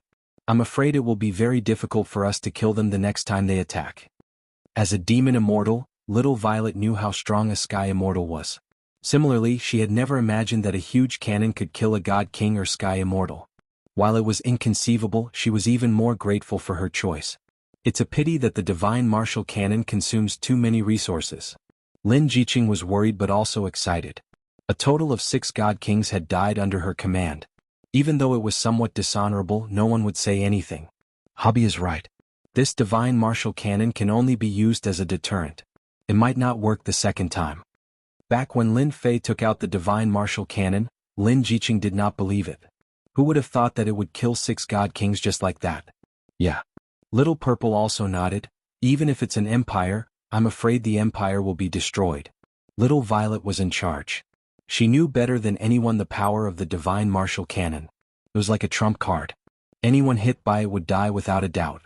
I'm afraid it will be very difficult for us to kill them the next time they attack. As a demon immortal, Little Violet knew how strong a sky immortal was. Similarly, she had never imagined that a huge cannon could kill a god king or sky immortal. While it was inconceivable, she was even more grateful for her choice. It's a pity that the divine martial cannon consumes too many resources. Lin Jiqing was worried but also excited. A total of 6 god kings had died under her command. Even though it was somewhat dishonorable, no one would say anything. Hubby is right. This divine martial cannon can only be used as a deterrent. It might not work the second time. Back when Lin Fei took out the divine martial cannon, Lin Jiqing did not believe it. Who would have thought that it would kill 6 god kings just like that? Yeah. Little Purple also nodded. Even if it's an empire, I'm afraid the empire will be destroyed. Little Violet was in charge. She knew better than anyone the power of the divine martial cannon. It was like a trump card. Anyone hit by it would die without a doubt.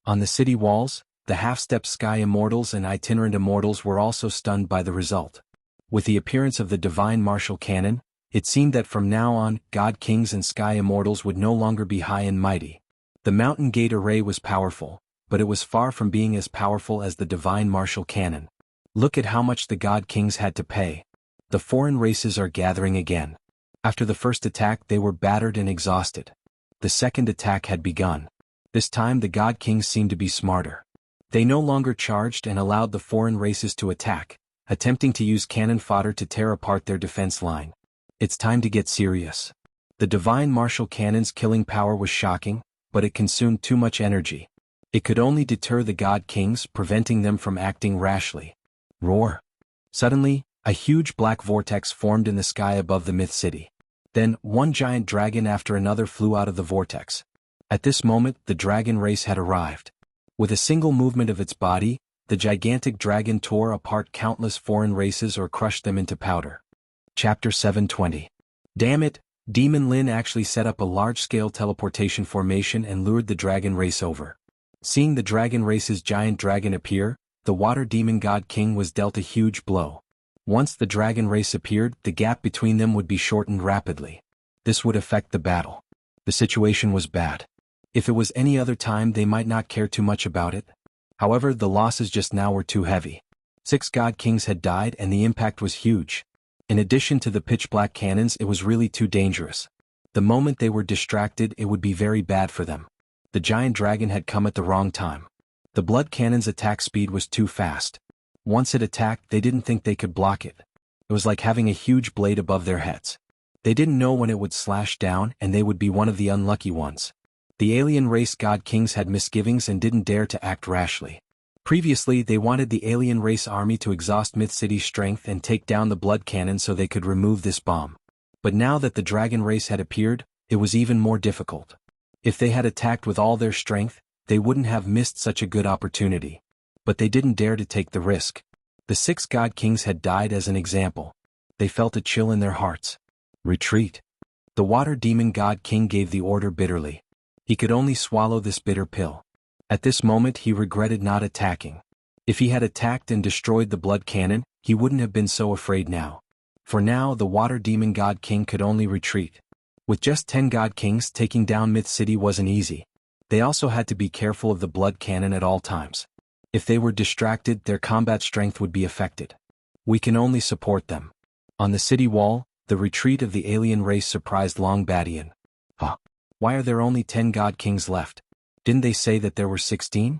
On the city walls, the half-step sky immortals and itinerant immortals were also stunned by the result. With the appearance of the divine martial cannon, it seemed that from now on, god kings and sky immortals would no longer be high and mighty. The mountain gate array was powerful, but it was far from being as powerful as the divine martial cannon. Look at how much the god kings had to pay. The foreign races are gathering again. After the first attack, they were battered and exhausted. The second attack had begun. This time the god kings seemed to be smarter. They no longer charged and allowed the foreign races to attack, attempting to use cannon fodder to tear apart their defense line. It's time to get serious. The divine martial cannon's killing power was shocking, but it consumed too much energy. It could only deter the god kings, preventing them from acting rashly. Roar! Suddenly, a huge black vortex formed in the sky above the myth city. Then, one giant dragon after another flew out of the vortex. At this moment, the dragon race had arrived. With a single movement of its body, the gigantic dragon tore apart countless foreign races or crushed them into powder. Chapter 720. Damn it, Demon Lin actually set up a large-scale teleportation formation and lured the dragon race over. Seeing the dragon race's giant dragon appear, the water demon god king was dealt a huge blow. Once the dragon race appeared, the gap between them would be shortened rapidly. This would affect the battle. The situation was bad. If it was any other time, they might not care too much about it. However, the losses just now were too heavy. 6 god kings had died and the impact was huge. In addition to the pitch-black cannons, it was really too dangerous. The moment they were distracted, it would be very bad for them. The giant dragon had come at the wrong time. The blood cannon's attack speed was too fast. Once it attacked, they didn't think they could block it. It was like having a huge blade above their heads. They didn't know when it would slash down, and they would be one of the unlucky ones. The alien race god kings had misgivings and didn't dare to act rashly. Previously, they wanted the alien race army to exhaust Myth City's strength and take down the blood cannon so they could remove this bomb. But now that the dragon race had appeared, it was even more difficult. If they had attacked with all their strength, they wouldn't have missed such a good opportunity. But they didn't dare to take the risk. The 6 god kings had died as an example. They felt a chill in their hearts. Retreat. The water demon god king gave the order bitterly. He could only swallow this bitter pill. At this moment he regretted not attacking. If he had attacked and destroyed the blood cannon, he wouldn't have been so afraid now. For now the water demon god king could only retreat. With just 10 god kings, taking down Myth City wasn't easy. They also had to be careful of the blood cannon at all times. If they were distracted, their combat strength would be affected. We can only support them. On the city wall, the retreat of the alien race surprised Long Badian. Huh? Why are there only 10 god kings left? Didn't they say that there were 16?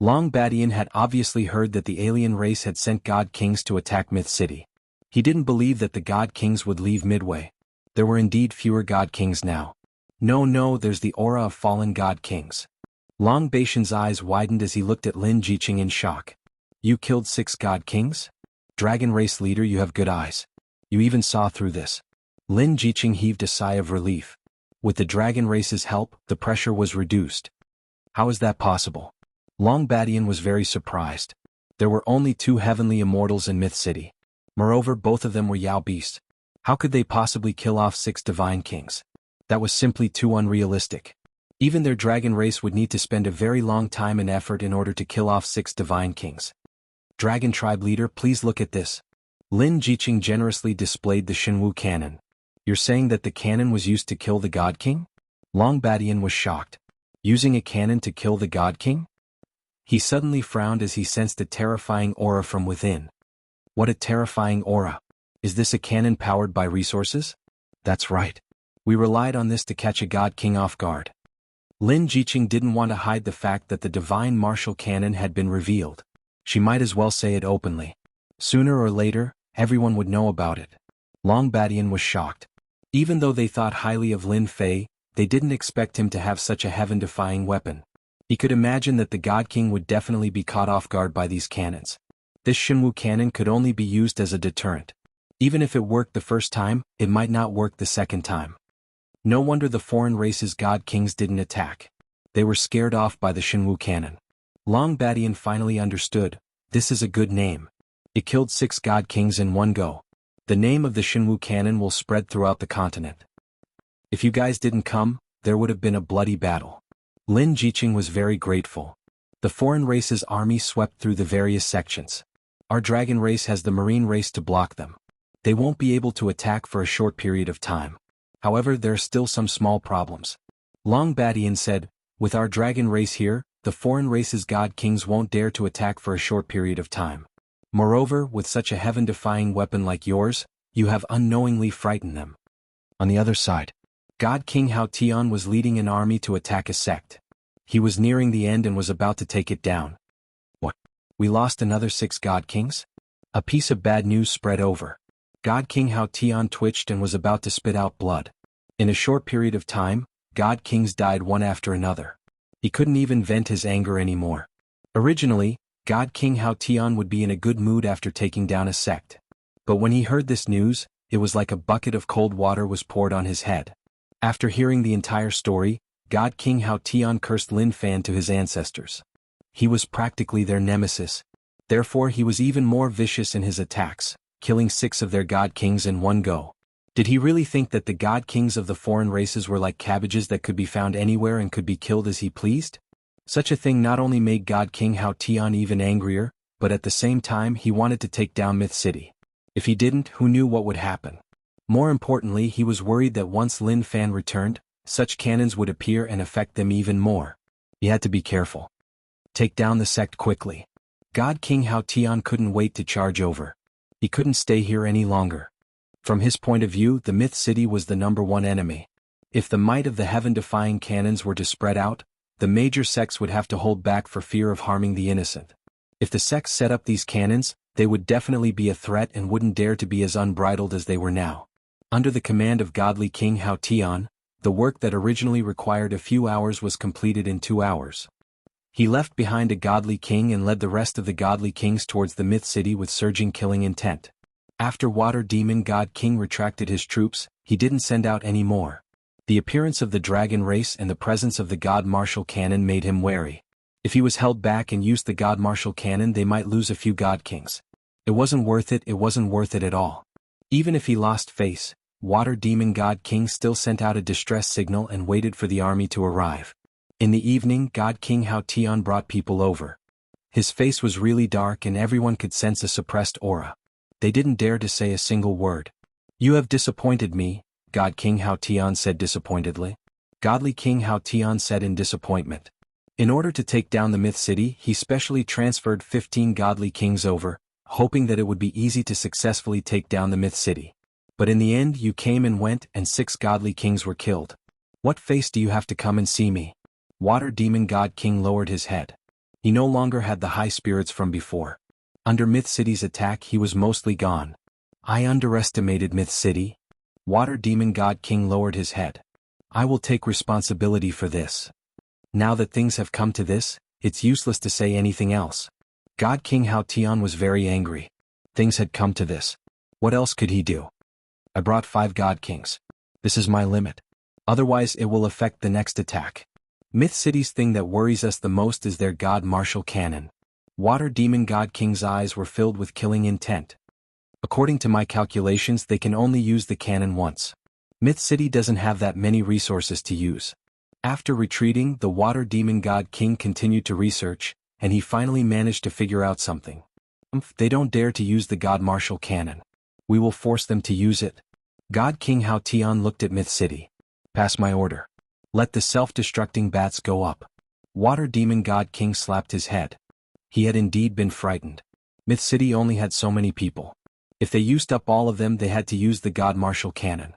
Long Badian had obviously heard that the alien race had sent god kings to attack Myth City. He didn't believe that the god kings would leave midway. There were indeed fewer god kings now. No, there's the aura of fallen god kings. Long Badian's eyes widened as he looked at Lin Jiqing in shock. You killed 6 god kings? Dragon race leader, you have good eyes. You even saw through this. Lin Jiqing heaved a sigh of relief. With the dragon race's help, the pressure was reduced. How is that possible? Long Badian was very surprised. There were only 2 heavenly immortals in Myth City. Moreover, both of them were Yao beasts. How could they possibly kill off 6 divine kings? That was simply too unrealistic. Even their dragon race would need to spend a very long time and effort in order to kill off 6 divine kings. Dragon tribe leader, please look at this. Lin Jiqing generously displayed the Shenwu cannon. You're saying that the cannon was used to kill the god king? Long Badian was shocked. Using a cannon to kill the god king? He suddenly frowned as he sensed a terrifying aura from within. What a terrifying aura. Is this a cannon powered by resources? That's right. We relied on this to catch a god king off guard. Lin Jiqing didn't want to hide the fact that the divine martial cannon had been revealed. She might as well say it openly. Sooner or later, everyone would know about it. Long Badian was shocked. Even though they thought highly of Lin Fei, they didn't expect him to have such a heaven-defying weapon. He could imagine that the god king would definitely be caught off guard by these cannons. This Shenwu cannon could only be used as a deterrent. Even if it worked the first time, it might not work the second time. No wonder the foreign race's god kings didn't attack. They were scared off by the Shenwu cannon. Long Badian finally understood. This is a good name. It killed 6 god kings in one go. The name of the Shenwu cannon will spread throughout the continent. If you guys didn't come, there would have been a bloody battle. Lin Jiqing was very grateful. The foreign race's army swept through the various sections. Our dragon race has the marine race to block them. They won't be able to attack for a short period of time. However, there are still some small problems. Long Badian said, with our dragon race here, the foreign race's god kings won't dare to attack for a short period of time. Moreover, with such a heaven-defying weapon like yours, you have unknowingly frightened them. On the other side, God King Hao Tian was leading an army to attack a sect. He was nearing the end and was about to take it down. What? We lost another 6 god kings? A piece of bad news spread over. God King Hao Tian twitched and was about to spit out blood. In a short period of time, god kings died one after another. He couldn't even vent his anger anymore. Originally, God King Hao Tian would be in a good mood after taking down a sect. But when he heard this news, it was like a bucket of cold water was poured on his head. After hearing the entire story, God King Hao Tian cursed Lin Fan to his ancestors. He was practically their nemesis. Therefore he was even more vicious in his attacks, killing 6 of their god kings in one go. Did he really think that the god kings of the foreign races were like cabbages that could be found anywhere and could be killed as he pleased? Such a thing not only made God King Hao Tian even angrier, but at the same time he wanted to take down Myth City. If he didn't, who knew what would happen? More importantly, he was worried that once Lin Fan returned, such cannons would appear and affect them even more. He had to be careful. Take down the sect quickly. God King Hao Tian couldn't wait to charge over. He couldn't stay here any longer. From his point of view, the Myth City was the #1 enemy. If the might of the heaven-defying cannons were to spread out, the major sects would have to hold back for fear of harming the innocent. If the sects set up these cannons, they would definitely be a threat and wouldn't dare to be as unbridled as they were now. Under the command of godly King Hao Tian, the work that originally required a few hours was completed in 2 hours. He left behind a godly king and led the rest of the godly kings towards the myth city with surging killing intent. After Water Demon God King retracted his troops, he didn't send out any more. The appearance of the dragon race and the presence of the God Martial Cannon made him wary. If he was held back and used the God Martial Cannon, they might lose a few God Kings. It wasn't worth it at all. Even if he lost face, Water Demon God King still sent out a distress signal and waited for the army to arrive. In the evening, God King Hao Tian brought people over. His face was really dark and everyone could sense a suppressed aura. They didn't dare to say a single word. "You have disappointed me," God King Hao Tian said disappointedly. Godly King Hao Tian said in disappointment. In order to take down the myth city, he specially transferred 15 godly kings over, hoping that it would be easy to successfully take down the myth city. But in the end you came and went and 6 godly kings were killed. What face do you have to come and see me? Water Demon God King lowered his head. He no longer had the high spirits from before. Under Myth City's attack he was mostly gone. I underestimated Myth City. Water Demon God King lowered his head. I will take responsibility for this. Now that things have come to this, it's useless to say anything else. God King Hao Tian was very angry. Things had come to this. What else could he do? I brought 5 God Kings. This is my limit. Otherwise it will affect the next attack. Myth City's thing that worries us the most is their God Martial Cannon. Water Demon God King's eyes were filled with killing intent. According to my calculations, they can only use the cannon once. Myth City doesn't have that many resources to use. After retreating, the Water Demon God King continued to research, and he finally managed to figure out something. They don't dare to use the God Martial Cannon. We will force them to use it. God King Hao Tian looked at Myth City. Pass my order. Let the self-destructing bats go up. Water Demon God King slapped his head. He had indeed been frightened. Myth City only had so many people. If they used up all of them, they had to use the God Martial Cannon.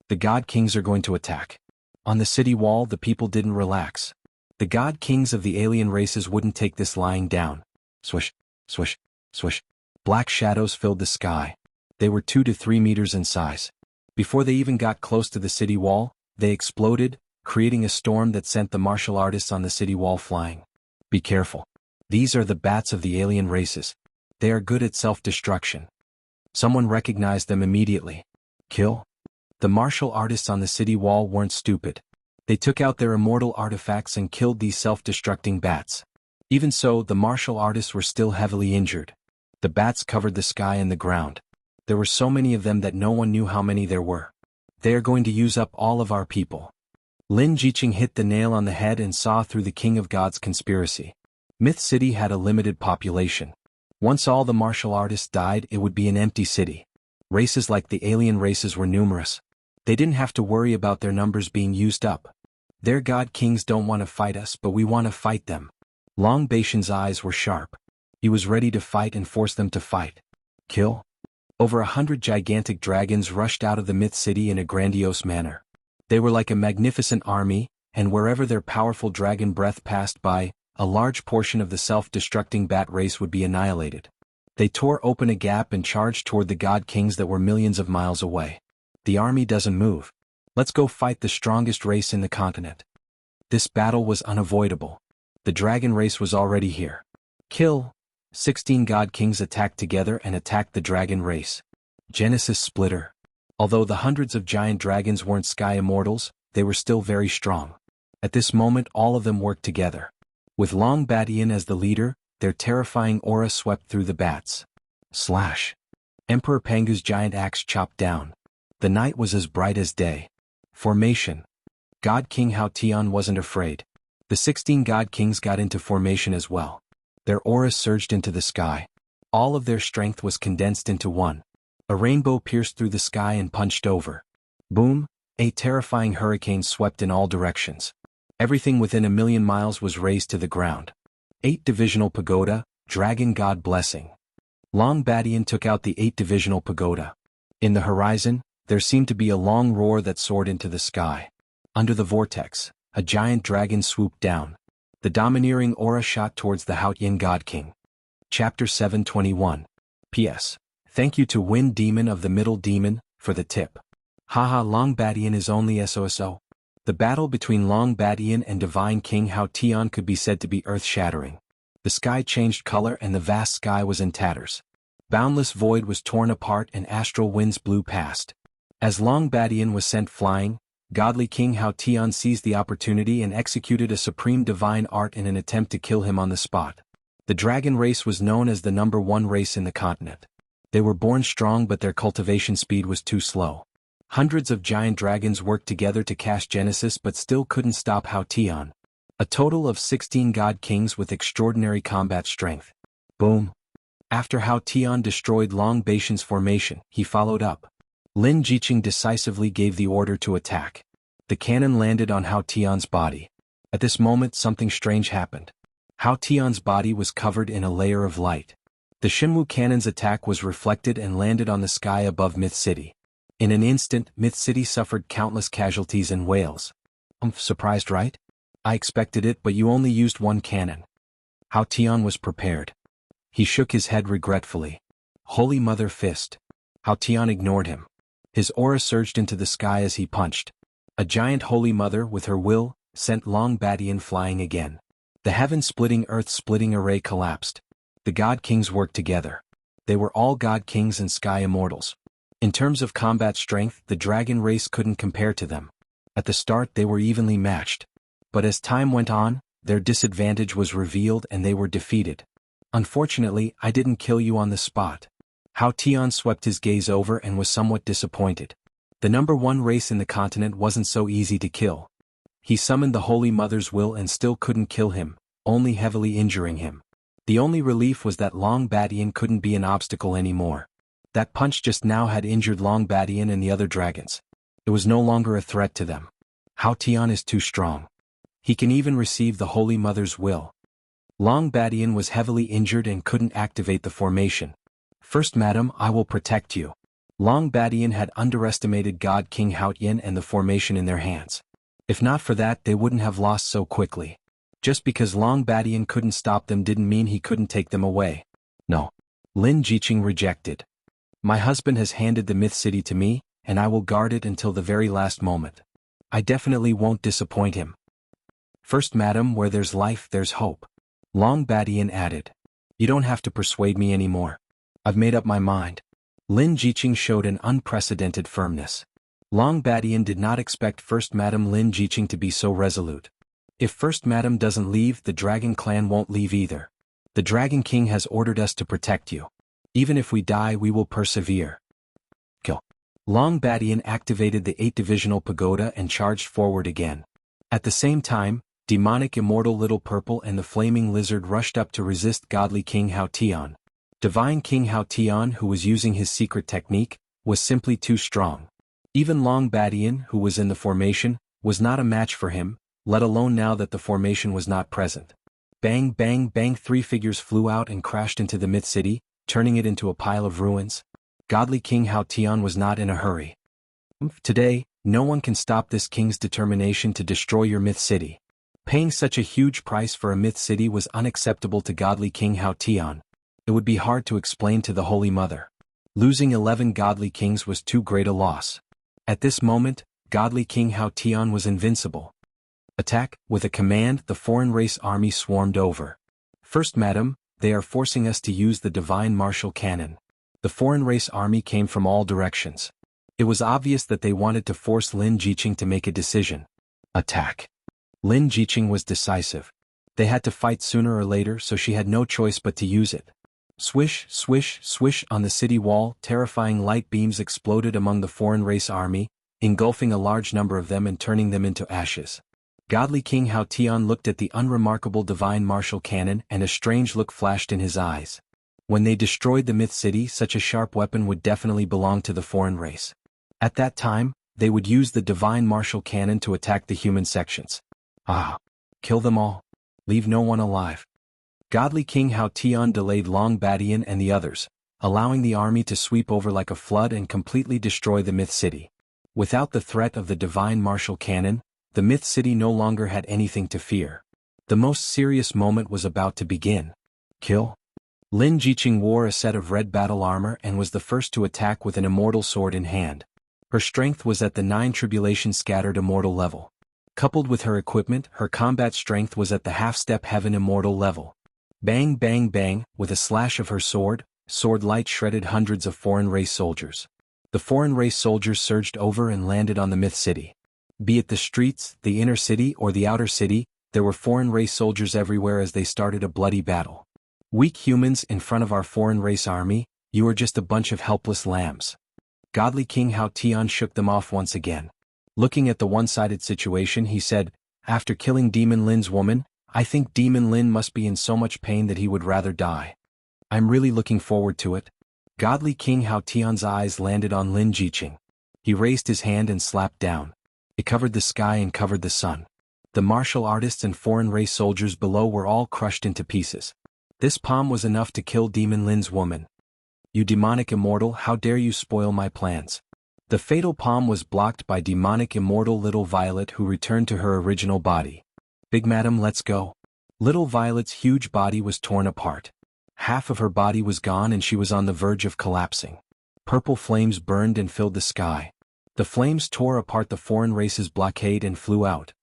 The God Kings are going to attack. On the city wall, the people didn't relax. The God Kings of the alien races wouldn't take this lying down. Swish, swish, swish. Black shadows filled the sky. They were 2 to 3 meters in size. Before they even got close to the city wall, they exploded, creating a storm that sent the martial artists on the city wall flying. Be careful. These are the bats of the alien races. They are good at self-destruction. Someone recognized them immediately. Kill? The martial artists on the city wall weren't stupid. They took out their immortal artifacts and killed these self-destructing bats. Even so, the martial artists were still heavily injured. The bats covered the sky and the ground. There were so many of them that no one knew how many there were. They are going to use up all of our people. Lin Jiqing hit the nail on the head and saw through the King of Gods conspiracy. Myth City had a limited population. Once all the martial artists died, it would be an empty city. Races like the alien races were numerous. They didn't have to worry about their numbers being used up. Their God Kings don't want to fight us, but we want to fight them. Long Baishan's eyes were sharp. He was ready to fight and force them to fight. Kill? Over 100 gigantic dragons rushed out of the Myth City in a grandiose manner. They were like a magnificent army, and wherever their powerful dragon breath passed by, a large portion of the self-destructing bat race would be annihilated. They tore open a gap and charged toward the God Kings that were millions of miles away. The army doesn't move. Let's go fight the strongest race in the continent. This battle was unavoidable. The dragon race was already here. Kill! 16 God Kings attacked together and attacked the dragon race. Genesis Splitter. Although the hundreds of giant dragons weren't sky immortals, they were still very strong. At this moment all of them worked together. With Long Batian as the leader, their terrifying aura swept through the bats. Slash. Emperor Pangu's giant axe chopped down. The night was as bright as day. Formation. God King Hao Tian wasn't afraid. The 16 God Kings got into formation as well. Their auras surged into the sky. All of their strength was condensed into one. A rainbow pierced through the sky and punched over. Boom! A terrifying hurricane swept in all directions. Everything within 1,000,000 miles was razed to the ground. 8-divisional pagoda, Dragon God Blessing. Long Batian took out the 8-divisional pagoda. In the horizon, there seemed to be a long roar that soared into the sky. Under the vortex, a giant dragon swooped down. The domineering aura shot towards the Haotian God King. Chapter 721. P.S. Thank you to Wind Demon of the Middle Demon, for the tip. Haha, Long Badian is only SOSO. The battle between Long Badian and Divine King Hao Tian could be said to be earth-shattering. The sky changed color and the vast sky was in tatters. Boundless void was torn apart and astral winds blew past. As Long Badian was sent flying, godly King Hao Tian seized the opportunity and executed a supreme divine art in an attempt to kill him on the spot. The dragon race was known as the #1 race in the continent. They were born strong but their cultivation speed was too slow. Hundreds of giant dragons worked together to cast Genesis but still couldn't stop Hao Tian. A total of 16 god kings with extraordinary combat strength. Boom. After Hao Tian destroyed Long Badian's formation, he followed up. Lin Jiqing decisively gave the order to attack. The cannon landed on Hao Tian's body. At this moment something strange happened. Hao Tian's body was covered in a layer of light. The Shenwu cannon's attack was reflected and landed on the sky above Myth City. In an instant, Myth City suffered countless casualties and wails. Surprised, right? I expected it, but you only used one cannon. Hao Tian was prepared. He shook his head regretfully. Holy Mother Fist. Hao Tian ignored him. His aura surged into the sky as he punched. A giant Holy Mother, with her will, sent Long Badian flying again. The heaven-splitting, earth-splitting array collapsed. The God Kings worked together. They were all God Kings and Sky Immortals. In terms of combat strength, the dragon race couldn't compare to them. At the start they were evenly matched. But as time went on, their disadvantage was revealed and they were defeated. Unfortunately, I didn't kill you on the spot. Hao Tian swept his gaze over and was somewhat disappointed. The #1 race in the continent wasn't so easy to kill. He summoned the Holy Mother's will and still couldn't kill him, only heavily injuring him. The only relief was that Long Badian couldn't be an obstacle anymore. That punch just now had injured Long Badian and the other dragons. It was no longer a threat to them. Hao Tian is too strong. He can even receive the Holy Mother's will. Long Badian was heavily injured and couldn't activate the formation. First Madam, I will protect you. Long Badian had underestimated God King Haotian and the formation in their hands. If not for that, they wouldn't have lost so quickly. Just because Long Badian couldn't stop them didn't mean he couldn't take them away. No. Lin Jiqing rejected. My husband has handed the Myth City to me, and I will guard it until the very last moment. I definitely won't disappoint him. First Madam, where there's life there's hope. Long Badian added. You don't have to persuade me anymore. I've made up my mind. Lin Jiqing showed an unprecedented firmness. Long Badian did not expect First Madam Lin Jiqing to be so resolute. If First Madam doesn't leave, the Dragon Clan won't leave either. The Dragon King has ordered us to protect you. Even if we die, we will persevere. Go. Long Badian activated the 8-divisional pagoda and charged forward again. At the same time, demonic immortal Little Purple and the flaming lizard rushed up to resist godly King Hao Tian. Divine King Hao Tian, who was using his secret technique, was simply too strong. Even Long Badian, who was in the formation, was not a match for him, let alone now that the formation was not present. Bang bang bang, 3 figures flew out and crashed into the Myth City, turning it into a pile of ruins. Godly King Hao Tian was not in a hurry. Today, no one can stop this king's determination to destroy your Myth City. Paying such a huge price for a Myth City was unacceptable to godly King Hao Tian. It would be hard to explain to the Holy Mother. Losing 11 godly kings was too great a loss. At this moment, godly King Hao Tian was invincible. Attack! With a command, the foreign race army swarmed over. First Madam, they are forcing us to use the divine martial cannon. The foreign race army came from all directions. It was obvious that they wanted to force Lin Jiqing to make a decision. Attack! Lin Jiqing was decisive. They had to fight sooner or later, so she had no choice but to use it. Swish, swish, swish on the city wall, terrifying light beams exploded among the foreign race army, engulfing a large number of them and turning them into ashes. Godly King Hao Tian looked at the unremarkable divine martial cannon and a strange look flashed in his eyes. When they destroyed the Myth City, such a sharp weapon would definitely belong to the foreign race. At that time, they would use the divine martial cannon to attack the human sections. Kill them all. Leave no one alive. Godly King Hao Tian delayed Long Badian and the others, allowing the army to sweep over like a flood and completely destroy the Myth City. Without the threat of the divine martial cannon, The myth city no longer had anything to fear. The most serious moment was about to begin. Kill? Lin Jiqing wore a set of red battle armor and was the first to attack with an immortal sword in hand. Her strength was at the 9 tribulation scattered immortal level. Coupled with her equipment, her combat strength was at the half-step heaven immortal level. Bang bang bang, with a slash of her sword light shredded hundreds of foreign race soldiers. The foreign race soldiers surged over and landed on the myth city. Be it the streets, the inner city or the outer city, there were foreign race soldiers everywhere as they started a bloody battle. Weak humans in front of our foreign race army, you are just a bunch of helpless lambs. Godly King Hao Tian shook them off once again. Looking at the one-sided situation, he said, "After killing Demon Lin's woman, I think Demon Lin must be in so much pain that he would rather die. I'm really looking forward to it." Godly King Hao Tian's eyes landed on Lin Jiqing. He raised his hand and slapped down. It covered the sky and covered the sun. The martial artists and foreign race soldiers below were all crushed into pieces. This palm was enough to kill Demon Lin's woman. "You demonic immortal, how dare you spoil my plans." The fatal palm was blocked by demonic immortal Little Violet, who returned to her original body. "Big Madam, let's go." Little Violet's huge body was torn apart. Half of her body was gone and she was on the verge of collapsing. Purple flames burned and filled the sky. The flames tore apart the foreign race's blockade and flew out.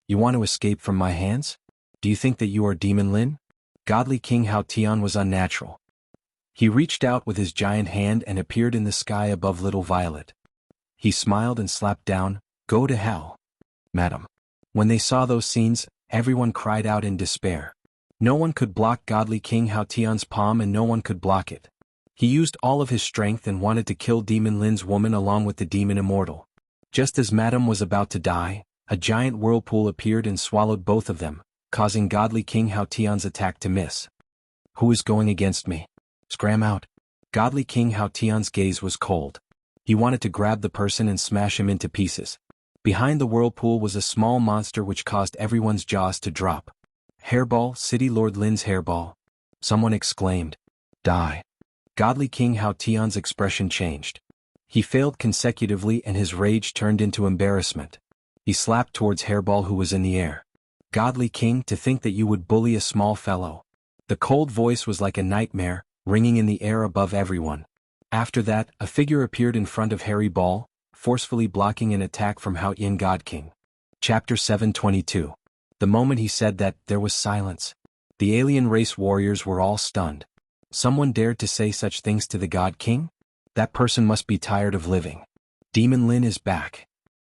"You want to escape from my hands? Do you think that you are Demon Lin?" Godly King Hao Tian was unnatural. He reached out with his giant hand and appeared in the sky above Little Violet. He smiled and slapped down, "Go to hell, madam." When they saw those scenes, everyone cried out in despair. No one could block Godly King Hao Tian's palm and no one could block it. He used all of his strength and wanted to kill Demon Lin's woman along with the demon immortal. Just as Madam was about to die, a giant whirlpool appeared and swallowed both of them, causing Godly King Hao Tian's attack to miss. "Who is going against me? Scram out." Godly King Hao Tian's gaze was cold. He wanted to grab the person and smash him into pieces. Behind the whirlpool was a small monster which caused everyone's jaws to drop. "Hairball, City Lord Lin's hairball." Someone exclaimed. "Die." Godly King Hao Tian's expression changed. He failed consecutively and his rage turned into embarrassment. He slapped towards Hairball, who was in the air. "Godly King, to think that you would bully a small fellow." The cold voice was like a nightmare, ringing in the air above everyone. After that, a figure appeared in front of Harry Ball, forcefully blocking an attack from Hao Yin God King. Chapter 722. The moment he said that, there was silence. The alien race warriors were all stunned. Someone dared to say such things to the God King? That person must be tired of living. Demon Lin is back.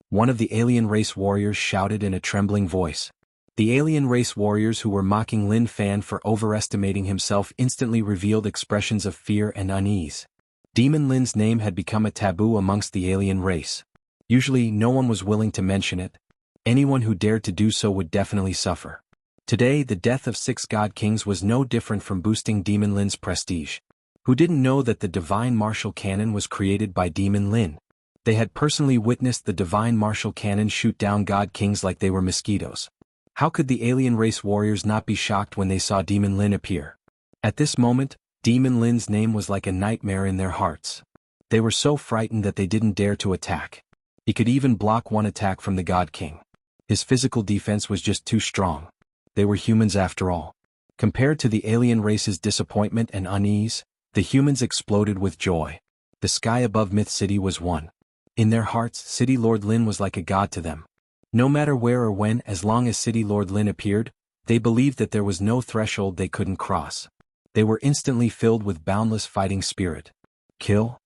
One of the alien race warriors shouted in a trembling voice. The alien race warriors who were mocking Lin Fan for overestimating himself instantly revealed expressions of fear and unease. Demon Lin's name had become a taboo amongst the alien race. Usually, no one was willing to mention it. Anyone who dared to do so would definitely suffer. Today, the death of 6 God Kings was no different from boosting Demon Lin's prestige. Who didn't know that the Divine Martial Cannon was created by Demon Lin? They had personally witnessed the Divine Martial Cannon shoot down God Kings like they were mosquitoes. How could the alien race warriors not be shocked when they saw Demon Lin appear? At this moment, Demon Lin's name was like a nightmare in their hearts. They were so frightened that they didn't dare to attack. He could even block one attack from the God King. His physical defense was just too strong. They were humans after all. Compared to the alien race's disappointment and unease, the humans exploded with joy. The sky above Myth City was one. In their hearts, City Lord Lin was like a god to them. No matter where or when, as long as City Lord Lin appeared, they believed that there was no threshold they couldn't cross. They were instantly filled with boundless fighting spirit. Kill?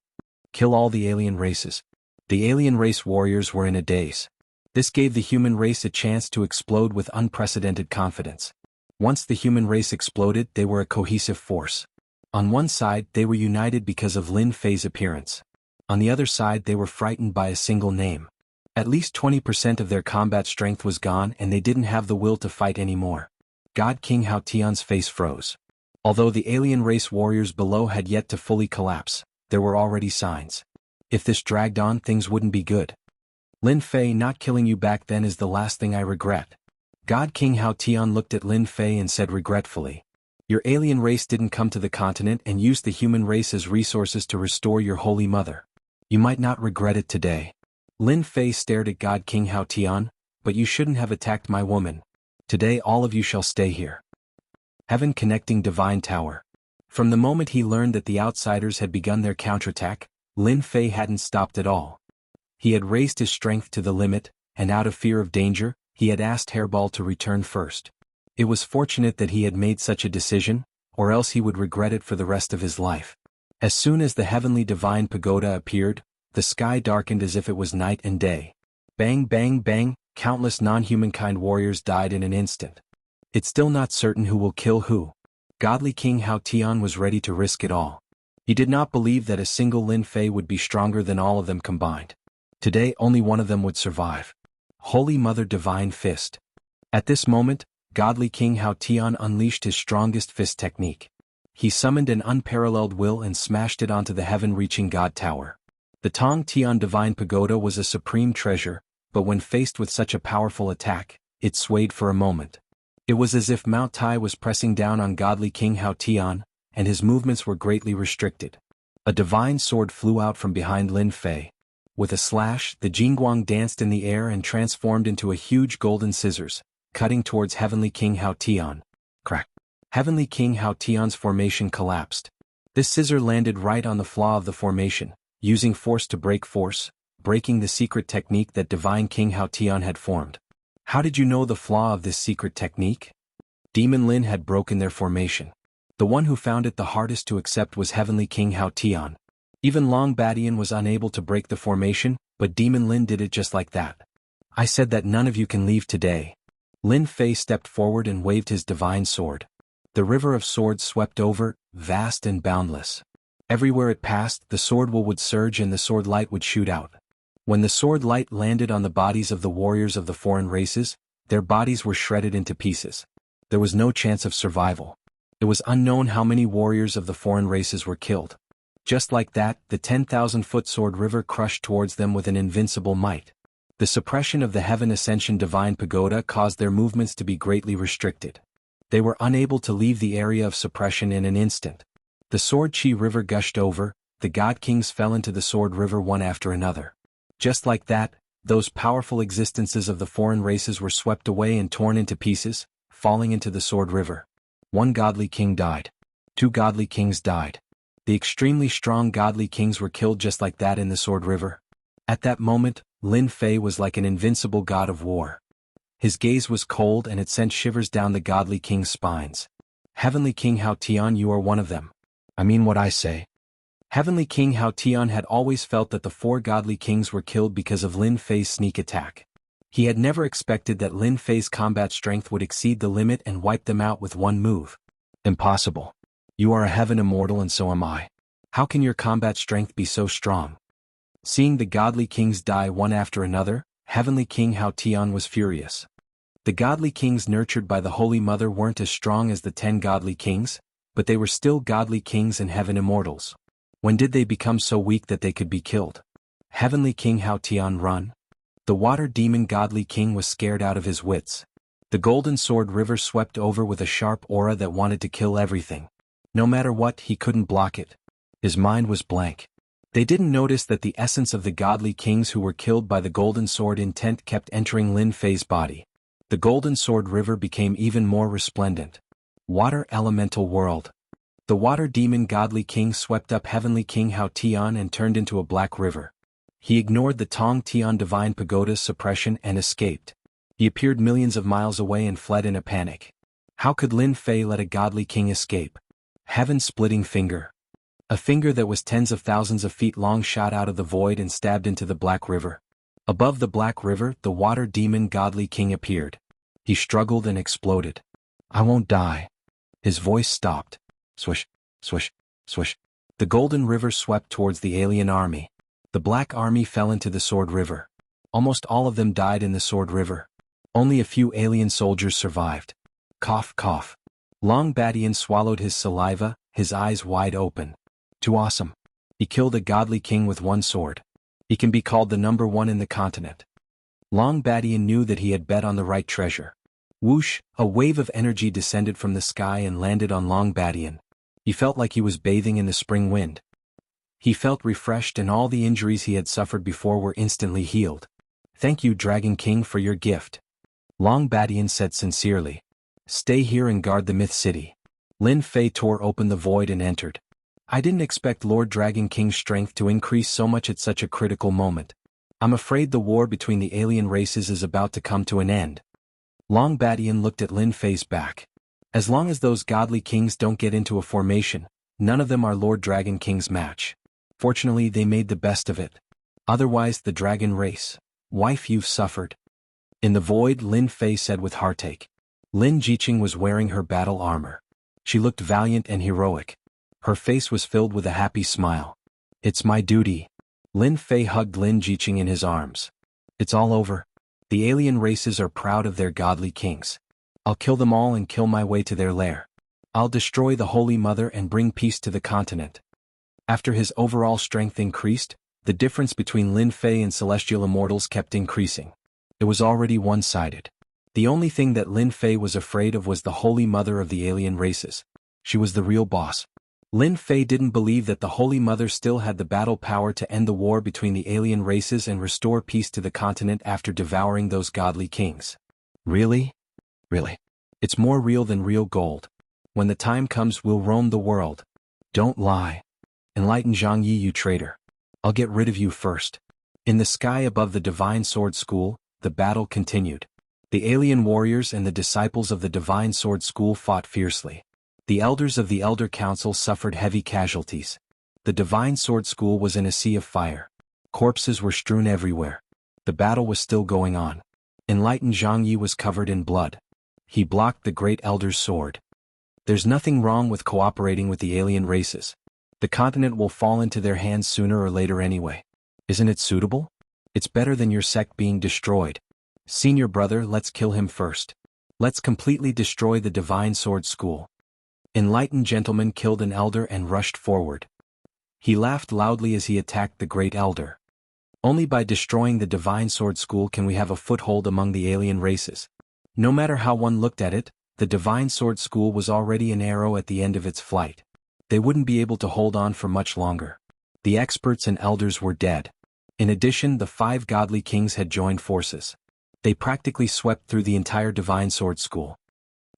Kill all the alien races. The alien race warriors were in a daze. This gave the human race a chance to explode with unprecedented confidence. Once the human race exploded, they were a cohesive force. On one side, they were united because of Lin Fei's appearance. On the other side, they were frightened by a single name. At least 20% of their combat strength was gone and they didn't have the will to fight anymore. God King Hao Tian's face froze. Although the alien race warriors below had yet to fully collapse, there were already signs. If this dragged on, things wouldn't be good. Lin Fei, not killing you back then is the last thing I regret. God King Hao Tian looked at Lin Fei and said regretfully, "Your alien race didn't come to the continent and use the human race as resources to restore your holy mother. You might not regret it today." Lin Fei stared at God King Hao Tian, but you shouldn't have attacked my woman. Today all of you shall stay here. Heaven connecting divine tower. From the moment he learned that the outsiders had begun their counterattack, Lin Fei hadn't stopped at all. He had raised his strength to the limit, and out of fear of danger, he had asked Hairball to return first. It was fortunate that he had made such a decision, or else he would regret it for the rest of his life. As soon as the heavenly divine pagoda appeared, the sky darkened as if it was night and day. Bang bang bang, countless non-humankind warriors died in an instant. It's still not certain who will kill who. Godly King Hao Tian was ready to risk it all. He did not believe that a single Lin Fei would be stronger than all of them combined. Today only one of them would survive. Holy Mother Divine Fist. At this moment, Godly King Hao Tian unleashed his strongest fist technique. He summoned an unparalleled will and smashed it onto the heaven-reaching God Tower. The Tong Tian Divine Pagoda was a supreme treasure, but when faced with such a powerful attack, it swayed for a moment. It was as if Mount Tai was pressing down on Godly King Hao Tian, and his movements were greatly restricted. A divine sword flew out from behind Lin Fei. With a slash, the Jingguang danced in the air and transformed into a huge golden scissors, cutting towards Heavenly King Hao Tian. Crack. Heavenly King Hao Tian's formation collapsed. This scissor landed right on the flaw of the formation, using force to break force, breaking the secret technique that Divine King Hao Tian had formed. How did you know the flaw of this secret technique? Demon Lin had broken their formation. The one who found it the hardest to accept was Heavenly King Hao Tian. Even Long Badian was unable to break the formation, but Demon Lin did it just like that. I said that none of you can leave today. Lin Fei stepped forward and waved his divine sword. The river of swords swept over, vast and boundless. Everywhere it passed, the sword would surge and the sword light would shoot out. When the sword light landed on the bodies of the warriors of the foreign races, their bodies were shredded into pieces. There was no chance of survival. It was unknown how many warriors of the foreign races were killed. Just like that, the 10,000-foot sword river crushed towards them with an invincible might. The suppression of the Heaven Ascension Divine Pagoda caused their movements to be greatly restricted. They were unable to leave the area of suppression in an instant. The Sword Chi River gushed over, the God Kings fell into the Sword River one after another. Just like that, those powerful existences of the foreign races were swept away and torn into pieces, falling into the Sword River. One godly king died. 2 godly kings died. The extremely strong godly kings were killed just like that in the Sword River. At that moment, Lin Fei was like an invincible god of war. His gaze was cold and it sent shivers down the godly king's spines. Heavenly King Hao Tian, you are one of them. I mean what I say. Heavenly King Hao Tian had always felt that the 4 godly kings were killed because of Lin Fei's sneak attack. He had never expected that Lin Fei's combat strength would exceed the limit and wipe them out with one move. Impossible. You are a heaven immortal and so am I. How can your combat strength be so strong? Seeing the godly kings die one after another, Heavenly King Hao Tian was furious. The godly kings nurtured by the Holy Mother weren't as strong as the 10 godly kings, but they were still godly kings and heaven immortals. When did they become so weak that they could be killed? Heavenly King Hao Tian, run. The water demon godly king was scared out of his wits. The golden sword river swept over with a sharp aura that wanted to kill everything. No matter what, he couldn't block it. His mind was blank. They didn't notice that the essence of the godly kings who were killed by the golden sword intent kept entering Lin Fei's body. The golden sword river became even more resplendent. Water elemental world. The water demon godly king swept up Heavenly King Hao Tian and turned into a black river. He ignored the Tong Tian Divine Pagoda's suppression and escaped. He appeared millions of miles away and fled in a panic. How could Lin Fei let a godly king escape? Heaven-splitting finger. A finger that was tens of thousands of feet long shot out of the void and stabbed into the Black River. Above the Black River, the water demon godly king appeared. He struggled and exploded. I won't die. His voice stopped. Swish, swish, swish. The golden river swept towards the alien army. The Black Army fell into the Sword River. Almost all of them died in the Sword River. Only a few alien soldiers survived. Cough, cough. Long Badian swallowed his saliva, his eyes wide open. Too awesome. He killed a godly king with one sword. He can be called the number 1 in the continent. Long Badian knew that he had bet on the right treasure. Whoosh, a wave of energy descended from the sky and landed on Long Badian. He felt like he was bathing in the spring wind. He felt refreshed and all the injuries he had suffered before were instantly healed. Thank you, Dragon King, for your gift. Long Badian said sincerely. Stay here and guard the Myth City. Lin Fei tore open the void and entered. I didn't expect Lord Dragon King's strength to increase so much at such a critical moment. I'm afraid the war between the alien races is about to come to an end. Long Badian looked at Lin Fei's back. As long as those godly kings don't get into a formation, none of them are Lord Dragon King's match. Fortunately, they made the best of it. Otherwise, the dragon race. Wife, you've suffered. In the void, Lin Fei said with heartache. Lin Jiqing was wearing her battle armor. She looked valiant and heroic. Her face was filled with a happy smile. It's my duty. Lin Fei hugged Lin Jiqing in his arms. It's all over. The alien races are proud of their godly kings. I'll kill them all and kill my way to their lair. I'll destroy the Holy Mother and bring peace to the continent. After his overall strength increased, the difference between Lin Fei and celestial immortals kept increasing. It was already one-sided. The only thing that Lin Fei was afraid of was the Holy Mother of the alien races. She was the real boss. Lin Fei didn't believe that the Holy Mother still had the battle power to end the war between the alien races and restore peace to the continent after devouring those godly kings. Really? Really. It's more real than real gold. When the time comes, we'll roam the world. Don't lie. Enlighten Zhang Yi, you traitor. I'll get rid of you first. In the sky above the Divine Sword School, the battle continued. The alien warriors and the disciples of the Divine Sword School fought fiercely. The elders of the Elder Council suffered heavy casualties. The Divine Sword School was in a sea of fire. Corpses were strewn everywhere. The battle was still going on. Enlightened Zhang Yi was covered in blood. He blocked the Great Elder's sword. There's nothing wrong with cooperating with the alien races. The continent will fall into their hands sooner or later anyway. Isn't it suitable? It's better than your sect being destroyed. Senior brother, let's kill him first. Let's completely destroy the Divine Sword School. Enlightened gentleman killed an elder and rushed forward. He laughed loudly as he attacked the Great Elder. Only by destroying the Divine Sword School can we have a foothold among the alien races. No matter how one looked at it, the Divine Sword School was already an arrow at the end of its flight. They wouldn't be able to hold on for much longer. The experts and elders were dead. In addition, the 5 godly kings had joined forces. They practically swept through the entire Divine Sword School.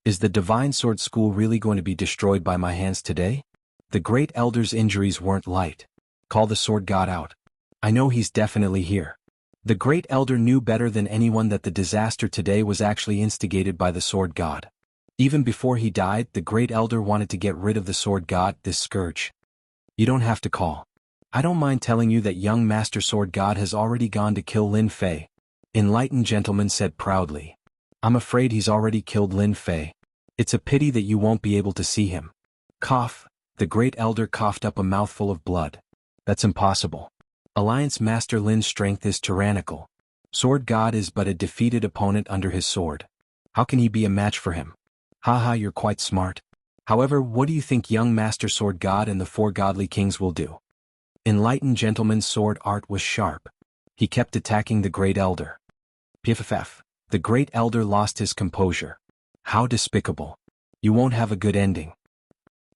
Is the Divine Sword School really going to be destroyed by my hands today? The Great Elder's injuries weren't light. Call the Sword God out. I know he's definitely here. The Great Elder knew better than anyone that the disaster today was actually instigated by the Sword God. Even before he died, the Great Elder wanted to get rid of the Sword God, this scourge. You don't have to call. I don't mind telling you that young Master Sword God has already gone to kill Lin Fei. Enlightened gentleman said proudly. I'm afraid he's already killed Lin Fei. It's a pity that you won't be able to see him. Cough. The Great Elder coughed up a mouthful of blood. That's impossible. Alliance Master Lin's strength is tyrannical. Sword God is but a defeated opponent under his sword. How can he be a match for him? Haha, you're quite smart. However, what do you think young Master Sword God and the 4 godly kings will do? Enlightened gentleman's sword art was sharp. He kept attacking the Great Elder. Piff. The Great Elder lost his composure. How despicable. You won't have a good ending.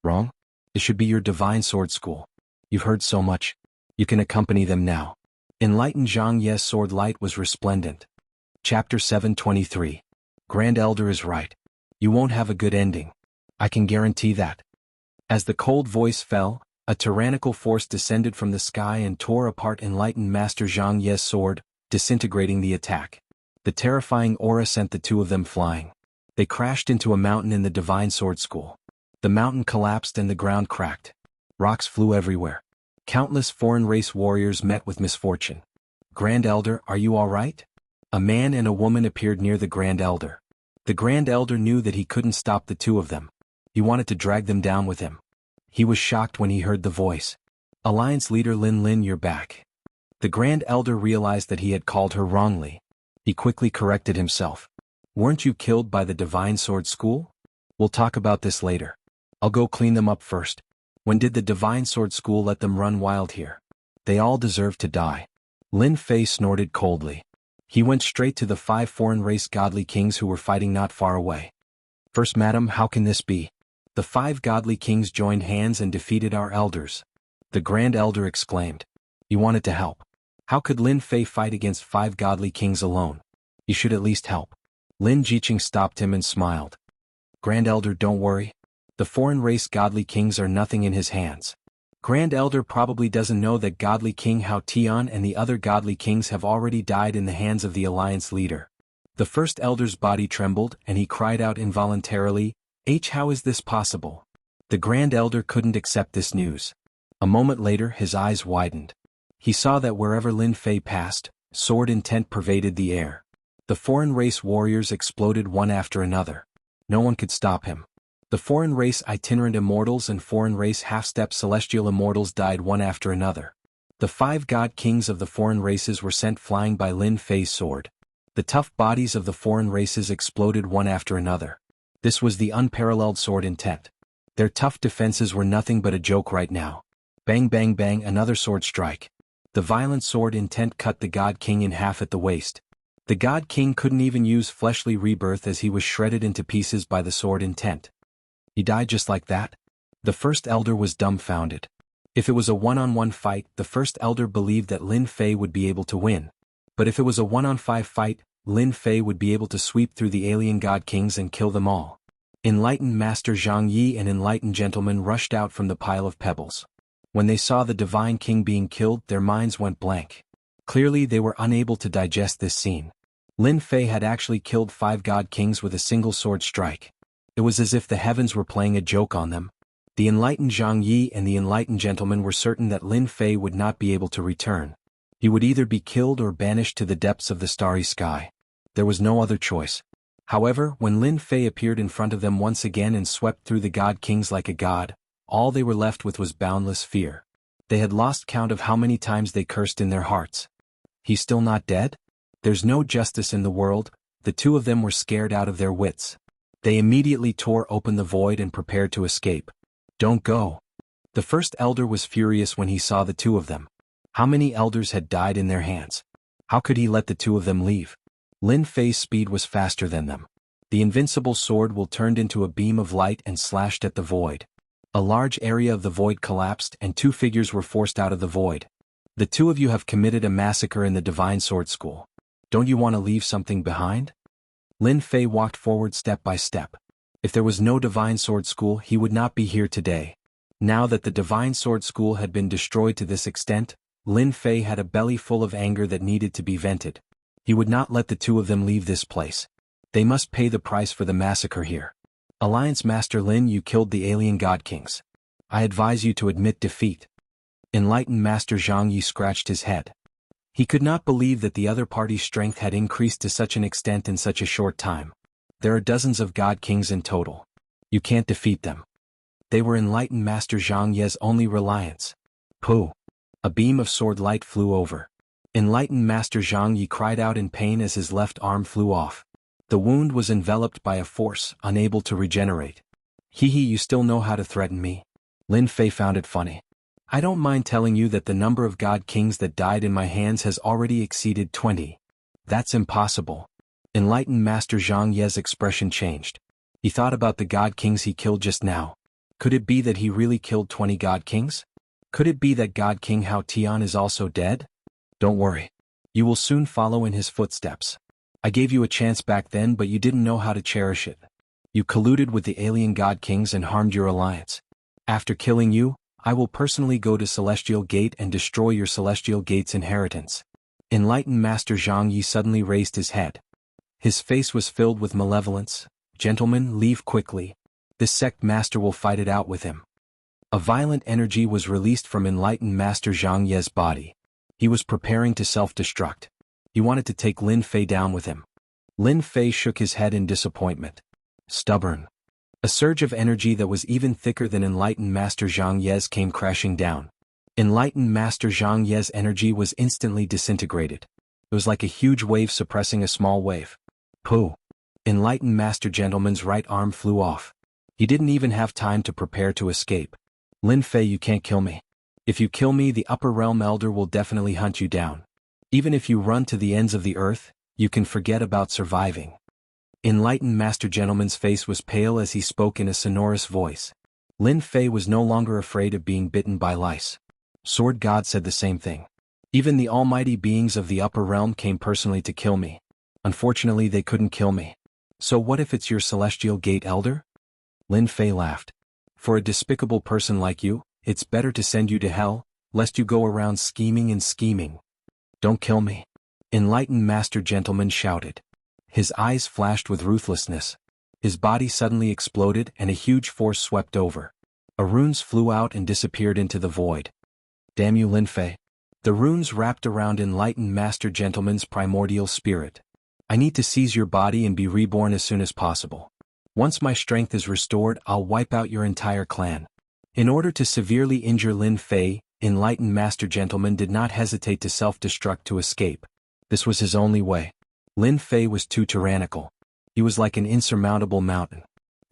Wrong? It should be your Divine Sword School. You've heard so much. You can accompany them now. Enlightened Zhang Ye's sword light was resplendent. Chapter 723. Grand Elder is right. You won't have a good ending. I can guarantee that. As the cold voice fell, a tyrannical force descended from the sky and tore apart Enlightened Master Zhang Ye's sword, disintegrating the attack. The terrifying aura sent the 2 of them flying. They crashed into a mountain in the Divine Sword School. The mountain collapsed and the ground cracked. Rocks flew everywhere. Countless foreign race warriors met with misfortune. Grand Elder, are you all right? A man and a woman appeared near the Grand Elder. The Grand Elder knew that he couldn't stop the 2 of them. He wanted to drag them down with him. He was shocked when he heard the voice. Alliance leader Lin, you're back. The Grand Elder realized that he had called her wrongly. He quickly corrected himself. Weren't you killed by the Divine Sword School? We'll talk about this later. I'll go clean them up first. When did the Divine Sword School let them run wild here? They all deserve to die. Lin Fei snorted coldly. He went straight to the 5 foreign race godly kings who were fighting not far away. First, madam, how can this be? The 5 godly kings joined hands and defeated our elders. The Grand Elder exclaimed. You wanted to help. How could Lin Fei fight against 5 godly kings alone? You should at least help. Lin Jiqing stopped him and smiled. Grand Elder, don't worry. The foreign race godly kings are nothing in his hands. Grand Elder probably doesn't know that godly King Hao Tian and the other godly kings have already died in the hands of the alliance leader. The first elder's body trembled and he cried out involuntarily, how is this possible? The Grand Elder couldn't accept this news. A moment later his eyes widened. He saw that wherever Lin Fei passed, sword intent pervaded the air. The foreign race warriors exploded one after another. No one could stop him. The foreign race itinerant immortals and foreign race half-step celestial immortals died one after another. The 5 god kings of the foreign races were sent flying by Lin Fei's sword. The tough bodies of the foreign races exploded one after another. This was the unparalleled sword intent. Their tough defenses were nothing but a joke right now. Bang bang bang, another sword strike. The violent sword intent cut the god king in half at the waist. The god king couldn't even use fleshly rebirth as he was shredded into pieces by the sword intent. He died just like that? The first elder was dumbfounded. If it was a one-on-one fight, the first elder believed that Lin Fei would be able to win. But if it was a 1-on-5 fight, Lin Fei would be able to sweep through the alien god kings and kill them all. Enlightened Master Zhang Yi and enlightened gentlemen rushed out from the pile of pebbles. When they saw the divine king being killed, their minds went blank. Clearly they were unable to digest this scene. Lin Fei had actually killed 5 god kings with a single sword strike. It was as if the heavens were playing a joke on them. The enlightened Zhang Yi and the enlightened gentlemen were certain that Lin Fei would not be able to return. He would either be killed or banished to the depths of the starry sky. There was no other choice. However, when Lin Fei appeared in front of them once again and swept through the god kings like a god, all they were left with was boundless fear. They had lost count of how many times they cursed in their hearts. He's still not dead? There's no justice in the world. The two of them were scared out of their wits. They immediately tore open the void and prepared to escape. Don't go. The first elder was furious when he saw the two of them. How many elders had died in their hands? How could he let the two of them leave? Lin Fei's speed was faster than them. The invincible sword will turned into a beam of light and slashed at the void. A large area of the void collapsed and 2 figures were forced out of the void. The two of you have committed a massacre in the Divine Sword School. Don't you want to leave something behind? Lin Fei walked forward step by step. If there was no Divine Sword School, he would not be here today. Now that the Divine Sword School had been destroyed to this extent, Lin Fei had a belly full of anger that needed to be vented. He would not let the two of them leave this place. They must pay the price for the massacre here. Alliance Master Lin, you killed the alien god kings. I advise you to admit defeat. Enlightened Master Zhang Yi scratched his head. He could not believe that the other party's strength had increased to such an extent in such a short time. There are dozens of god kings in total. You can't defeat them. They were Enlightened Master Zhang Yi's only reliance. Pooh! A beam of sword light flew over. Enlightened Master Zhang Yi cried out in pain as his left arm flew off. The wound was enveloped by a force, unable to regenerate. Hee, you still know how to threaten me? Lin Fei found it funny. I don't mind telling you that the number of god kings that died in my hands has already exceeded 20. That's impossible. Enlightened Master Zhang Yi's expression changed. He thought about the god kings he killed just now. Could it be that he really killed 20 god kings? Could it be that God King Hao Tian is also dead? Don't worry. You will soon follow in his footsteps. I gave you a chance back then, but you didn't know how to cherish it. You colluded with the alien god kings and harmed your alliance. After killing you, I will personally go to Celestial Gate and destroy your Celestial Gate's inheritance. Enlightened Master Zhang Yi suddenly raised his head. His face was filled with malevolence. Gentlemen, leave quickly. This sect master will fight it out with him. A violent energy was released from Enlightened Master Zhang Yi's body. He was preparing to self-destruct. He wanted to take Lin Fei down with him. Lin Fei shook his head in disappointment. Stubborn. A surge of energy that was even thicker than Enlightened Master Zhang Yi's came crashing down. Enlightened Master Zhang Yi's energy was instantly disintegrated. It was like a huge wave suppressing a small wave. Pooh! Enlightened Master Gentleman's right arm flew off. He didn't even have time to prepare to escape. Lin Fei, you can't kill me. If you kill me, the Upper Realm Elder will definitely hunt you down. Even if you run to the ends of the earth, you can forget about surviving. Enlightened Master Gentleman's face was pale as he spoke in a sonorous voice. Lin Fei was no longer afraid of being bitten by lice. Sword God said the same thing. Even the almighty beings of the upper realm came personally to kill me. Unfortunately, they couldn't kill me. So what if it's your celestial gate elder? Lin Fei laughed. For a despicable person like you, it's better to send you to hell, lest you go around scheming and scheming. Don't kill me. Enlightened Master Gentleman shouted. His eyes flashed with ruthlessness. His body suddenly exploded and a huge force swept over. Runes flew out and disappeared into the void. Damn you, Lin Fei. The runes wrapped around Enlightened Master Gentleman's primordial spirit. I need to seize your body and be reborn as soon as possible. Once my strength is restored, I'll wipe out your entire clan. In order to severely injure Lin Fei, Enlightened Master Gentleman did not hesitate to self-destruct to escape. This was his only way. Lin Fei was too tyrannical. He was like an insurmountable mountain.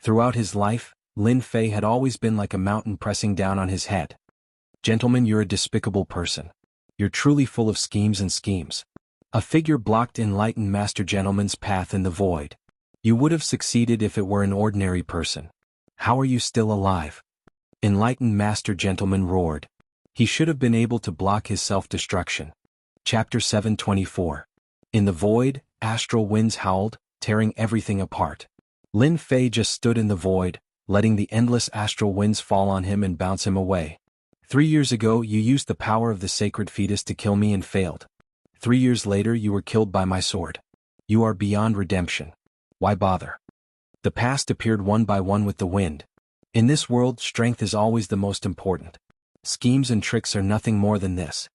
Throughout his life, Lin Fei had always been like a mountain pressing down on his head. Gentlemen, you're a despicable person. You're truly full of schemes and schemes. A figure blocked Enlightened Master Gentleman's path in the void. You would have succeeded if it were an ordinary person. How are you still alive? Enlightened Master Gentleman roared. He should have been able to block his self-destruction. Chapter 724. In the void, astral winds howled, tearing everything apart. Lin Fei just stood in the void, letting the endless astral winds fall on him and bounce him away. 3 years ago you used the power of the sacred fetus to kill me and failed. 3 years later you were killed by my sword. You are beyond redemption. Why bother? The past appeared one by one with the wind. In this world, strength is always the most important. Schemes and tricks are nothing more than this.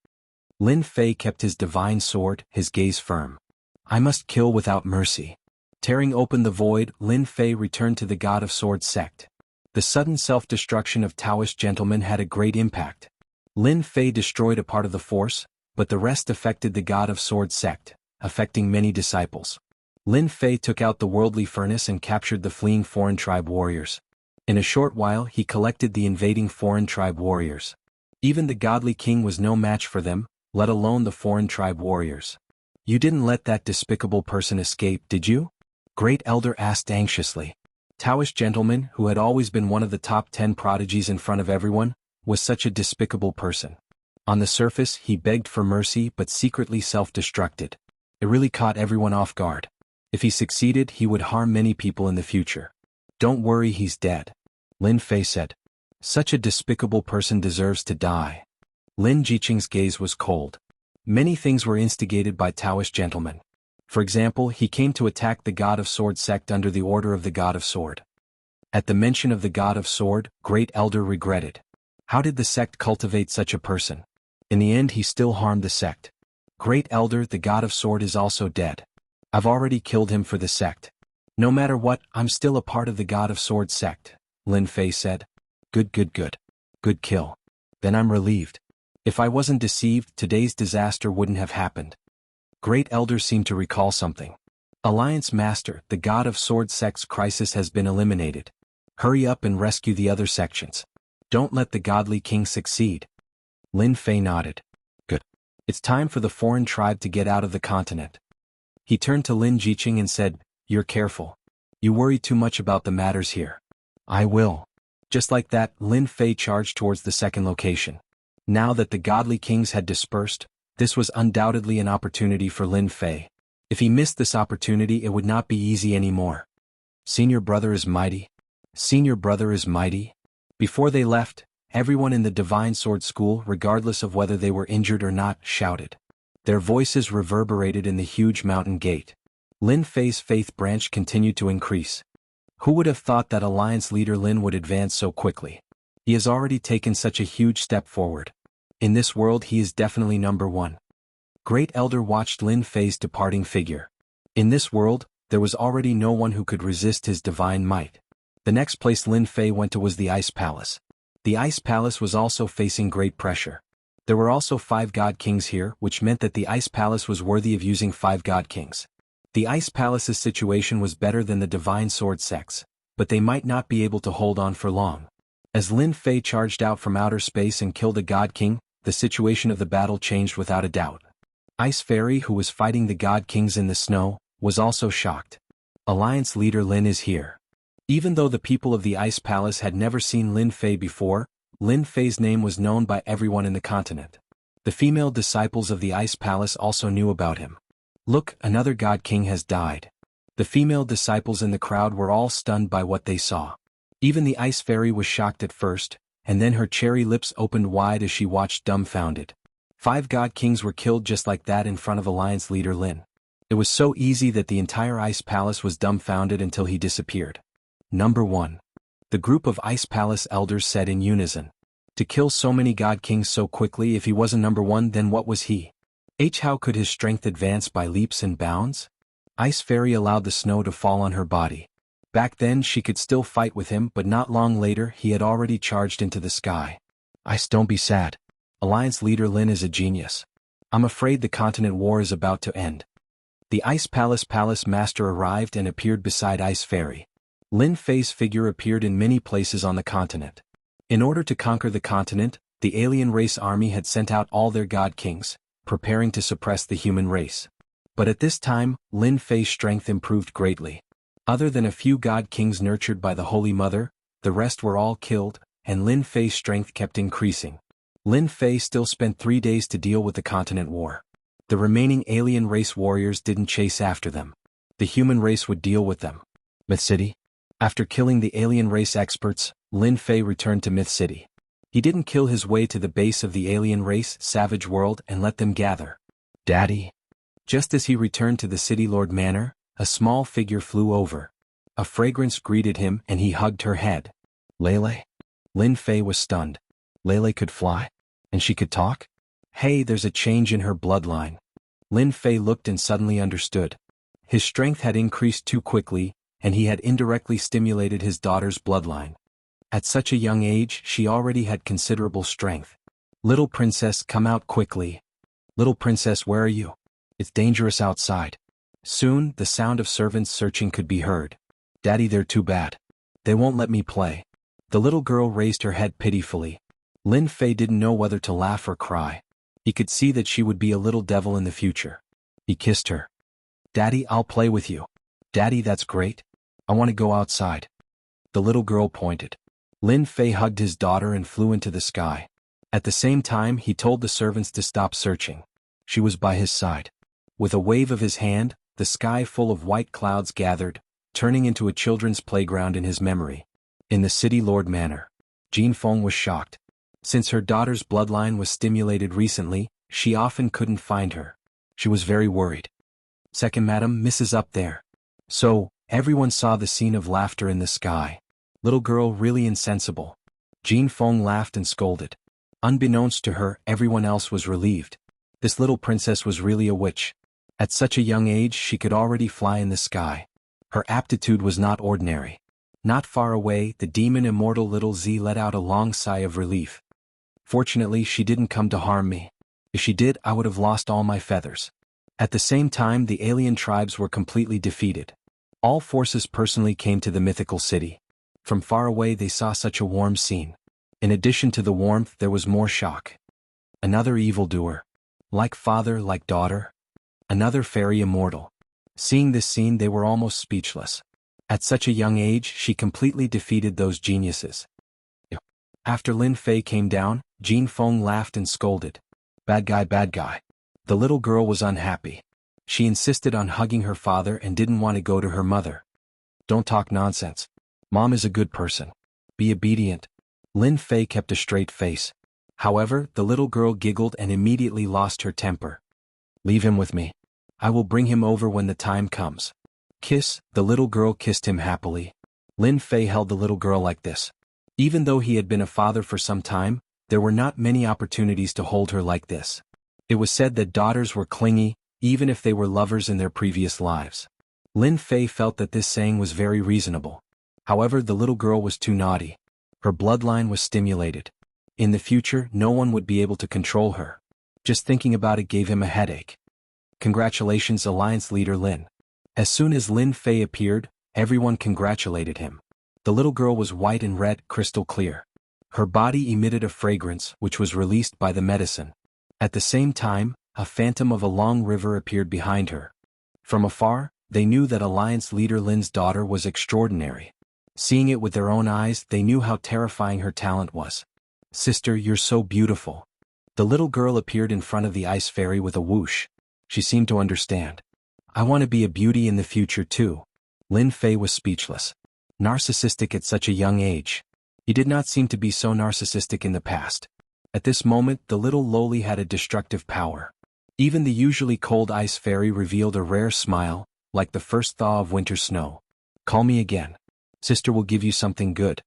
Lin Fei kept his divine sword, his gaze firm. I must kill without mercy. Tearing open the void, Lin Fei returned to the God of Swords sect. The sudden self-destruction of Taoist gentlemen had a great impact. Lin Fei destroyed a part of the force, but the rest affected the God of Swords sect, affecting many disciples. Lin Fei took out the worldly furnace and captured the fleeing foreign tribe warriors. In a short while he collected the invading foreign tribe warriors. Even the godly king was no match for them, let alone the foreign tribe warriors. You didn't let that despicable person escape, did you? Great Elder asked anxiously. Taoist gentleman, who had always been one of the top 10 prodigies in front of everyone, was such a despicable person. On the surface he begged for mercy but secretly self-destructed. It really caught everyone off guard. If he succeeded he would harm many people in the future. Don't worry, he's dead. Lin Fei said. Such a despicable person deserves to die. Lin Jiqing's gaze was cold. Many things were instigated by Taoist gentlemen. For example, he came to attack the God of Sword sect under the order of the God of Sword. At the mention of the God of Sword, Great Elder regretted. How did the sect cultivate such a person? In the end he still harmed the sect. Great Elder, the God of Sword is also dead. I've already killed him for the sect. No matter what, I'm still a part of the God of Sword sect, Lin Fei said. Good. Good kill. Then I'm relieved. If I wasn't deceived, today's disaster wouldn't have happened. Great Elder seemed to recall something. Alliance Master, the God of Sword sect's crisis has been eliminated. Hurry up and rescue the other sections. Don't let the godly king succeed. Lin Fei nodded. Good. It's time for the foreign tribe to get out of the continent. He turned to Lin Jiqing and said, You're careful. You worry too much about the matters here. I will. Just like that, Lin Fei charged towards the second location. Now that the godly kings had dispersed, this was undoubtedly an opportunity for Lin Fei. If he missed this opportunity it would not be easy anymore. Senior brother is mighty. Senior brother is mighty. Before they left, everyone in the Divine Sword School, regardless of whether they were injured or not, shouted. Their voices reverberated in the huge mountain gate. Lin Fei's faith branch continued to increase. Who would have thought that Alliance leader Lin would advance so quickly? He has already taken such a huge step forward. In this world he is definitely number one. Great Elder watched Lin Fei's departing figure. In this world, there was already no one who could resist his divine might. The next place Lin Fei went to was the Ice Palace. The Ice Palace was also facing great pressure. There were also 5 God Kings here, which meant that the Ice Palace was worthy of using 5 God Kings. The Ice Palace's situation was better than the Divine Sword sects, but they might not be able to hold on for long. As Lin Fei charged out from outer space and killed a God King, the situation of the battle changed without a doubt. Ice Fairy, who was fighting the God Kings in the snow, was also shocked. Alliance leader Lin is here. Even though the people of the Ice Palace had never seen Lin Fei before, Lin Fei's name was known by everyone in the continent. The The female disciples of the Ice Palace also knew about him. Look, another God King has died. The female disciples in the crowd were all stunned by what they saw. Even the Ice Fairy was shocked at first, and then her cherry lips opened wide as she watched dumbfounded. 5 God Kings were killed just like that in front of Alliance leader Lin. It was so easy that the entire Ice Palace was dumbfounded until he disappeared. Number 1. The group of Ice Palace elders said in unison. To kill so many God Kings so quickly, if he wasn't number 1, then what was he? How could his strength advance by leaps and bounds? Ice Fairy allowed the snow to fall on her body. Back then she could still fight with him, but not long later he had already charged into the sky. Ice, don't be sad. Alliance leader Lin is a genius. I'm afraid the continent war is about to end. The Ice Palace master arrived and appeared beside Ice Fairy. Lin Fei's figure appeared in many places on the continent. In order to conquer the continent, the alien race army had sent out all their God Kings, preparing to suppress the human race. But at this time, Lin Fei's strength improved greatly. Other than a few God Kings nurtured by the Holy Mother, the rest were all killed, and Lin Fei's strength kept increasing. Lin Fei still spent 3 days to deal with the continent war. The remaining alien race warriors didn't chase after them. The human race would deal with them. Myth City? After killing the alien race experts, Lin Fei returned to Myth City. He didn't kill his way to the base of the alien race, Savage World, and let them gather. Daddy? Just as he returned to the City Lord Manor, a small figure flew over. A fragrance greeted him and he hugged her head. Lele? Lin Fei was stunned. Lele could fly? And she could talk? Hey, there's a change in her bloodline. Lin Fei looked and suddenly understood. His strength had increased too quickly, and he had indirectly stimulated his daughter's bloodline. At such a young age, she already had considerable strength. Little princess, come out quickly. Little princess, where are you? It's dangerous outside. Soon, the sound of servants searching could be heard. Daddy, they're too bad. They won't let me play. The little girl raised her head pitifully. Lin Fei didn't know whether to laugh or cry. He could see that she would be a little devil in the future. He kissed her. Daddy, I'll play with you. Daddy, that's great. I want to go outside. The little girl pointed. Lin Fei hugged his daughter and flew into the sky. At the same time, he told the servants to stop searching. She was by his side. With a wave of his hand, the sky full of white clouds gathered, turning into a children's playground in his memory. In the City Lord Manor, Jean Feng was shocked. Since her daughter's bloodline was stimulated recently, she often couldn't find her. She was very worried. Second Madam, Mrs. Up there. So, everyone saw the scene of laughter in the sky. Little girl really insensible. Jean Feng laughed and scolded. Unbeknownst to her, everyone else was relieved. This little princess was really a witch. At such a young age she could already fly in the sky. Her aptitude was not ordinary. Not far away, the demon immortal little Z let out a long sigh of relief. Fortunately, she didn't come to harm me. If she did, I would have lost all my feathers. At the same time, the alien tribes were completely defeated. All forces personally came to the mythical city. From far away they saw such a warm scene. In addition to the warmth, there was more shock. Another evildoer. Like father, like daughter. Another fairy immortal. Seeing this scene, they were almost speechless. At such a young age, she completely defeated those geniuses. After Lin Fei came down, Jean Feng laughed and scolded. Bad guy, bad guy. The little girl was unhappy. She insisted on hugging her father and didn't want to go to her mother. Don't talk nonsense. Mom is a good person. Be obedient. Lin Fei kept a straight face. However, the little girl giggled and immediately lost her temper. Leave him with me. I will bring him over when the time comes. Kiss, the little girl kissed him happily. Lin Fei held the little girl like this. Even though he had been a father for some time, there were not many opportunities to hold her like this. It was said that daughters were clingy, even if they were lovers in their previous lives. Lin Fei felt that this saying was very reasonable. However, the little girl was too naughty. Her bloodline was stimulated. In the future, no one would be able to control her. Just thinking about it gave him a headache. Congratulations, Alliance leader Lin. As soon as Lin Fei appeared, everyone congratulated him. The little girl was white and red, crystal clear. Her body emitted a fragrance which was released by the medicine. At the same time, a phantom of a long river appeared behind her. From afar, they knew that Alliance leader Lin's daughter was extraordinary. Seeing it with their own eyes, they knew how terrifying her talent was. Sister, you're so beautiful. The little girl appeared in front of the ice fairy with a whoosh. She seemed to understand. I want to be a beauty in the future too. Lin Fei was speechless. Narcissistic at such a young age. He did not seem to be so narcissistic in the past. At this moment, the little loli had a destructive power. Even the usually cold ice fairy revealed a rare smile, like the first thaw of winter snow. Call me again. Sister will give you something good.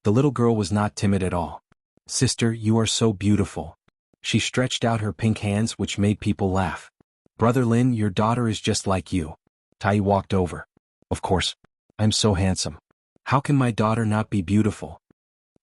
The little girl was not timid at all. Sister, you are so beautiful. She stretched out her pink hands, which made people laugh. Brother Lin, your daughter is just like you. Tai walked over. Of course. I'm so handsome. How can my daughter not be beautiful?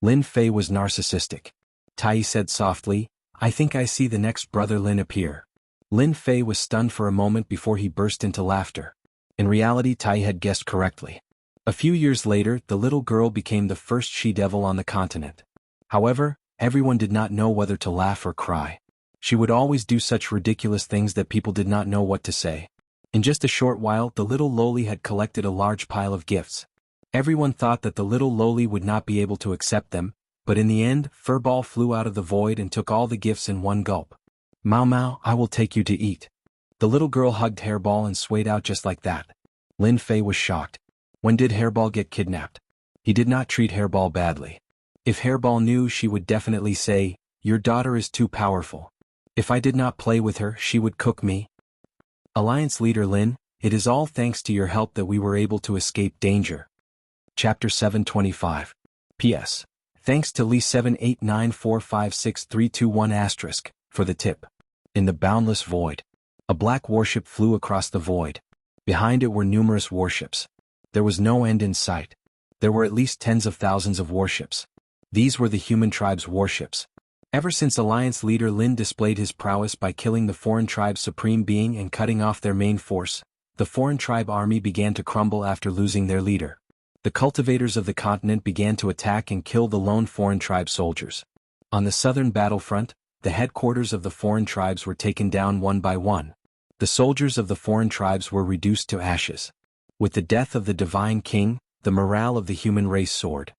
Lin Fei was narcissistic. Tai said softly, I think I see the next Brother Lin appear. Lin Fei was stunned for a moment before he burst into laughter. In reality, Tai had guessed correctly. A few years later, the little girl became the first she-devil on the continent. However, everyone did not know whether to laugh or cry. She would always do such ridiculous things that people did not know what to say. In just a short while, the little loli had collected a large pile of gifts. Everyone thought that the little loli would not be able to accept them, but in the end, Furball flew out of the void and took all the gifts in one gulp. Mao Mao, I will take you to eat. The little girl hugged Hairball and swayed out just like that. Lin Fei was shocked. When did Hairball get kidnapped? He did not treat Hairball badly. If Hairball knew, she would definitely say, your daughter is too powerful. If I did not play with her, she would cook me. Alliance Leader Lin, it is all thanks to your help that we were able to escape danger. Chapter 725. P.S. Thanks to Lee7894563321*, for the tip. In the boundless void. A black warship flew across the void. Behind it were numerous warships. There was no end in sight. There were at least tens of thousands of warships. These were the human tribe's warships. Ever since Alliance Leader Lin displayed his prowess by killing the foreign tribe's supreme being and cutting off their main force, the foreign tribe army began to crumble after losing their leader. The cultivators of the continent began to attack and kill the lone foreign tribe soldiers. On the southern battlefront, the headquarters of the foreign tribes were taken down one by one. The soldiers of the foreign tribes were reduced to ashes. With the death of the divine king, the morale of the human race soared.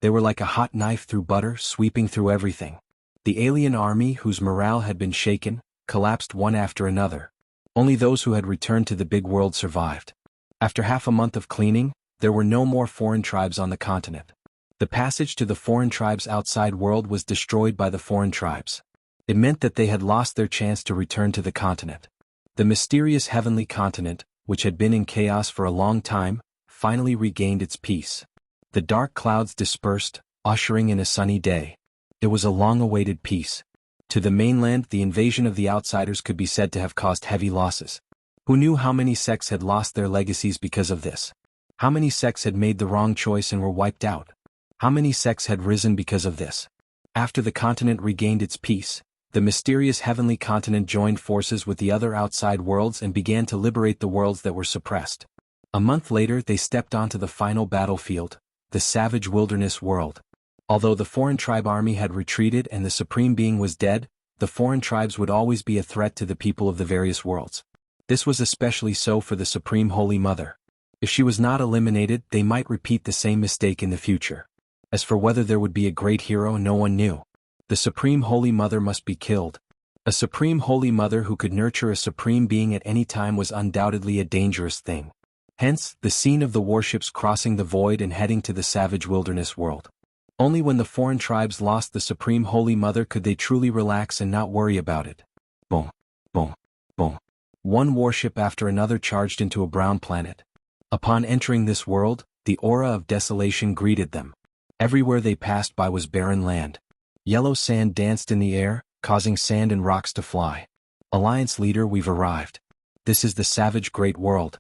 They were like a hot knife through butter, sweeping through everything. The alien army, whose morale had been shaken, collapsed one after another. Only those who had returned to the big world survived. After half a month of cleaning, there were no more foreign tribes on the continent. The passage to the foreign tribes' outside world was destroyed by the foreign tribes. It meant that they had lost their chance to return to the continent. The mysterious heavenly continent, which had been in chaos for a long time, finally regained its peace. The dark clouds dispersed, ushering in a sunny day. It was a long-awaited peace. To the mainland, the invasion of the outsiders could be said to have caused heavy losses. Who knew how many sects had lost their legacies because of this? How many sects had made the wrong choice and were wiped out? How many sects had risen because of this? After the continent regained its peace, the mysterious heavenly continent joined forces with the other outside worlds and began to liberate the worlds that were suppressed. A month later, they stepped onto the final battlefield, the savage wilderness world. Although the foreign tribe army had retreated and the supreme being was dead, the foreign tribes would always be a threat to the people of the various worlds. This was especially so for the Supreme Holy Mother. If she was not eliminated, they might repeat the same mistake in the future. As for whether there would be a great hero, no one knew. The Supreme Holy Mother must be killed. A Supreme Holy Mother who could nurture a supreme being at any time was undoubtedly a dangerous thing. Hence, the scene of the warships crossing the void and heading to the savage wilderness world. Only when the foreign tribes lost the Supreme Holy Mother could they truly relax and not worry about it. Boom, boom, boom. One warship after another charged into a brown planet. Upon entering this world, the aura of desolation greeted them. Everywhere they passed by was barren land. Yellow sand danced in the air, causing sand and rocks to fly. Alliance Leader, we've arrived. This is the savage great world.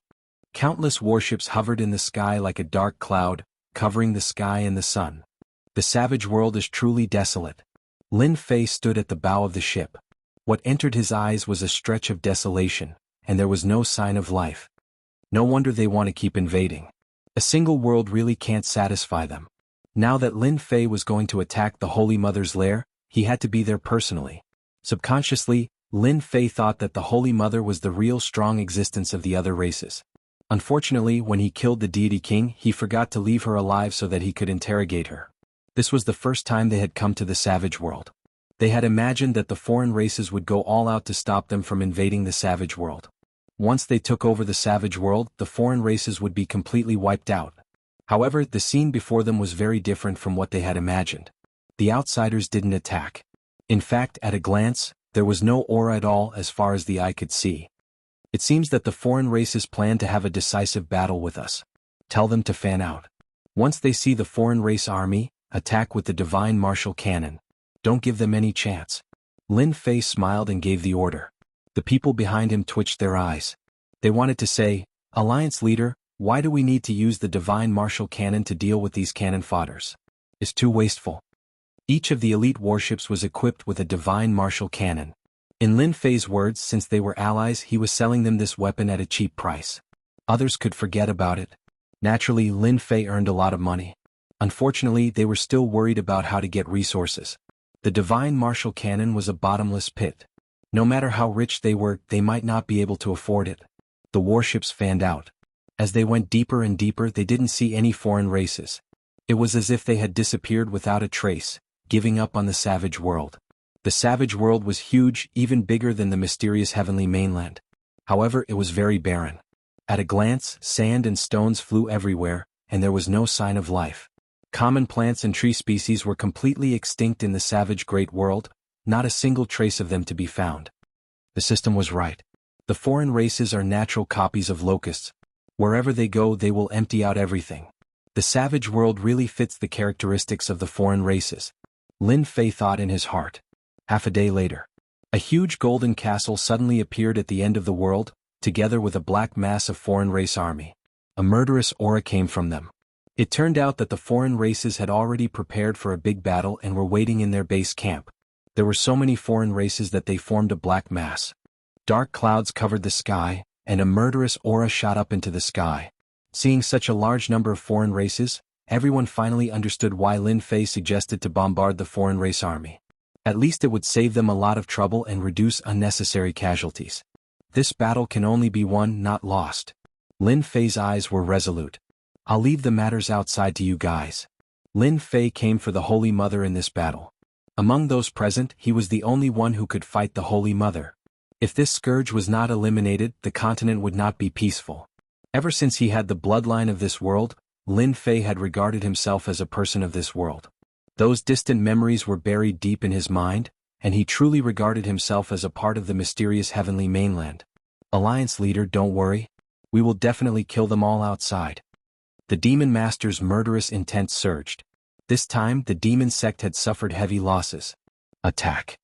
Countless warships hovered in the sky like a dark cloud, covering the sky and the sun. The savage world is truly desolate. Lin Fei stood at the bow of the ship. What entered his eyes was a stretch of desolation, and there was no sign of life. No wonder they want to keep invading. A single world really can't satisfy them. Now that Lin Fei was going to attack the Holy Mother's lair, he had to be there personally. Subconsciously, Lin Fei thought that the Holy Mother was the real strong existence of the other races. Unfortunately, when he killed the deity king, he forgot to leave her alive so that he could interrogate her. This was the first time they had come to the savage world. They had imagined that the foreign races would go all out to stop them from invading the savage world. Once they took over the savage world, the foreign races would be completely wiped out. However, the scene before them was very different from what they had imagined. The outsiders didn't attack. In fact, at a glance, there was no aura at all as far as the eye could see. It seems that the foreign races plan to have a decisive battle with us. Tell them to fan out. Once they see the foreign race army, attack with the divine martial cannon. Don't give them any chance. Lin Fei smiled and gave the order. The people behind him twitched their eyes. They wanted to say, "Alliance leader, why do we need to use the divine martial cannon to deal with these cannon fodders? It's too wasteful." Each of the elite warships was equipped with a divine martial cannon. In Lin Fei's words, since they were allies, he was selling them this weapon at a cheap price. Others could forget about it. Naturally, Lin Fei earned a lot of money. Unfortunately, they were still worried about how to get resources. The divine martial cannon was a bottomless pit. No matter how rich they were, they might not be able to afford it. The warships fanned out. As they went deeper and deeper, they didn't see any foreign races. It was as if they had disappeared without a trace, giving up on the savage world. The savage world was huge, even bigger than the mysterious heavenly mainland. However, it was very barren. At a glance, sand and stones flew everywhere, and there was no sign of life. Common plants and tree species were completely extinct in the savage great world, not a single trace of them to be found. The system was right. The foreign races are natural copies of locusts. Wherever they go, they will empty out everything. The savage world really fits the characteristics of the foreign races. Lin Fei thought in his heart. Half a day later, a huge golden castle suddenly appeared at the end of the world, together with a black mass of foreign race army. A murderous aura came from them. It turned out that the foreign races had already prepared for a big battle and were waiting in their base camp. There were so many foreign races that they formed a black mass. Dark clouds covered the sky, and a murderous aura shot up into the sky. Seeing such a large number of foreign races, everyone finally understood why Lin Fei suggested to bombard the foreign race army. At least it would save them a lot of trouble and reduce unnecessary casualties. This battle can only be won, not lost. Lin Fei's eyes were resolute. I'll leave the matters outside to you guys. Lin Fei came for the Holy Mother in this battle. Among those present, he was the only one who could fight the Holy Mother. If this scourge was not eliminated, the continent would not be peaceful. Ever since he had the bloodline of this world, Lin Fei had regarded himself as a person of this world. Those distant memories were buried deep in his mind, and he truly regarded himself as a part of the mysterious heavenly mainland. Alliance leader, don't worry. We will definitely kill them all outside. The demon master's murderous intent surged. This time, the demon sect had suffered heavy losses. Attack.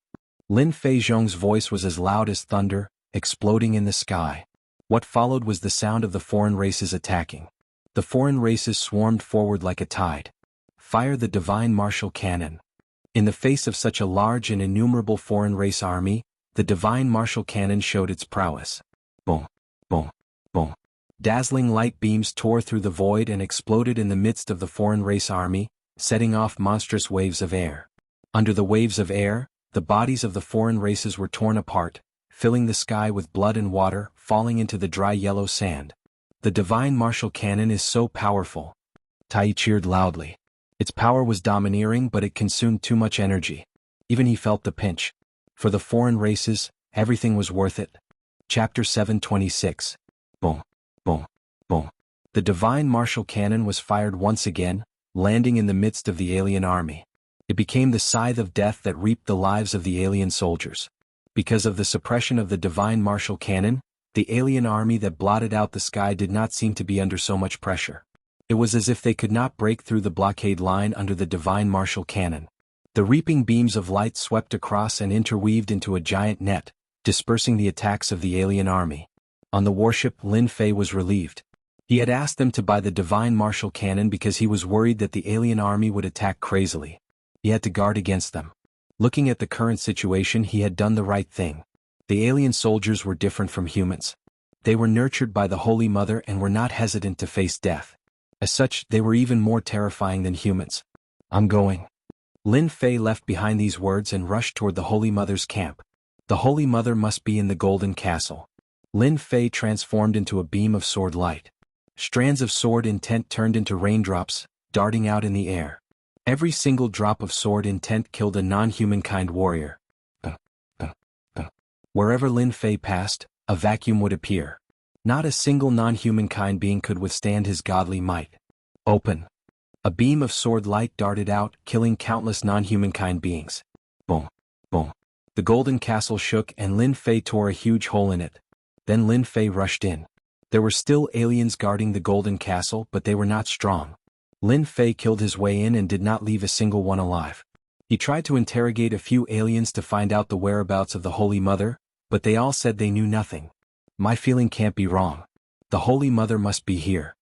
Lin Fei Zhong's voice was as loud as thunder, exploding in the sky. What followed was the sound of the foreign races attacking. The foreign races swarmed forward like a tide. Fire the divine martial cannon. In the face of such a large and innumerable foreign race army, the divine martial cannon showed its prowess. Boom, boom, boom. Dazzling light beams tore through the void and exploded in the midst of the foreign race army, setting off monstrous waves of air. Under the waves of air, the bodies of the foreign races were torn apart, filling the sky with blood and water, falling into the dry yellow sand. The divine martial cannon is so powerful. Tai cheered loudly. Its power was domineering, but it consumed too much energy. Even he felt the pinch. For the foreign races, everything was worth it. Chapter 726. Boom, boom, boom. The divine martial cannon was fired once again, landing in the midst of the alien army. It became the scythe of death that reaped the lives of the alien soldiers. Because of the suppression of the divine martial cannon, the alien army that blotted out the sky did not seem to be under so much pressure. It was as if they could not break through the blockade line under the divine martial cannon. The reaping beams of light swept across and interweaved into a giant net, dispersing the attacks of the alien army. On the warship, Lin Fei was relieved. He had asked them to buy the divine martial cannon because he was worried that the alien army would attack crazily. He had to guard against them. Looking at the current situation, he had done the right thing. The alien soldiers were different from humans. They were nurtured by the Holy Mother and were not hesitant to face death. As such, they were even more terrifying than humans. I'm going. Lin Fei left behind these words and rushed toward the Holy Mother's camp. The Holy Mother must be in the Golden Castle. Lin Fei transformed into a beam of sword light. Strands of sword intent turned into raindrops, darting out in the air. Every single drop of sword intent killed a non-humankind warrior. Wherever Lin Fei passed, a vacuum would appear. Not a single non-humankind being could withstand his godly might. Open. A beam of sword light darted out, killing countless non-humankind beings. Boom. Boom. The golden castle shook and Lin Fei tore a huge hole in it. Then Lin Fei rushed in. There were still aliens guarding the golden castle, but they were not strong. Lin Fei killed his way in and did not leave a single one alive. He tried to interrogate a few aliens to find out the whereabouts of the Holy Mother, but they all said they knew nothing. My feeling can't be wrong. The Holy Mother must be here.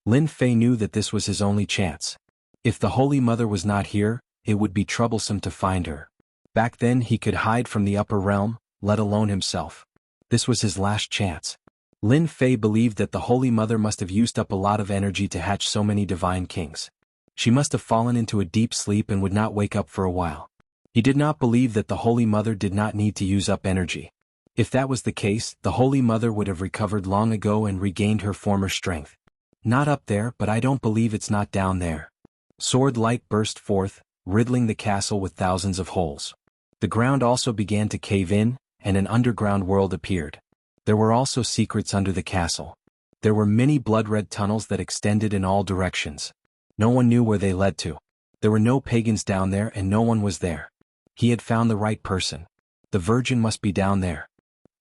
Lin Fei knew that this was his only chance. If the Holy Mother was not here, it would be troublesome to find her. Back then he could hide from the upper realm, let alone himself. This was his last chance. Lin Fei believed that the Holy Mother must have used up a lot of energy to hatch so many divine kings. She must have fallen into a deep sleep and would not wake up for a while. He did not believe that the Holy Mother did not need to use up energy. If that was the case, the Holy Mother would have recovered long ago and regained her former strength. Not up there, but I don't believe it's not down there. Sword light burst forth, riddling the castle with thousands of holes. The ground also began to cave in, and an underground world appeared. There were also secrets under the castle. There were many blood-red tunnels that extended in all directions. No one knew where they led to. There were no pagans down there and no one was there. He had found the right person. The Virgin must be down there.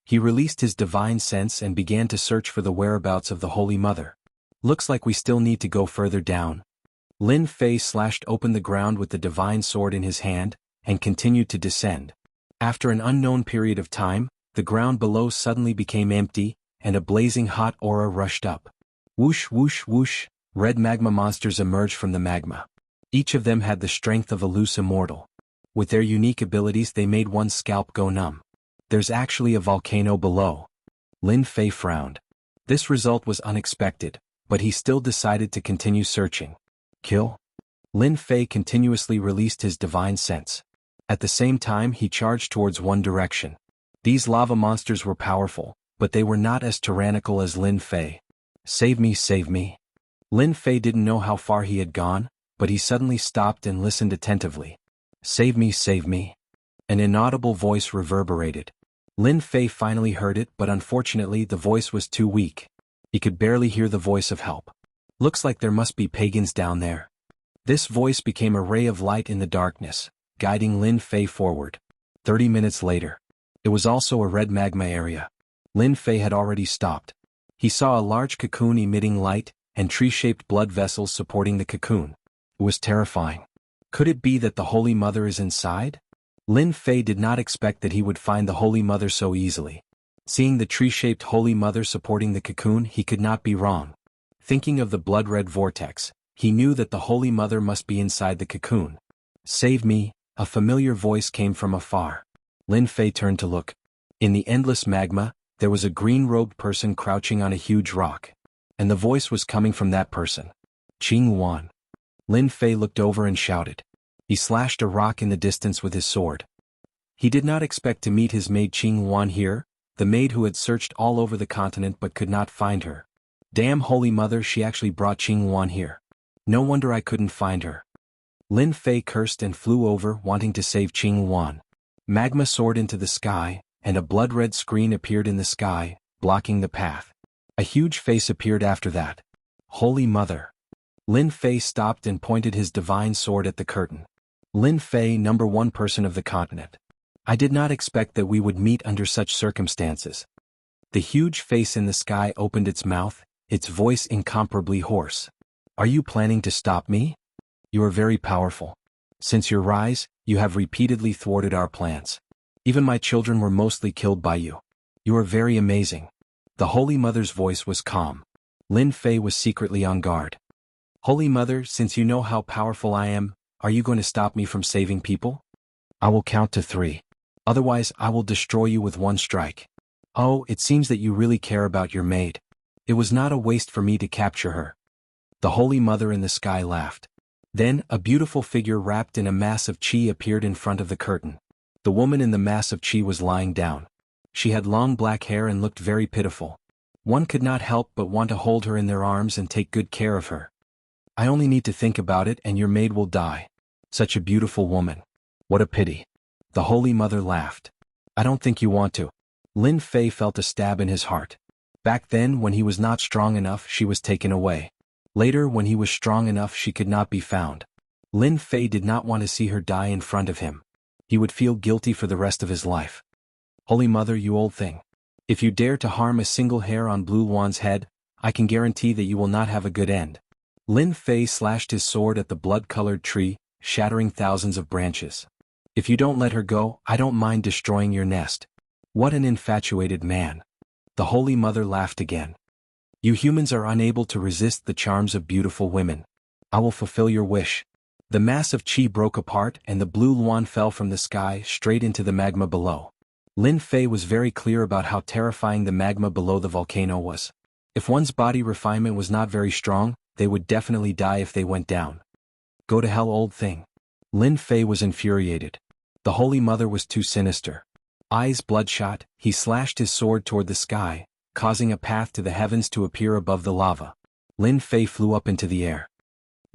He released his divine sense and began to search for the whereabouts of the Holy Mother. Looks like we still need to go further down. Lin Fei slashed open the ground with the divine sword in his hand, and continued to descend. After an unknown period of time, the ground below suddenly became empty, and a blazing hot aura rushed up. Whoosh whoosh whoosh, red magma monsters emerged from the magma. Each of them had the strength of a loose immortal. With their unique abilities they made one's scalp go numb. There's actually a volcano below. Lin Fei frowned. This result was unexpected, but he still decided to continue searching. Kill? Lin Fei continuously released his divine sense. At the same time he charged towards one direction. These lava monsters were powerful, but they were not as tyrannical as Lin Fei. Save me, save me. Lin Fei didn't know how far he had gone, but he suddenly stopped and listened attentively. Save me, save me. An inaudible voice reverberated. Lin Fei finally heard it, but unfortunately the voice was too weak. He could barely hear the voice of help. Looks like there must be pagans down there. This voice became a ray of light in the darkness, guiding Lin Fei forward. 30 minutes later. It was also a red magma area. Lin Fei had already stopped. He saw a large cocoon emitting light, and tree-shaped blood vessels supporting the cocoon. It was terrifying. Could it be that the Holy Mother is inside? Lin Fei did not expect that he would find the Holy Mother so easily. Seeing the tree-shaped Holy Mother supporting the cocoon, he could not be wrong. Thinking of the blood-red vortex, he knew that the Holy Mother must be inside the cocoon. Save me, a familiar voice came from afar. Lin Fei turned to look. In the endless magma, there was a green-robed person crouching on a huge rock. And the voice was coming from that person. Qing Wan. Lin Fei looked over and shouted. He slashed a rock in the distance with his sword. He did not expect to meet his maid Qing Wan here, the maid who had searched all over the continent but could not find her. Damn Holy Mother, she actually brought Qing Wan here. No wonder I couldn't find her. Lin Fei cursed and flew over, wanting to save Qing Wan. Magma soared into the sky, and a blood-red screen appeared in the sky, blocking the path. A huge face appeared after that. Holy Mother. Lin Fei stopped and pointed his divine sword at the curtain. Lin Fei, #1 person of the continent. I did not expect that we would meet under such circumstances. The huge face in the sky opened its mouth, its voice incomparably hoarse. Are you planning to stop me? You are very powerful. Since your rise, you have repeatedly thwarted our plans. Even my children were mostly killed by you. You are very amazing. The Holy Mother's voice was calm. Lin Fei was secretly on guard. Holy Mother, since you know how powerful I am, are you going to stop me from saving people? I will count to 3. Otherwise, I will destroy you with one strike. Oh, it seems that you really care about your maid. It was not a waste for me to capture her. The Holy Mother in the sky laughed. Then, a beautiful figure wrapped in a mass of qi appeared in front of the curtain. The woman in the mass of qi was lying down. She had long black hair and looked very pitiful. One could not help but want to hold her in their arms and take good care of her. I only need to think about it and your maid will die. Such a beautiful woman. What a pity. The Holy Mother laughed. I don't think you want to. Lin Fei felt a stab in his heart. Back then, when he was not strong enough, she was taken away. Later, when he was strong enough, she could not be found. Lin Fei did not want to see her die in front of him. He would feel guilty for the rest of his life. Holy Mother, you old thing. If you dare to harm a single hair on Blue Luan's head, I can guarantee that you will not have a good end. Lin Fei slashed his sword at the blood-colored tree, shattering thousands of branches. If you don't let her go, I don't mind destroying your nest. What an infatuated man. The Holy Mother laughed again. You humans are unable to resist the charms of beautiful women. I will fulfill your wish. The mass of chi broke apart and the Blue Luan fell from the sky straight into the magma below. Lin Fei was very clear about how terrifying the magma below the volcano was. If one's body refinement was not very strong, they would definitely die if they went down. Go to hell, old thing. Lin Fei was infuriated. The Holy Mother was too sinister. Eyes bloodshot, he slashed his sword toward the sky, causing a path to the heavens to appear above the lava. Lin Fei flew up into the air.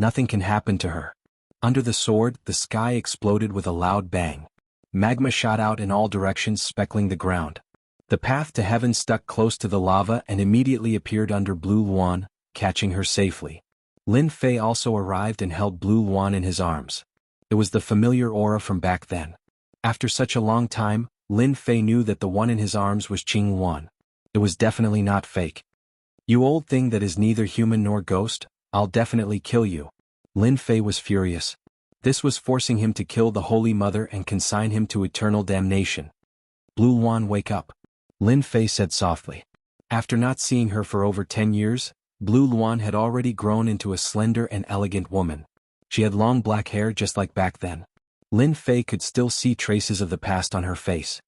Nothing can happen to her. Under the sword, the sky exploded with a loud bang. Magma shot out in all directions, speckling the ground. The path to heaven stuck close to the lava and immediately appeared under Blue Luan, catching her safely. Lin Fei also arrived and held Blue Luan in his arms. It was the familiar aura from back then. After such a long time, Lin Fei knew that the one in his arms was Qing Luan. It was definitely not fake. You old thing that is neither human nor ghost, I'll definitely kill you. Lin Fei was furious. This was forcing him to kill the Holy Mother and consign him to eternal damnation. Blue Luan, wake up. Lin Fei said softly. After not seeing her for over 10 years, Blue Luan had already grown into a slender and elegant woman. She had long black hair just like back then. Lin Fei could still see traces of the past on her face.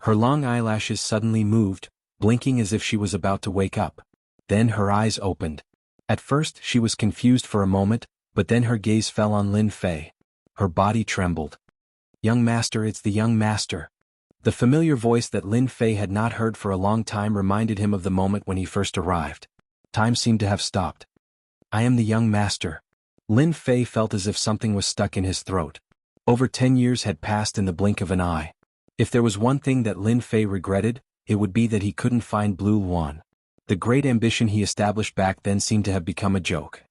Her long eyelashes suddenly moved, blinking as if she was about to wake up. Then her eyes opened. At first she was confused for a moment, but then her gaze fell on Lin Fei. Her body trembled. Young master, it's the young master. The familiar voice that Lin Fei had not heard for a long time reminded him of the moment when he first arrived. Time seemed to have stopped. I am the young master. Lin Fei felt as if something was stuck in his throat. Over 10 years had passed in the blink of an eye. If there was one thing that Lin Fei regretted, it would be that he couldn't find Blue Luan. The great ambition he established back then seemed to have become a joke.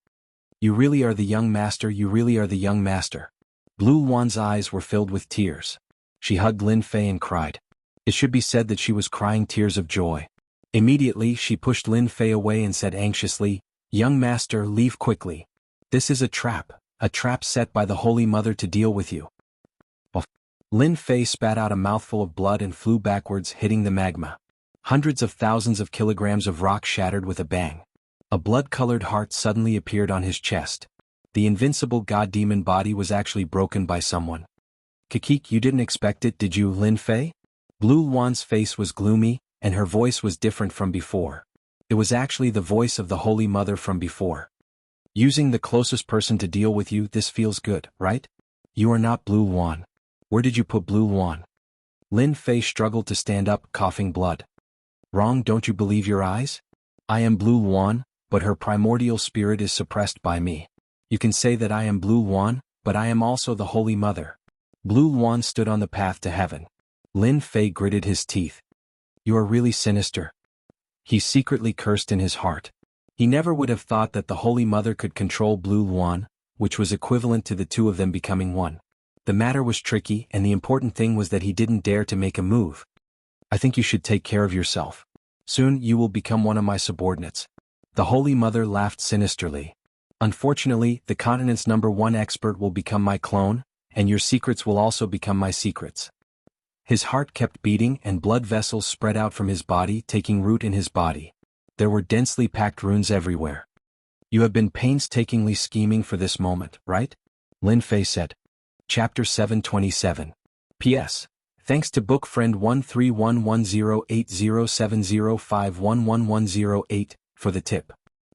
You really are the young master, you really are the young master. Blue Luan's eyes were filled with tears. She hugged Lin Fei and cried. It should be said that she was crying tears of joy. Immediately she pushed Lin Fei away and said anxiously, Young master, leave quickly. This is a trap set by the Holy Mother to deal with you. Lin Fei spat out a mouthful of blood and flew backwards, hitting the magma. Hundreds of thousands of kilograms of rock shattered with a bang. A blood-colored heart suddenly appeared on his chest. The invincible god-demon body was actually broken by someone. Kikik, you didn't expect it, did you, Lin Fei? Blue Luan's face was gloomy, and her voice was different from before. It was actually the voice of the Holy Mother from before. Using the closest person to deal with you, this feels good, right? You are not Blue Luan. Where did you put Blue Luan? Lin Fei struggled to stand up, coughing blood. Wrong, don't you believe your eyes? I am Blue Luan, but her primordial spirit is suppressed by me. You can say that I am Blue Luan, but I am also the Holy Mother. Blue Luan stood on the path to heaven. Lin Fei gritted his teeth. You are really sinister. He secretly cursed in his heart. He never would have thought that the Holy Mother could control Blue Luan, which was equivalent to the two of them becoming one. The matter was tricky, and the important thing was that he didn't dare to make a move. I think you should take care of yourself. Soon you will become one of my subordinates. The Holy Mother laughed sinisterly. Unfortunately, the continent's #1 expert will become my clone, and your secrets will also become my secrets. His heart kept beating and blood vessels spread out from his body, taking root in his body. There were densely packed runes everywhere. You have been painstakingly scheming for this moment, right? Lin Fei said. Chapter 727. P.S. Thanks to book friend 13110807051110 for the tip.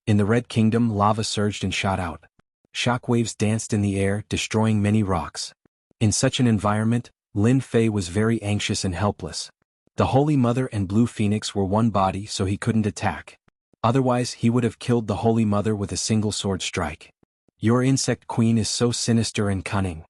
In the Red Kingdom, lava surged and shot out. Shockwaves danced in the air, destroying many rocks. In such an environment, Lin Fei was very anxious and helpless. The Holy Mother and Blue Phoenix were one body, so he couldn't attack. Otherwise, he would have killed the Holy Mother with a single sword strike. Your insect queen is so sinister and cunning.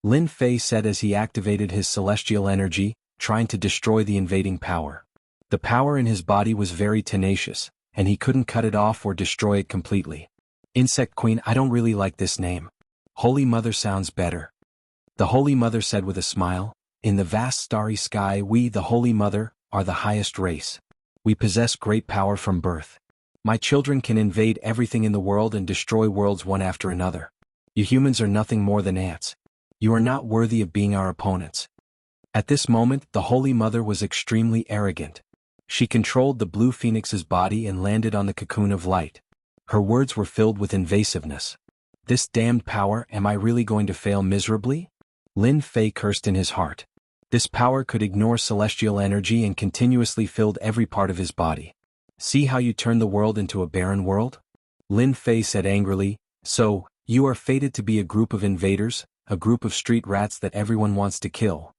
Lin Fei said as he activated his celestial energy, trying to destroy the invading power. The power in his body was very tenacious, and he couldn't cut it off or destroy it completely. Insect Queen, I don't really like this name. Holy Mother sounds better. The Holy Mother said with a smile, in the vast starry sky we, the Holy Mother, are the highest race. We possess great power from birth. My children can invade everything in the world and destroy worlds one after another. You humans are nothing more than ants. You are not worthy of being our opponents. At this moment, the Holy Mother was extremely arrogant. She controlled the blue phoenix's body and landed on the cocoon of light. Her words were filled with invasiveness. This damned power, am I really going to fail miserably? Lin Fei cursed in his heart. This power could ignore celestial energy and continuously filled every part of his body. See how you turn the world into a barren world? Lin Fei said angrily, so, you are fated to be a group of invaders, a group of street rats that everyone wants to kill.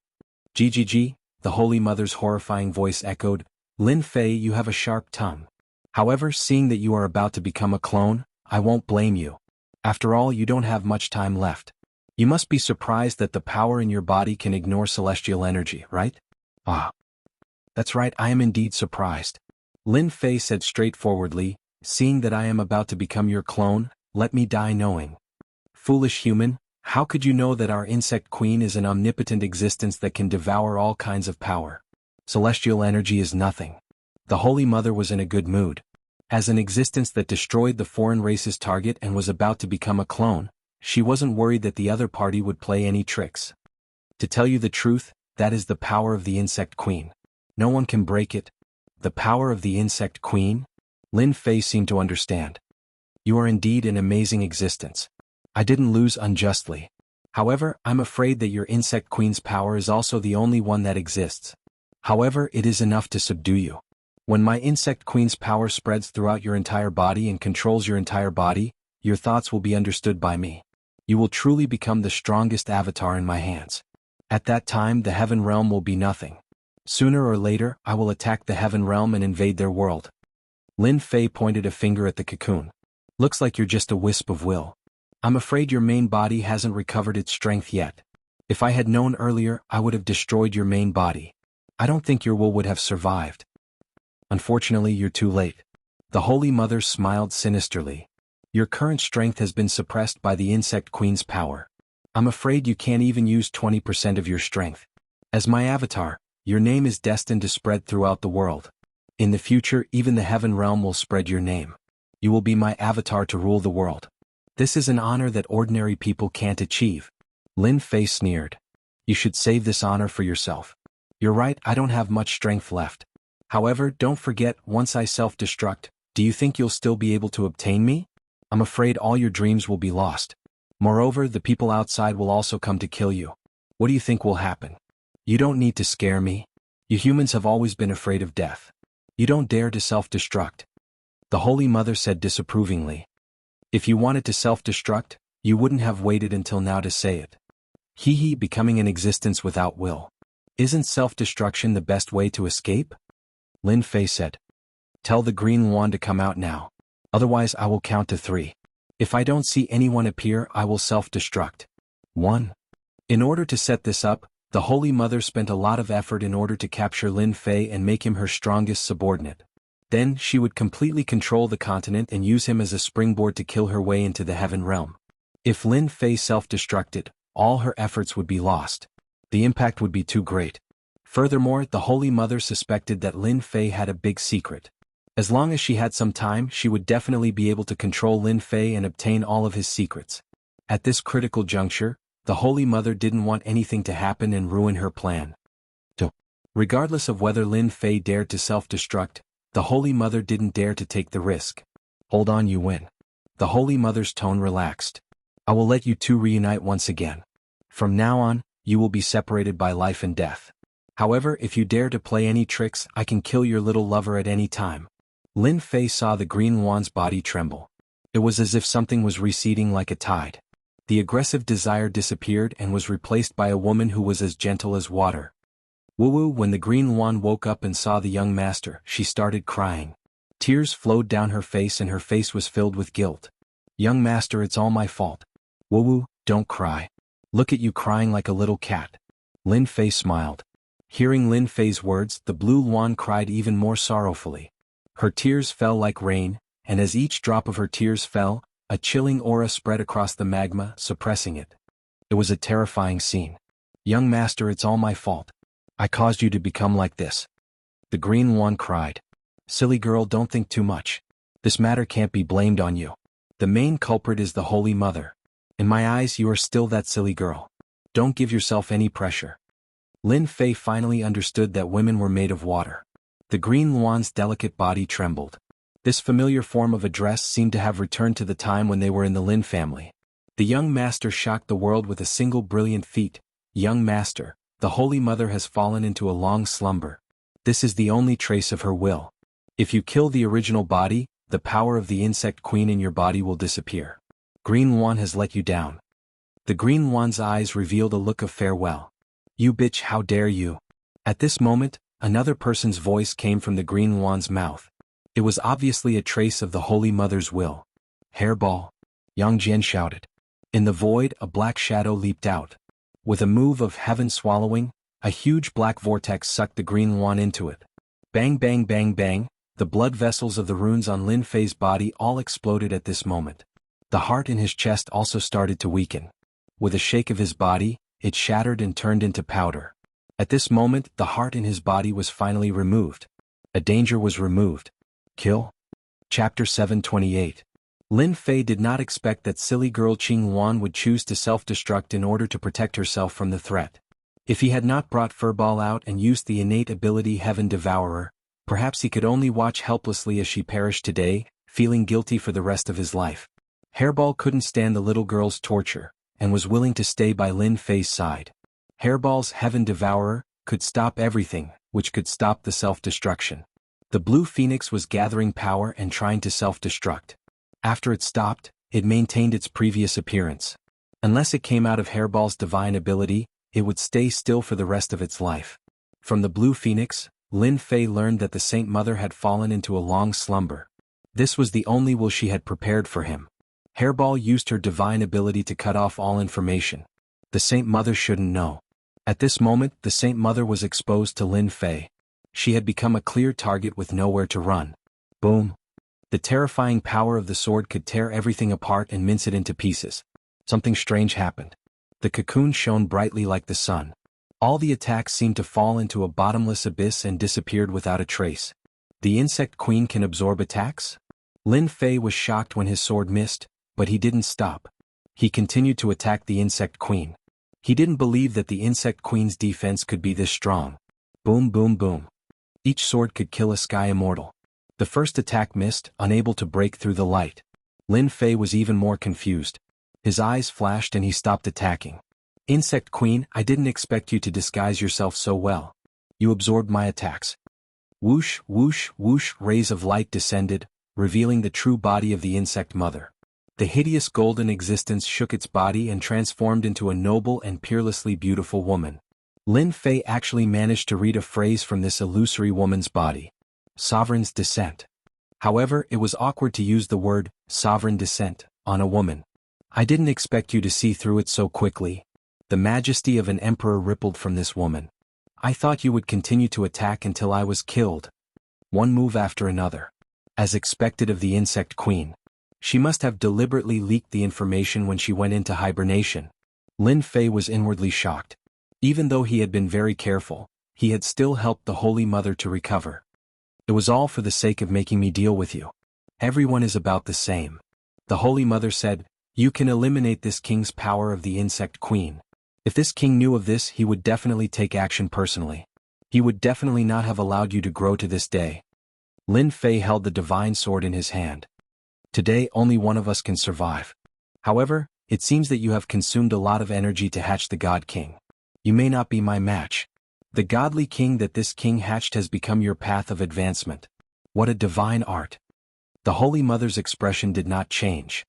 GGG, the Holy Mother's horrifying voice echoed, Lin Fei, you have a sharp tongue. However, seeing that you are about to become a clone, I won't blame you. After all, you don't have much time left. You must be surprised that the power in your body can ignore celestial energy, right? Ah. That's right, I am indeed surprised. Lin Fei said straightforwardly, seeing that I am about to become your clone, let me die knowing. Foolish human, how could you know that our insect queen is an omnipotent existence that can devour all kinds of power? Celestial energy is nothing. The Holy Mother was in a good mood. As an existence that destroyed the foreign race's target and was about to become a clone, she wasn't worried that the other party would play any tricks. To tell you the truth, that is the power of the insect queen. No one can break it. The power of the insect queen? Lin Fei seemed to understand. You are indeed an amazing existence. I didn't lose unjustly. However, I'm afraid that your insect queen's power is also the only one that exists. However, it is enough to subdue you. When my insect queen's power spreads throughout your entire body and controls your entire body, your thoughts will be understood by me. You will truly become the strongest avatar in my hands. At that time, the heaven realm will be nothing. Sooner or later, I will attack the heaven realm and invade their world. Lin Fei pointed a finger at the cocoon. Looks like you're just a wisp of will. I'm afraid your main body hasn't recovered its strength yet. If I had known earlier, I would have destroyed your main body. I don't think your will would have survived. Unfortunately, you're too late. The Holy Mother smiled sinisterly. Your current strength has been suppressed by the insect queen's power. I'm afraid you can't even use 20% of your strength. As my avatar, your name is destined to spread throughout the world. In the future, even the heaven realm will spread your name. You will be my avatar to rule the world. This is an honor that ordinary people can't achieve. Lin Fei sneered. You should save this honor for yourself. You're right, I don't have much strength left. However, don't forget, once I self-destruct, do you think you'll still be able to obtain me? I'm afraid all your dreams will be lost. Moreover, the people outside will also come to kill you. What do you think will happen? You don't need to scare me. You humans have always been afraid of death. You don't dare to self-destruct. The Holy Mother said disapprovingly. If you wanted to self-destruct, you wouldn't have waited until now to say it. Hee, becoming an existence without will. Isn't self-destruction the best way to escape? Lin Fei said. Tell the green wand to come out now. Otherwise I will count to 3. If I don't see anyone appear, I will self-destruct. 1. In order to set this up, the Holy Mother spent a lot of effort in order to capture Lin Fei and make him her strongest subordinate. Then, she would completely control the continent and use him as a springboard to kill her way into the heaven realm. If Lin Fei self-destructed, all her efforts would be lost. The impact would be too great. Furthermore, the Holy Mother suspected that Lin Fei had a big secret. As long as she had some time, she would definitely be able to control Lin Fei and obtain all of his secrets. At this critical juncture, the Holy Mother didn't want anything to happen and ruin her plan. Regardless of whether Lin Fei dared to self-destruct, the Holy Mother didn't dare to take the risk. Hold on, you win. The Holy Mother's tone relaxed. I will let you two reunite once again. From now on, you will be separated by life and death. However, if you dare to play any tricks, I can kill your little lover at any time. Lin Fei saw the green wand's body tremble. It was as if something was receding like a tide. The aggressive desire disappeared and was replaced by a woman who was as gentle as water. Wu, when the green wand woke up and saw the young master, she started crying. Tears flowed down her face and her face was filled with guilt. Young master, it's all my fault. Wu, don't cry. Look at you crying like a little cat. Lin Fei smiled. Hearing Lin Fei's words, the blue Luan cried even more sorrowfully. Her tears fell like rain, and as each drop of her tears fell, a chilling aura spread across the magma, suppressing it. It was a terrifying scene. Young master, it's all my fault. I caused you to become like this. The green Luan cried. Silly girl, don't think too much. This matter can't be blamed on you. The main culprit is the Holy Mother. In my eyes, you are still that silly girl. Don't give yourself any pressure. Lin Fei finally understood that women were made of water. The green Luan's delicate body trembled. This familiar form of address seemed to have returned to the time when they were in the Lin family. The young master shocked the world with a single brilliant feat. Young master, the Holy Mother has fallen into a long slumber. This is the only trace of her will. If you kill the original body, the power of the insect queen in your body will disappear. Green Luan has let you down. The green Luan's eyes revealed a look of farewell. You bitch, how dare you? At this moment, another person's voice came from the green Luan's mouth. It was obviously a trace of the Holy Mother's will. Hairball. Yang Jian shouted. In the void, a black shadow leaped out. With a move of heaven swallowing, a huge black vortex sucked the green Luan into it. Bang bang bang bang, the blood vessels of the runes on Lin Fei's body all exploded at this moment. The heart in his chest also started to weaken. With a shake of his body, it shattered and turned into powder. At this moment, the heart in his body was finally removed. A danger was removed. Kill? Chapter 728. Lin Fei did not expect that silly girl Qing Luan would choose to self-destruct in order to protect herself from the threat. If he had not brought Furball out and used the innate ability Heaven Devourer, perhaps he could only watch helplessly as she perished today, feeling guilty for the rest of his life. Hairball couldn't stand the little girl's torture, and was willing to stay by Lin Fei's side. Hairball's Heaven Devourer could stop everything, which could stop the self-destruction. The blue phoenix was gathering power and trying to self-destruct. After it stopped, it maintained its previous appearance. Unless it came out of Hairball's divine ability, it would stay still for the rest of its life. From the blue phoenix, Lin Fei learned that the Saint Mother had fallen into a long slumber. This was the only will she had prepared for him. Hairball used her divine ability to cut off all information. The Saint Mother shouldn't know. At this moment, the Saint Mother was exposed to Lin Fei. She had become a clear target with nowhere to run. Boom. The terrifying power of the sword could tear everything apart and mince it into pieces. Something strange happened. The cocoon shone brightly like the sun. All the attacks seemed to fall into a bottomless abyss and disappeared without a trace. The insect queen can absorb attacks? Lin Fei was shocked when his sword missed, but he didn't stop. He continued to attack the insect queen. He didn't believe that the insect queen's defense could be this strong. Boom boom boom. Each sword could kill a sky immortal. The first attack missed, unable to break through the light. Lin Fei was even more confused. His eyes flashed and he stopped attacking. Insect Queen, I didn't expect you to disguise yourself so well. You absorbed my attacks. Whoosh, whoosh, whoosh, rays of light descended, revealing the true body of the insect mother. The hideous golden existence shook its body and transformed into a noble and peerlessly beautiful woman. Lin Fei actually managed to read a phrase from this illusory woman's body. Sovereign's descent. However, it was awkward to use the word, sovereign descent, on a woman. I didn't expect you to see through it so quickly. The majesty of an emperor rippled from this woman. I thought you would continue to attack until I was killed. One move after another. As expected of the insect queen. She must have deliberately leaked the information when she went into hibernation. Lin Fei was inwardly shocked. Even though he had been very careful, he had still helped the Holy Mother to recover. It was all for the sake of making me deal with you. Everyone is about the same. The Holy Mother said, you can eliminate this king's power of the insect queen. If this king knew of this, he would definitely take action personally. He would definitely not have allowed you to grow to this day. Lin Fei held the divine sword in his hand. Today only one of us can survive. However, it seems that you have consumed a lot of energy to hatch the God King. You may not be my match. The godly king that this king hatched has become your path of advancement. What a divine art. The Holy Mother's expression did not change.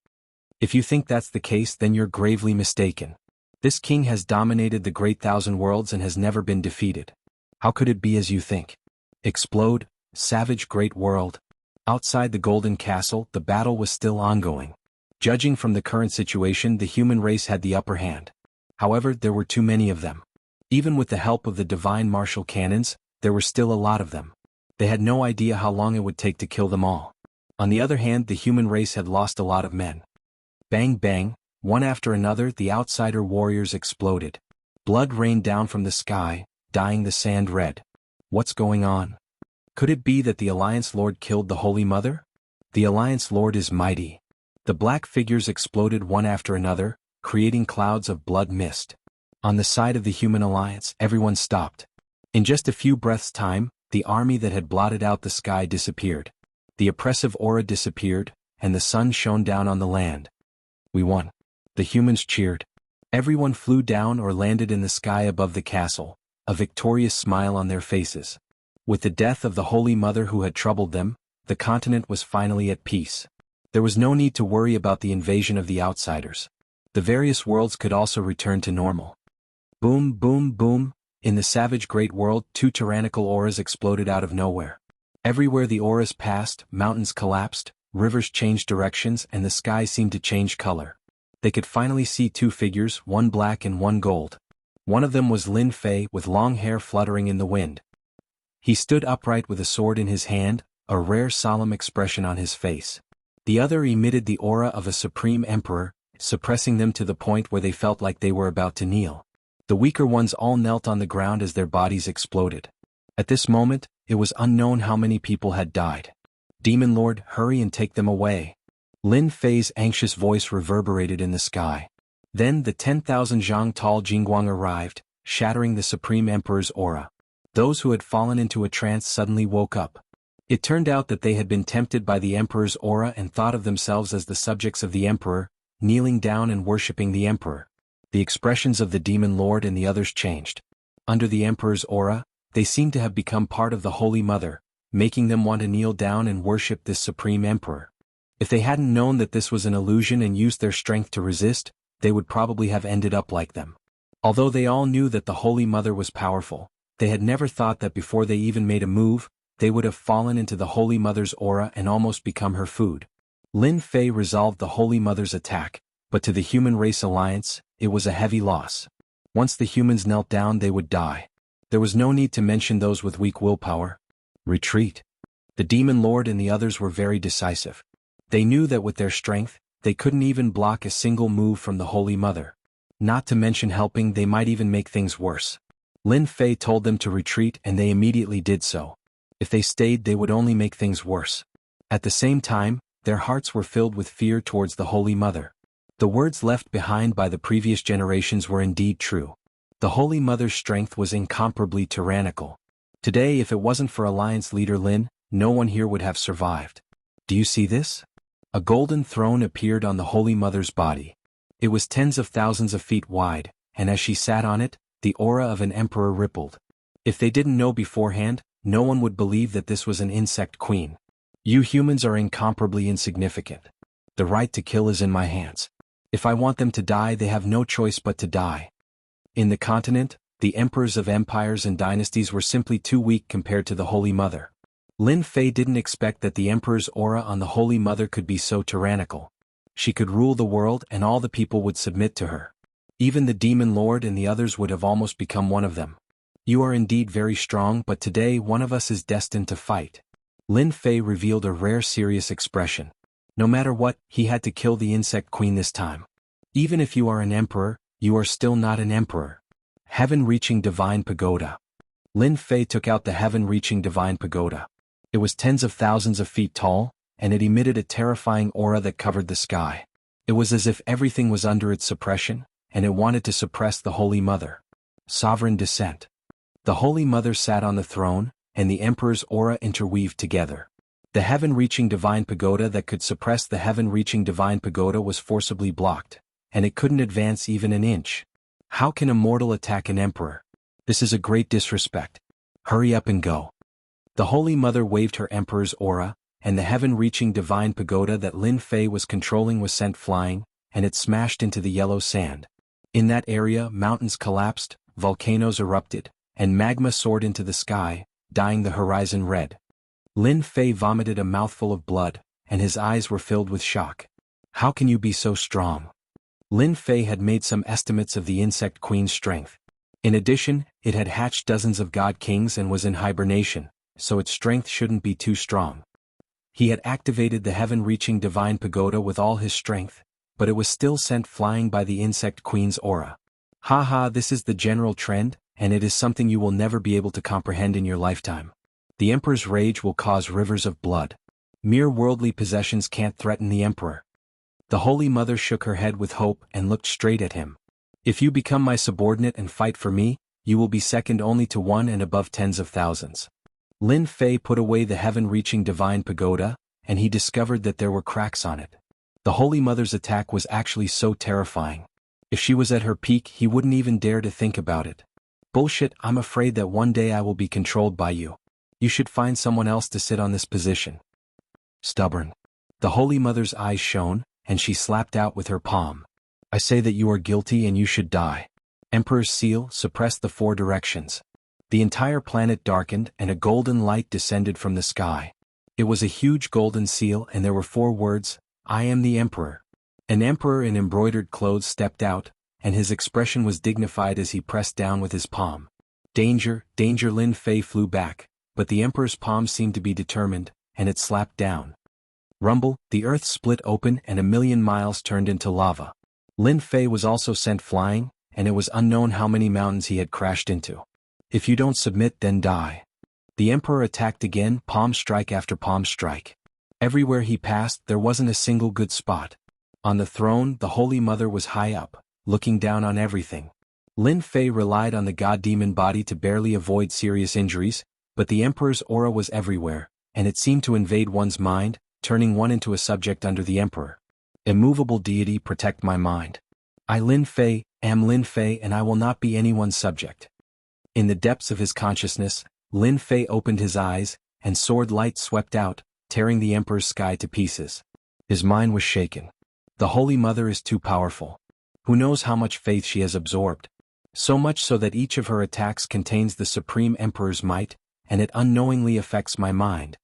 If you think that's the case, then you're gravely mistaken. This king has dominated the great thousand worlds and has never been defeated. How could it be as you think? Explode, savage great world. Outside the Golden Castle, the battle was still ongoing. Judging from the current situation, the human race had the upper hand. However, there were too many of them. Even with the help of the divine martial cannons, there were still a lot of them. They had no idea how long it would take to kill them all. On the other hand, the human race had lost a lot of men. Bang bang, one after another, the outsider warriors exploded. Blood rained down from the sky, dyeing the sand red. What's going on? Could it be that the Alliance Lord killed the Holy Mother? The Alliance Lord is mighty. The black figures exploded one after another, creating clouds of blood mist. On the side of the human alliance, everyone stopped. In just a few breaths' time, the army that had blotted out the sky disappeared. The oppressive aura disappeared, and the sun shone down on the land. We won. The humans cheered. Everyone flew down or landed in the sky above the castle, a victorious smile on their faces. With the death of the Holy Mother who had troubled them, the continent was finally at peace. There was no need to worry about the invasion of the outsiders. The various worlds could also return to normal. Boom, boom, boom. In the savage great world, two tyrannical auras exploded out of nowhere. Everywhere the auras passed, mountains collapsed, rivers changed directions, and the sky seemed to change color. They could finally see two figures, one black and one gold. One of them was Lin Fei, with long hair fluttering in the wind. He stood upright with a sword in his hand, a rare solemn expression on his face. The other emitted the aura of a supreme emperor, suppressing them to the point where they felt like they were about to kneel. The weaker ones all knelt on the ground as their bodies exploded. At this moment, it was unknown how many people had died. Demon Lord, hurry and take them away. Lin Fei's anxious voice reverberated in the sky. Then the 10,000 zhang tall Jingguang arrived, shattering the Supreme Emperor's aura. Those who had fallen into a trance suddenly woke up. It turned out that they had been tempted by the Emperor's aura and thought of themselves as the subjects of the Emperor, kneeling down and worshipping the Emperor. The expressions of the Demon Lord and the others changed. Under the Emperor's aura, they seemed to have become part of the Holy Mother, making them want to kneel down and worship this Supreme Emperor. If they hadn't known that this was an illusion and used their strength to resist, they would probably have ended up like them. Although they all knew that the Holy Mother was powerful, they had never thought that before they even made a move, they would have fallen into the Holy Mother's aura and almost become her food. Lin Fei resolved the Holy Mother's attack, but to the Human Race Alliance, it was a heavy loss. Once the humans knelt down, they would die. There was no need to mention those with weak willpower. Retreat. The Demon Lord and the others were very decisive. They knew that with their strength, they couldn't even block a single move from the Holy Mother. Not to mention helping, they might even make things worse. Lin Fei told them to retreat and they immediately did so. If they stayed, they would only make things worse. At the same time, their hearts were filled with fear towards the Holy Mother. The words left behind by the previous generations were indeed true. The Holy Mother's strength was incomparably tyrannical. Today, if it wasn't for Alliance leader Lin, no one here would have survived. Do you see this? A golden throne appeared on the Holy Mother's body. It was tens of thousands of feet wide, and as she sat on it, the aura of an emperor rippled. If they didn't know beforehand, no one would believe that this was an insect queen. You humans are incomparably insignificant. The right to kill is in my hands. If I want them to die, they have no choice but to die. In the continent, the emperors of empires and dynasties were simply too weak compared to the Holy Mother. Lin Fei didn't expect that the emperor's aura on the Holy Mother could be so tyrannical. She could rule the world and all the people would submit to her. Even the Demon Lord and the others would have almost become one of them. You are indeed very strong, but today one of us is destined to fight. Lin Fei revealed a rare serious expression. No matter what, he had to kill the insect queen this time. Even if you are an emperor, you are still not an emperor. Heaven-reaching divine pagoda. Lin Fei took out the heaven-reaching divine pagoda. It was tens of thousands of feet tall, and it emitted a terrifying aura that covered the sky. It was as if everything was under its suppression, and it wanted to suppress the Holy Mother. Sovereign descent. The Holy Mother sat on the throne, and the Emperor's aura interweaved together. The heaven-reaching divine pagoda that could suppress the heaven-reaching divine pagoda was forcibly blocked, and it couldn't advance even an inch. How can a mortal attack an emperor? This is a great disrespect. Hurry up and go. The Holy Mother waved her emperor's aura, and the heaven-reaching divine pagoda that Lin Fei was controlling was sent flying, and it smashed into the yellow sand. In that area, mountains collapsed, volcanoes erupted, and magma soared into the sky, dyeing the horizon red. Lin Fei vomited a mouthful of blood, and his eyes were filled with shock. How can you be so strong? Lin Fei had made some estimates of the insect queen's strength. In addition, it had hatched dozens of god kings and was in hibernation, so its strength shouldn't be too strong. He had activated the heaven-reaching divine pagoda with all his strength, but it was still sent flying by the insect queen's aura. Haha, this is the general trend, and it is something you will never be able to comprehend in your lifetime. The emperor's rage will cause rivers of blood. Mere worldly possessions can't threaten the emperor. The Holy Mother shook her head with hope and looked straight at him. If you become my subordinate and fight for me, you will be second only to one and above tens of thousands. Lin Fei put away the heaven-reaching divine pagoda, and he discovered that there were cracks on it. The Holy Mother's attack was actually so terrifying. If she was at her peak, he wouldn't even dare to think about it. Bullshit, I'm afraid that one day I will be controlled by you. You should find someone else to sit on this position. Stubborn. The Holy Mother's eyes shone, and she slapped out with her palm. I say that you are guilty and you should die. Emperor's seal suppressed the four directions. The entire planet darkened and a golden light descended from the sky. It was a huge golden seal and there were 4 words, I am the Emperor. An emperor in embroidered clothes stepped out, and his expression was dignified as he pressed down with his palm. Danger, danger! Lin Fei flew back, but the emperor's palm seemed to be determined, and it slapped down. Rumble, the earth split open and 1,000,000 miles turned into lava. Lin Fei was also sent flying, and it was unknown how many mountains he had crashed into. If you don't submit, then die. The emperor attacked again, palm strike after palm strike. Everywhere he passed, there wasn't a single good spot. On the throne, the Holy Mother was high up, looking down on everything. Lin Fei relied on the god-demon body to barely avoid serious injuries, but the emperor's aura was everywhere, and it seemed to invade one's mind, turning one into a subject under the emperor. Immovable deity, protect my mind. I, Lin Fei, am Lin Fei, and I will not be anyone's subject. In the depths of his consciousness, Lin Fei opened his eyes, and sword light swept out, tearing the emperor's sky to pieces. His mind was shaken. The Holy Mother is too powerful. Who knows how much faith she has absorbed? So much so that each of her attacks contains the Supreme Emperor's might, and it unknowingly affects my mind.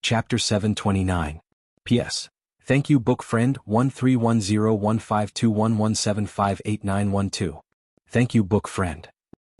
Chapter 729. P.S. Thank you book friend 1310152117589112. Thank you book friend.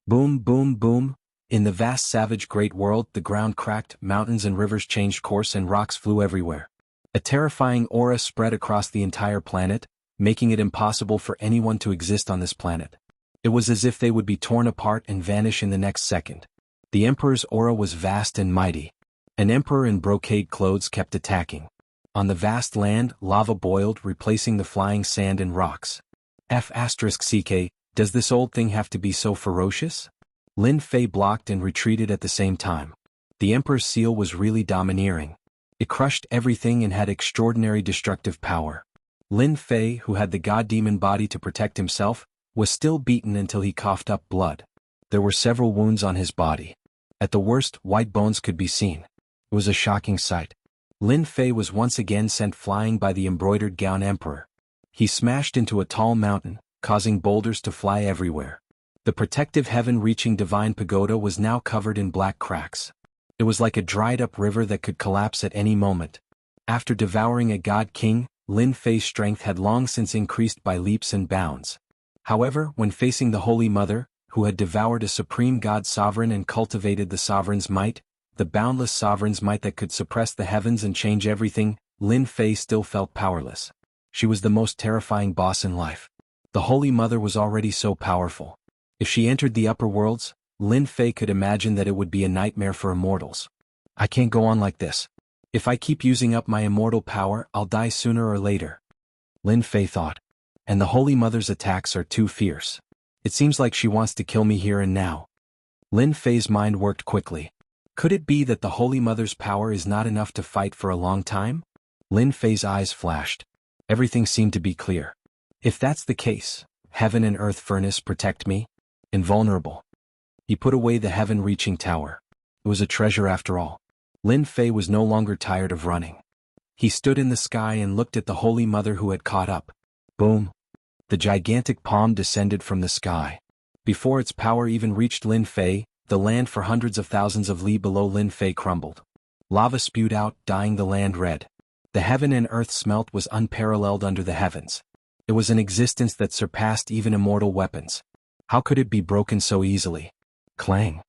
Boom boom boom. In the vast savage great world, the ground cracked, mountains and rivers changed course and rocks flew everywhere. A terrifying aura spread across the entire planet, making it impossible for anyone to exist on this planet. It was as if they would be torn apart and vanish in the next second. The Emperor's aura was vast and mighty. An emperor in brocade clothes kept attacking. On the vast land, lava boiled, replacing the flying sand and rocks. F***ck, does this old thing have to be so ferocious? Lin Fei blocked and retreated at the same time. The Emperor's seal was really domineering. It crushed everything and had extraordinary destructive power. Lin Fei, who had the god-demon body to protect himself, was still beaten until he coughed up blood. There were several wounds on his body. At the worst, white bones could be seen. It was a shocking sight. Lin Fei was once again sent flying by the embroidered gown emperor. He smashed into a tall mountain, causing boulders to fly everywhere. The protective heaven-reaching divine pagoda was now covered in black cracks. It was like a dried-up river that could collapse at any moment. After devouring a god king, Lin Fei's strength had long since increased by leaps and bounds. However, when facing the Holy Mother, who had devoured a supreme god sovereign and cultivated the sovereign's might, the boundless sovereign's might that could suppress the heavens and change everything, Lin Fei still felt powerless. She was the most terrifying boss in life. The Holy Mother was already so powerful. If she entered the upper worlds, Lin Fei could imagine that it would be a nightmare for immortals. I can't go on like this. If I keep using up my immortal power, I'll die sooner or later. Lin Fei thought. And the Holy Mother's attacks are too fierce. It seems like she wants to kill me here and now. Lin Fei's mind worked quickly. Could it be that the Holy Mother's power is not enough to fight for a long time? Lin Fei's eyes flashed. Everything seemed to be clear. If that's the case, heaven and earth furnace protect me? Invulnerable. He put away the heaven-reaching tower. It was a treasure after all. Lin Fei was no longer tired of running. He stood in the sky and looked at the Holy Mother who had caught up. Boom. The gigantic palm descended from the sky. Before its power even reached Lin Fei, the land for hundreds of thousands of li below Lin Fei crumbled. Lava spewed out, dyeing the land red. The heaven and earth smelt was unparalleled under the heavens. It was an existence that surpassed even immortal weapons. How could it be broken so easily? Clang.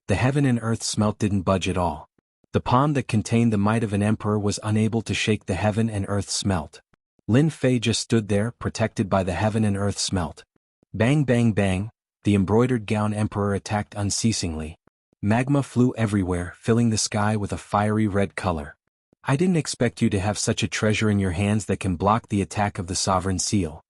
The heaven and earth smelt didn't budge at all. The palm that contained the might of an emperor was unable to shake the heaven and earth smelt. Lin Fei just stood there, protected by the heaven and earth smelt. Bang bang bang, the embroidered gown emperor attacked unceasingly. Magma flew everywhere, filling the sky with a fiery red color. I didn't expect you to have such a treasure in your hands that can block the attack of the sovereign seal.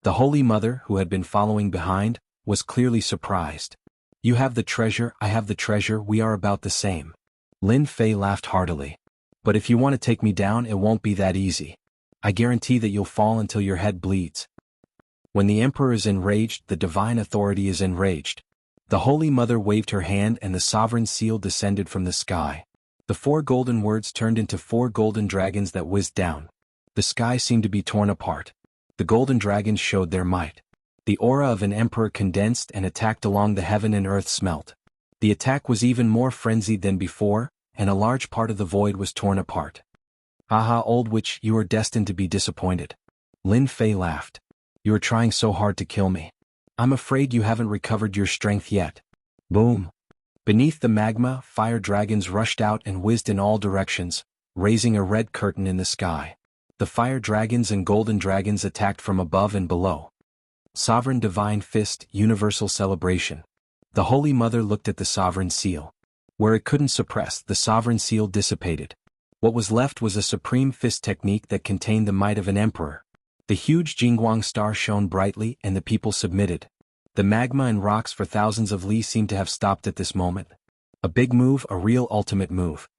The Holy Mother, who had been following behind, was clearly surprised. You have the treasure, I have the treasure, we are about the same. Lin Fei laughed heartily. But if you want to take me down, it won't be that easy. I guarantee that you'll fall until your head bleeds. When the emperor is enraged, the divine authority is enraged. The Holy Mother waved her hand and the sovereign seal descended from the sky. The 4 golden words turned into 4 golden dragons that whizzed down. The sky seemed to be torn apart. The golden dragons showed their might. The aura of an emperor condensed and attacked along the heaven and earth smelt. The attack was even more frenzied than before, and a large part of the void was torn apart. Aha, old witch, you are destined to be disappointed. Lin Fei laughed. You are trying so hard to kill me. I'm afraid you haven't recovered your strength yet. Boom. Beneath the magma, fire dragons rushed out and whizzed in all directions, raising a red curtain in the sky. The fire dragons and golden dragons attacked from above and below. Sovereign divine fist, universal celebration. The Holy Mother looked at the sovereign seal. Where it couldn't suppress, the sovereign seal dissipated. What was left was a supreme fist technique that contained the might of an emperor. The huge Jianghu star shone brightly and the people submitted. The magma and rocks for thousands of li seemed to have stopped at this moment. A big move, a real ultimate move.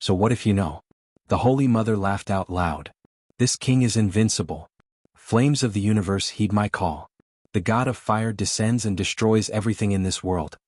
So what if you know? The Holy Mother laughed out loud. This king is invincible. Flames of the universe, heed my call. The god of fire descends and destroys everything in this world.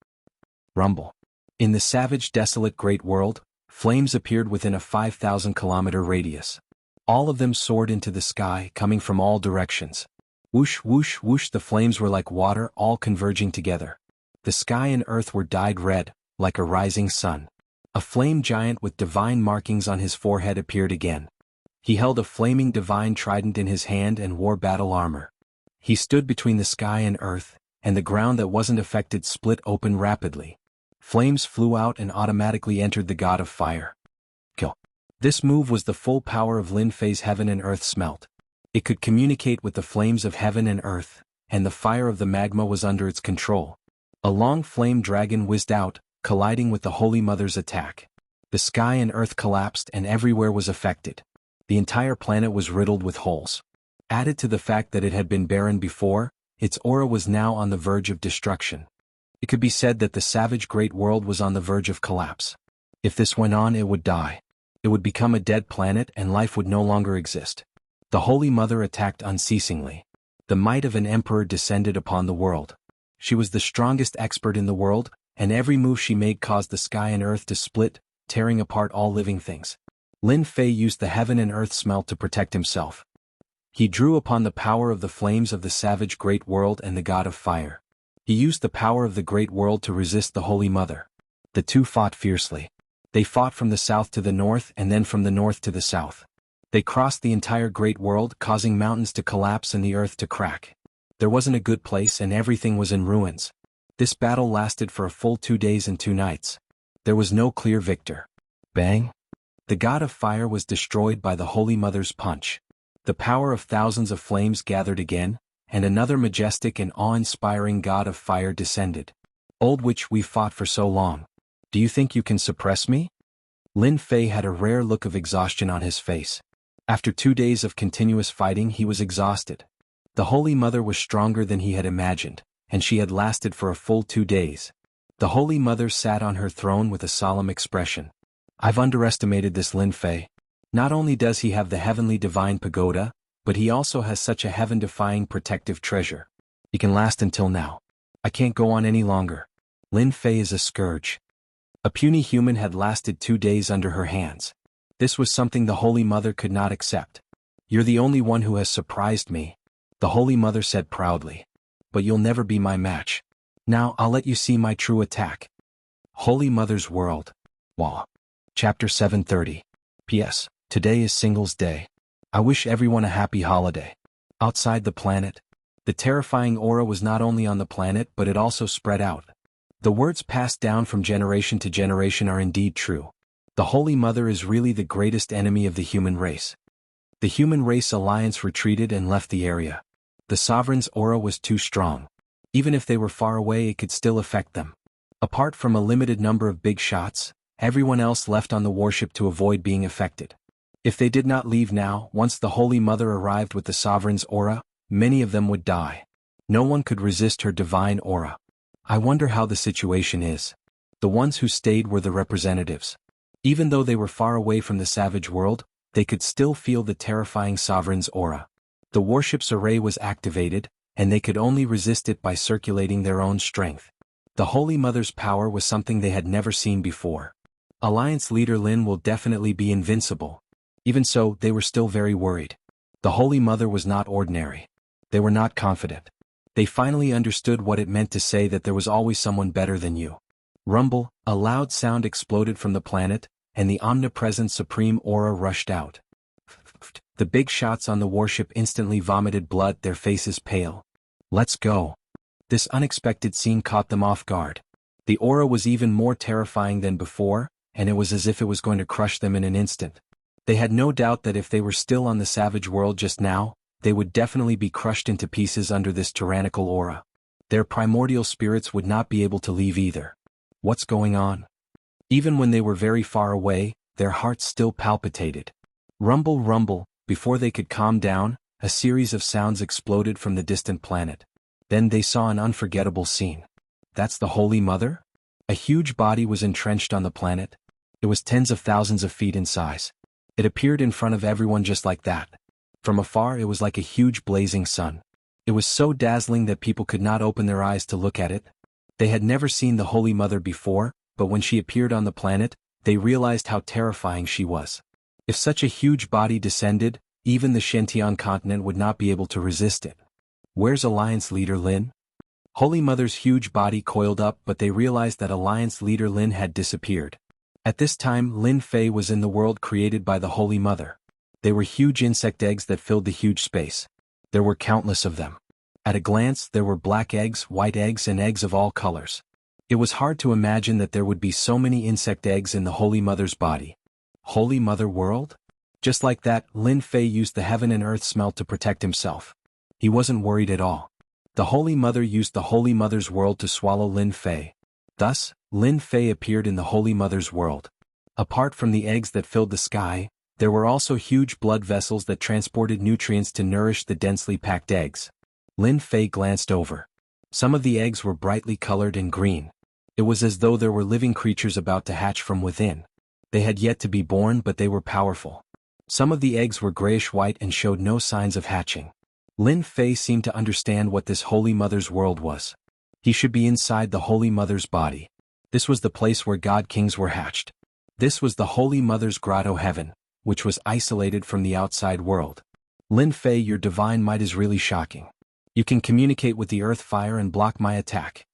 Rumble. In the savage, desolate great world, flames appeared within a 5,000-kilometer radius. All of them soared into the sky, coming from all directions. Whoosh, whoosh, whoosh, the flames were like water, all converging together. The sky and earth were dyed red, like a rising sun. A flame giant with divine markings on his forehead appeared again. He held a flaming divine trident in his hand and wore battle armor. He stood between the sky and earth, and the ground that wasn't affected split open rapidly. Flames flew out and automatically entered the god of fire. Kill. This move was the full power of Lin Fei's heaven and earth smelt. It could communicate with the flames of heaven and earth, and the fire of the magma was under its control. A long flame dragon whizzed out, colliding with the Holy Mother's attack. The sky and earth collapsed and everywhere was affected. The entire planet was riddled with holes. Added to the fact that it had been barren before, its aura was now on the verge of destruction. It could be said that the savage great world was on the verge of collapse. If this went on, it would die. It would become a dead planet and life would no longer exist. The Holy Mother attacked unceasingly. The might of an emperor descended upon the world. She was the strongest expert in the world, and every move she made caused the sky and earth to split, tearing apart all living things. Lin Fei used the heaven and earth smelt to protect himself. He drew upon the power of the flames of the savage great world and the god of fire. He used the power of the great world to resist the Holy Mother. The two fought fiercely. They fought from the south to the north and then from the north to the south. They crossed the entire great world, causing mountains to collapse and the earth to crack. There wasn't a good place and everything was in ruins. This battle lasted for a full 2 days and 2 nights. There was no clear victor. Bang! The god of fire was destroyed by the Holy Mother's punch. The power of thousands of flames gathered again, and another majestic and awe-inspiring god of fire descended. Old witch, we fought for so long. Do you think you can suppress me? Lin Fei had a rare look of exhaustion on his face. After 2 days of continuous fighting, he was exhausted. The Holy Mother was stronger than he had imagined, and she had lasted for a full 2 days. The Holy Mother sat on her throne with a solemn expression. I've underestimated this Lin Fei. Not only does he have the heavenly divine pagoda, but he also has such a heaven-defying protective treasure. He can last until now. I can't go on any longer. Lin Fei is a scourge. A puny human had lasted 2 days under her hands. This was something the Holy Mother could not accept. You're the only one who has surprised me, the Holy Mother said proudly. But you'll never be my match. Now I'll let you see my true attack. Holy Mother's World. Wah. Chapter 730. P.S. Today is Singles Day. I wish everyone a happy holiday. Outside the planet, the terrifying aura was not only on the planet but it also spread out. The words passed down from generation to generation are indeed true. The Holy Mother is really the greatest enemy of the human race. The Human Race Alliance retreated and left the area. The Sovereign's aura was too strong. Even if they were far away, it could still affect them. Apart from a limited number of big shots, everyone else left on the warship to avoid being affected. If they did not leave now, once the Holy Mother arrived with the Sovereign's aura, many of them would die. No one could resist her divine aura. I wonder how the situation is. The ones who stayed were the representatives. Even though they were far away from the savage world, they could still feel the terrifying Sovereign's aura. The warship's array was activated, and they could only resist it by circulating their own strength. The Holy Mother's power was something they had never seen before. Alliance leader Lin will definitely be invincible. Even so, they were still very worried. The Holy Mother was not ordinary. They were not confident. They finally understood what it meant to say that there was always someone better than you. Rumble, a loud sound exploded from the planet, and the omnipresent supreme aura rushed out. The big shots on the warship instantly vomited blood, their faces pale. Let's go. This unexpected scene caught them off guard. The aura was even more terrifying than before, and it was as if it was going to crush them in an instant. They had no doubt that if they were still on the savage world just now, they would definitely be crushed into pieces under this tyrannical aura. Their primordial spirits would not be able to leave either. What's going on? Even when they were very far away, their hearts still palpitated. Rumble, rumble, before they could calm down, a series of sounds exploded from the distant planet. Then they saw an unforgettable scene. That's the Holy Mother? A huge body was entrenched on the planet. It was tens of thousands of feet in size. It appeared in front of everyone just like that. From afar it was like a huge blazing sun. It was so dazzling that people could not open their eyes to look at it. They had never seen the Holy Mother before, but when she appeared on the planet, they realized how terrifying she was. If such a huge body descended, even the Shentian continent would not be able to resist it. Where's Alliance leader Lin? Holy Mother's huge body coiled up, but they realized that Alliance leader Lin had disappeared. At this time, Lin Fei was in the world created by the Holy Mother. They were huge insect eggs that filled the huge space. There were countless of them. At a glance, there were black eggs, white eggs, and eggs of all colors. It was hard to imagine that there would be so many insect eggs in the Holy Mother's body. Holy Mother world? Just like that, Lin Fei used the heaven and earth smell to protect himself. He wasn't worried at all. The Holy Mother used the Holy Mother's world to swallow Lin Fei. Thus, Lin Fei appeared in the Holy Mother's world. Apart from the eggs that filled the sky, there were also huge blood vessels that transported nutrients to nourish the densely packed eggs. Lin Fei glanced over. Some of the eggs were brightly colored and green. It was as though there were living creatures about to hatch from within. They had yet to be born, but they were powerful. Some of the eggs were grayish-white and showed no signs of hatching. Lin Fei seemed to understand what this Holy Mother's world was. He should be inside the Holy Mother's body. This was the place where God Kings were hatched. This was the Holy Mother's grotto heaven, which was isolated from the outside world. Lin Fei, your divine might is really shocking. You can communicate with the earth fire and block my attack.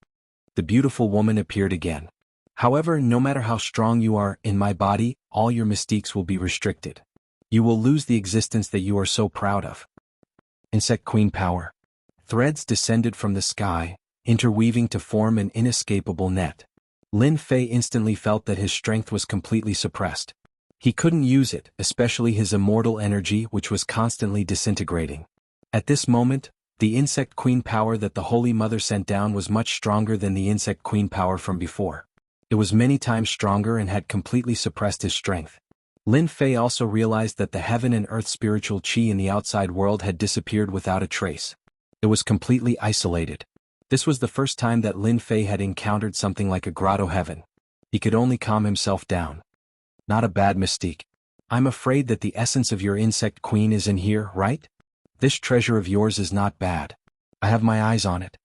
The beautiful woman appeared again. However, no matter how strong you are, in my body, all your mystiques will be restricted. You will lose the existence that you are so proud of. Insect Queen power. Threads descended from the sky, interweaving to form an inescapable net. Lin Fei instantly felt that his strength was completely suppressed. He couldn't use it, especially his immortal energy, which was constantly disintegrating. At this moment, the Insect Queen power that the Holy Mother sent down was much stronger than the Insect Queen power from before. It was many times stronger and had completely suppressed his strength. Lin Fei also realized that the heaven and earth spiritual qi in the outside world had disappeared without a trace. It was completely isolated. This was the first time that Lin Fei had encountered something like a grotto heaven. He could only calm himself down. Not a bad mystique. I'm afraid that the essence of your Insect Queen is in here, right? This treasure of yours is not bad. I have my eyes on it.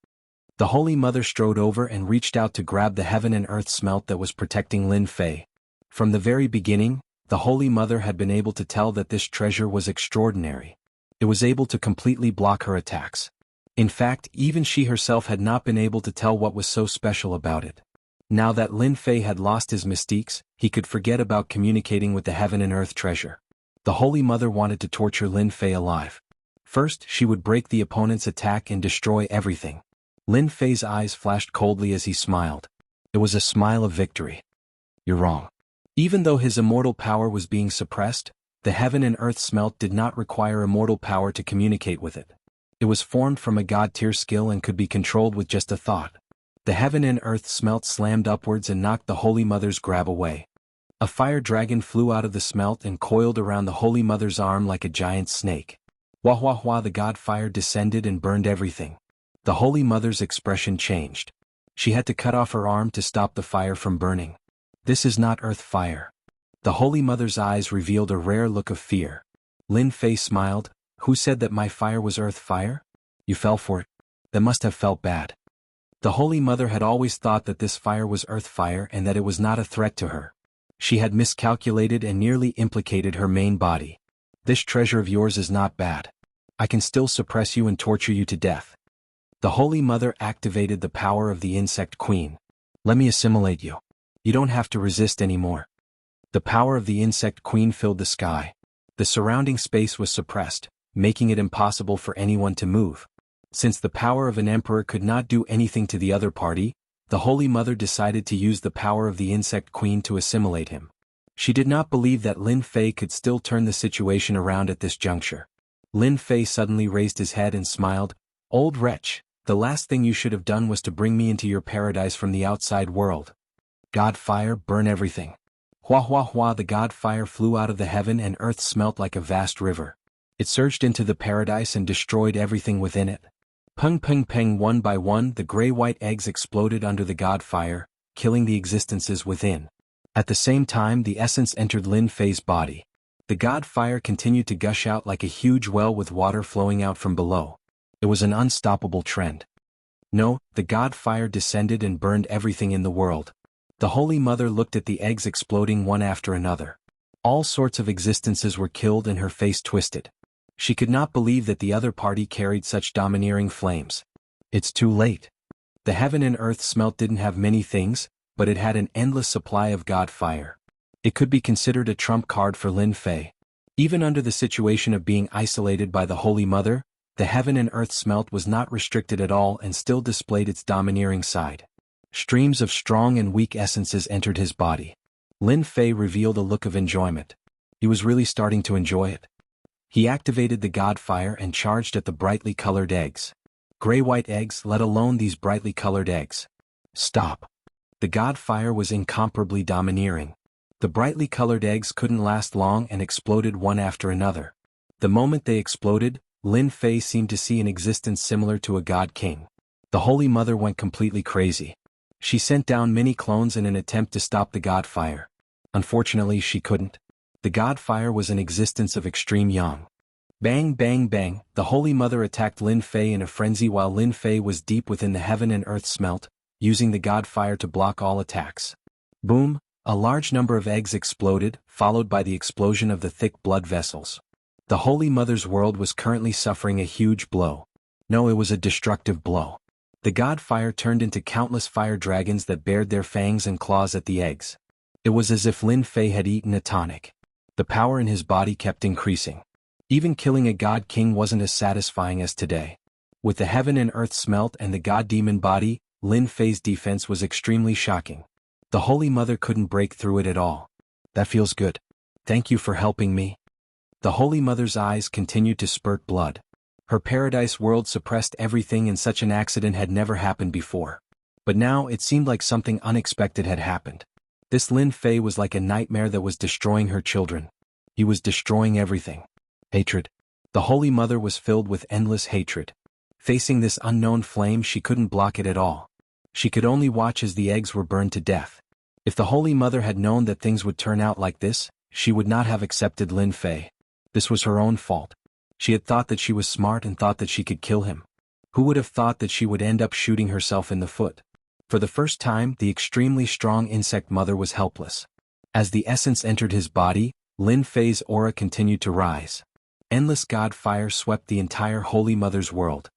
The Holy Mother strode over and reached out to grab the heaven and earth smelt that was protecting Lin Fei. From the very beginning, the Holy Mother had been able to tell that this treasure was extraordinary. It was able to completely block her attacks. In fact, even she herself had not been able to tell what was so special about it. Now that Lin Fei had lost his mystiques, he could forget about communicating with the heaven and earth treasure. The Holy Mother wanted to torture Lin Fei alive. First, she would break the opponent's attack and destroy everything. Lin Fei's eyes flashed coldly as he smiled. It was a smile of victory. You're wrong. Even though his immortal power was being suppressed, the heaven and earth smelt did not require immortal power to communicate with it. It was formed from a god-tier skill and could be controlled with just a thought. The heaven and earth smelt slammed upwards and knocked the Holy Mother's grab away. A fire dragon flew out of the smelt and coiled around the Holy Mother's arm like a giant snake. Wah wah wah, the god fire descended and burned everything. The Holy Mother's expression changed. She had to cut off her arm to stop the fire from burning. This is not earth fire. The Holy Mother's eyes revealed a rare look of fear. Lin Fei smiled. Who said that my fire was earth fire? You fell for it. That must have felt bad. The Holy Mother had always thought that this fire was earth fire and that it was not a threat to her. She had miscalculated and nearly implicated her main body. This treasure of yours is not bad. I can still suppress you and torture you to death. The Holy Mother activated the power of the Insect Queen. Let me assimilate you. You don't have to resist anymore. The power of the Insect Queen filled the sky. The surrounding space was suppressed, making it impossible for anyone to move. Since the power of an emperor could not do anything to the other party, the Holy Mother decided to use the power of the Insect Queen to assimilate him. She did not believe that Lin Fei could still turn the situation around at this juncture. Lin Fei suddenly raised his head and smiled. Old wretch, the last thing you should have done was to bring me into your paradise from the outside world. God fire, burn everything. Hua hua hua, the god fire flew out of the heaven and earth smelt like a vast river. It surged into the paradise and destroyed everything within it. Peng peng peng, one by one the gray-white eggs exploded under the god fire, killing the existences within. At the same time the essence entered Lin Fei's body. The god fire continued to gush out like a huge well with water flowing out from below. It was an unstoppable trend. No, the god fire descended and burned everything in the world. The Holy Mother looked at the eggs exploding one after another. All sorts of existences were killed and her face twisted. She could not believe that the other party carried such domineering flames. It's too late. The heaven and earth smelt didn't have many things, but it had an endless supply of god fire. It could be considered a trump card for Lin Fei. Even under the situation of being isolated by the Holy Mother, the heaven and earth smelt was not restricted at all and still displayed its domineering side. Streams of strong and weak essences entered his body. Lin Fei revealed a look of enjoyment. He was really starting to enjoy it. He activated the god fire and charged at the brightly colored eggs. Gray-white eggs, let alone these brightly colored eggs. Stop. The god fire was incomparably domineering. The brightly colored eggs couldn't last long and exploded one after another. The moment they exploded, Lin Fei seemed to see an existence similar to a god king. The Holy Mother went completely crazy. She sent down many clones in an attempt to stop the god fire. Unfortunately, she couldn't. The god fire was an existence of extreme yang. Bang bang bang, the Holy Mother attacked Lin Fei in a frenzy while Lin Fei was deep within the heaven and earth smelt, using the god fire to block all attacks. Boom, a large number of eggs exploded, followed by the explosion of the thick blood vessels. The Holy Mother's world was currently suffering a huge blow. No, it was a destructive blow. The god fire turned into countless fire dragons that bared their fangs and claws at the eggs. It was as if Lin Fei had eaten a tonic. The power in his body kept increasing. Even killing a god king wasn't as satisfying as today. With the heaven and earth smelt and the god demon body, Lin Fei's defense was extremely shocking. The Holy Mother couldn't break through it at all. That feels good. Thank you for helping me. The Holy Mother's eyes continued to spurt blood. Her paradise world suppressed everything and such an accident had never happened before. But now it seemed like something unexpected had happened. This Lin Fei was like a nightmare that was destroying her children. He was destroying everything. Hatred. The Holy Mother was filled with endless hatred. Facing this unknown flame, she couldn't block it at all. She could only watch as the eggs were burned to death. If the Holy Mother had known that things would turn out like this, she would not have accepted Lin Fei. This was her own fault. She had thought that she was smart and thought that she could kill him. Who would have thought that she would end up shooting herself in the foot? For the first time, the extremely strong insect mother was helpless. As the essence entered his body, Lin Fei's aura continued to rise. Endless god fire swept the entire Holy Mother's world.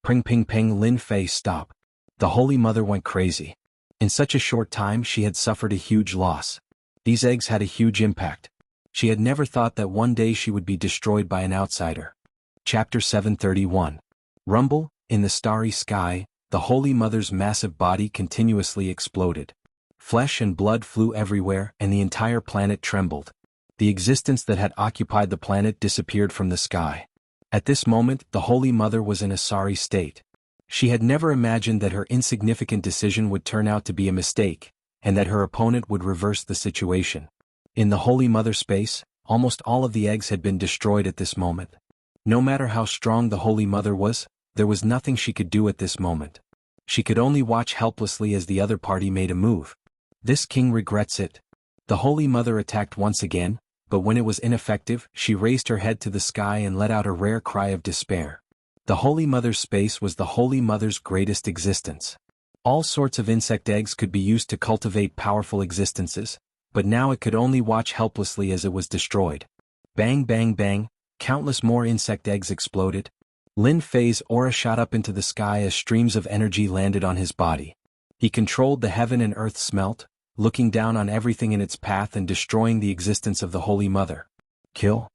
Ping ping ping, Lin Fei, stop. The Holy Mother went crazy. In such a short time she had suffered a huge loss. These eggs had a huge impact. She had never thought that one day she would be destroyed by an outsider. Chapter 731. Rumble. In the starry sky, the Holy Mother's massive body continuously exploded. Flesh and blood flew everywhere and the entire planet trembled. The existence that had occupied the planet disappeared from the sky. At this moment, the Holy Mother was in a sorry state. She had never imagined that her insignificant decision would turn out to be a mistake, and that her opponent would reverse the situation. In the Holy Mother space, almost all of the eggs had been destroyed at this moment. No matter how strong the Holy Mother was, there was nothing she could do at this moment. She could only watch helplessly as the other party made a move. This king regrets it. The Holy Mother attacked once again, but when it was ineffective, she raised her head to the sky and let out a rare cry of despair. The Holy Mother's space was the Holy Mother's greatest existence. All sorts of insect eggs could be used to cultivate powerful existences, but now it could only watch helplessly as it was destroyed. Bang bang bang, countless more insect eggs exploded. Lin Fei's aura shot up into the sky as streams of energy landed on his body. He controlled the heaven and earth smelt, looking down on everything in its path and destroying the existence of the Holy Mother. Kill.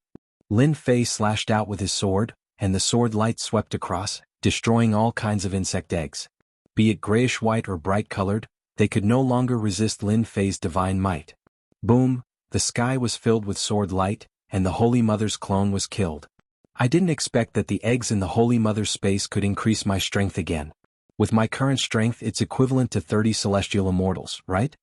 Lin Fei slashed out with his sword, and the sword light swept across, destroying all kinds of insect eggs. Be it grayish-white or bright-colored, they could no longer resist Lin Fei's divine might. Boom, the sky was filled with sword light, and the Holy Mother's clone was killed. I didn't expect that the eggs in the Holy Mother's space could increase my strength again. With my current strength, it's equivalent to 30 celestial immortals, right?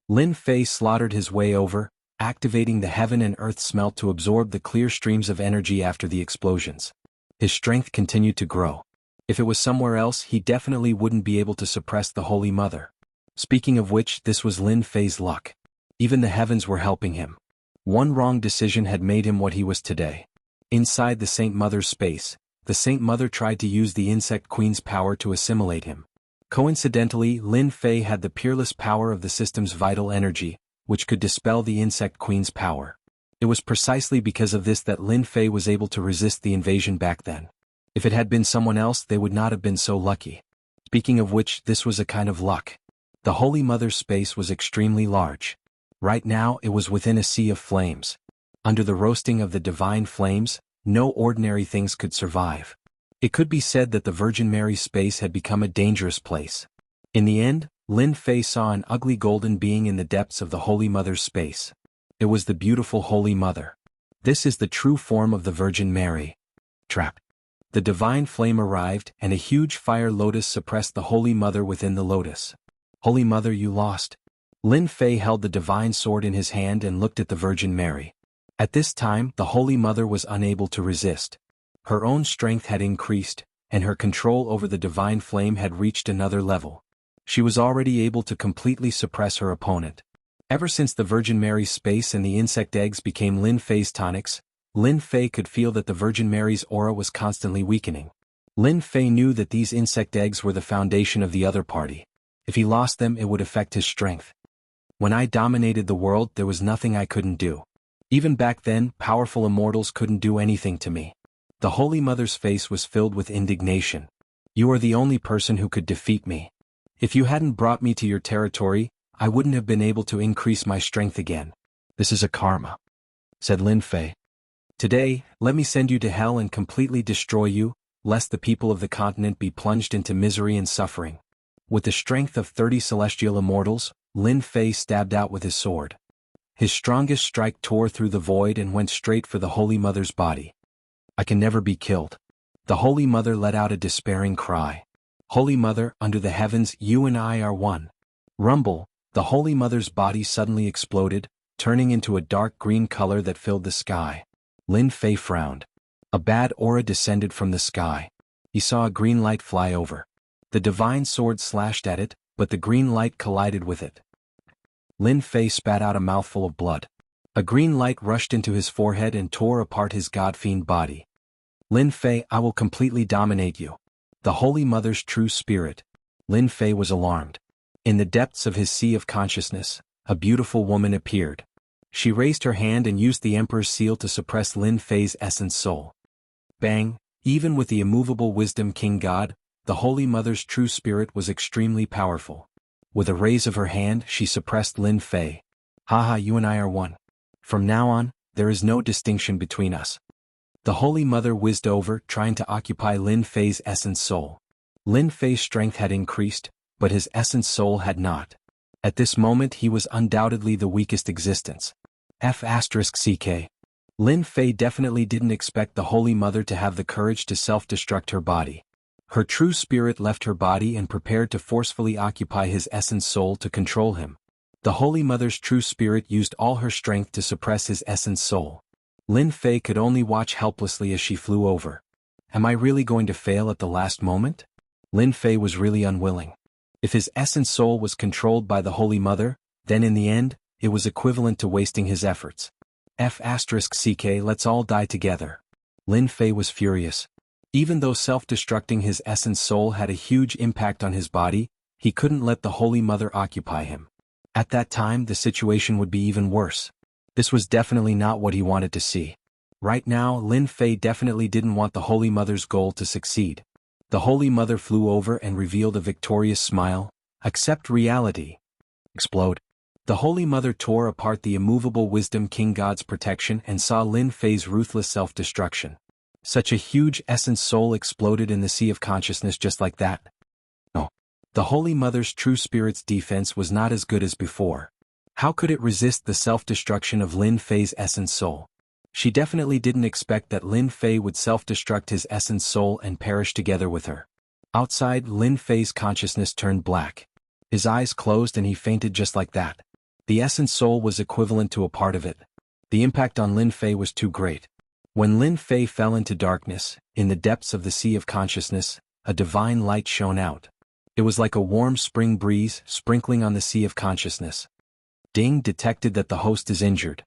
Lin Fei slaughtered his way over, activating the heaven and earth smelt to absorb the clear streams of energy after the explosions. His strength continued to grow. If it was somewhere else, he definitely wouldn't be able to suppress the Holy Mother. Speaking of which, this was Lin Fei's luck. Even the heavens were helping him. One wrong decision had made him what he was today. Inside the Saint Mother's space, the Saint Mother tried to use the Insect Queen's power to assimilate him. Coincidentally, Lin Fei had the peerless power of the system's vital energy, which could dispel the Insect Queen's power. It was precisely because of this that Lin Fei was able to resist the invasion back then. If it had been someone else, they would not have been so lucky. Speaking of which, this was a kind of luck. The Holy Mother's space was extremely large. Right now, it was within a sea of flames. Under the roasting of the divine flames, no ordinary things could survive. It could be said that the Virgin Mary's space had become a dangerous place. In the end, Lin Fei saw an ugly golden being in the depths of the Holy Mother's space. It was the beautiful Holy Mother. This is the true form of the Virgin Mary. Trap. The divine flame arrived, and a huge fire lotus suppressed the Holy Mother within the lotus. Holy Mother, you lost. Lin Fei held the divine sword in his hand and looked at the Virgin Mary. At this time, the Holy Mother was unable to resist. Her own strength had increased, and her control over the divine flame had reached another level. She was already able to completely suppress her opponent. Ever since the Virgin Mary's space and the insect eggs became Lin Fei's tonics, Lin Fei could feel that the Virgin Mary's aura was constantly weakening. Lin Fei knew that these insect eggs were the foundation of the other party. If he lost them, it would affect his strength. When I dominated the world, there was nothing I couldn't do. Even back then, powerful immortals couldn't do anything to me. The Holy Mother's face was filled with indignation. You are the only person who could defeat me. If you hadn't brought me to your territory, I wouldn't have been able to increase my strength again. This is a karma, said Lin Fei. Today, let me send you to hell and completely destroy you, lest the people of the continent be plunged into misery and suffering. With the strength of 30 celestial immortals, Lin Fei stabbed out with his sword. His strongest strike tore through the void and went straight for the Holy Mother's body. I can never be killed. The Holy Mother let out a despairing cry. Holy Mother, under the heavens, you and I are one. Rumble, the Holy Mother's body suddenly exploded, turning into a dark green color that filled the sky. Lin Fei frowned. A bad aura descended from the sky. He saw a green light fly over. The divine sword slashed at it, but the green light collided with it. Lin Fei spat out a mouthful of blood. A green light rushed into his forehead and tore apart his god-fiend body. Lin Fei, I will completely dominate you. The Holy Mother's true spirit. Lin Fei was alarmed. In the depths of his sea of consciousness, a beautiful woman appeared. She raised her hand and used the Emperor's seal to suppress Lin Fei's essence soul. Bang! Even with the immovable wisdom King God, the Holy Mother's true spirit was extremely powerful. With a raise of her hand, she suppressed Lin Fei. Haha, you and I are one. From now on, there is no distinction between us. The Holy Mother whizzed over, trying to occupy Lin Fei's essence soul. Lin Fei's strength had increased, but his essence soul had not. At this moment he was undoubtedly the weakest existence. F***ck. Lin Fei definitely didn't expect the Holy Mother to have the courage to self-destruct her body. Her true spirit left her body and prepared to forcefully occupy his essence soul to control him. The Holy Mother's true spirit used all her strength to suppress his essence soul. Lin Fei could only watch helplessly as she flew over. Am I really going to fail at the last moment? Lin Fei was really unwilling. If his essence soul was controlled by the Holy Mother, then in the end, it was equivalent to wasting his efforts. F***ck, let's all die together. Lin Fei was furious. Even though self-destructing his essence soul had a huge impact on his body, he couldn't let the Holy Mother occupy him. At that time the situation would be even worse. This was definitely not what he wanted to see. Right now Lin Fei definitely didn't want the Holy Mother's goal to succeed. The Holy Mother flew over and revealed a victorious smile. Accept reality. Explode. The Holy Mother tore apart the immovable Wisdom King God's protection and saw Lin Fei's ruthless self-destruction. Such a huge essence soul exploded in the sea of consciousness just like that. No. The Holy Mother's true spirit's defense was not as good as before. How could it resist the self-destruction of Lin Fei's essence soul? She definitely didn't expect that Lin Fei would self-destruct his essence soul and perish together with her. Outside, Lin Fei's consciousness turned black. His eyes closed and he fainted just like that. The essence soul was equivalent to a part of it. The impact on Lin Fei was too great. When Lin Fei fell into darkness, in the depths of the sea of consciousness, a divine light shone out. It was like a warm spring breeze sprinkling on the sea of consciousness. Ding detected that the host is injured.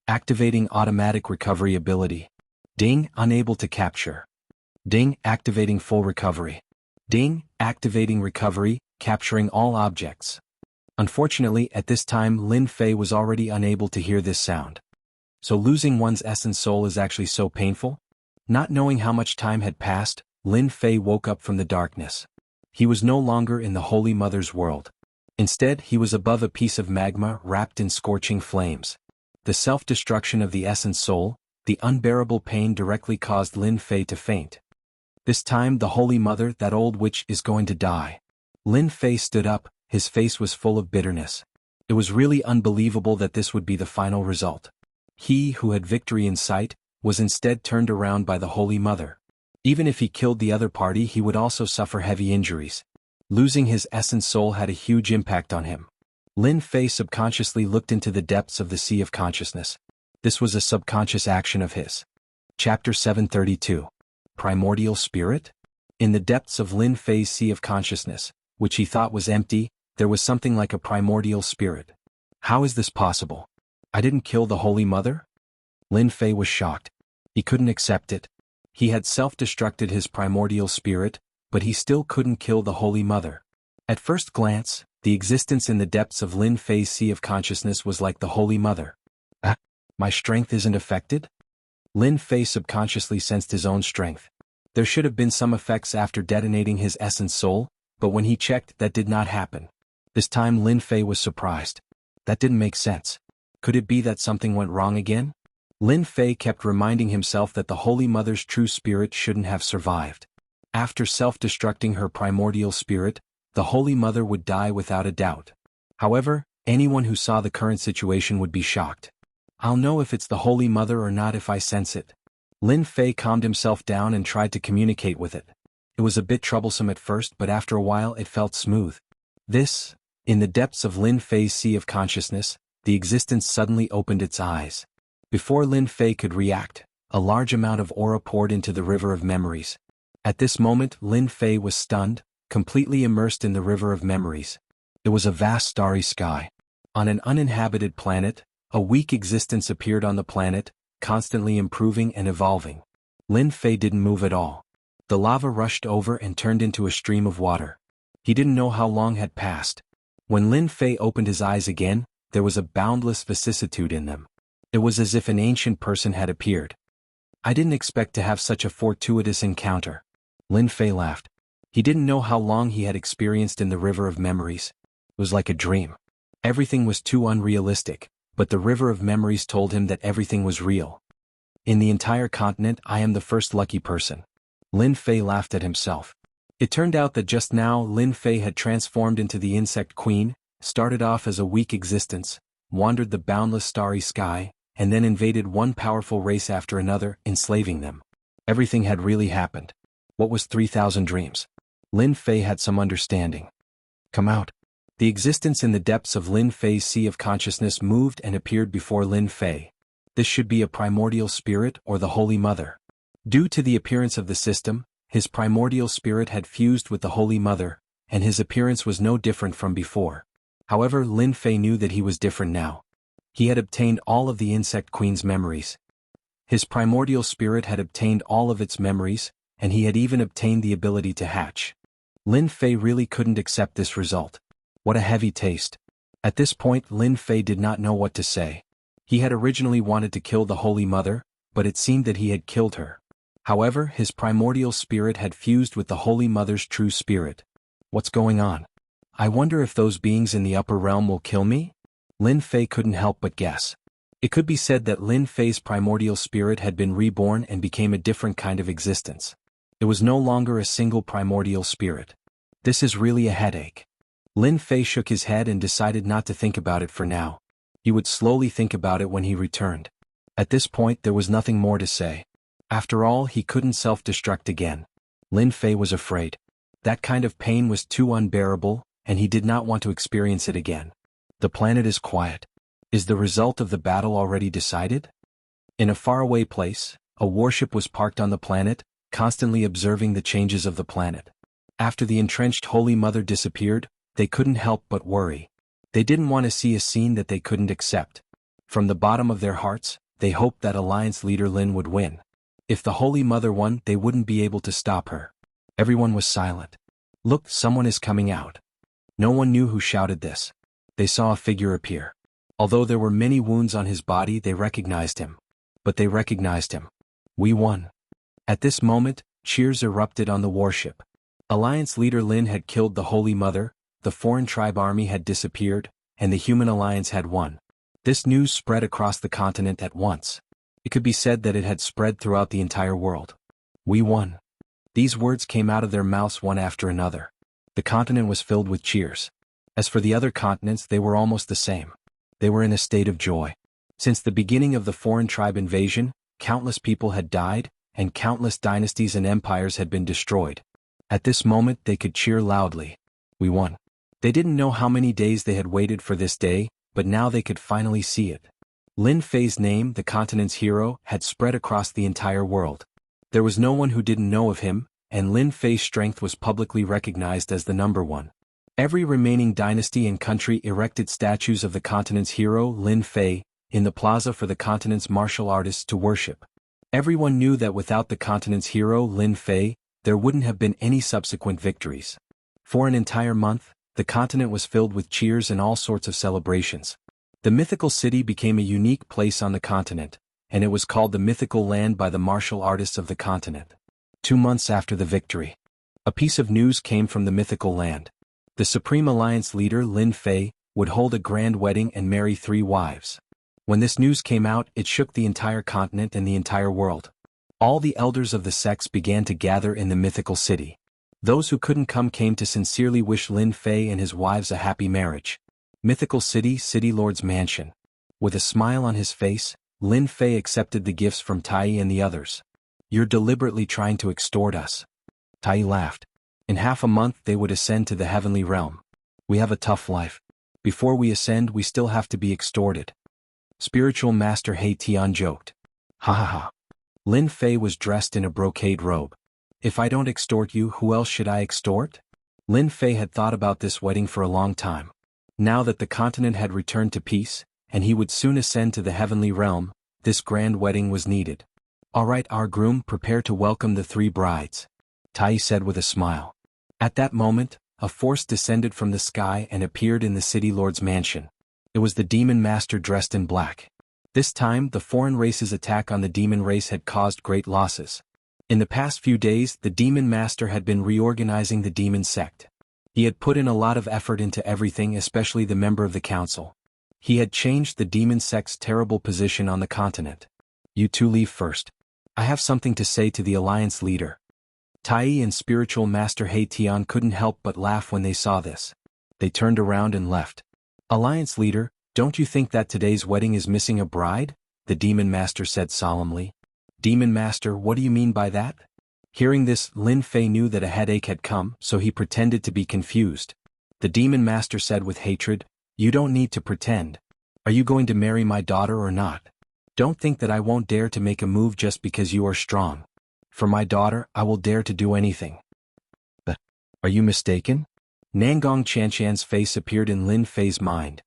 Activating automatic recovery ability. Ding unable to capture. Ding activating full recovery. Ding activating recovery, capturing all objects. Unfortunately, at this time Lin Fei was already unable to hear this sound. So losing one's essence soul is actually so painful? Not knowing how much time had passed, Lin Fei woke up from the darkness. He was no longer in the Holy Mother's world. Instead, he was above a piece of magma wrapped in scorching flames. The self-destruction of the essence soul, the unbearable pain directly caused Lin Fei to faint. This time the Holy Mother, that old witch, is going to die. Lin Fei stood up, his face was full of bitterness. It was really unbelievable that this would be the final result. He, who had victory in sight, was instead turned around by the Holy Mother. Even if he killed the other party, he would also suffer heavy injuries. Losing his essence soul had a huge impact on him. Lin Fei subconsciously looked into the depths of the sea of consciousness. This was a subconscious action of his. Chapter 732. Primordial Spirit? In the depths of Lin Fei's sea of consciousness, which he thought was empty, there was something like a primordial spirit. How is this possible? I didn't kill the Holy Mother? Lin Fei was shocked. He couldn't accept it. He had self-destructed his primordial spirit, but he still couldn't kill the Holy Mother. At first glance, the existence in the depths of Lin Fei's sea of consciousness was like the Holy Mother. My strength isn't affected? Lin Fei subconsciously sensed his own strength. There should have been some effects after detonating his essence soul, but when he checked, that did not happen. This time Lin Fei was surprised. That didn't make sense. Could it be that something went wrong again? Lin Fei kept reminding himself that the Holy Mother's true spirit shouldn't have survived. After self-destructing her primordial spirit, the Holy Mother would die without a doubt. However, anyone who saw the current situation would be shocked. I'll know if it's the Holy Mother or not if I sense it. Lin Fei calmed himself down and tried to communicate with it. It was a bit troublesome at first, but after a while it felt smooth. In the depths of Lin Fei's sea of consciousness, the existence suddenly opened its eyes. Before Lin Fei could react, a large amount of aura poured into the river of memories. At this moment Lin Fei was stunned, completely immersed in the river of memories. It was a vast starry sky. On an uninhabited planet, a weak existence appeared on the planet, constantly improving and evolving. Lin Fei didn't move at all. The lava rushed over and turned into a stream of water. He didn't know how long had passed. When Lin Fei opened his eyes again, there was a boundless vicissitude in them. It was as if an ancient person had appeared. I didn't expect to have such a fortuitous encounter. Lin Fei laughed. He didn't know how long he had experienced in the river of memories. It was like a dream. Everything was too unrealistic, but the river of memories told him that everything was real. In the entire continent I am the first lucky person. Lin Fei laughed at himself. It turned out that just now Lin Fei had transformed into the insect queen, started off as a weak existence, wandered the boundless starry sky, and then invaded one powerful race after another, enslaving them. Everything had really happened. What was 3,000 dreams? Lin Fei had some understanding. Come out. The existence in the depths of Lin Fei's sea of consciousness moved and appeared before Lin Fei. This should be a primordial spirit or the Holy Mother. Due to the appearance of the system, his primordial spirit had fused with the Holy Mother, and his appearance was no different from before. However, Lin Fei knew that he was different now. He had obtained all of the Insect Queen's memories. His primordial spirit had obtained all of its memories, and he had even obtained the ability to hatch. Lin Fei really couldn't accept this result. What a heavy taste. At this point Lin Fei did not know what to say. He had originally wanted to kill the Holy Mother, but it seemed that he had killed her. However, his primordial spirit had fused with the Holy Mother's true spirit. What's going on? I wonder if those beings in the upper realm will kill me? Lin Fei couldn't help but guess. It could be said that Lin Fei's primordial spirit had been reborn and became a different kind of existence. It was no longer a single primordial spirit. This is really a headache. Lin Fei shook his head and decided not to think about it for now. He would slowly think about it when he returned. At this point there was nothing more to say. After all, he couldn't self-destruct again. Lin Fei was afraid. That kind of pain was too unbearable, and he did not want to experience it again. The planet is quiet. Is the result of the battle already decided? In a faraway place, a warship was parked on the planet, constantly observing the changes of the planet. After the entrenched Holy Mother disappeared, they couldn't help but worry. They didn't want to see a scene that they couldn't accept. From the bottom of their hearts, they hoped that Alliance leader Lin would win. If the Holy Mother won, they wouldn't be able to stop her. Everyone was silent. Look, someone is coming out. No one knew who shouted this. They saw a figure appear. Although there were many wounds on his body, they recognized him. But they recognized him. We won. At this moment, cheers erupted on the warship. Alliance leader Lin had killed the Holy Mother, the foreign tribe army had disappeared, and the human alliance had won. This news spread across the continent at once. It could be said that it had spread throughout the entire world. We won. These words came out of their mouths one after another. The continent was filled with cheers. As for the other continents, they were almost the same. They were in a state of joy. Since the beginning of the foreign tribe invasion, countless people had died, and countless dynasties and empires had been destroyed. At this moment they could cheer loudly. We won. They didn't know how many days they had waited for this day, but now they could finally see it. Lin Fei's name, the continent's hero, had spread across the entire world. There was no one who didn't know of him, and Lin Fei's strength was publicly recognized as the number one. Every remaining dynasty and country erected statues of the continent's hero, Lin Fei, in the plaza for the continent's martial artists to worship. Everyone knew that without the continent's hero, Lin Fei, there wouldn't have been any subsequent victories. For an entire month, the continent was filled with cheers and all sorts of celebrations. The mythical city became a unique place on the continent, and it was called the mythical land by the martial artists of the continent. 2 months after the victory, a piece of news came from the mythical land. The Supreme Alliance leader, Lin Fei, would hold a grand wedding and marry 3 wives. When this news came out, it shook the entire continent and the entire world. All the elders of the sects began to gather in the mythical city. Those who couldn't come came to sincerely wish Lin Fei and his wives a happy marriage. Mythical City, City Lord's mansion. With a smile on his face, Lin Fei accepted the gifts from Tai and the others. You're deliberately trying to extort us. Tai laughed. In half a month they would ascend to the heavenly realm. We have a tough life. Before we ascend we still have to be extorted. Spiritual Master He Tian joked. Ha ha ha. Lin Fei was dressed in a brocade robe. If I don't extort you, who else should I extort? Lin Fei had thought about this wedding for a long time. Now that the continent had returned to peace, and he would soon ascend to the heavenly realm, this grand wedding was needed. All right, our groom, prepare to welcome the 3 brides, Tai said with a smile. At that moment, a force descended from the sky and appeared in the city lord's mansion. It was the demon master dressed in black. This time, the foreign race's attack on the demon race had caused great losses. In the past few days, the demon master had been reorganizing the demon sect. He had put in a lot of effort into everything, especially the member of the council. He had changed the demon sect's terrible position on the continent. You two leave first. I have something to say to the alliance leader. Tai and spiritual master He Tian couldn't help but laugh when they saw this. They turned around and left. Alliance leader, don't you think that today's wedding is missing a bride? The demon master said solemnly. Demon master, what do you mean by that? Hearing this, Lin Fei knew that a headache had come, so he pretended to be confused. The demon master said with hatred, you don't need to pretend. Are you going to marry my daughter or not? Don't think that I won't dare to make a move just because you are strong. For my daughter, I will dare to do anything. But, are you mistaken? Nangong Chanshan's face appeared in Lin Fei's mind.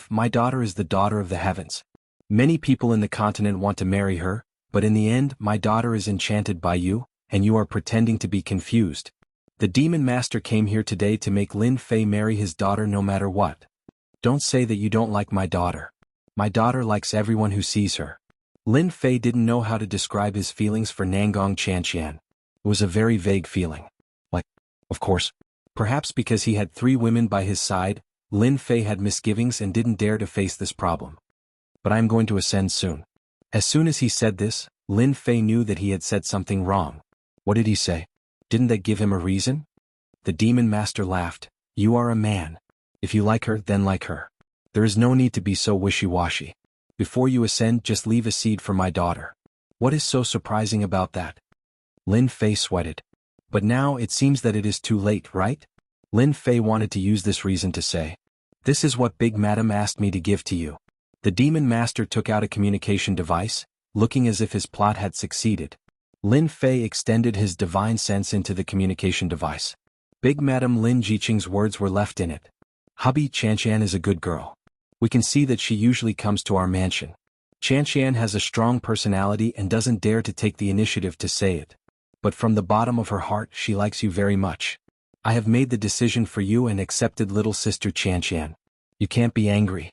My daughter is the daughter of the heavens. Many people in the continent want to marry her, but in the end, my daughter is enchanted by you, and you are pretending to be confused. The demon master came here today to make Lin Fei marry his daughter no matter what. Don't say that you don't like my daughter. My daughter likes everyone who sees her. Lin Fei didn't know how to describe his feelings for Nangong Chanshan. It was a very vague feeling. Like, of course. Perhaps because he had 3 women by his side, Lin Fei had misgivings and didn't dare to face this problem. But I am going to ascend soon. As soon as he said this, Lin Fei knew that he had said something wrong. What did he say? Didn't they give him a reason? The demon master laughed. You are a man. If you like her, then like her. There is no need to be so wishy-washy. Before you ascend, just leave a seed for my daughter. What is so surprising about that? Lin Fei sweated. But now it seems that it is too late, right? Lin Fei wanted to use this reason to say, this is what Big Madam asked me to give to you. The demon master took out a communication device, looking as if his plot had succeeded. Lin Fei extended his divine sense into the communication device. Big Madam Lin Jiqing's words were left in it. Hubby Chanshan is a good girl. We can see that she usually comes to our mansion. Chanshan has a strong personality and doesn't dare to take the initiative to say it. But from the bottom of her heart she likes you very much. I have made the decision for you and accepted little sister Chanshan. You can't be angry.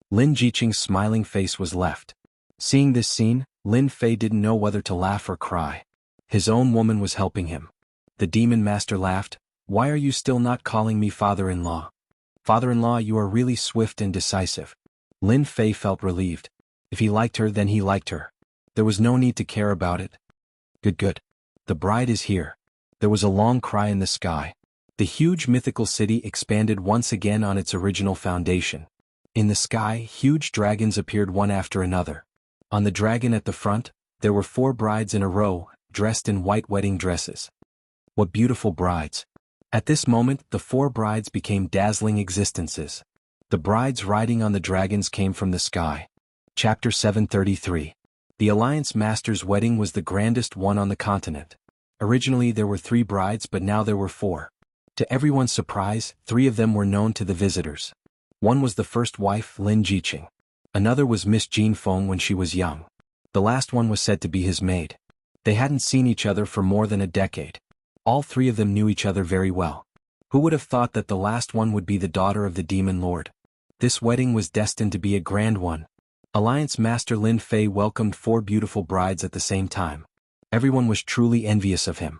Lin Jiqing's smiling face was left. Seeing this scene, Lin Fei didn't know whether to laugh or cry. His own woman was helping him. The demon master laughed. Why are you still not calling me father-in-law? Father-in-law, you are really swift and decisive. Lin Fei felt relieved. If he liked her, then he liked her. There was no need to care about it. Good. The bride is here. There was a long cry in the sky. The huge mythical city expanded once again on its original foundation. In the sky, huge dragons appeared one after another. On the dragon at the front, there were 4 brides in a row, dressed in white wedding dresses. What beautiful brides! At this moment, the 4 brides became dazzling existences. The brides riding on the dragons came from the sky. Chapter 733. The Alliance Master's wedding was the grandest one on the continent. Originally there were 3 brides, but now there were 4. To everyone's surprise, 3 of them were known to the visitors. One was the first wife, Lin Jiqing. Another was Miss Jean Feng when she was young. The last one was said to be his maid. They hadn't seen each other for more than a decade. All 3 of them knew each other very well. Who would have thought that the last one would be the daughter of the demon lord? This wedding was destined to be a grand one. Alliance Master Lin Fei welcomed 4 beautiful brides at the same time. Everyone was truly envious of him.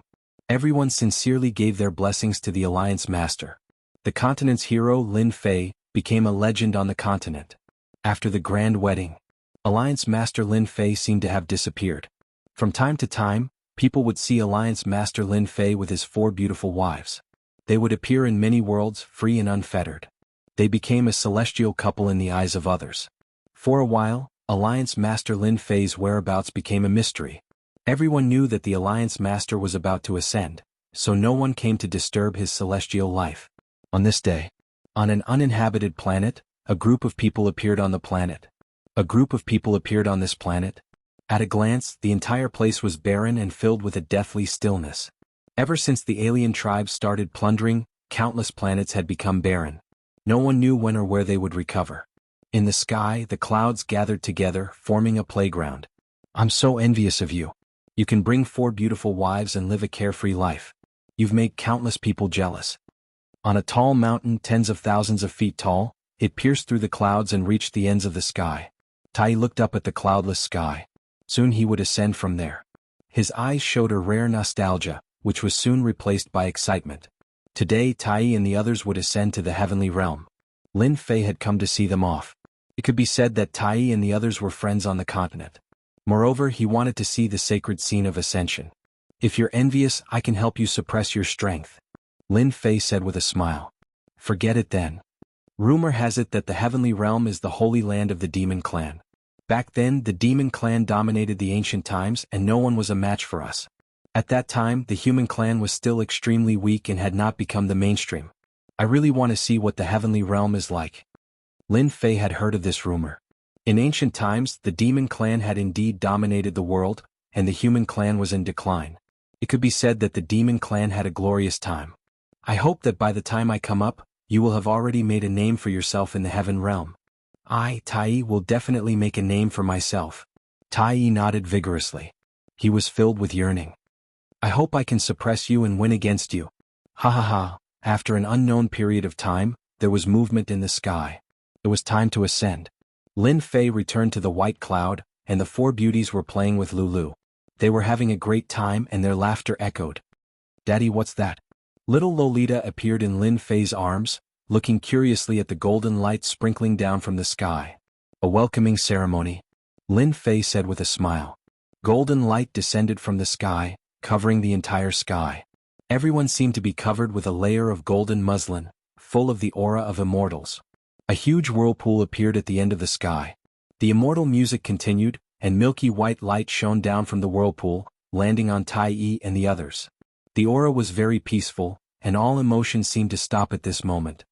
Everyone sincerely gave their blessings to the Alliance Master. The continent's hero, Lin Fei, became a legend on the continent. After the grand wedding, Alliance Master Lin Fei seemed to have disappeared. From time to time, people would see Alliance Master Lin Fei with his 4 beautiful wives. They would appear in many worlds, free and unfettered. They became a celestial couple in the eyes of others. For a while, Alliance Master Lin Fei's whereabouts became a mystery. Everyone knew that the Alliance Master was about to ascend, so no one came to disturb his celestial life. On this day, on an uninhabited planet, a group of people appeared on the planet. A group of people appeared on this planet. At a glance, the entire place was barren and filled with a deathly stillness. Ever since the alien tribes started plundering, countless planets had become barren. No one knew when or where they would recover. In the sky, the clouds gathered together, forming a playground. I'm so envious of you. You can bring 4 beautiful wives and live a carefree life. You've made countless people jealous. On a tall mountain tens of thousands of feet tall, it pierced through the clouds and reached the ends of the sky. Tai looked up at the cloudless sky. Soon he would ascend from there. His eyes showed a rare nostalgia, which was soon replaced by excitement. Today Tai and the others would ascend to the heavenly realm. Lin Fei had come to see them off. It could be said that Tai and the others were friends on the continent. Moreover, he wanted to see the sacred scene of ascension. If you're envious, I can help you suppress your strength, Lin Fei said with a smile. Forget it then. Rumor has it that the heavenly realm is the holy land of the demon clan. Back then, the demon clan dominated the ancient times and no one was a match for us. At that time, the human clan was still extremely weak and had not become the mainstream. I really want to see what the heavenly realm is like. Lin Fei had heard of this rumor. In ancient times, the demon clan had indeed dominated the world, and the human clan was in decline. It could be said that the demon clan had a glorious time. I hope that by the time I come up, you will have already made a name for yourself in the heaven realm. I, Tai, will definitely make a name for myself. Tai nodded vigorously. He was filled with yearning. I hope I can suppress you and win against you. Ha ha ha. After an unknown period of time, there was movement in the sky. It was time to ascend. Lin Fei returned to the white cloud, and the four beauties were playing with Lulu. They were having a great time and their laughter echoed. Daddy, what's that? Little Lolita appeared in Lin Fei's arms, looking curiously at the golden light sprinkling down from the sky. A welcoming ceremony, Lin Fei said with a smile. Golden light descended from the sky, covering the entire sky. Everyone seemed to be covered with a layer of golden muslin, full of the aura of immortals. A huge whirlpool appeared at the end of the sky. The immortal music continued, and milky white light shone down from the whirlpool, landing on Tai Yi and the others. The aura was very peaceful, and all emotion seemed to stop at this moment.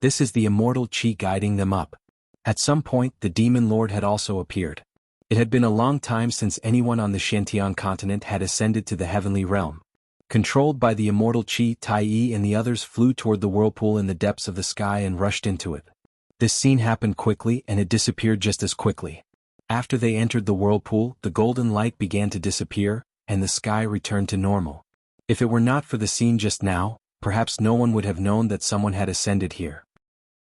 This is the immortal qi guiding them up. At some point, the demon lord had also appeared. It had been a long time since anyone on the Shantian continent had ascended to the heavenly realm. Controlled by the immortal qi, Tai Yi and the others flew toward the whirlpool in the depths of the sky and rushed into it. This scene happened quickly and it disappeared just as quickly. After they entered the whirlpool, the golden light began to disappear, and the sky returned to normal. If it were not for the scene just now, perhaps no one would have known that someone had ascended here.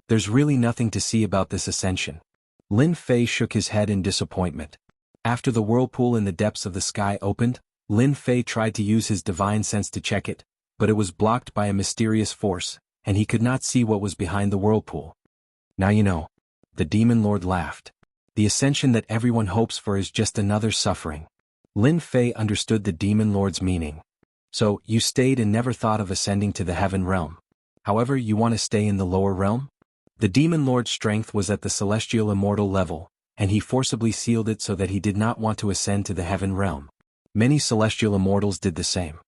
There's really nothing to see about this ascension. Lin Fei shook his head in disappointment. After the whirlpool in the depths of the sky opened, Lin Fei tried to use his divine sense to check it, but it was blocked by a mysterious force, and he could not see what was behind the whirlpool. Now you know. The demon lord laughed. The ascension that everyone hopes for is just another suffering. Lin Fei understood the demon lord's meaning. So, you stayed and never thought of ascending to the heaven realm. However, you want to stay in the lower realm? The demon lord's strength was at the celestial immortal level, and he forcibly sealed it so that he did not want to ascend to the heaven realm. Many celestial immortals did the same.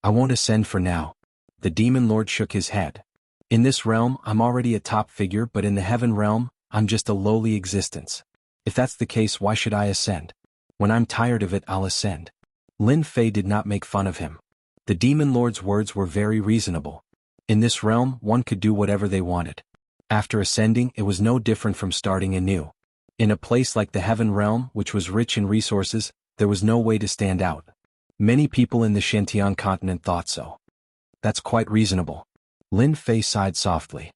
I won't ascend for now. The demon lord shook his head. In this realm, I'm already a top figure, but in the heaven realm, I'm just a lowly existence. If that's the case, why should I ascend? When I'm tired of it, I'll ascend. Lin Fei did not make fun of him. The demon lord's words were very reasonable. In this realm, one could do whatever they wanted. After ascending, it was no different from starting anew. In a place like the heaven realm, which was rich in resources, there was no way to stand out. Many people in the Shantian continent thought so. That's quite reasonable. Lin Fei sighed softly.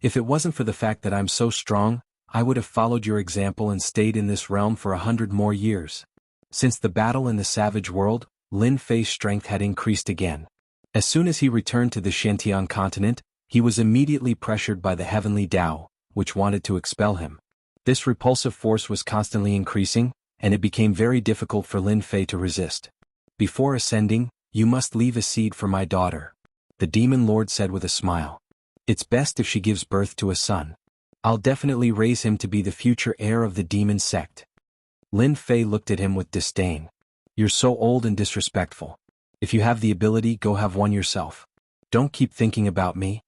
If it wasn't for the fact that I'm so strong, I would have followed your example and stayed in this realm for 100 more years. Since the battle in the savage world, Lin Fei's strength had increased again. As soon as he returned to the Shantian continent, he was immediately pressured by the heavenly Tao, which wanted to expel him. This repulsive force was constantly increasing, and it became very difficult for Lin Fei to resist. Before ascending, you must leave a seed for my daughter, the demon lord said with a smile. It's best if she gives birth to a son. I'll definitely raise him to be the future heir of the demon sect. Lin Fei looked at him with disdain. You're so old and disrespectful. If you have the ability, go have one yourself. Don't keep thinking about me.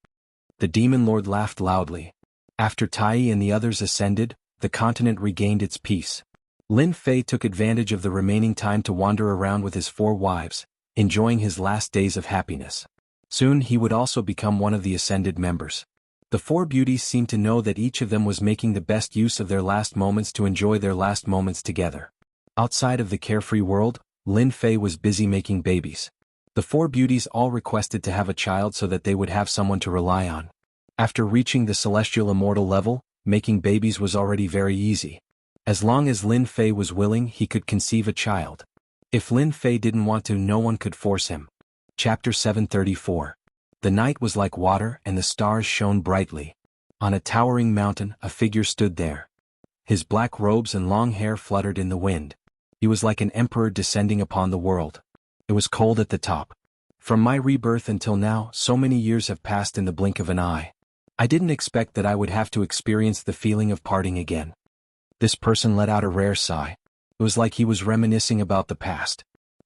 The demon lord laughed loudly. After Tai and the others ascended, the continent regained its peace. Lin Fei took advantage of the remaining time to wander around with his 4 wives, enjoying his last days of happiness. Soon he would also become one of the ascended members. The 4 beauties seemed to know that each of them was making the best use of their last moments to enjoy their last moments together. Outside of the carefree world, Lin Fei was busy making babies. The 4 beauties all requested to have a child so that they would have someone to rely on. After reaching the celestial immortal level, making babies was already very easy. As long as Lin Fei was willing, he could conceive a child. If Lin Fei didn't want to, no one could force him. Chapter 734. The night was like water and the stars shone brightly. On a towering mountain, a figure stood there. His black robes and long hair fluttered in the wind. He was like an emperor descending upon the world. It was cold at the top. From my rebirth until now, so many years have passed in the blink of an eye. I didn't expect that I would have to experience the feeling of parting again. This person let out a rare sigh. It was like he was reminiscing about the past.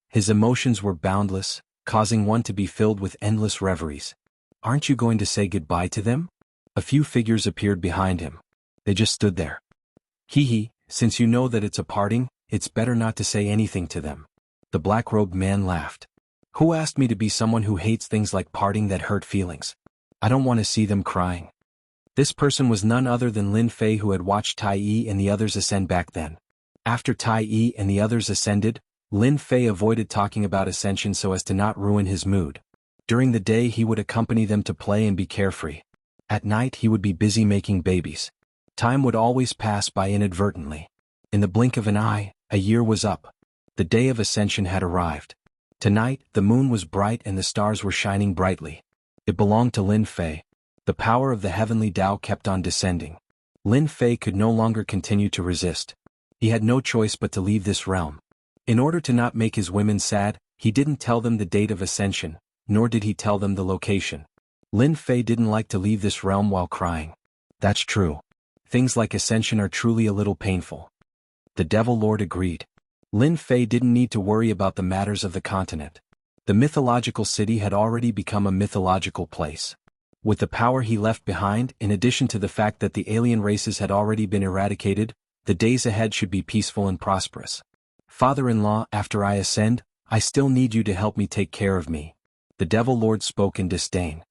His emotions were boundless, causing one to be filled with endless reveries. Aren't you going to say goodbye to them? A few figures appeared behind him. They just stood there. Hee, since you know that it's a parting, it's better not to say anything to them. The black-robed man laughed. Who asked me to be someone who hates things like parting that hurt feelings? I don't want to see them crying. This person was none other than Lin Fei, who had watched Tai Yi and the others ascend back then. After Tai Yi and the others ascended, Lin Fei avoided talking about ascension so as to not ruin his mood. During the day he would accompany them to play and be carefree. At night he would be busy making babies. Time would always pass by inadvertently. In the blink of an eye, a year was up. The day of ascension had arrived. Tonight, the moon was bright and the stars were shining brightly. It belonged to Lin Fei. The power of the heavenly Tao kept on descending. Lin Fei could no longer continue to resist. He had no choice but to leave this realm. In order to not make his women sad, he didn't tell them the date of ascension, nor did he tell them the location. Lin Fei didn't like to leave this realm while crying. That's true. Things like ascension are truly a little painful. The Devil Lord agreed. Lin Fei didn't need to worry about the matters of the continent. The mythological city had already become a mythological place. With the power he left behind, in addition to the fact that the alien races had already been eradicated, the days ahead should be peaceful and prosperous. Father-in-law, after I ascend, I still need you to help me take care of me. The Devil Lord spoke in disdain.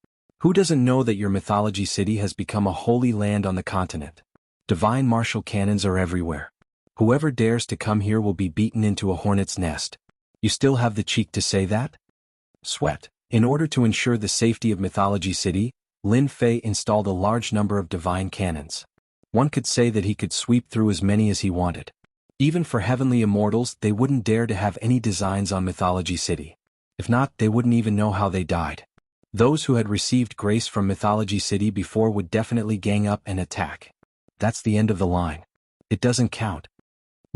Who doesn't know that your mythology city has become a holy land on the continent? Divine martial cannons are everywhere. Whoever dares to come here will be beaten into a hornet's nest. You still have the cheek to say that? Sweat. In order to ensure the safety of Mythology City, Lin Fei installed a large number of divine cannons. One could say that he could sweep through as many as he wanted. Even for heavenly immortals, they wouldn't dare to have any designs on Mythology City. If not, they wouldn't even know how they died. Those who had received grace from Mythology City before would definitely gang up and attack. That's the end of the line. It doesn't count.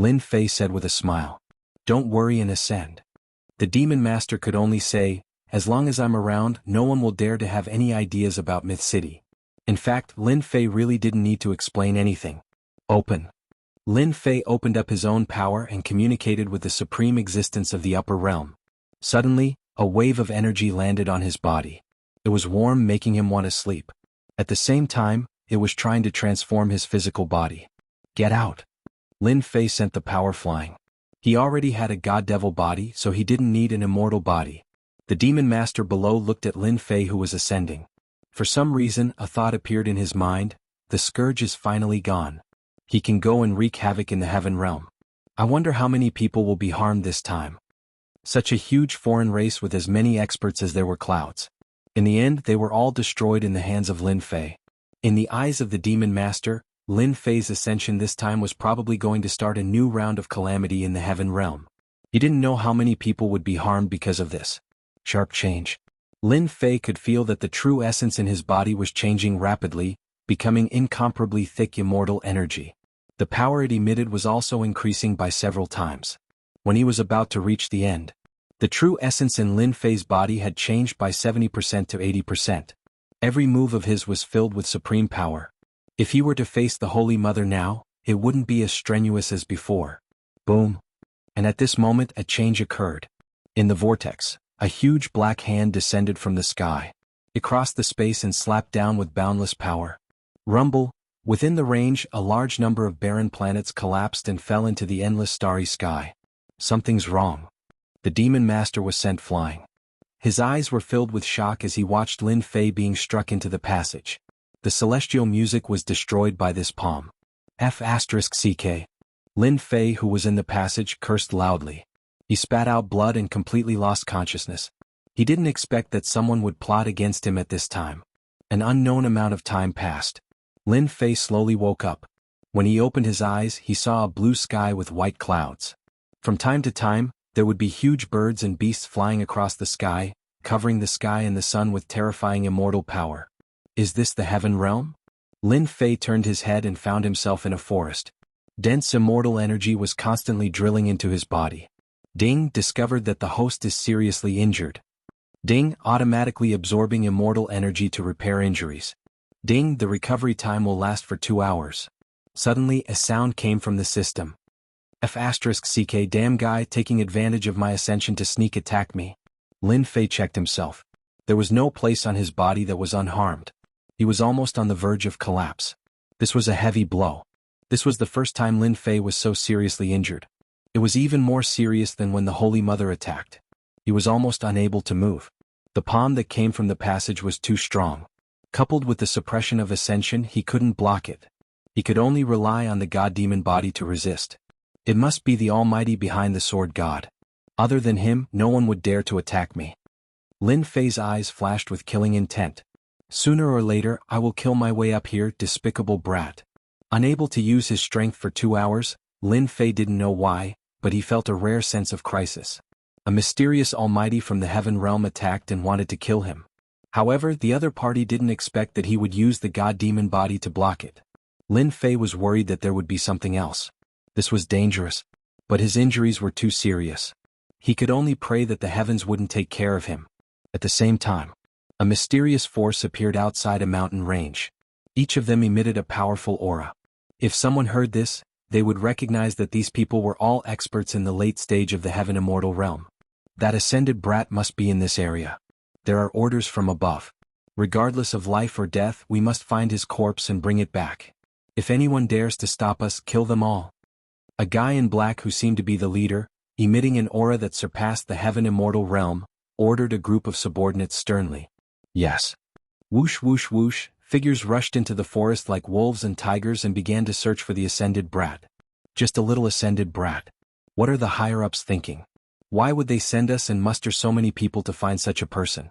Lin Fei said with a smile. Don't worry and ascend. The Demon Master could only say, as long as I'm around, no one will dare to have any ideas about Myth City. In fact, Lin Fei really didn't need to explain anything. Open. Lin Fei opened up his own power and communicated with the supreme existence of the upper realm. Suddenly, a wave of energy landed on his body. It was warm, making him want to sleep. At the same time, it was trying to transform his physical body. Get out. Lin Fei sent the power flying. He already had a god-devil body, so he didn't need an immortal body. The Demon Master below looked at Lin Fei, who was ascending. For some reason, a thought appeared in his mind. The scourge is finally gone. He can go and wreak havoc in the heaven realm. I wonder how many people will be harmed this time. Such a huge foreign race with as many experts as there were clouds. In the end, they were all destroyed in the hands of Lin Fei. In the eyes of the Demon Master, Lin Fei's ascension this time was probably going to start a new round of calamity in the heaven realm. He didn't know how many people would be harmed because of this. Sharp change. Lin Fei could feel that the true essence in his body was changing rapidly, becoming incomparably thick immortal energy. The power it emitted was also increasing by several times. When he was about to reach the end, the true essence in Lin Fei's body had changed by 70% to 80%. Every move of his was filled with supreme power. If he were to face the Holy Mother now, it wouldn't be as strenuous as before. Boom. And at this moment a change occurred. In the vortex, a huge black hand descended from the sky. It crossed the space and slapped down with boundless power. Rumble. Within the range, a large number of barren planets collapsed and fell into the endless starry sky. Something's wrong. The Demon Master was sent flying. His eyes were filled with shock as he watched Lin Fei being struck into the passage. The celestial music was destroyed by this palm. F***ck. Lin Fei, who was in the passage, cursed loudly. He spat out blood and completely lost consciousness. He didn't expect that someone would plot against him at this time. An unknown amount of time passed. Lin Fei slowly woke up. When he opened his eyes, he saw a blue sky with white clouds. From time to time, there would be huge birds and beasts flying across the sky, covering the sky and the sun with terrifying immortal power. Is this the heaven realm? Lin Fei turned his head and found himself in a forest. Dense immortal energy was constantly drilling into his body. Ding discovered that the host is seriously injured. Ding automatically absorbing immortal energy to repair injuries. Ding, the recovery time will last for 2 hours. Suddenly a sound came from the system. F***ck damn guy taking advantage of my ascension to sneak attack me. Lin Fei checked himself. There was no place on his body that was unharmed. He was almost on the verge of collapse. This was a heavy blow. This was the first time Lin Fei was so seriously injured. It was even more serious than when the Holy Mother attacked. He was almost unable to move. The palm that came from the passage was too strong. Coupled with the suppression of ascension, he couldn't block it. He could only rely on the god-demon body to resist. It must be the Almighty behind the sword god. Other than him, no one would dare to attack me. Lin Fei's eyes flashed with killing intent. Sooner or later, I will kill my way up here, despicable brat. Unable to use his strength for 2 hours, Lin Fei didn't know why, but he felt a rare sense of crisis. A mysterious almighty from the heaven realm attacked and wanted to kill him. However, the other party didn't expect that he would use the god-demon body to block it. Lin Fei was worried that there would be something else. This was dangerous. But his injuries were too serious. He could only pray that the heavens wouldn't take care of him. At the same time, a mysterious force appeared outside a mountain range. Each of them emitted a powerful aura. If someone heard this, they would recognize that these people were all experts in the late stage of the heaven immortal realm. That ascended brat must be in this area. There are orders from above. Regardless of life or death, we must find his corpse and bring it back. If anyone dares to stop us, kill them all. A guy in black who seemed to be the leader, emitting an aura that surpassed the heaven immortal realm, ordered a group of subordinates sternly. Yes. Whoosh whoosh whoosh, figures rushed into the forest like wolves and tigers and began to search for the ascended brat. Just a little ascended brat. What are the higher-ups thinking? Why would they send us and muster so many people to find such a person?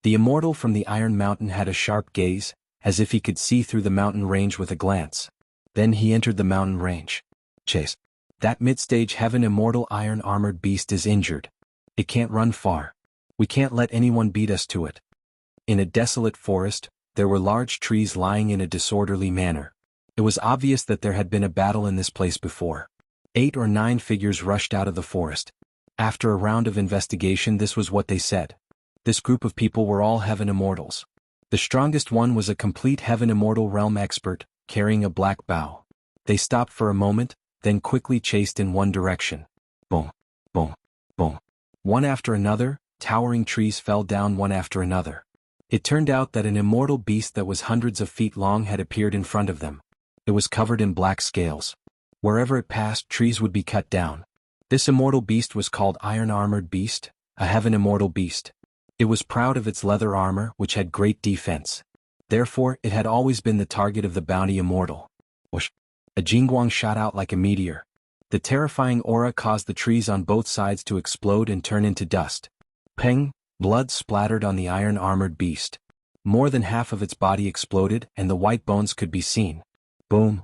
The immortal from the Iron Mountain had a sharp gaze, as if he could see through the mountain range with a glance. Then he entered the mountain range. Chase. That mid-stage heaven immortal iron-armored beast is injured. It can't run far. We can't let anyone beat us to it. In a desolate forest, there were large trees lying in a disorderly manner. It was obvious that there had been a battle in this place before. 8 or 9 figures rushed out of the forest. After a round of investigation, this was what they said. This group of people were all heaven immortals. The strongest one was a complete heaven immortal realm expert, carrying a black bow. They stopped for a moment, then quickly chased in one direction. Boom, boom, boom. One after another, towering trees fell down one after another. It turned out that an immortal beast that was hundreds of feet long had appeared in front of them. It was covered in black scales. Wherever it passed, trees would be cut down. This immortal beast was called Iron-Armored Beast, a heaven immortal beast. It was proud of its leather armor, which had great defense. Therefore, it had always been the target of the bounty immortal. Whoosh! A jingguang shot out like a meteor. The terrifying aura caused the trees on both sides to explode and turn into dust. Peng! Blood splattered on the iron-armored beast. More than half of its body exploded, and the white bones could be seen. Boom!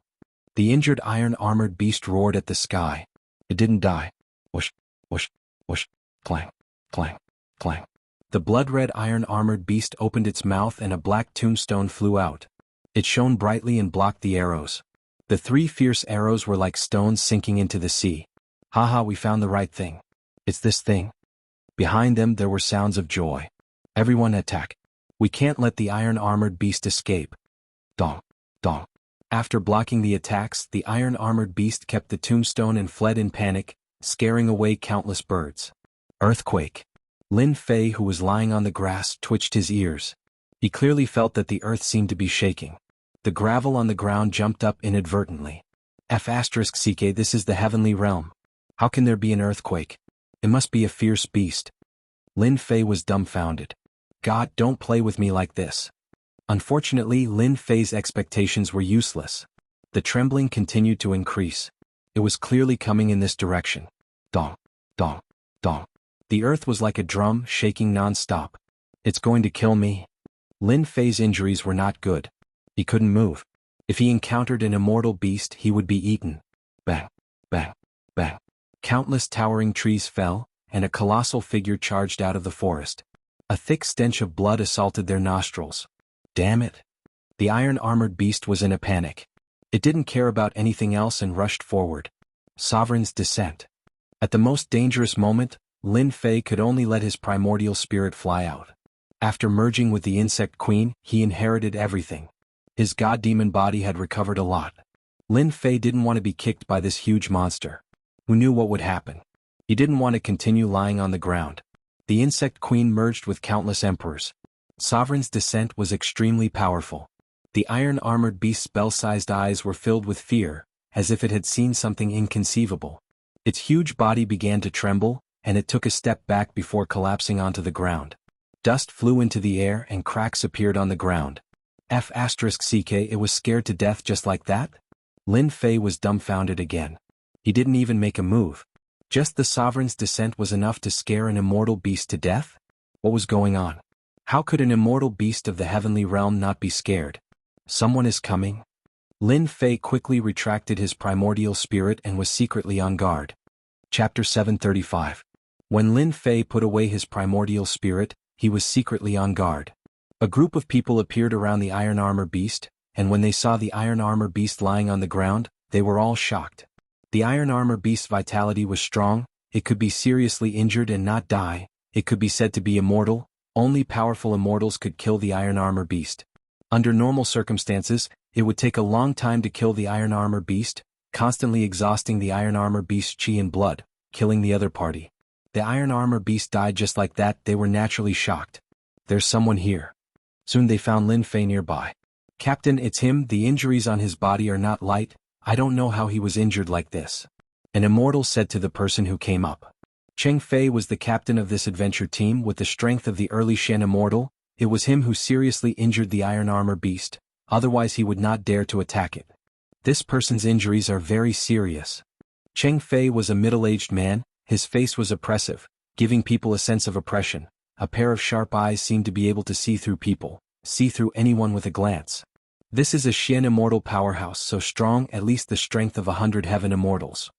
The injured iron-armored beast roared at the sky. It didn't die. Whoosh! Whoosh! Whoosh! Clang! Clang! Clang! The blood-red iron-armored beast opened its mouth and a black tombstone flew out. It shone brightly and blocked the arrows. The 3 fierce arrows were like stones sinking into the sea. Haha, we found the right thing. It's this thing. Behind them there were sounds of joy. Everyone attack. We can't let the iron-armored beast escape. Dong, dong. After blocking the attacks, the iron-armored beast kept the tombstone and fled in panic, scaring away countless birds. Earthquake. Lin Fei, who was lying on the grass, twitched his ears. He clearly felt that the earth seemed to be shaking. The gravel on the ground jumped up inadvertently. F***ck, this is the heavenly realm. How can there be an earthquake? It must be a fierce beast. Lin Fei was dumbfounded. God, don't play with me like this. Unfortunately, Lin Fei's expectations were useless. The trembling continued to increase. It was clearly coming in this direction. Dong, dong, dong. The earth was like a drum, shaking non-stop. It's going to kill me. Lin Fei's injuries were not good. He couldn't move. If he encountered an immortal beast, he would be eaten. Bang, bang, bang. Countless towering trees fell, and a colossal figure charged out of the forest. A thick stench of blood assaulted their nostrils. Damn it. The iron-armored beast was in a panic. It didn't care about anything else and rushed forward. Sovereign's Descent. At the most dangerous moment, Lin Fei could only let his primordial spirit fly out. After merging with the insect queen, he inherited everything. His god-demon body had recovered a lot. Lin Fei didn't want to be kicked by this huge monster. Who knew what would happen? He didn't want to continue lying on the ground. The insect queen merged with countless emperors. Sovereign's Descent was extremely powerful. The iron-armored beast's bell-sized eyes were filled with fear, as if it had seen something inconceivable. Its huge body began to tremble, and it took a step back before collapsing onto the ground. Dust flew into the air and cracks appeared on the ground. F***ck, it was scared to death just like that? Lin Fei was dumbfounded again. He didn't even make a move. Just the Sovereign's Descent was enough to scare an immortal beast to death? What was going on? How could an immortal beast of the heavenly realm not be scared? Someone is coming? Lin Fei quickly retracted his primordial spirit and was secretly on guard. Chapter 735. When Lin Fei put away his primordial spirit, he was secretly on guard. A group of people appeared around the iron armor beast, and when they saw the iron armor beast lying on the ground, they were all shocked. The iron armor beast's vitality was strong, it could be seriously injured and not die, it could be said to be immortal, only powerful immortals could kill the iron armor beast. Under normal circumstances, it would take a long time to kill the iron armor beast, constantly exhausting the iron armor beast's chi and blood, killing the other party. The iron armor beast died just like that. They were naturally shocked. There's someone here. Soon they found Lin Fei nearby. Captain, it's him. The injuries on his body are not light. I don't know how he was injured like this. An immortal said to the person who came up. Cheng Fei was the captain of this adventure team with the strength of the early Shen immortal. It was him who seriously injured the iron armor beast, otherwise he would not dare to attack it. This person's injuries are very serious. Cheng Fei was a middle-aged man, his face was oppressive, giving people a sense of oppression. A pair of sharp eyes seemed to be able to see through people, see through anyone with a glance. This is a Shen immortal powerhouse so strong at least the strength of 100 heaven immortals.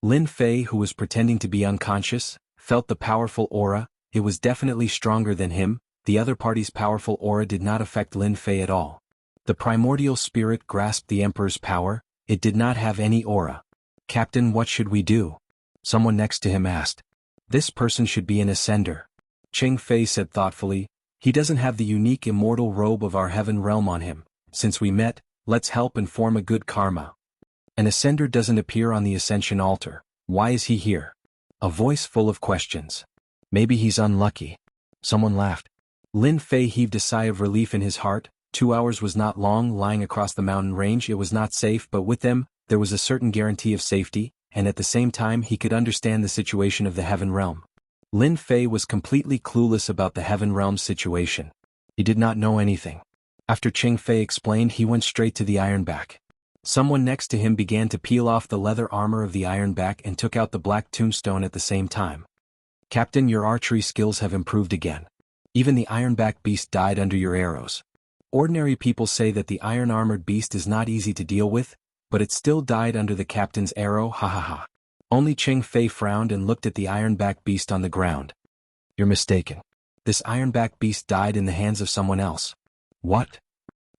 Lin Fei, who was pretending to be unconscious, felt the powerful aura. It was definitely stronger than him. The other party's powerful aura did not affect Lin Fei at all. The primordial spirit grasped the Emperor's power. It did not have any aura. Captain, what should we do? Someone next to him asked. This person should be an ascender. Cheng Fei said thoughtfully. He doesn't have the unique immortal robe of our heaven realm on him. Since we met, let's help and form a good karma. An ascender doesn't appear on the ascension altar. Why is he here? A voice full of questions. Maybe he's unlucky. Someone laughed. Lin Fei heaved a sigh of relief in his heart. 2 hours was not long lying across the mountain range. It was not safe, but with them, there was a certain guarantee of safety, and at the same time he could understand the situation of the heaven realm. Lin Fei was completely clueless about the heaven realm's situation. He did not know anything. After Cheng Fei explained, he went straight to the ironback. Someone next to him began to peel off the leather armor of the ironback and took out the black tombstone at the same time. Captain, your archery skills have improved again. Even the ironback beast died under your arrows. Ordinary people say that the iron-armored beast is not easy to deal with, but it still died under the captain's arrow, ha ha ha. Only Cheng Fei frowned and looked at the ironback beast on the ground. You're mistaken. This ironback beast died in the hands of someone else. What?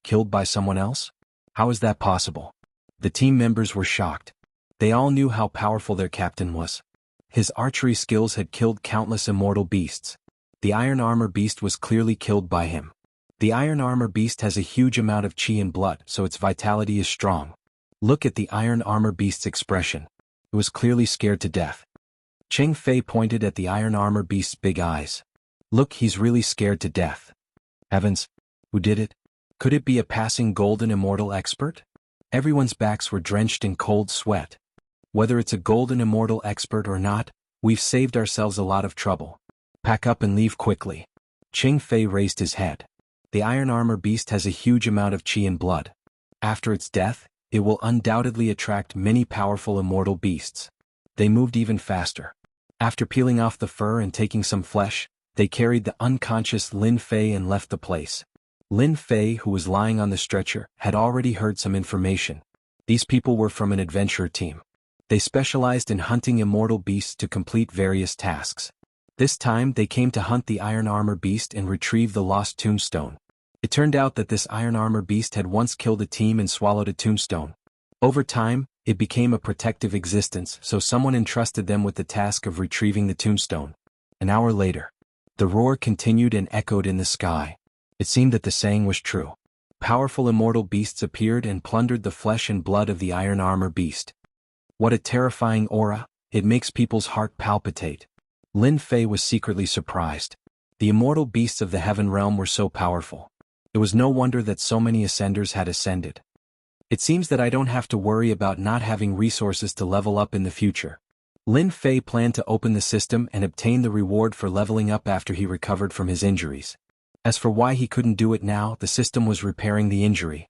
Killed by someone else? How is that possible? The team members were shocked. They all knew how powerful their captain was. His archery skills had killed countless immortal beasts. The iron armor beast was clearly killed by him. The iron armor beast has a huge amount of chi and blood, so its vitality is strong. Look at the iron armor beast's expression. It was clearly scared to death. Cheng Fei pointed at the iron armor beast's big eyes. Look, he's really scared to death. Heavens, who did it? Could it be a passing golden immortal expert? Everyone's backs were drenched in cold sweat. Whether it's a golden immortal expert or not, we've saved ourselves a lot of trouble. Pack up and leave quickly. Cheng Fei raised his head. The iron armor beast has a huge amount of chi and blood. After its death, it will undoubtedly attract many powerful immortal beasts. They moved even faster. After peeling off the fur and taking some flesh, they carried the unconscious Lin Fei and left the place. Lin Fei, who was lying on the stretcher, had already heard some information. These people were from an adventure team. They specialized in hunting immortal beasts to complete various tasks. This time they came to hunt the iron armor beast and retrieve the lost tombstone. It turned out that this iron armor beast had once killed a team and swallowed a tombstone. Over time, it became a protective existence, so someone entrusted them with the task of retrieving the tombstone. An hour later, the roar continued and echoed in the sky. It seemed that the saying was true. Powerful immortal beasts appeared and plundered the flesh and blood of the iron armor beast. What a terrifying aura, it makes people's heart palpitate. Lin Fei was secretly surprised. The immortal beasts of the heaven realm were so powerful. It was no wonder that so many ascenders had ascended. It seems that I don't have to worry about not having resources to level up in the future. Lin Fei planned to open the system and obtain the reward for leveling up after he recovered from his injuries. As for why he couldn't do it now, the system was repairing the injury.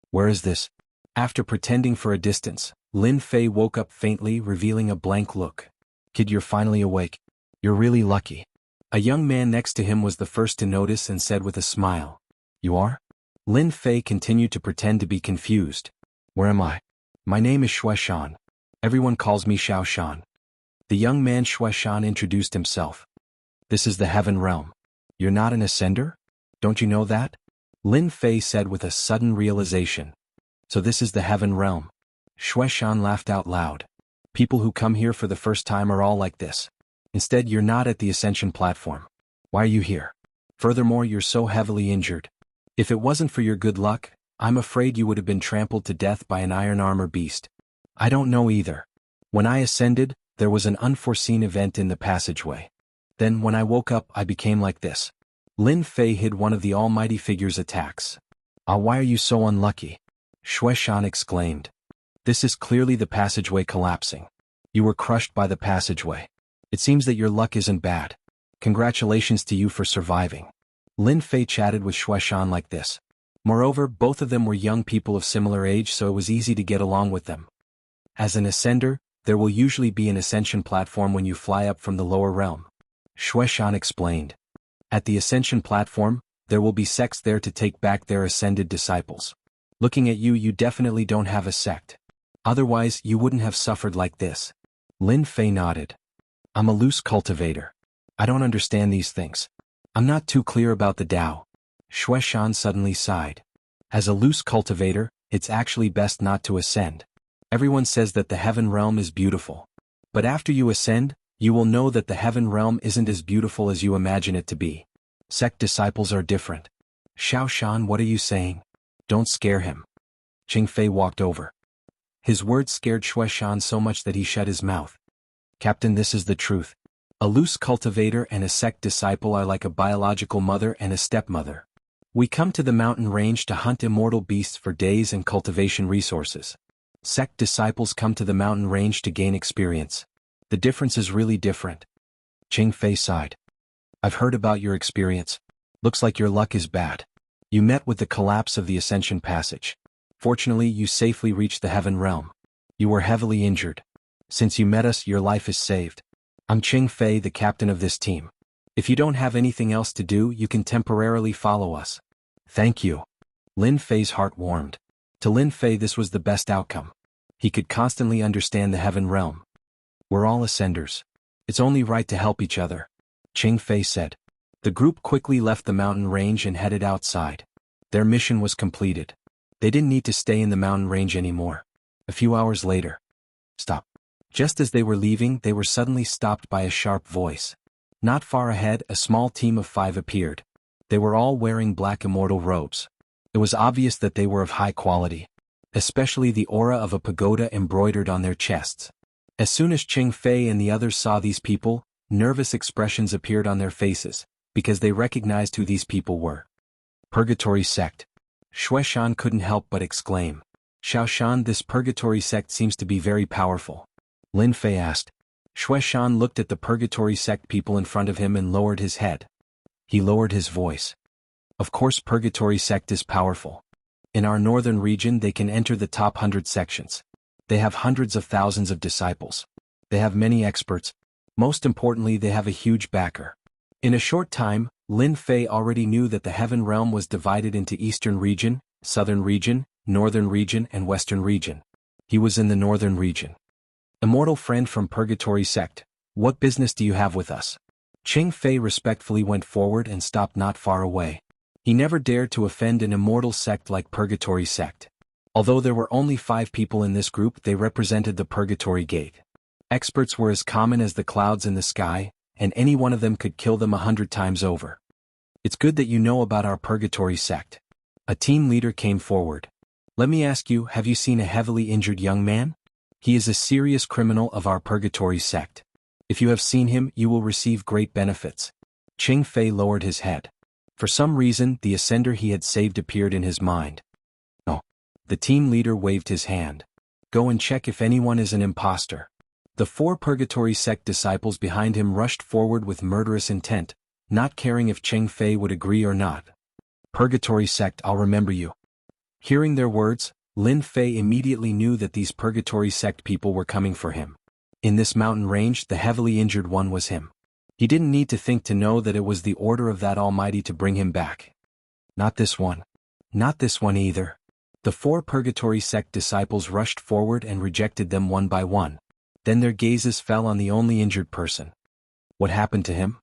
Where is this? After pretending for a distance, Lin Fei woke up faintly, revealing a blank look. Kid, you're finally awake. You're really lucky. A young man next to him was the first to notice and said with a smile. You are? Lin Fei continued to pretend to be confused. Where am I? My name is Xue Shan. Everyone calls me Xiao Shan. The young man Xue Shan introduced himself. This is the heaven realm. You're not an ascender? Don't you know that? Lin Fei said with a sudden realization. So this is the heaven realm. Xue Shan laughed out loud. People who come here for the first time are all like this. Instead, you're not at the ascension platform. Why are you here? Furthermore, you're so heavily injured. If it wasn't for your good luck, I'm afraid you would have been trampled to death by an iron armor beast. I don't know either. When I ascended, there was an unforeseen event in the passageway. Then, when I woke up, I became like this. Lin Fei hid one of the almighty figure's attacks. Ah, why are you so unlucky? Xue Shan exclaimed. This is clearly the passageway collapsing. You were crushed by the passageway. It seems that your luck isn't bad. Congratulations to you for surviving. Lin Fei chatted with Xue Shan like this. Moreover, both of them were young people of similar age, so it was easy to get along with them. As an ascender, there will usually be an ascension platform when you fly up from the lower realm. Xue Shan explained. At the ascension platform, there will be sects there to take back their ascended disciples. Looking at you, you definitely don't have a sect. Otherwise, you wouldn't have suffered like this. Lin Fei nodded. I'm a loose cultivator. I don't understand these things. I'm not too clear about the Tao. Xue Shan suddenly sighed. As a loose cultivator, it's actually best not to ascend. Everyone says that the heaven realm is beautiful. But after you ascend, you will know that the heaven realm isn't as beautiful as you imagine it to be. Sect disciples are different. Xiao Shan, what are you saying? Don't scare him. Qing Fei walked over. His words scared Xue Shan so much that he shut his mouth. Captain, this is the truth. A loose cultivator and a sect disciple are like a biological mother and a stepmother. We come to the mountain range to hunt immortal beasts for days and cultivation resources. Sect disciples come to the mountain range to gain experience. The difference is really different. Qing Fei sighed. I've heard about your experience. Looks like your luck is bad. You met with the collapse of the Ascension Passage. Fortunately, you safely reached the heaven realm. You were heavily injured. Since you met us, your life is saved. I'm Qing Fei, the captain of this team. If you don't have anything else to do, you can temporarily follow us. Thank you. Lin Fei's heart warmed. To Lin Fei, this was the best outcome. He could constantly understand the heaven realm. We're all ascenders. It's only right to help each other, Qing Fei said. The group quickly left the mountain range and headed outside. Their mission was completed. They didn't need to stay in the mountain range anymore. A few hours later. Stop. Just as they were leaving, they were suddenly stopped by a sharp voice. Not far ahead, a small team of 5 appeared. They were all wearing black immortal robes. It was obvious that they were of high quality, especially the aura of a pagoda embroidered on their chests. As soon as Qing Fei and the others saw these people, nervous expressions appeared on their faces, because they recognized who these people were. Purgatory Sect. Xue Shan couldn't help but exclaim. Xiao Shan, this purgatory sect seems to be very powerful. Lin Fei asked. Xue Shan looked at the purgatory sect people in front of him and lowered his head. He lowered his voice. Of course, purgatory sect is powerful. In our northern region, they can enter the top 100 sections. They have hundreds of thousands of disciples. They have many experts. Most importantly, they have a huge backer. In a short time, Lin Fei already knew that the heaven realm was divided into Eastern region, Southern region, Northern region, and Western region. He was in the Northern region. Immortal friend from Purgatory Sect, what business do you have with us? Qing Fei respectfully went forward and stopped not far away. He never dared to offend an immortal sect like Purgatory Sect. Although there were only 5 people in this group, they represented the Purgatory Gate. Experts were as common as the clouds in the sky, and any one of them could kill them 100 times over. It's good that you know about our Purgatory sect. A team leader came forward. Let me ask you, have you seen a heavily injured young man? He is a serious criminal of our Purgatory sect. If you have seen him, you will receive great benefits. Ching Fei lowered his head. For some reason, the ascender he had saved appeared in his mind. Oh. The team leader waved his hand. Go and check if anyone is an imposter. The 4 Purgatory sect disciples behind him rushed forward with murderous intent, not caring if Ching Fei would agree or not. Purgatory sect, I'll remember you. Hearing their words, Lin Fei immediately knew that these Purgatory sect people were coming for him. In this mountain range, the heavily injured one was him. He didn't need to think to know that it was the order of that Almighty to bring him back. Not this one. Not this one either. The 4 Purgatory sect disciples rushed forward and rejected them one by one. Then their gazes fell on the only injured person. What happened to him?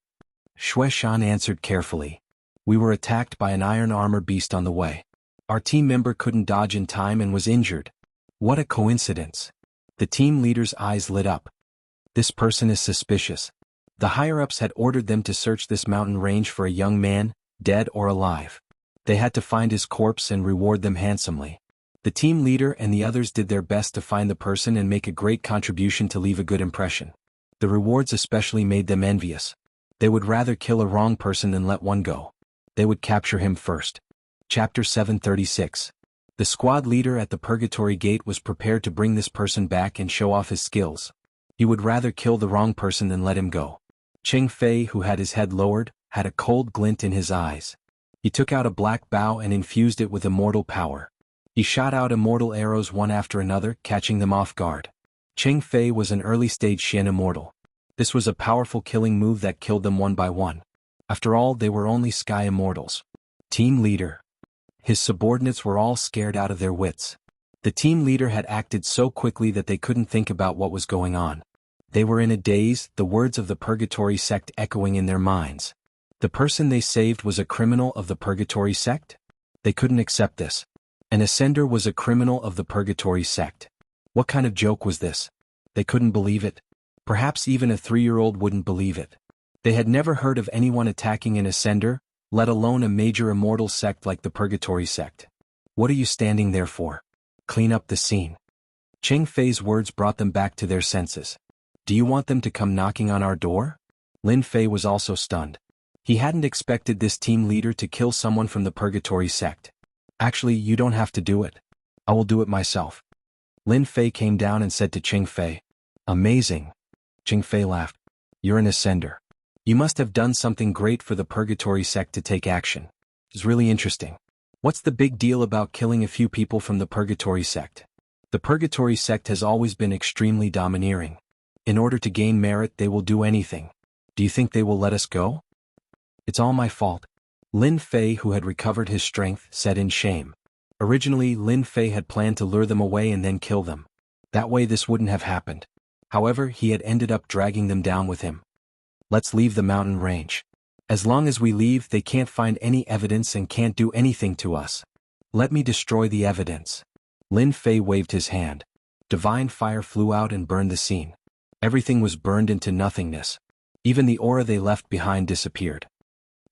Shui Shan answered carefully. We were attacked by an iron armor beast on the way. Our team member couldn't dodge in time and was injured. What a coincidence. The team leader's eyes lit up. This person is suspicious. The higher-ups had ordered them to search this mountain range for a young man, dead or alive. They had to find his corpse and reward them handsomely. The team leader and the others did their best to find the person and make a great contribution to leave a good impression. The rewards especially made them envious. They would rather kill a wrong person than let one go. They would capture him first. Chapter 736. The squad leader at the Purgatory Gate was prepared to bring this person back and show off his skills. He would rather kill the wrong person than let him go. Ching Fei, who had his head lowered, had a cold glint in his eyes. He took out a black bow and infused it with immortal power. He shot out immortal arrows one after another, catching them off guard. Ching Fei was an early-stage Xian immortal. This was a powerful killing move that killed them one by one. After all, they were only sky immortals. Team leader. His subordinates were all scared out of their wits. The team leader had acted so quickly that they couldn't think about what was going on. They were in a daze, the words of the Purgatory sect echoing in their minds. The person they saved was a criminal of the Purgatory sect? They couldn't accept this. An ascender was a criminal of the Purgatory sect. What kind of joke was this? They couldn't believe it. Perhaps even a 3-year-old wouldn't believe it. They had never heard of anyone attacking an ascender, let alone a major immortal sect like the Purgatory sect. What are you standing there for? Clean up the scene. Ching Fei's words brought them back to their senses. Do you want them to come knocking on our door? Lin Fei was also stunned. He hadn't expected this team leader to kill someone from the Purgatory sect. Actually, you don't have to do it. I will do it myself. Lin Fei came down and said to Ching Fei. Amazing. Ching Fei laughed. You're an ascender. You must have done something great for the Purgatory sect to take action. It's really interesting. What's the big deal about killing a few people from the Purgatory sect? The Purgatory sect has always been extremely domineering. In order to gain merit, they will do anything. Do you think they will let us go? It's all my fault. Lin Fei, who had recovered his strength, said in shame. Originally, Lin Fei had planned to lure them away and then kill them. That way this wouldn't have happened. However, he had ended up dragging them down with him. Let's leave the mountain range. As long as we leave, they can't find any evidence and can't do anything to us. Let me destroy the evidence. Lin Fei waved his hand. Divine fire flew out and burned the scene. Everything was burned into nothingness. Even the aura they left behind disappeared.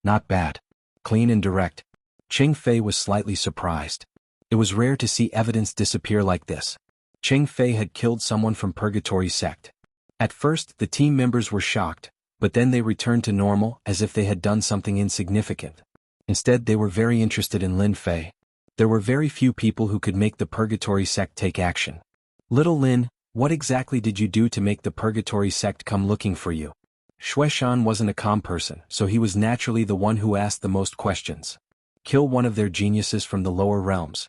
Not bad. Clean and direct. Ching Fei was slightly surprised. It was rare to see evidence disappear like this. Ching Fei had killed someone from Purgatory sect. At first, the team members were shocked, but then they returned to normal as if they had done something insignificant. Instead, they were very interested in Lin Fei. There were very few people who could make the Purgatory sect take action. Little Lin, what exactly did you do to make the Purgatory sect come looking for you? Shui Shan wasn't a calm person, so he was naturally the one who asked the most questions. Kill one of their geniuses from the lower realms.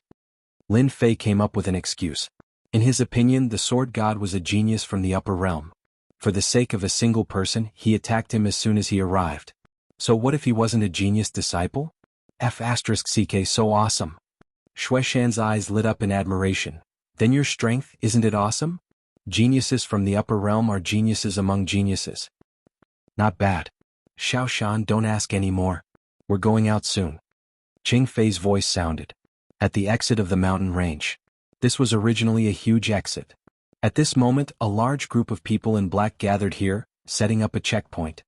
Lin Fei came up with an excuse. In his opinion, the sword god was a genius from the upper realm. For the sake of a single person, he attacked him as soon as he arrived. So what if he wasn't a genius disciple? F***ck so awesome. Shui Shan's eyes lit up in admiration. Then your strength, isn't it awesome? Geniuses from the upper realm are geniuses among geniuses. Not bad. Xiao Shan, don't ask any more. We're going out soon. Ching Fei's voice sounded. At the exit of the mountain range. This was originally a huge exit. At this moment, a large group of people in black gathered here, setting up a checkpoint.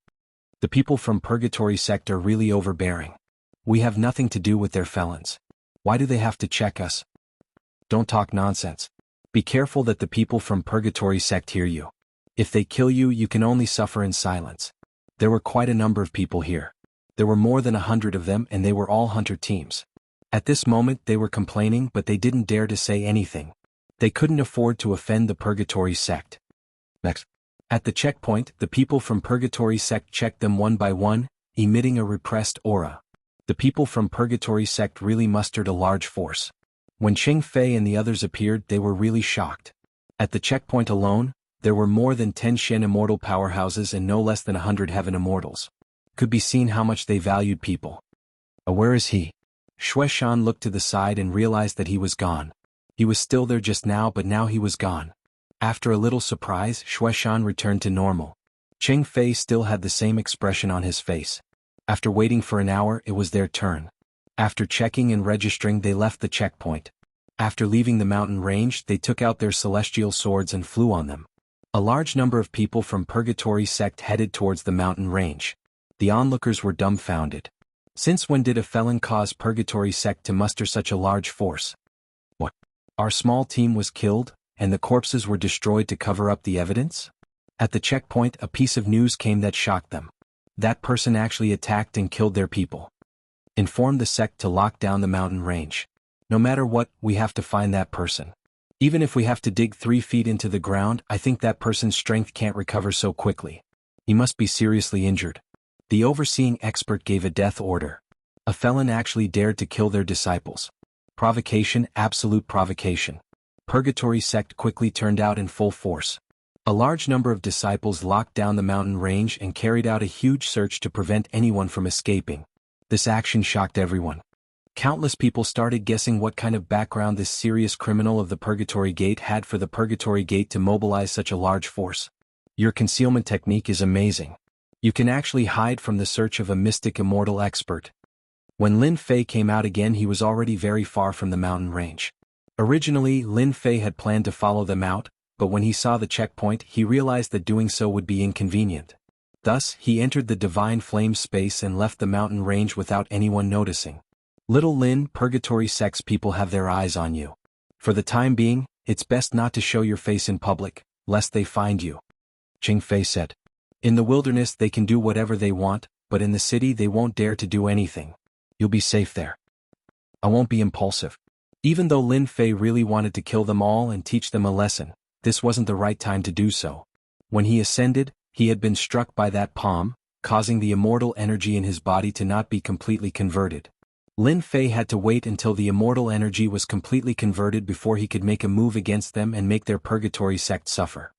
The people from Purgatory sect are really overbearing. We have nothing to do with their felons. Why do they have to check us? Don't talk nonsense. Be careful that the people from Purgatory sect hear you. If they kill you, you can only suffer in silence. There were quite a number of people here. There were more than 100 of them, and they were all hunter teams. At this moment they were complaining, but they didn't dare to say anything. They couldn't afford to offend the Purgatory sect. Next. At the checkpoint, the people from Purgatory sect checked them one by one, emitting a repressed aura. The people from Purgatory sect really mustered a large force. When Ching Fei and the others appeared, they were really shocked. At the checkpoint alone, there were more than 10 Shen immortal powerhouses and no less than 100 heaven immortals. Could be seen how much they valued people. Where is he? Shui Shan looked to the side and realized that he was gone. He was still there just now, but now he was gone. After a little surprise, Shui Shan returned to normal. Ching Fei still had the same expression on his face. After waiting for an hour, it was their turn. After checking and registering, they left the checkpoint. After leaving the mountain range, they took out their celestial swords and flew on them. A large number of people from Purgatory sect headed towards the mountain range. The onlookers were dumbfounded. Since when did a felon cause Purgatory sect to muster such a large force? What? Our small team was killed, and the corpses were destroyed to cover up the evidence? At the checkpoint, a piece of news came that shocked them. That person actually attacked and killed their people. Inform the sect to lock down the mountain range. No matter what, we have to find that person. Even if we have to dig 3 feet into the ground, I think that person's strength can't recover so quickly. He must be seriously injured. The overseeing expert gave a death order. A felon actually dared to kill their disciples. Provocation, absolute provocation. Purgatory sect quickly turned out in full force. A large number of disciples locked down the mountain range and carried out a huge search to prevent anyone from escaping. This action shocked everyone. Countless people started guessing what kind of background this serious criminal of the Purgatory Gate had for the Purgatory Gate to mobilize such a large force. Your concealment technique is amazing. You can actually hide from the search of a mystic immortal expert. When Lin Fei came out again, he was already very far from the mountain range. Originally, Lin Fei had planned to follow them out, but when he saw the checkpoint, he realized that doing so would be inconvenient. Thus, he entered the Divine Flame space and left the mountain range without anyone noticing. Little Lin, Purgatory sect's people have their eyes on you. For the time being, it's best not to show your face in public, lest they find you. Ching Fei said. In the wilderness they can do whatever they want, but in the city they won't dare to do anything. You'll be safe there. I won't be impulsive. Even though Lin Fei really wanted to kill them all and teach them a lesson, this wasn't the right time to do so. When he ascended, he had been struck by that palm, causing the immortal energy in his body to not be completely converted. Lin Fei had to wait until the immortal energy was completely converted before he could make a move against them and make their Purgatory sect suffer.